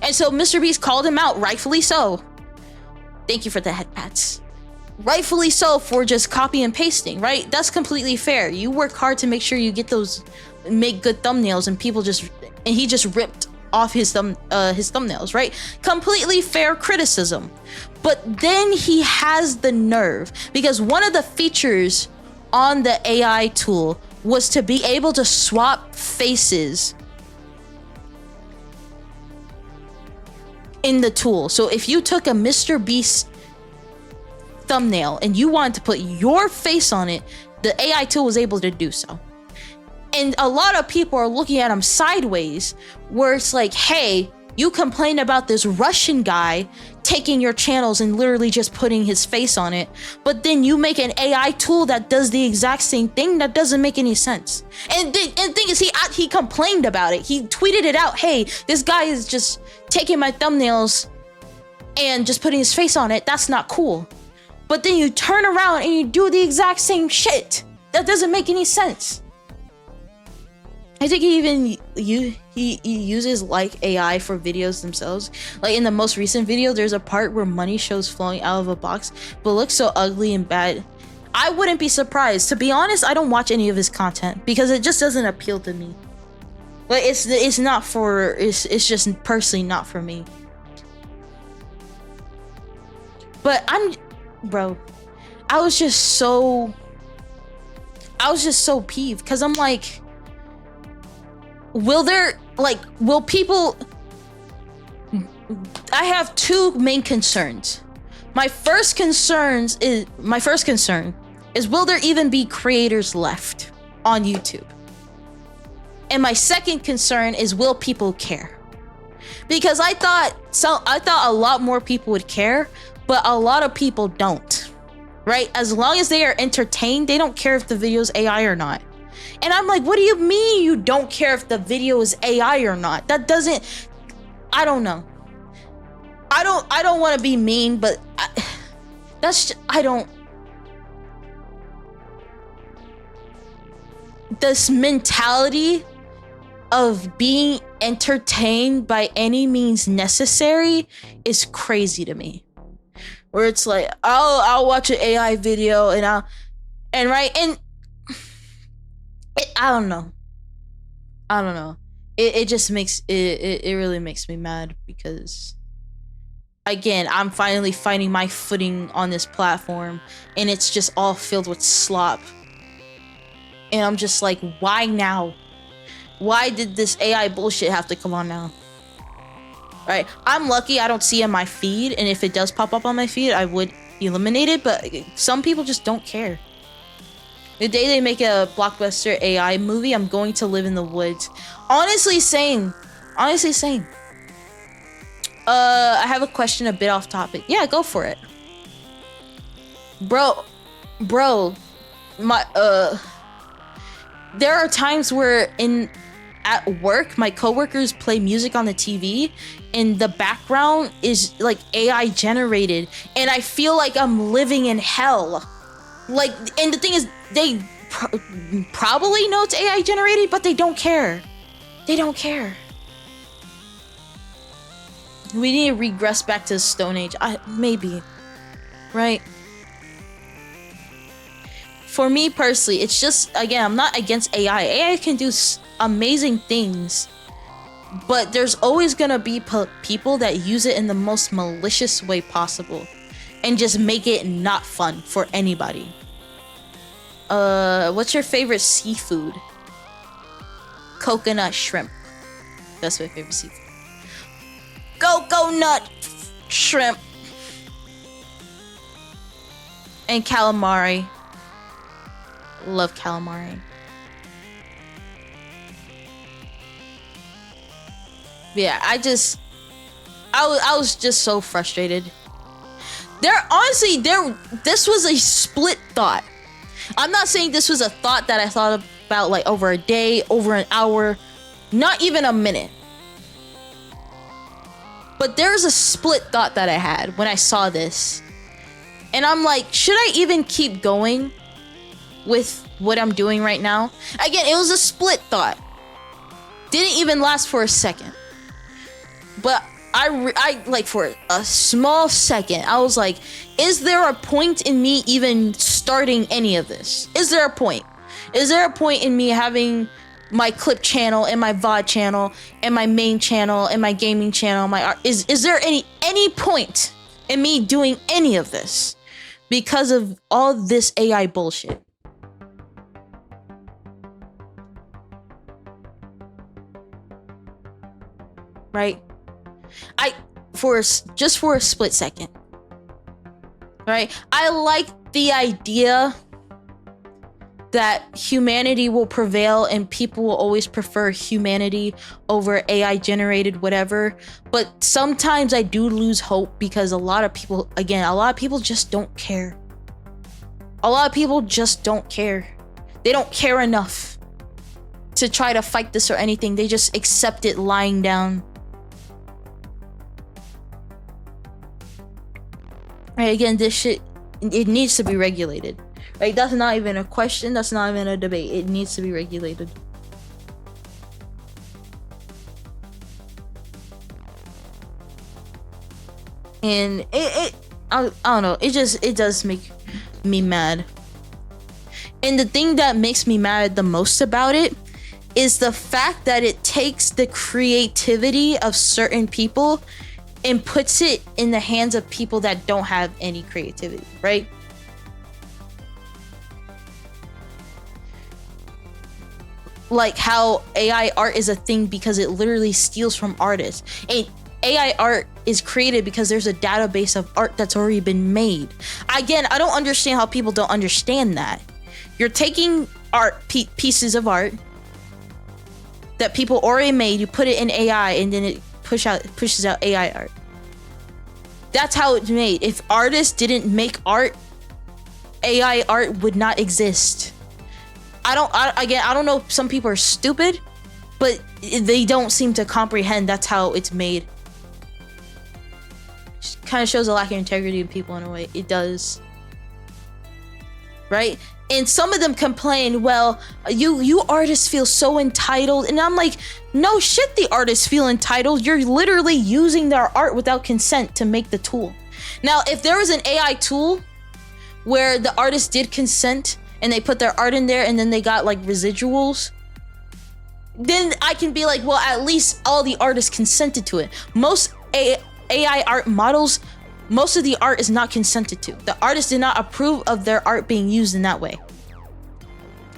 And so Mr. Beast called him out, rightfully so. Thank you for the head pats. Rightfully so, for just copy and pasting, right? That's completely fair. You work hard to make sure you make good thumbnails, and he just ripped off his thumbnails, right? Completely fair criticism. But then he has the nerve, because one of the features on the AI tool was to be able to swap faces in the tool. So if you took a Mr. Beast thumbnail and you wanted to put your face on it, the AI tool was able to do so. And a lot of people are looking at him sideways, where it's like, hey, you complain about this Russian guy taking your channels and literally just putting his face on it, but then you make an AI tool that does the exact same thing. That doesn't make any sense. And the thing is, he complained about it. He tweeted it out. Hey, this guy is just taking my thumbnails and just putting his face on it. That's not cool. But then you turn around and you do the exact same shit. That doesn't make any sense. I think he uses like AI for videos themselves. Like in the most recent video, there's a part where money shows flowing out of a box, but looks so ugly and bad. I wouldn't be surprised. To be honest, I don't watch any of his content because it just doesn't appeal to me. Like it's just personally not for me. But bro, I was just so peeved, because I'm like, will people, I have two main concerns. My first concern is will there even be creators left on YouTube? And my second concern is, will people care? Because I thought a lot more people would care, but a lot of people don't, right? As long as they are entertained, they don't care if the video is AI or not. And I'm like, what do you mean you don't care if the video is AI or not? That doesn't, I don't know. I don't want to be mean, but this mentality of being entertained by any means necessary is crazy to me. Where it's like, I'll watch an AI video and I don't know. It just makes it really makes me mad, because again, I'm finally finding my footing on this platform, and it's just all filled with slop. And I'm just like, why now? Why did this AI bullshit have to come on now? Right? I'm lucky I don't see it in my feed, and if it does pop up on my feed, I would eliminate it, but some people just don't care. The day they make a blockbuster AI movie, I'm going to live in the woods. Honestly, same. I have a question a bit off topic. Yeah, go for it. Bro, there are times where at work, my coworkers play music on the TV, and the background is like AI generated, and I feel like I'm living in hell. Like, and the thing is, they probably know it's AI generated, but they don't care. They don't care. We need to regress back to the Stone Age. Maybe, right? for me personally, it's just, again, I'm not against AI. AI can do amazing things, but there's always gonna be people that use it in the most malicious way possible and just make it not fun for anybody. What's your favorite seafood? Coconut shrimp. That's my favorite seafood. Coconut shrimp. And calamari. Love calamari. Yeah, I was just so frustrated. This was a split thought. I'm not saying this was a thought that I thought about like over a day, over an hour, not even a minute. But there's a split thought that I had when I saw this. And I'm like, should I even keep going with what I'm doing right now? Again, it was a split thought. Didn't even last for a second. But I like for a small second, I was like, is there a point in me even starting any of this? Is there a point? Is there a point in me having my clip channel and my VOD channel and my main channel and my gaming channel? Is there any point in me doing any of this because of all this AI bullshit? Right? For a split second, right? I like the idea that humanity will prevail and people will always prefer humanity over AI generated whatever. But sometimes I do lose hope because a lot of people just don't care. A lot of people just don't care. They don't care enough to try to fight this or anything. They just accept it lying down. Right, again, this shit, it needs to be regulated. Right, that's not even a question. That's not even a debate. It needs to be regulated. And I don't know. It does make me mad. And the thing that makes me mad the most about it is the fact that it takes the creativity of certain people and puts it in the hands of people that don't have any creativity, right? Like how AI art is a thing because it literally steals from artists. And AI art is created because there's a database of art that's already been made. Again, I don't understand how people don't understand that. You're taking pieces of art that people already made, you put it in AI, and then it pushes out AI art. That's how it's made. If artists didn't make art, AI art would not exist. I don't know if some people are stupid, but they don't seem to comprehend that's how it's made. It kind of shows a lack of integrity in people in a way. It does. Right? And some of them complain, well, you artists feel so entitled. And I'm like, no shit, the artists feel entitled. You're literally using their art without consent to make the tool. Now, if there was an AI tool where the artist did consent and they put their art in there and then they got like residuals, then I can be like, well, at least all the artists consented to it. Most AI art models, most of the art is not consented to. The artist did not approve of their art being used in that way.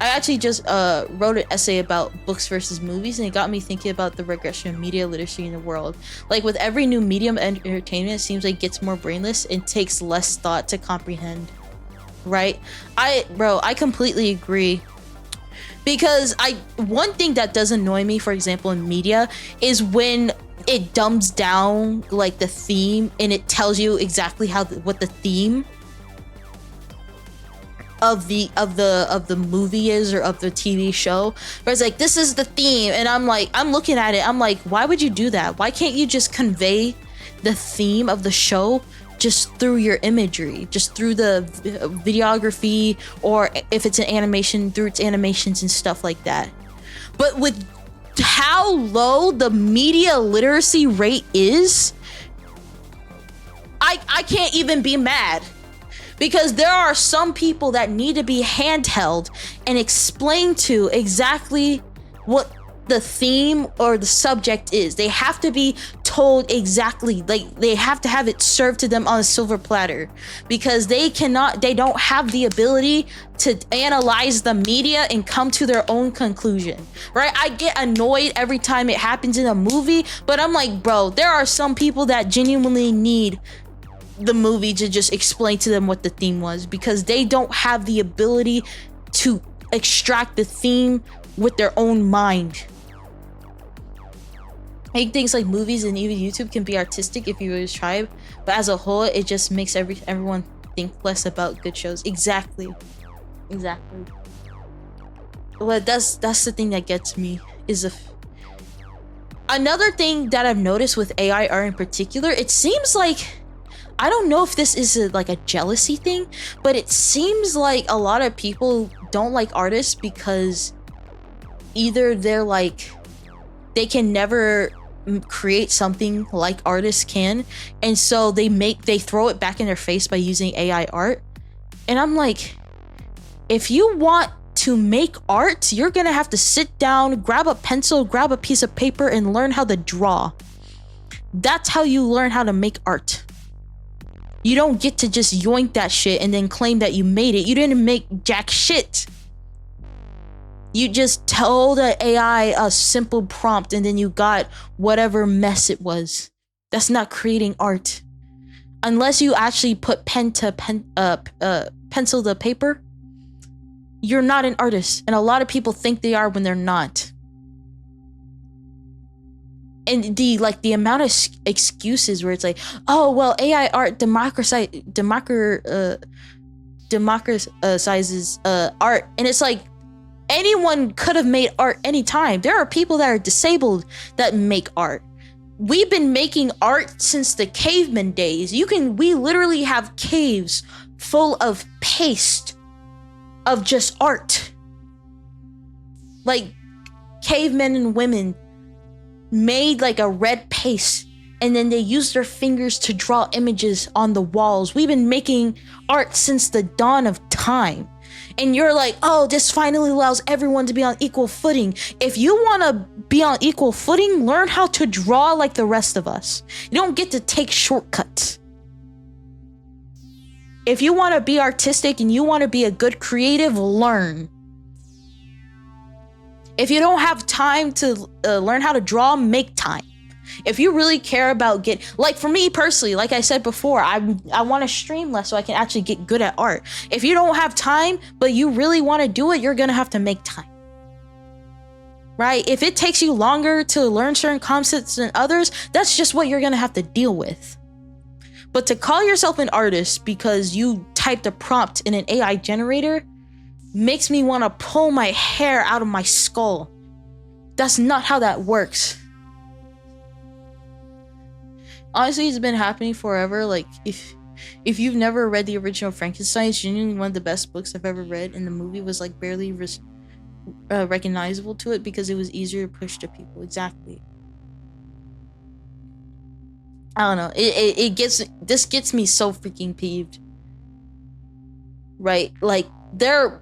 I actually just wrote an essay about books versus movies, and it got me thinking about the regression of media literacy in the world. Like with every new medium and entertainment, it seems like it gets more brainless and takes less thought to comprehend. Right? I completely agree. Because one thing that does annoy me, for example, in media, is when it dumbs down like the theme and it tells you exactly what the theme of the movie is, or of the TV show. Where it's like, this is the theme, and I'm looking at it, I'm like, why would you do that? Why can't you just convey the theme of the show just through your imagery, just through the videography, or if it's an animation, through its animations and stuff like that? But with how low the media literacy rate is, I can't even be mad. Because there are some people that need to be handheld and explained to exactly what the theme or the subject is. They have to be told exactly, like they have to have it served to them on a silver platter, because they don't have the ability to analyze the media and come to their own conclusion, right? I get annoyed every time it happens in a movie, but I'm like, bro, there are some people that genuinely need the movie to just explain to them what the theme was, because they don't have the ability to extract the theme with their own mind. I think things like movies and even YouTube can be artistic if you really try, but as a whole, it just makes everyone think less about good shows. Exactly. Well, that's the thing that gets me. Another thing that I've noticed with AI art in particular, it seems like, I don't know if this is like a jealousy thing, but it seems like a lot of people don't like artists because either they're like, they can never create something like artists can, and so they throw it back in their face by using AI art. And I'm like, if you want to make art, you're gonna have to sit down, grab a pencil, grab a piece of paper, and learn how to draw. That's how you learn how to make art. You don't get to just yoink that shit and then claim that you made it. You didn't make jack shit. You just told the AI a simple prompt and then you got whatever mess it was. That's not creating art. Unless you actually put pencil to paper, you're not an artist. And a lot of people think they are when they're not. And the amount of excuses where it's like, oh, well, AI art democratizes art. And it's like, anyone could have made art anytime. There are people that are disabled that make art. We've been making art since the caveman days. We literally have caves full of paste of just art. Like cavemen and women made like a red paste and then they used their fingers to draw images on the walls. We've been making art since the dawn of time. And you're like, oh, this finally allows everyone to be on equal footing. If you want to be on equal footing, learn how to draw like the rest of us. You don't get to take shortcuts. If you want to be artistic and you want to be a good creative, learn. If you don't have time to learn how to draw, make time. If you really care about like for me personally, like I said before, I want to stream less so I can actually get good at art. If you don't have time, but you really want to do it, you're going to have to make time. Right? If it takes you longer to learn certain concepts than others, that's just what you're going to have to deal with. But to call yourself an artist because you typed a prompt in an AI generator makes me want to pull my hair out of my skull. That's not how that works. Honestly, it's been happening forever. Like, if you've never read the original Frankenstein, it's genuinely one of the best books I've ever read, and the movie was like barely recognizable to it because it was easier to push to people. Exactly. I don't know. This gets me so freaking peeved. Right? Like there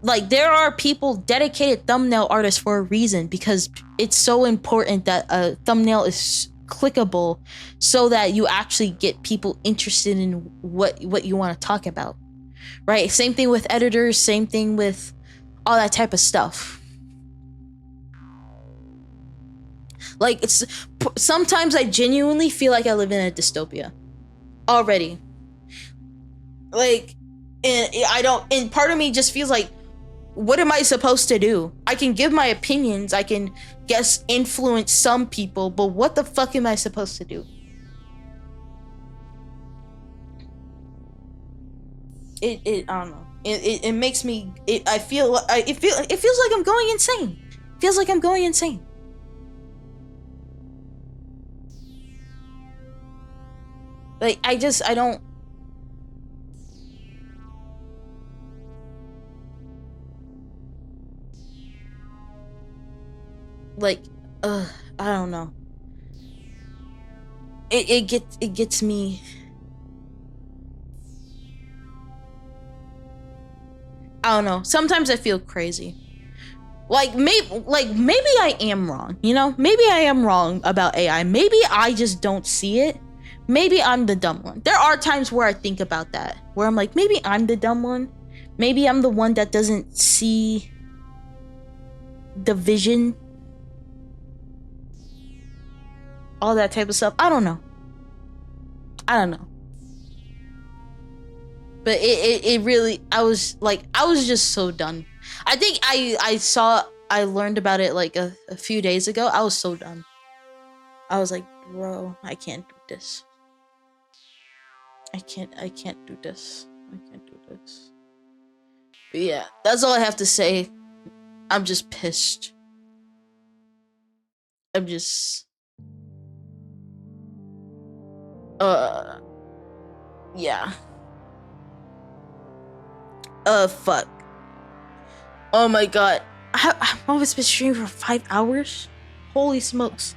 are people, dedicated thumbnail artists, for a reason, because it's so important that a thumbnail is clickable so that you actually get people interested in what you want to talk about, right? Same thing with editors, same thing with all that type of stuff. Like, sometimes I genuinely feel like I live in a dystopia already. Like, and part of me just feels like, what am I supposed to do? I can give my opinions, I can guess influence some people, but what the fuck am I supposed to do? I don't know. It makes me. It feels like I'm going insane. It feels like I'm going insane. Like I don't. Like, I don't know. It gets me. I don't know. Sometimes I feel crazy. Maybe I am wrong, you know? Maybe I am wrong about AI. Maybe I just don't see it. Maybe I'm the dumb one. There are times where I think about that, where I'm like, maybe I'm the dumb one. Maybe I'm the one that doesn't see the vision. All that type of stuff. I don't know. But it really, I was just so done. I think I learned about it like a few days ago. I was so done. I was like, bro, I can't do this. I can't do this. But yeah, that's all I have to say. I'm just pissed. I'm just... Yeah. Fuck. Oh my god. I've always been streaming for 5 hours? Holy smokes.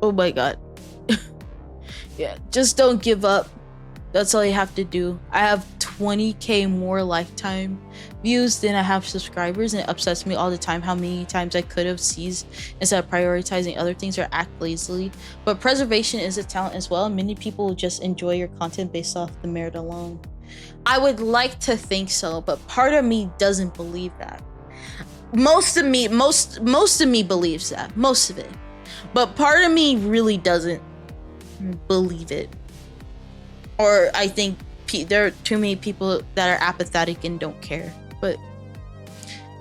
Oh my god. Yeah, just don't give up. That's all you have to do. I have 20k more lifetime views than I have subscribers, and it upsets me all the time how many times I could have seized instead of prioritizing other things or act lazily. But preservation is a talent as well, and many people will just enjoy your content based off the merit alone. I would like to think so, but part of me doesn't believe that. Most of me believes that, most of it. But part of me really doesn't believe it. Or I think there are too many people that are apathetic and don't care. But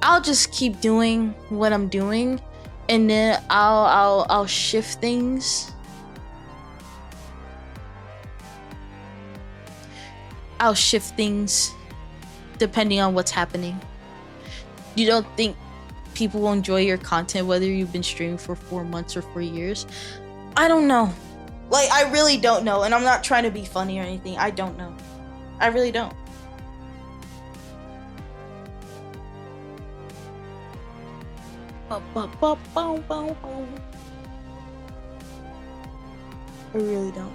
I'll just keep doing what I'm doing, and then I'll shift things. I'll shift things depending on what's happening. You don't think people will enjoy your content whether you've been streaming for 4 months or 4 years? I don't know. Like, I really don't know, and I'm not trying to be funny or anything. I don't know. I really don't. I really don't.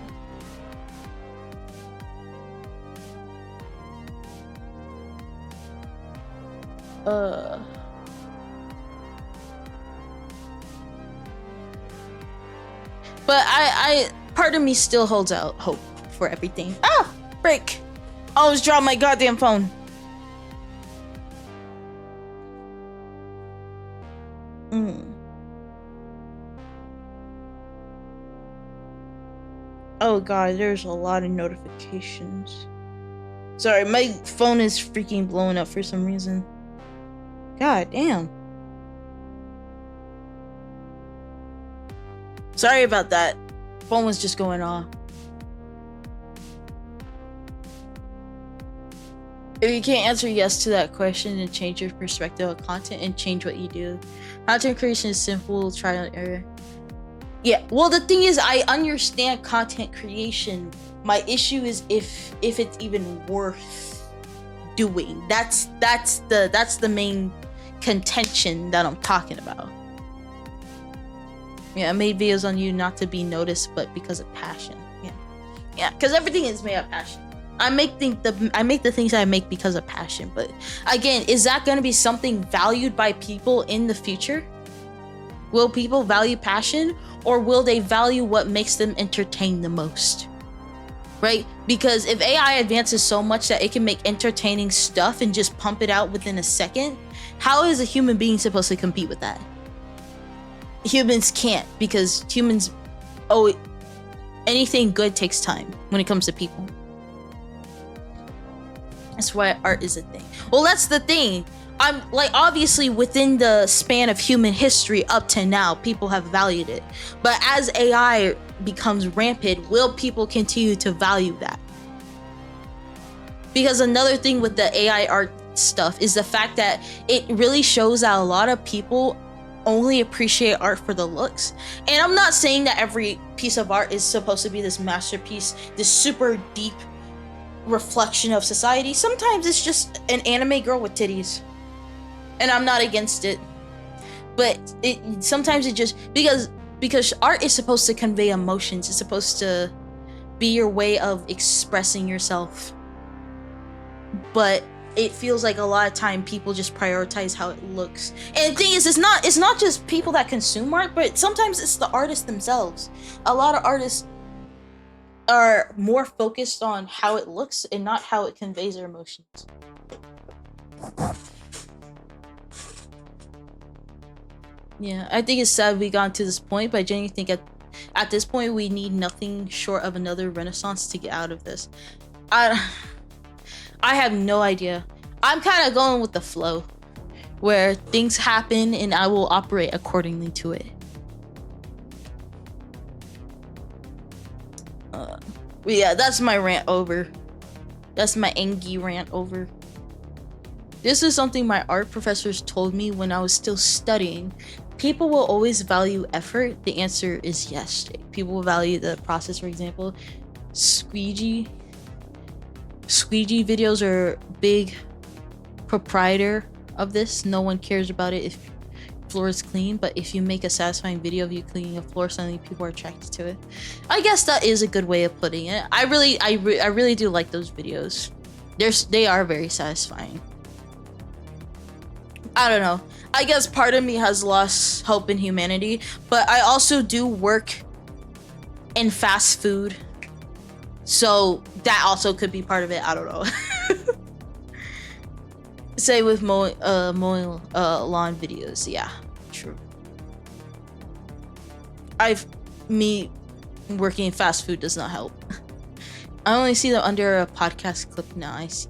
But I part of me still holds out hope for everything. Ah! Break! I almost dropped my goddamn phone. Oh god, there's a lot of notifications. Sorry, my phone is freaking blowing up for some reason. God damn. Sorry about that. Phone was just going off. If you can't answer yes to that question, then change your perspective of content and change what you do. Content creation is simple, trial and error. Yeah, well the thing is, I understand content creation. My issue is if it's even worth doing. That's the main contention that I'm talking about. Yeah, I made videos on you not to be noticed, but because of passion. Yeah, because everything is made of passion. I make the things I make because of passion. But again, is that going to be something valued by people in the future? Will people value passion, or will they value what makes them entertain the most? Right? Because if AI advances so much that it can make entertaining stuff and just pump it out within a second, how is a human being supposed to compete with that? Humans can't, because humans, anything good takes time when it comes to people. That's why art is a thing. Well, that's the thing. I'm like, obviously within the span of human history up to now, people have valued it. But as AI becomes rampant, will people continue to value that? Because another thing with the AI art stuff is the fact that it really shows that a lot of people only appreciate art for the looks. And I'm not saying that every piece of art is supposed to be this masterpiece, this super deep reflection of society. Sometimes it's just an anime girl with titties, and I'm not against it. But sometimes it just because because art is supposed to convey emotions. It's supposed to be your way of expressing yourself. But it feels like a lot of time people just prioritize how it looks. And the thing is, it's not just people that consume art, but sometimes it's the artists themselves. A lot of artists are more focused on how it looks and not how it conveys their emotions. Yeah, I think it's sad we got to this point, but I genuinely think at this point we need nothing short of another renaissance to get out of this. I have no idea. I'm kind of going with the flow, where things happen and I will operate accordingly to it. But yeah, that's my rant over. That's my Engi rant over. This is something my art professors told me when I was still studying. People will always value effort. The answer is yes. People will value the process. For example, squeegee videos are big proprietor of this. No one cares about it if floor is clean, but if you make a satisfying video of you cleaning a floor, suddenly people are attracted to it. I guess that is a good way of putting it. I really do like those videos. They are very satisfying. I don't know. I guess part of me has lost hope in humanity, but I also do work in fast food, so that also could be part of it. I don't know. Say with mowing lawn videos. Yeah, true. Me working in fast food does not help. I only see them under a podcast clip now. I see.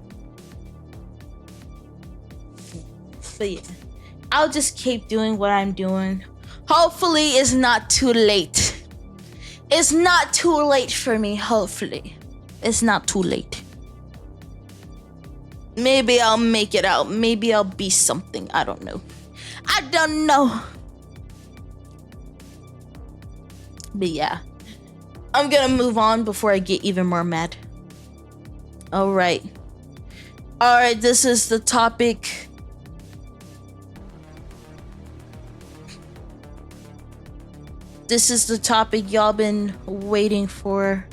But yeah, I'll just keep doing what I'm doing. Hopefully it's not too late. It's not too late for me, hopefully. It's not too late. Maybe I'll make it out. Maybe I'll be something. I don't know. I don't know. But yeah, I'm gonna move on before I get even more mad. Alright, this is the topic. This is the topic y'all been waiting for.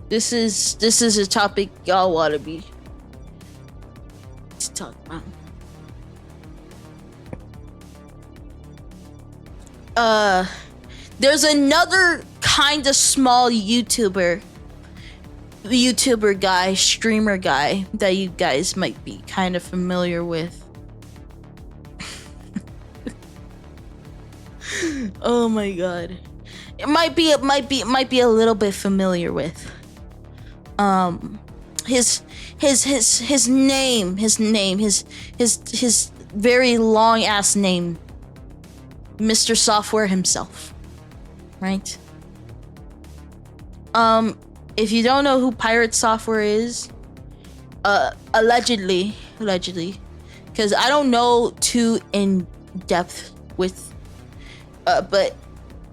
This is a topic y'all wanna be to talk about. There's another kind of small YouTuber guy, streamer guy that you guys might be kind of familiar with. Oh my god. It might be a little bit familiar with. His very long ass name, Mr. Software himself, right? If you don't know who Pirate Software is, allegedly, because I don't know too in depth with, but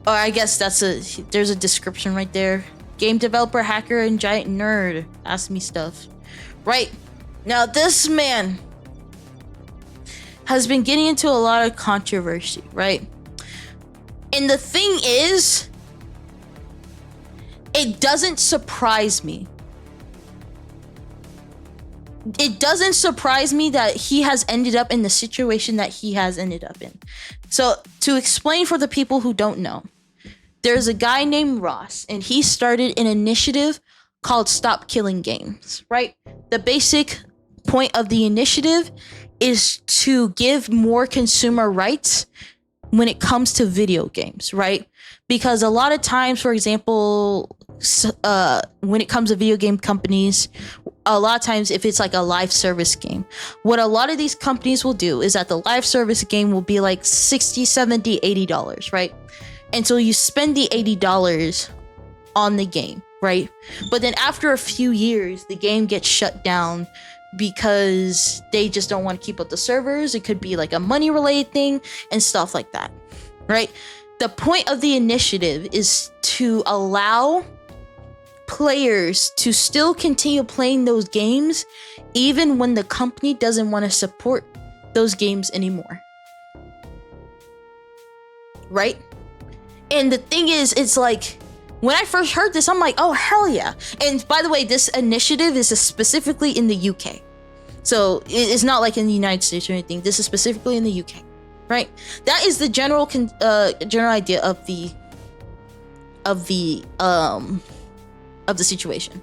I guess there's a description right there. Game developer, hacker, and giant nerd. Ask me stuff. Right. Now, this man has been getting into a lot of controversy, right? And the thing is, it doesn't surprise me. It doesn't surprise me that he has ended up in the situation that he has ended up in. So, to explain for the people who don't know, there's a guy named Ross, and he started an initiative called Stop Killing Games, right? The basic point of the initiative is to give more consumer rights when it comes to video games, right? Because a lot of times, for example, when it comes to video game companies, a lot of times if it's like a live service game, what a lot of these companies will do is that the live service game will be like $60, $70, $80, right? And so you spend the $80 on the game, right? But then after a few years, the game gets shut down because they just don't want to keep up the servers. It could be like a money related thing and stuff like that, right? The point of the initiative is to allow players to still continue playing those games even when the company doesn't want to support those games anymore. Right? And the thing is, it's like, when I first heard this, I'm like, oh, hell yeah. And by the way, this initiative is specifically in the UK. So it's not like in the United States or anything. This is specifically in the UK, right? That is the general idea of the situation.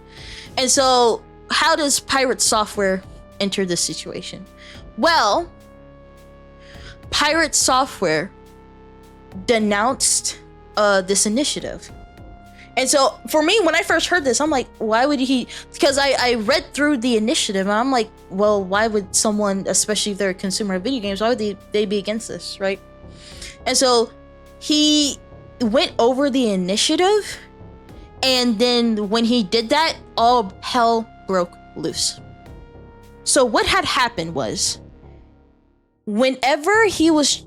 And so how does Pirate Software enter this situation? Well, Pirate Software denounced this initiative. And so for me, when I first heard this, I'm like, why would he? Because I read through the initiative and I'm like, well, why would someone, especially if they're a consumer of video games, why would they be against this, right? And so he went over the initiative, and then when he did that, all hell broke loose. So what had happened was, whenever he was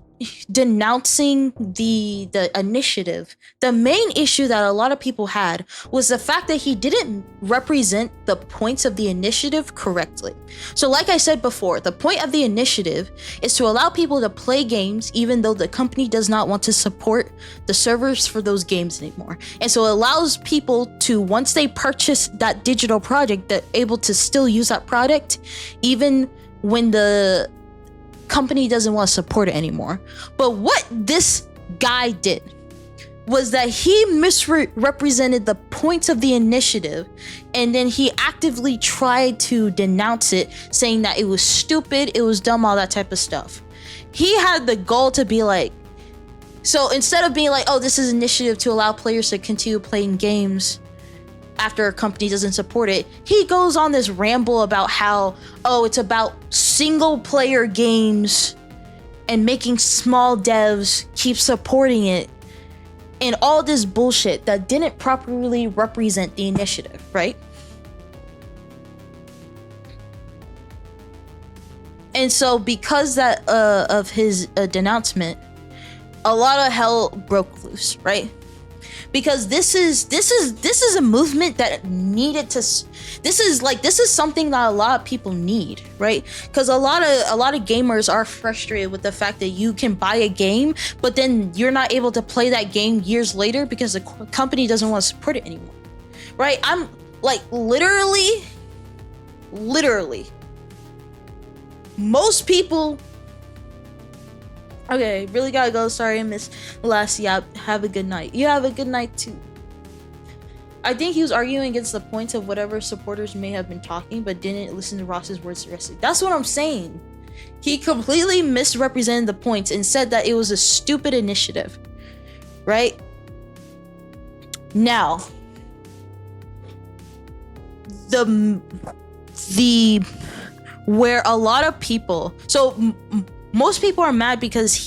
denouncing the initiative, the main issue that a lot of people had was the fact that he didn't represent the points of the initiative correctly. So like I said before, the point of the initiative is to allow people to play games even though the company does not want to support the servers for those games anymore. And so it allows people to, once they purchase that digital product, they're able to still use that product even when the company doesn't want to support it anymore. But what this guy did was that he misrepresented the points of the initiative, and then he actively tried to denounce it, saying that it was stupid, it was dumb, all that type of stuff. He had the goal to be like, so instead of being like, oh, this is an initiative to allow players to continue playing games after a company doesn't support it, he goes on this ramble about how, oh, it's about single player games and making small devs keep supporting it, and all this bullshit that didn't properly represent the initiative, right? And so because that of his denouncement, a lot of hell broke loose, right? Because this is a movement that needed to. This is something that a lot of people need, right? Because a lot of gamers are frustrated with the fact that you can buy a game, but then you're not able to play that game years later because the company doesn't want to support it anymore, right? I'm like literally, most people. Okay, really gotta go. Sorry I missed the last yap. Have a good night. You have a good night too. I think he was arguing against the points of whatever supporters may have been talking, but didn't listen to Ross's words directly. That's what I'm saying. He completely misrepresented the points and said that it was a stupid initiative, right? Now, the where a lot of people, so most people are mad because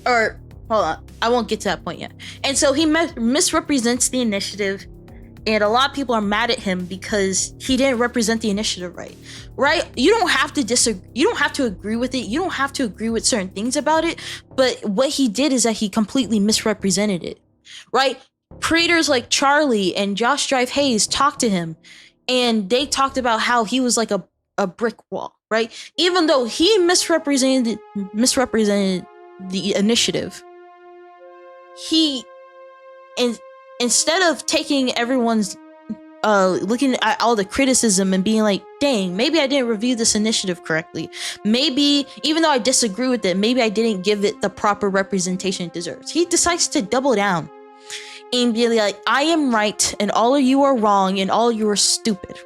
or hold on, I won't get to that point yet. And so he misrepresents the initiative, and a lot of people are mad at him because he didn't represent the initiative right? You don't have to disagree, you don't have to agree with it, you don't have to agree with certain things about it, but what he did is that he completely misrepresented it, right? Creators like Charlie and Josh Drive Hayes talked to him, and they talked about how he was like a brick wall, right? Even though he misrepresented the initiative, he, instead of taking everyone's looking at all the criticism and being like, dang, maybe I didn't review this initiative correctly, maybe even though I disagree with it, maybe I didn't give it the proper representation it deserves, he decides to double down and be like, I am right and all of you are wrong and all of you are stupid,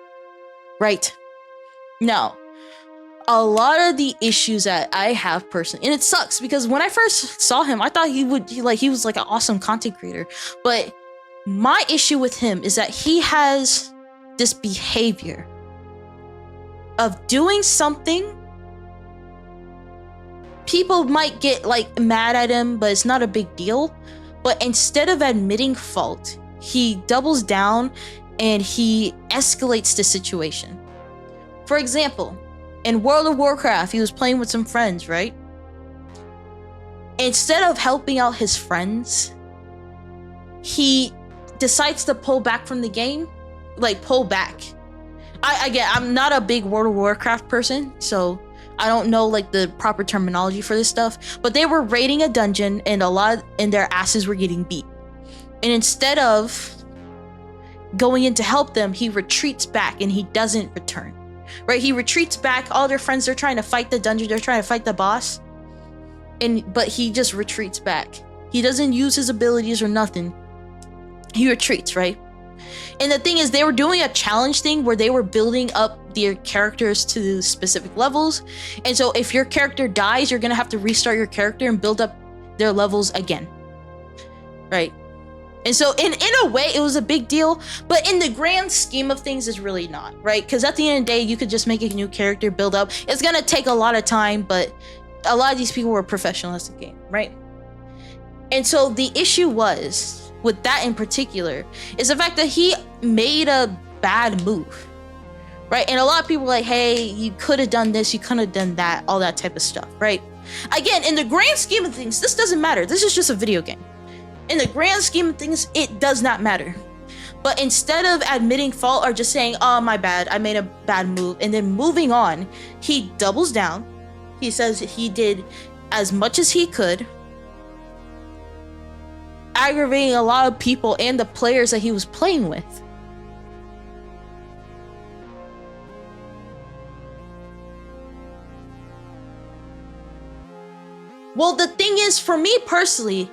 right? Now, a lot of the issues that I have personally, and it sucks because when I first saw him, I thought he was like an awesome content creator. But my issue with him is that he has this behavior of doing something. People might get like mad at him, but it's not a big deal. But instead of admitting fault, he doubles down and he escalates the situation. For example, in World of Warcraft, he was playing with some friends, right? instead of helping out his friends, he decides to pull back from the game. Like, pull back. I'm not a big World of Warcraft person, so I don't know like the proper terminology for this stuff, but they were raiding a dungeon and their asses were getting beat. And instead of going in to help them, he retreats back and he doesn't return. Right? He retreats back. All their friends, they're trying to fight the dungeon, they're trying to fight the boss. But he just retreats back. He doesn't use his abilities or nothing. He retreats, right? And the thing is, they were doing a challenge thing where they were building up their characters to specific levels. And so if your character dies, you're gonna have to restart your character and build up their levels again. Right? And so in a way, it was a big deal, but in the grand scheme of things, it's really not, right? Because at the end of the day, you could just make a new character, build up. It's gonna take a lot of time, but a lot of these people were professionals at the game, right? And so the issue was, with that in particular, is the fact that he made a bad move, right? And a lot of people were like, hey, you could have done this, you could have done that, all that type of stuff, right? Again, in the grand scheme of things, this doesn't matter. This is just a video game. In the grand scheme of things, it does not matter. But instead of admitting fault or just saying, oh, my bad, I made a bad move, and then moving on, he doubles down. He says he did as much as he could, aggravating a lot of people and the players that he was playing with. Well, the thing is, for me personally,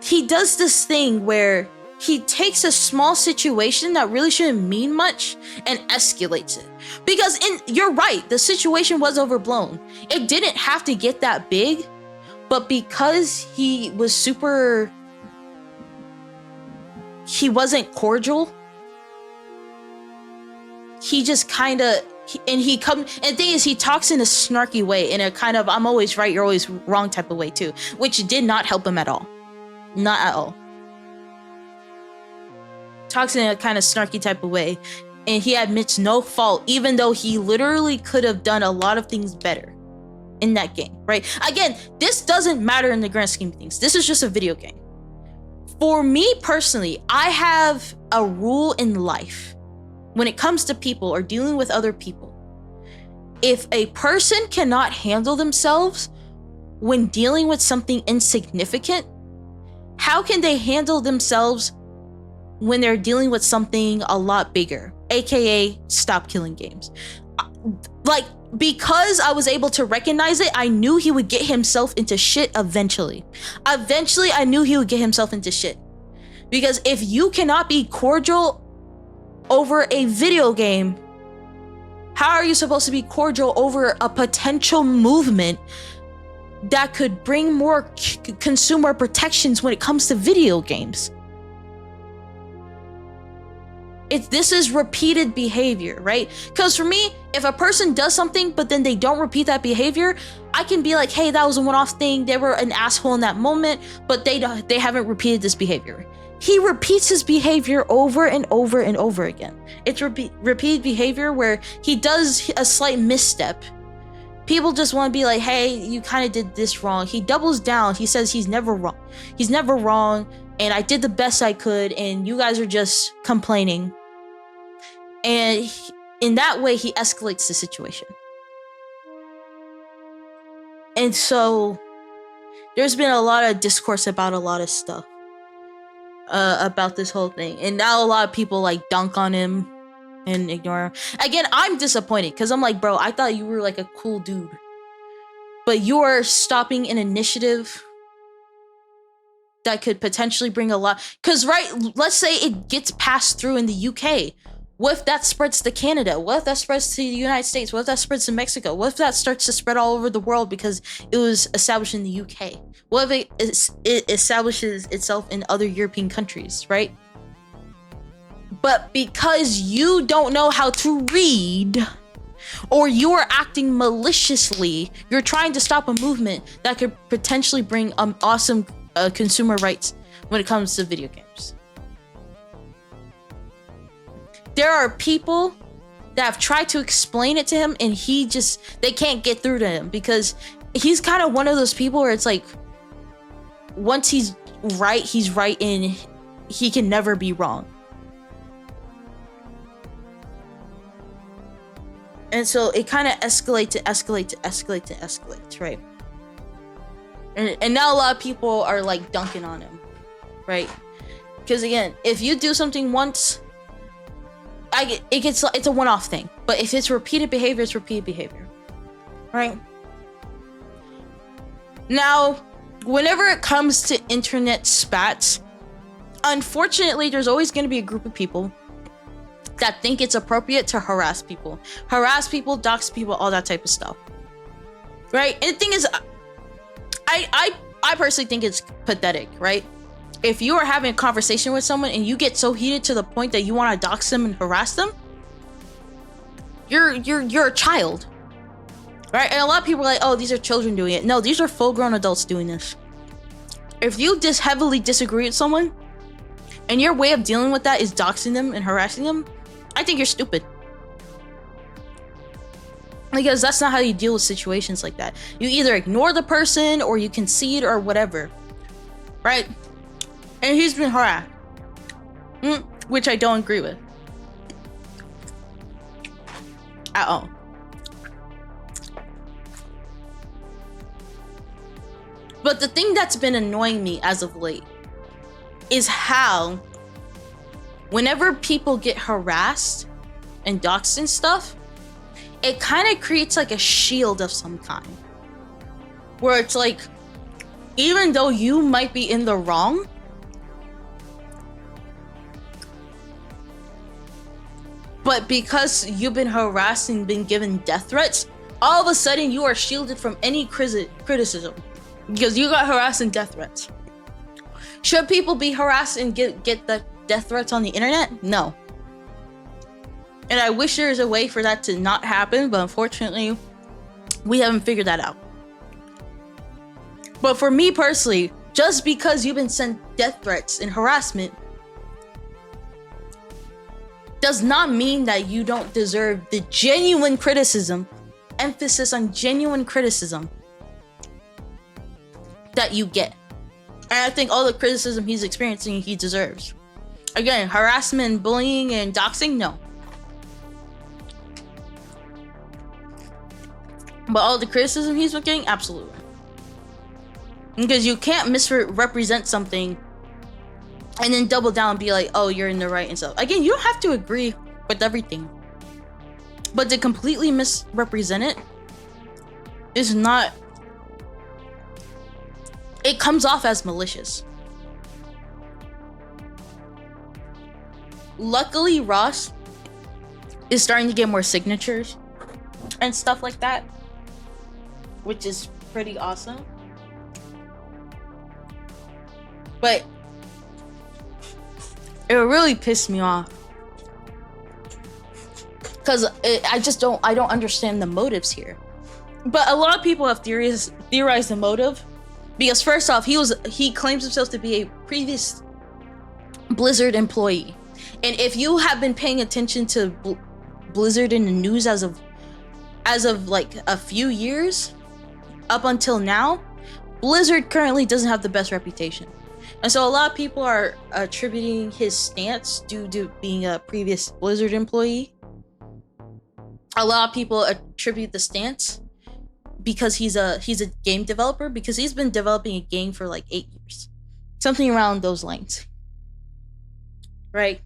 he does this thing where he takes a small situation that really shouldn't mean much and escalates it. Because you're right, the situation was overblown. It didn't have to get that big, but because he was he wasn't cordial, he just kind of, and the thing is, he talks in a snarky way, in a kind of, I'm always right, you're always wrong type of way too, which did not help him at all. Not at all. Talks in a kind of snarky type of way, and he admits no fault, even though he literally could have done a lot of things better in that game, right? Again, this doesn't matter in the grand scheme of things. This is just a video game. For me personally, I have a rule in life when it comes to people or dealing with other people. If a person cannot handle themselves when dealing with something insignificant, how can they handle themselves when they're dealing with something a lot bigger? AKA, stop killing games. Like, because I was able to recognize it, I knew he would get himself into shit eventually. Eventually, I knew he would get himself into shit. Because if you cannot be cordial over a video game, how are you supposed to be cordial over a potential movement that could bring more consumer protections when it comes to video games? This is repeated behavior, right? Because for me, if a person does something but then they don't repeat that behavior, I can be like, hey, that was a one-off thing, they were an asshole in that moment, but they haven't repeated this behavior. He repeats his behavior over and over and over again. It's repeated behavior where he does a slight misstep. People just want to be like, hey, you kind of did this wrong. He doubles down. He says he's never wrong. He's never wrong, and I did the best I could, and you guys are just complaining. And in that way, he escalates the situation. And so there's been a lot of discourse about a lot of stuff about this whole thing. And now a lot of people like dunk on him and ignore him. Again, I'm disappointed because I'm like, bro, I thought you were like a cool dude. But you are stopping an initiative that could potentially bring a lot. Because, right, let's say it gets passed through in the UK. What if that spreads to Canada? What if that spreads to the United States? What if that spreads to Mexico? What if that starts to spread all over the world because it was established in the UK? What if it establishes itself in other European countries, right? But because you don't know how to read, or you are acting maliciously, you're trying to stop a movement that could potentially bring awesome consumer rights when it comes to video games. There are people that have tried to explain it to him, and they can't get through to him because he's kind of one of those people where it's like, once he's right, and he can never be wrong. And so it kind of escalates, right? And now a lot of people are like dunking on him, right? Because again, if you do something once, it's a one-off thing. But if it's repeated behavior, it's repeated behavior, right? Now, whenever it comes to internet spats, unfortunately, there's always going to be a group of people that think it's appropriate to harass people, dox people, all that type of stuff, right? And the thing is, I personally think it's pathetic, right? If you are having a conversation with someone and you get so heated to the point that you want to dox them and harass them, you're a child, right? And a lot of people are like, oh, these are children doing it. No, these are full-grown adults doing this. If you just heavily disagree with someone and your way of dealing with that is doxing them and harassing them, I think you're stupid. Because that's not how you deal with situations like that. You either ignore the person or you concede or whatever, right? And he's been harassed, which I don't agree with at all. But the thing that's been annoying me as of late is how whenever people get harassed and doxed and stuff, it kind of creates like a shield of some kind. Where it's like, even though you might be in the wrong, but because you've been harassed and been given death threats, all of a sudden you are shielded from any criticism. Because you got harassed and death threats. Should people be harassed and get the death threats on the internet? No. And I wish there was a way for that to not happen, but unfortunately, we haven't figured that out. But for me personally, just because you've been sent death threats and harassment does not mean that you don't deserve the genuine criticism, emphasis on genuine criticism, that you get. And I think all the criticism he's experiencing, he deserves. Again, harassment, bullying, and doxing, no. But all the criticism he's been getting, absolutely. Because you can't misrepresent something and then double down and be like, oh, you're in the right and stuff. Again, you don't have to agree with everything. But to completely misrepresent it is not... It comes off as malicious. Luckily, Ross is starting to get more signatures and stuff like that, which is pretty awesome. But it really pissed me off because I don't understand the motives here. But a lot of people have theorized the motive because first off, he claims himself to be a previous Blizzard employee. And if you have been paying attention to Blizzard in the news as of like a few years up until now, Blizzard currently doesn't have the best reputation. And so a lot of people are attributing his stance due to being a previous Blizzard employee. A lot of people attribute the stance because he's a game developer, because he's been developing a game for like 8 years. Something around those lines. Right?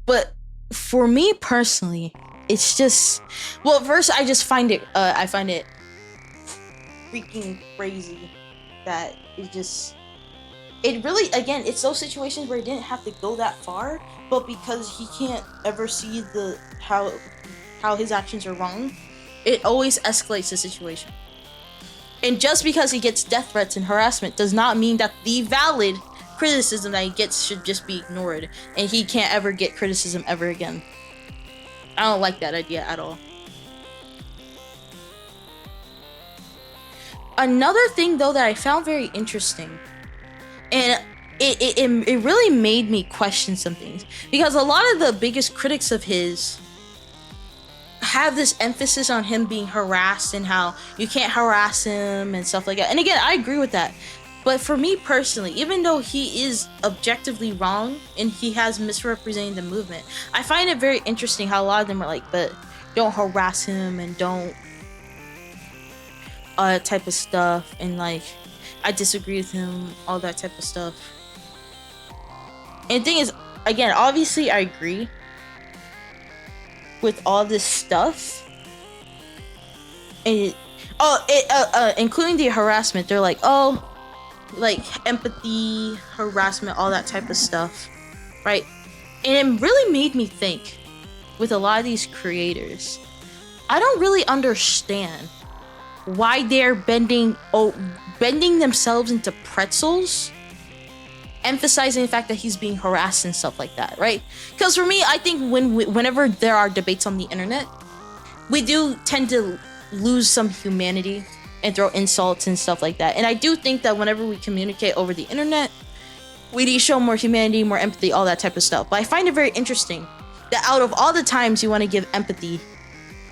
But for me personally, it's just, well, first I just find it freaking crazy that it really, again, it's those situations where it didn't have to go that far, but because he can't ever see how his actions are wrong, it always escalates the situation. And just because he gets death threats and harassment does not mean that the valid criticism that he gets should just be ignored and he can't ever get criticism ever again. I don't like that idea at all. Another thing though that I found very interesting, and it really made me question some things, because a lot of the biggest critics of his have this emphasis on him being harassed and how you can't harass him and stuff like that. And again, I agree with that. But for me personally, even though he is objectively wrong and he has misrepresented the movement, I find it very interesting how a lot of them are like, but don't harass him and don't type of stuff, and like I disagree with him, all that type of stuff. And the thing is, again, obviously I agree with all this stuff, and including the harassment. They're like, oh, like empathy, harassment, all that type of stuff, right? And it really made me think with a lot of these creators, I don't really understand why they're bending themselves into pretzels, emphasizing the fact that he's being harassed and stuff like that, right? Because for me, I think whenever there are debates on the internet, we do tend to lose some humanity and throw insults and stuff like that. And I do think that whenever we communicate over the internet, we need to show more humanity, more empathy, all that type of stuff. But I find it very interesting that out of all the times you want to give empathy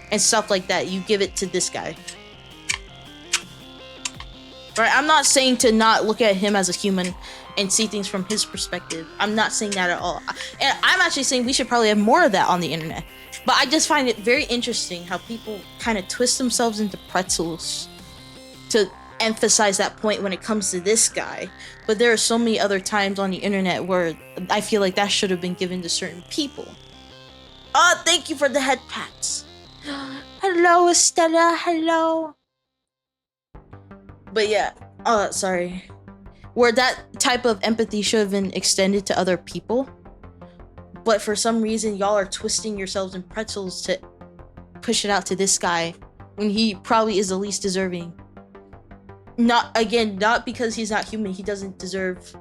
and stuff like that, you give it to this guy. Right? I'm not saying to not look at him as a human and see things from his perspective. I'm not saying that at all. And I'm actually saying we should probably have more of that on the internet. But I just find it very interesting how people kind of twist themselves into pretzels to emphasize that point when it comes to this guy. But there are so many other times on the internet where I feel like that should have been given to certain people. Oh, thank you for the head pats. Hello, Estella. Hello. But yeah, sorry. Where that type of empathy should have been extended to other people. But for some reason, y'all are twisting yourselves in pretzels to push it out to this guy when he probably is the least deserving. Not because he's not human, he doesn't deserve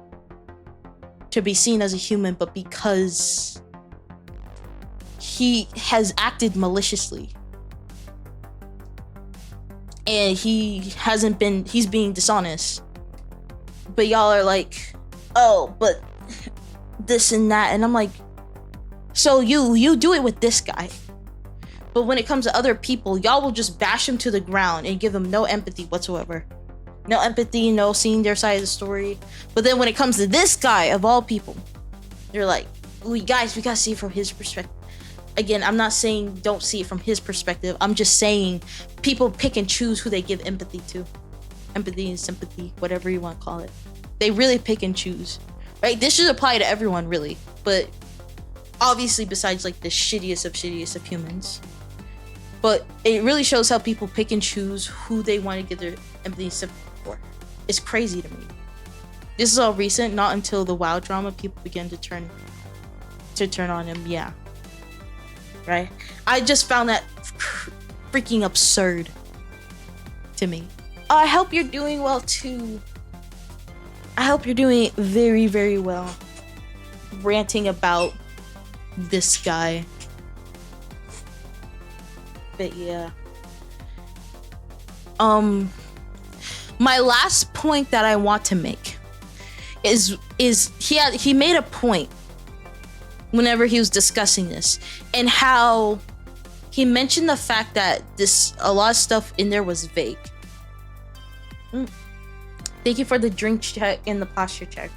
to be seen as a human, but because he has acted maliciously. And he's being dishonest. But y'all are like, oh, but this and that. And I'm like, so you do it with this guy. But when it comes to other people, y'all will just bash him to the ground and give him no empathy whatsoever. No empathy, no seeing their side of the story. But then when it comes to this guy, of all people, you're like, we gotta see it from his perspective. Again, I'm not saying don't see it from his perspective. I'm just saying people pick and choose who they give empathy to. Empathy and sympathy, whatever you want to call it. They really pick and choose, right? This should apply to everyone, really. But obviously, besides like the shittiest of humans. But it really shows how people pick and choose who they want to give their empathy and sympathy for. It's crazy to me. This is all recent, not until the WoW drama people began to turn on him. Yeah. Right? I just found that freaking absurd to me. I hope you're doing well too. I hope you're doing very, very well. Ranting about this guy. But yeah. My last point that I want to make is he made a point whenever he was discussing this, and how he mentioned the fact that a lot of stuff in there was vague. Thank you for the drink check and the posture check.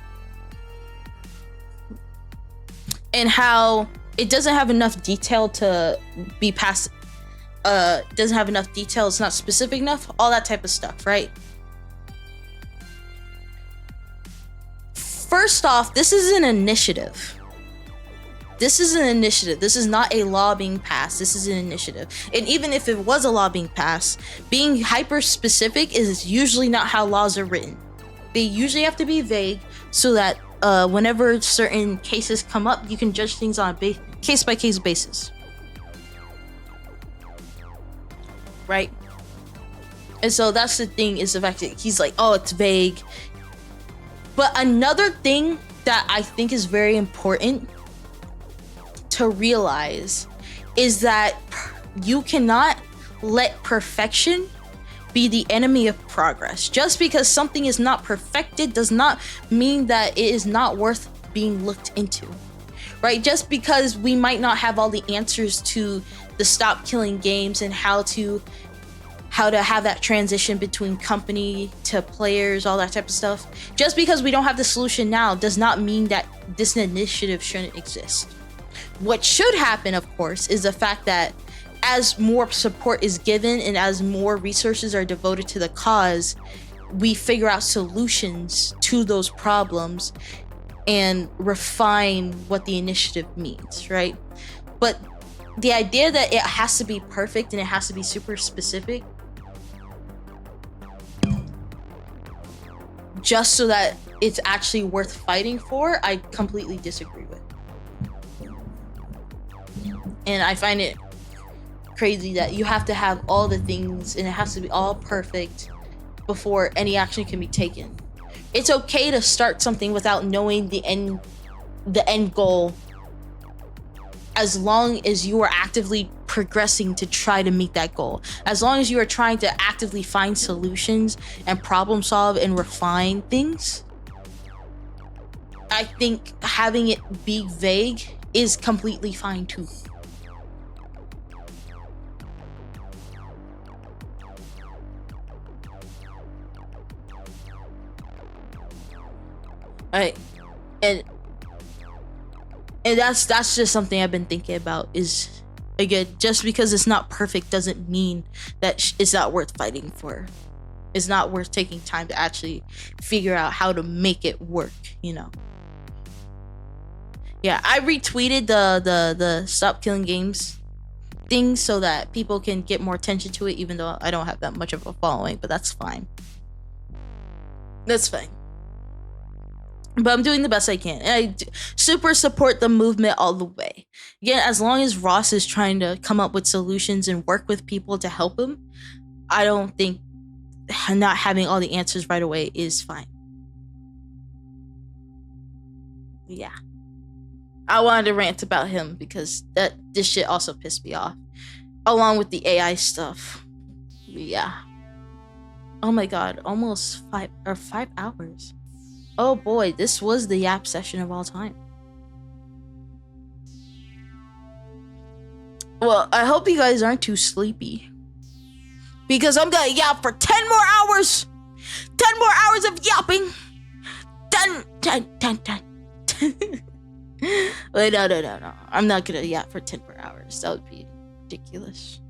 And how it doesn't have enough detail to be past, doesn't have enough detail, it's not specific enough, all that type of stuff, right? First off, this is an initiative. This is an initiative. This is not a law being passed. This is an initiative. And even if it was a law being passed, being hyper specific is usually not how laws are written. They usually have to be vague so that whenever certain cases come up, you can judge things on a case by case basis. Right? And so that's the thing, is the fact that he's like, oh, it's vague. But another thing that I think is very important to realize is that you cannot let perfection be the enemy of progress. Just because something is not perfected does not mean that it is not worth being looked into, right? Just because we might not have all the answers to the stop killing games and how to have that transition between company to players, all that type of stuff. Just because we don't have the solution now does not mean that this initiative shouldn't exist. What should happen, of course, is the fact that as more support is given and as more resources are devoted to the cause, we figure out solutions to those problems and refine what the initiative means, right? But the idea that it has to be perfect and it has to be super specific just so that it's actually worth fighting for, I completely disagree with. And I find it crazy that you have to have all the things and it has to be all perfect before any action can be taken. It's okay to start something without knowing the end goal, as long as you are actively progressing to try to meet that goal. As long as you are trying to actively find solutions and problem solve and refine things, I think having it be vague is completely fine too. Right, and that's just something I've been thinking about. Is again, just because it's not perfect doesn't mean that it's not worth fighting for. It's not worth taking time to actually figure out how to make it work. You know. Yeah, I retweeted the stop killing games thing so that people can get more attention to it, even though I don't have that much of a following. But that's fine. That's fine. But I'm doing the best I can. And I super support the movement all the way. Again, as long as Ross is trying to come up with solutions and work with people to help him, I don't think not having all the answers right away is fine. Yeah. I wanted to rant about him because this shit also pissed me off. Along with the AI stuff. Yeah. Oh my god, almost 5 hours. Oh boy, this was the yap session of all time. Well, I hope you guys aren't too sleepy. Because I'm gonna yap for 10 more hours! 10 more hours of yapping! 10. Wait, no. I'm not gonna yap for 10 more hours. That would be ridiculous.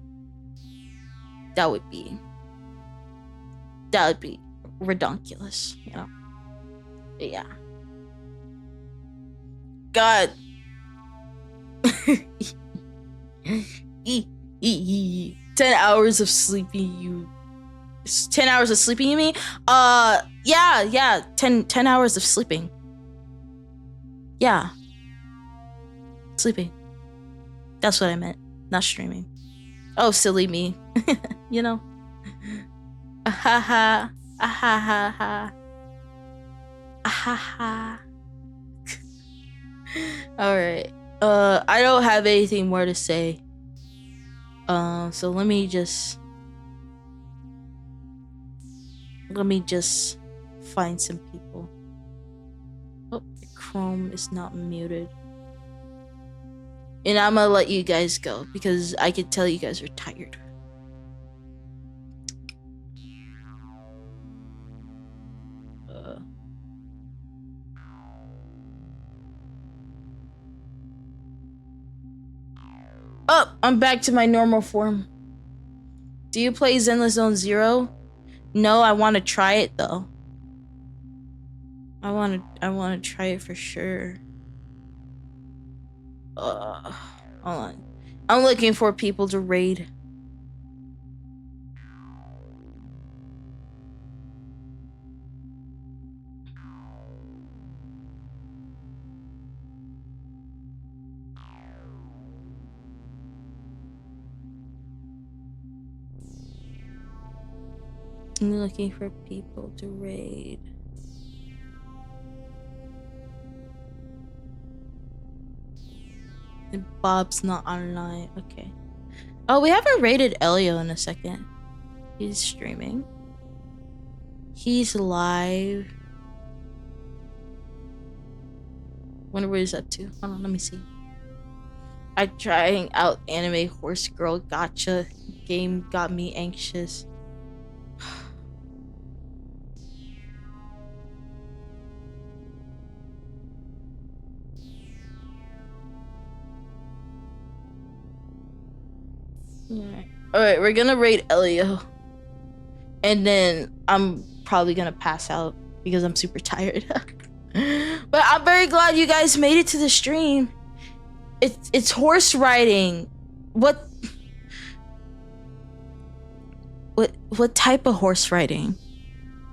That would be redonkulous, you know? Yeah. God. 10 hours of sleeping, you 10 hours of sleeping, you mean? Yeah, 10 hours of sleeping. Yeah. Sleeping. That's what I meant, not streaming. Oh, silly me. You know? Ahaha. Ahaha. Ahaha. Alright. I don't have anything more to say. So let me just find some people. Oh, Chrome is not muted. And I'm gonna let you guys go because I can tell you guys are tired. Oh, I'm back to my normal form. Do you play Zenless Zone Zero? No, I want to try it though. I want to try it for sure. Hold on. I'm looking for people to raid. I'm looking for people to raid. And Bob's not online. Okay. Oh, we haven't raided Elio in a second. He's streaming. He's live. Wonder what he's up to. Hold on, let me see. I trying out anime horse girl gotcha game got me anxious. Alright, we're gonna rate Elio. And then I'm probably gonna pass out because I'm super tired. But I'm very glad you guys made it to the stream. It's horse riding. What type of horse riding?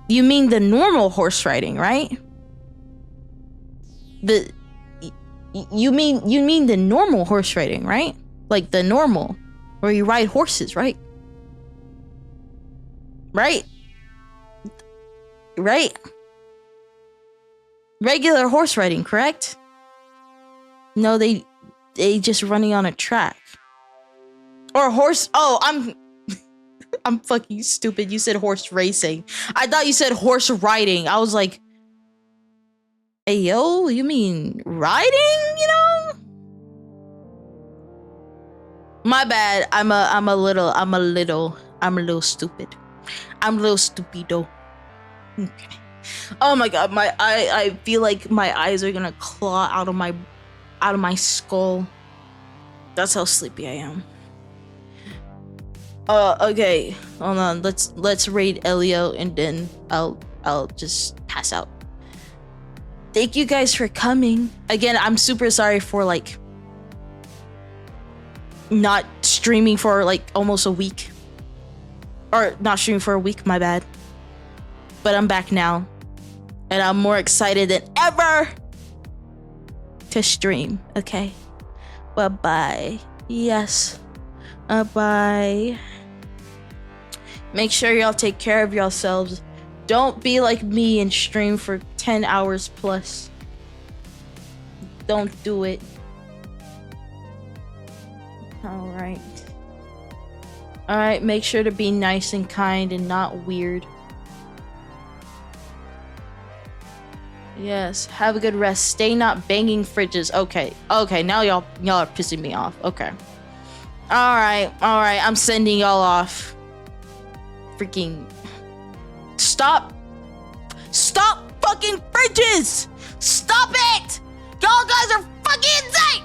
You mean the normal horse riding, right? You mean the normal horse riding, right? Like the normal where you ride horses, right? Right? Regular horse riding, correct? No, they just running on a track. Or horse. Oh, I'm fucking stupid. You said horse racing. I thought you said horse riding. I was like, hey yo, you mean riding, you know? My bad. I'm a little stupid. I'm a little stupido. Okay. Oh my god, I feel like my eyes are gonna claw out of my skull. That's how sleepy I am. Okay, hold on. Let's raid Elio and then I'll just pass out. Thank you guys for coming. Again, I'm super sorry for like not streaming for like almost a week. Or not streaming for a week, my bad. But I'm back now. And I'm more excited than ever to stream, okay? Bye-bye. Yes. Bye. Make sure y'all take care of yourselves. Don't be like me and stream for 10 hours plus. Don't do it. Alright. Alright, make sure to be nice and kind and not weird. Yes, have a good rest. Stay not banging fridges. Okay, now y'all are pissing me off. Okay. Alright, I'm sending y'all off. Freaking stop fucking fridges! Stop it! Y'all guys are fucking insane!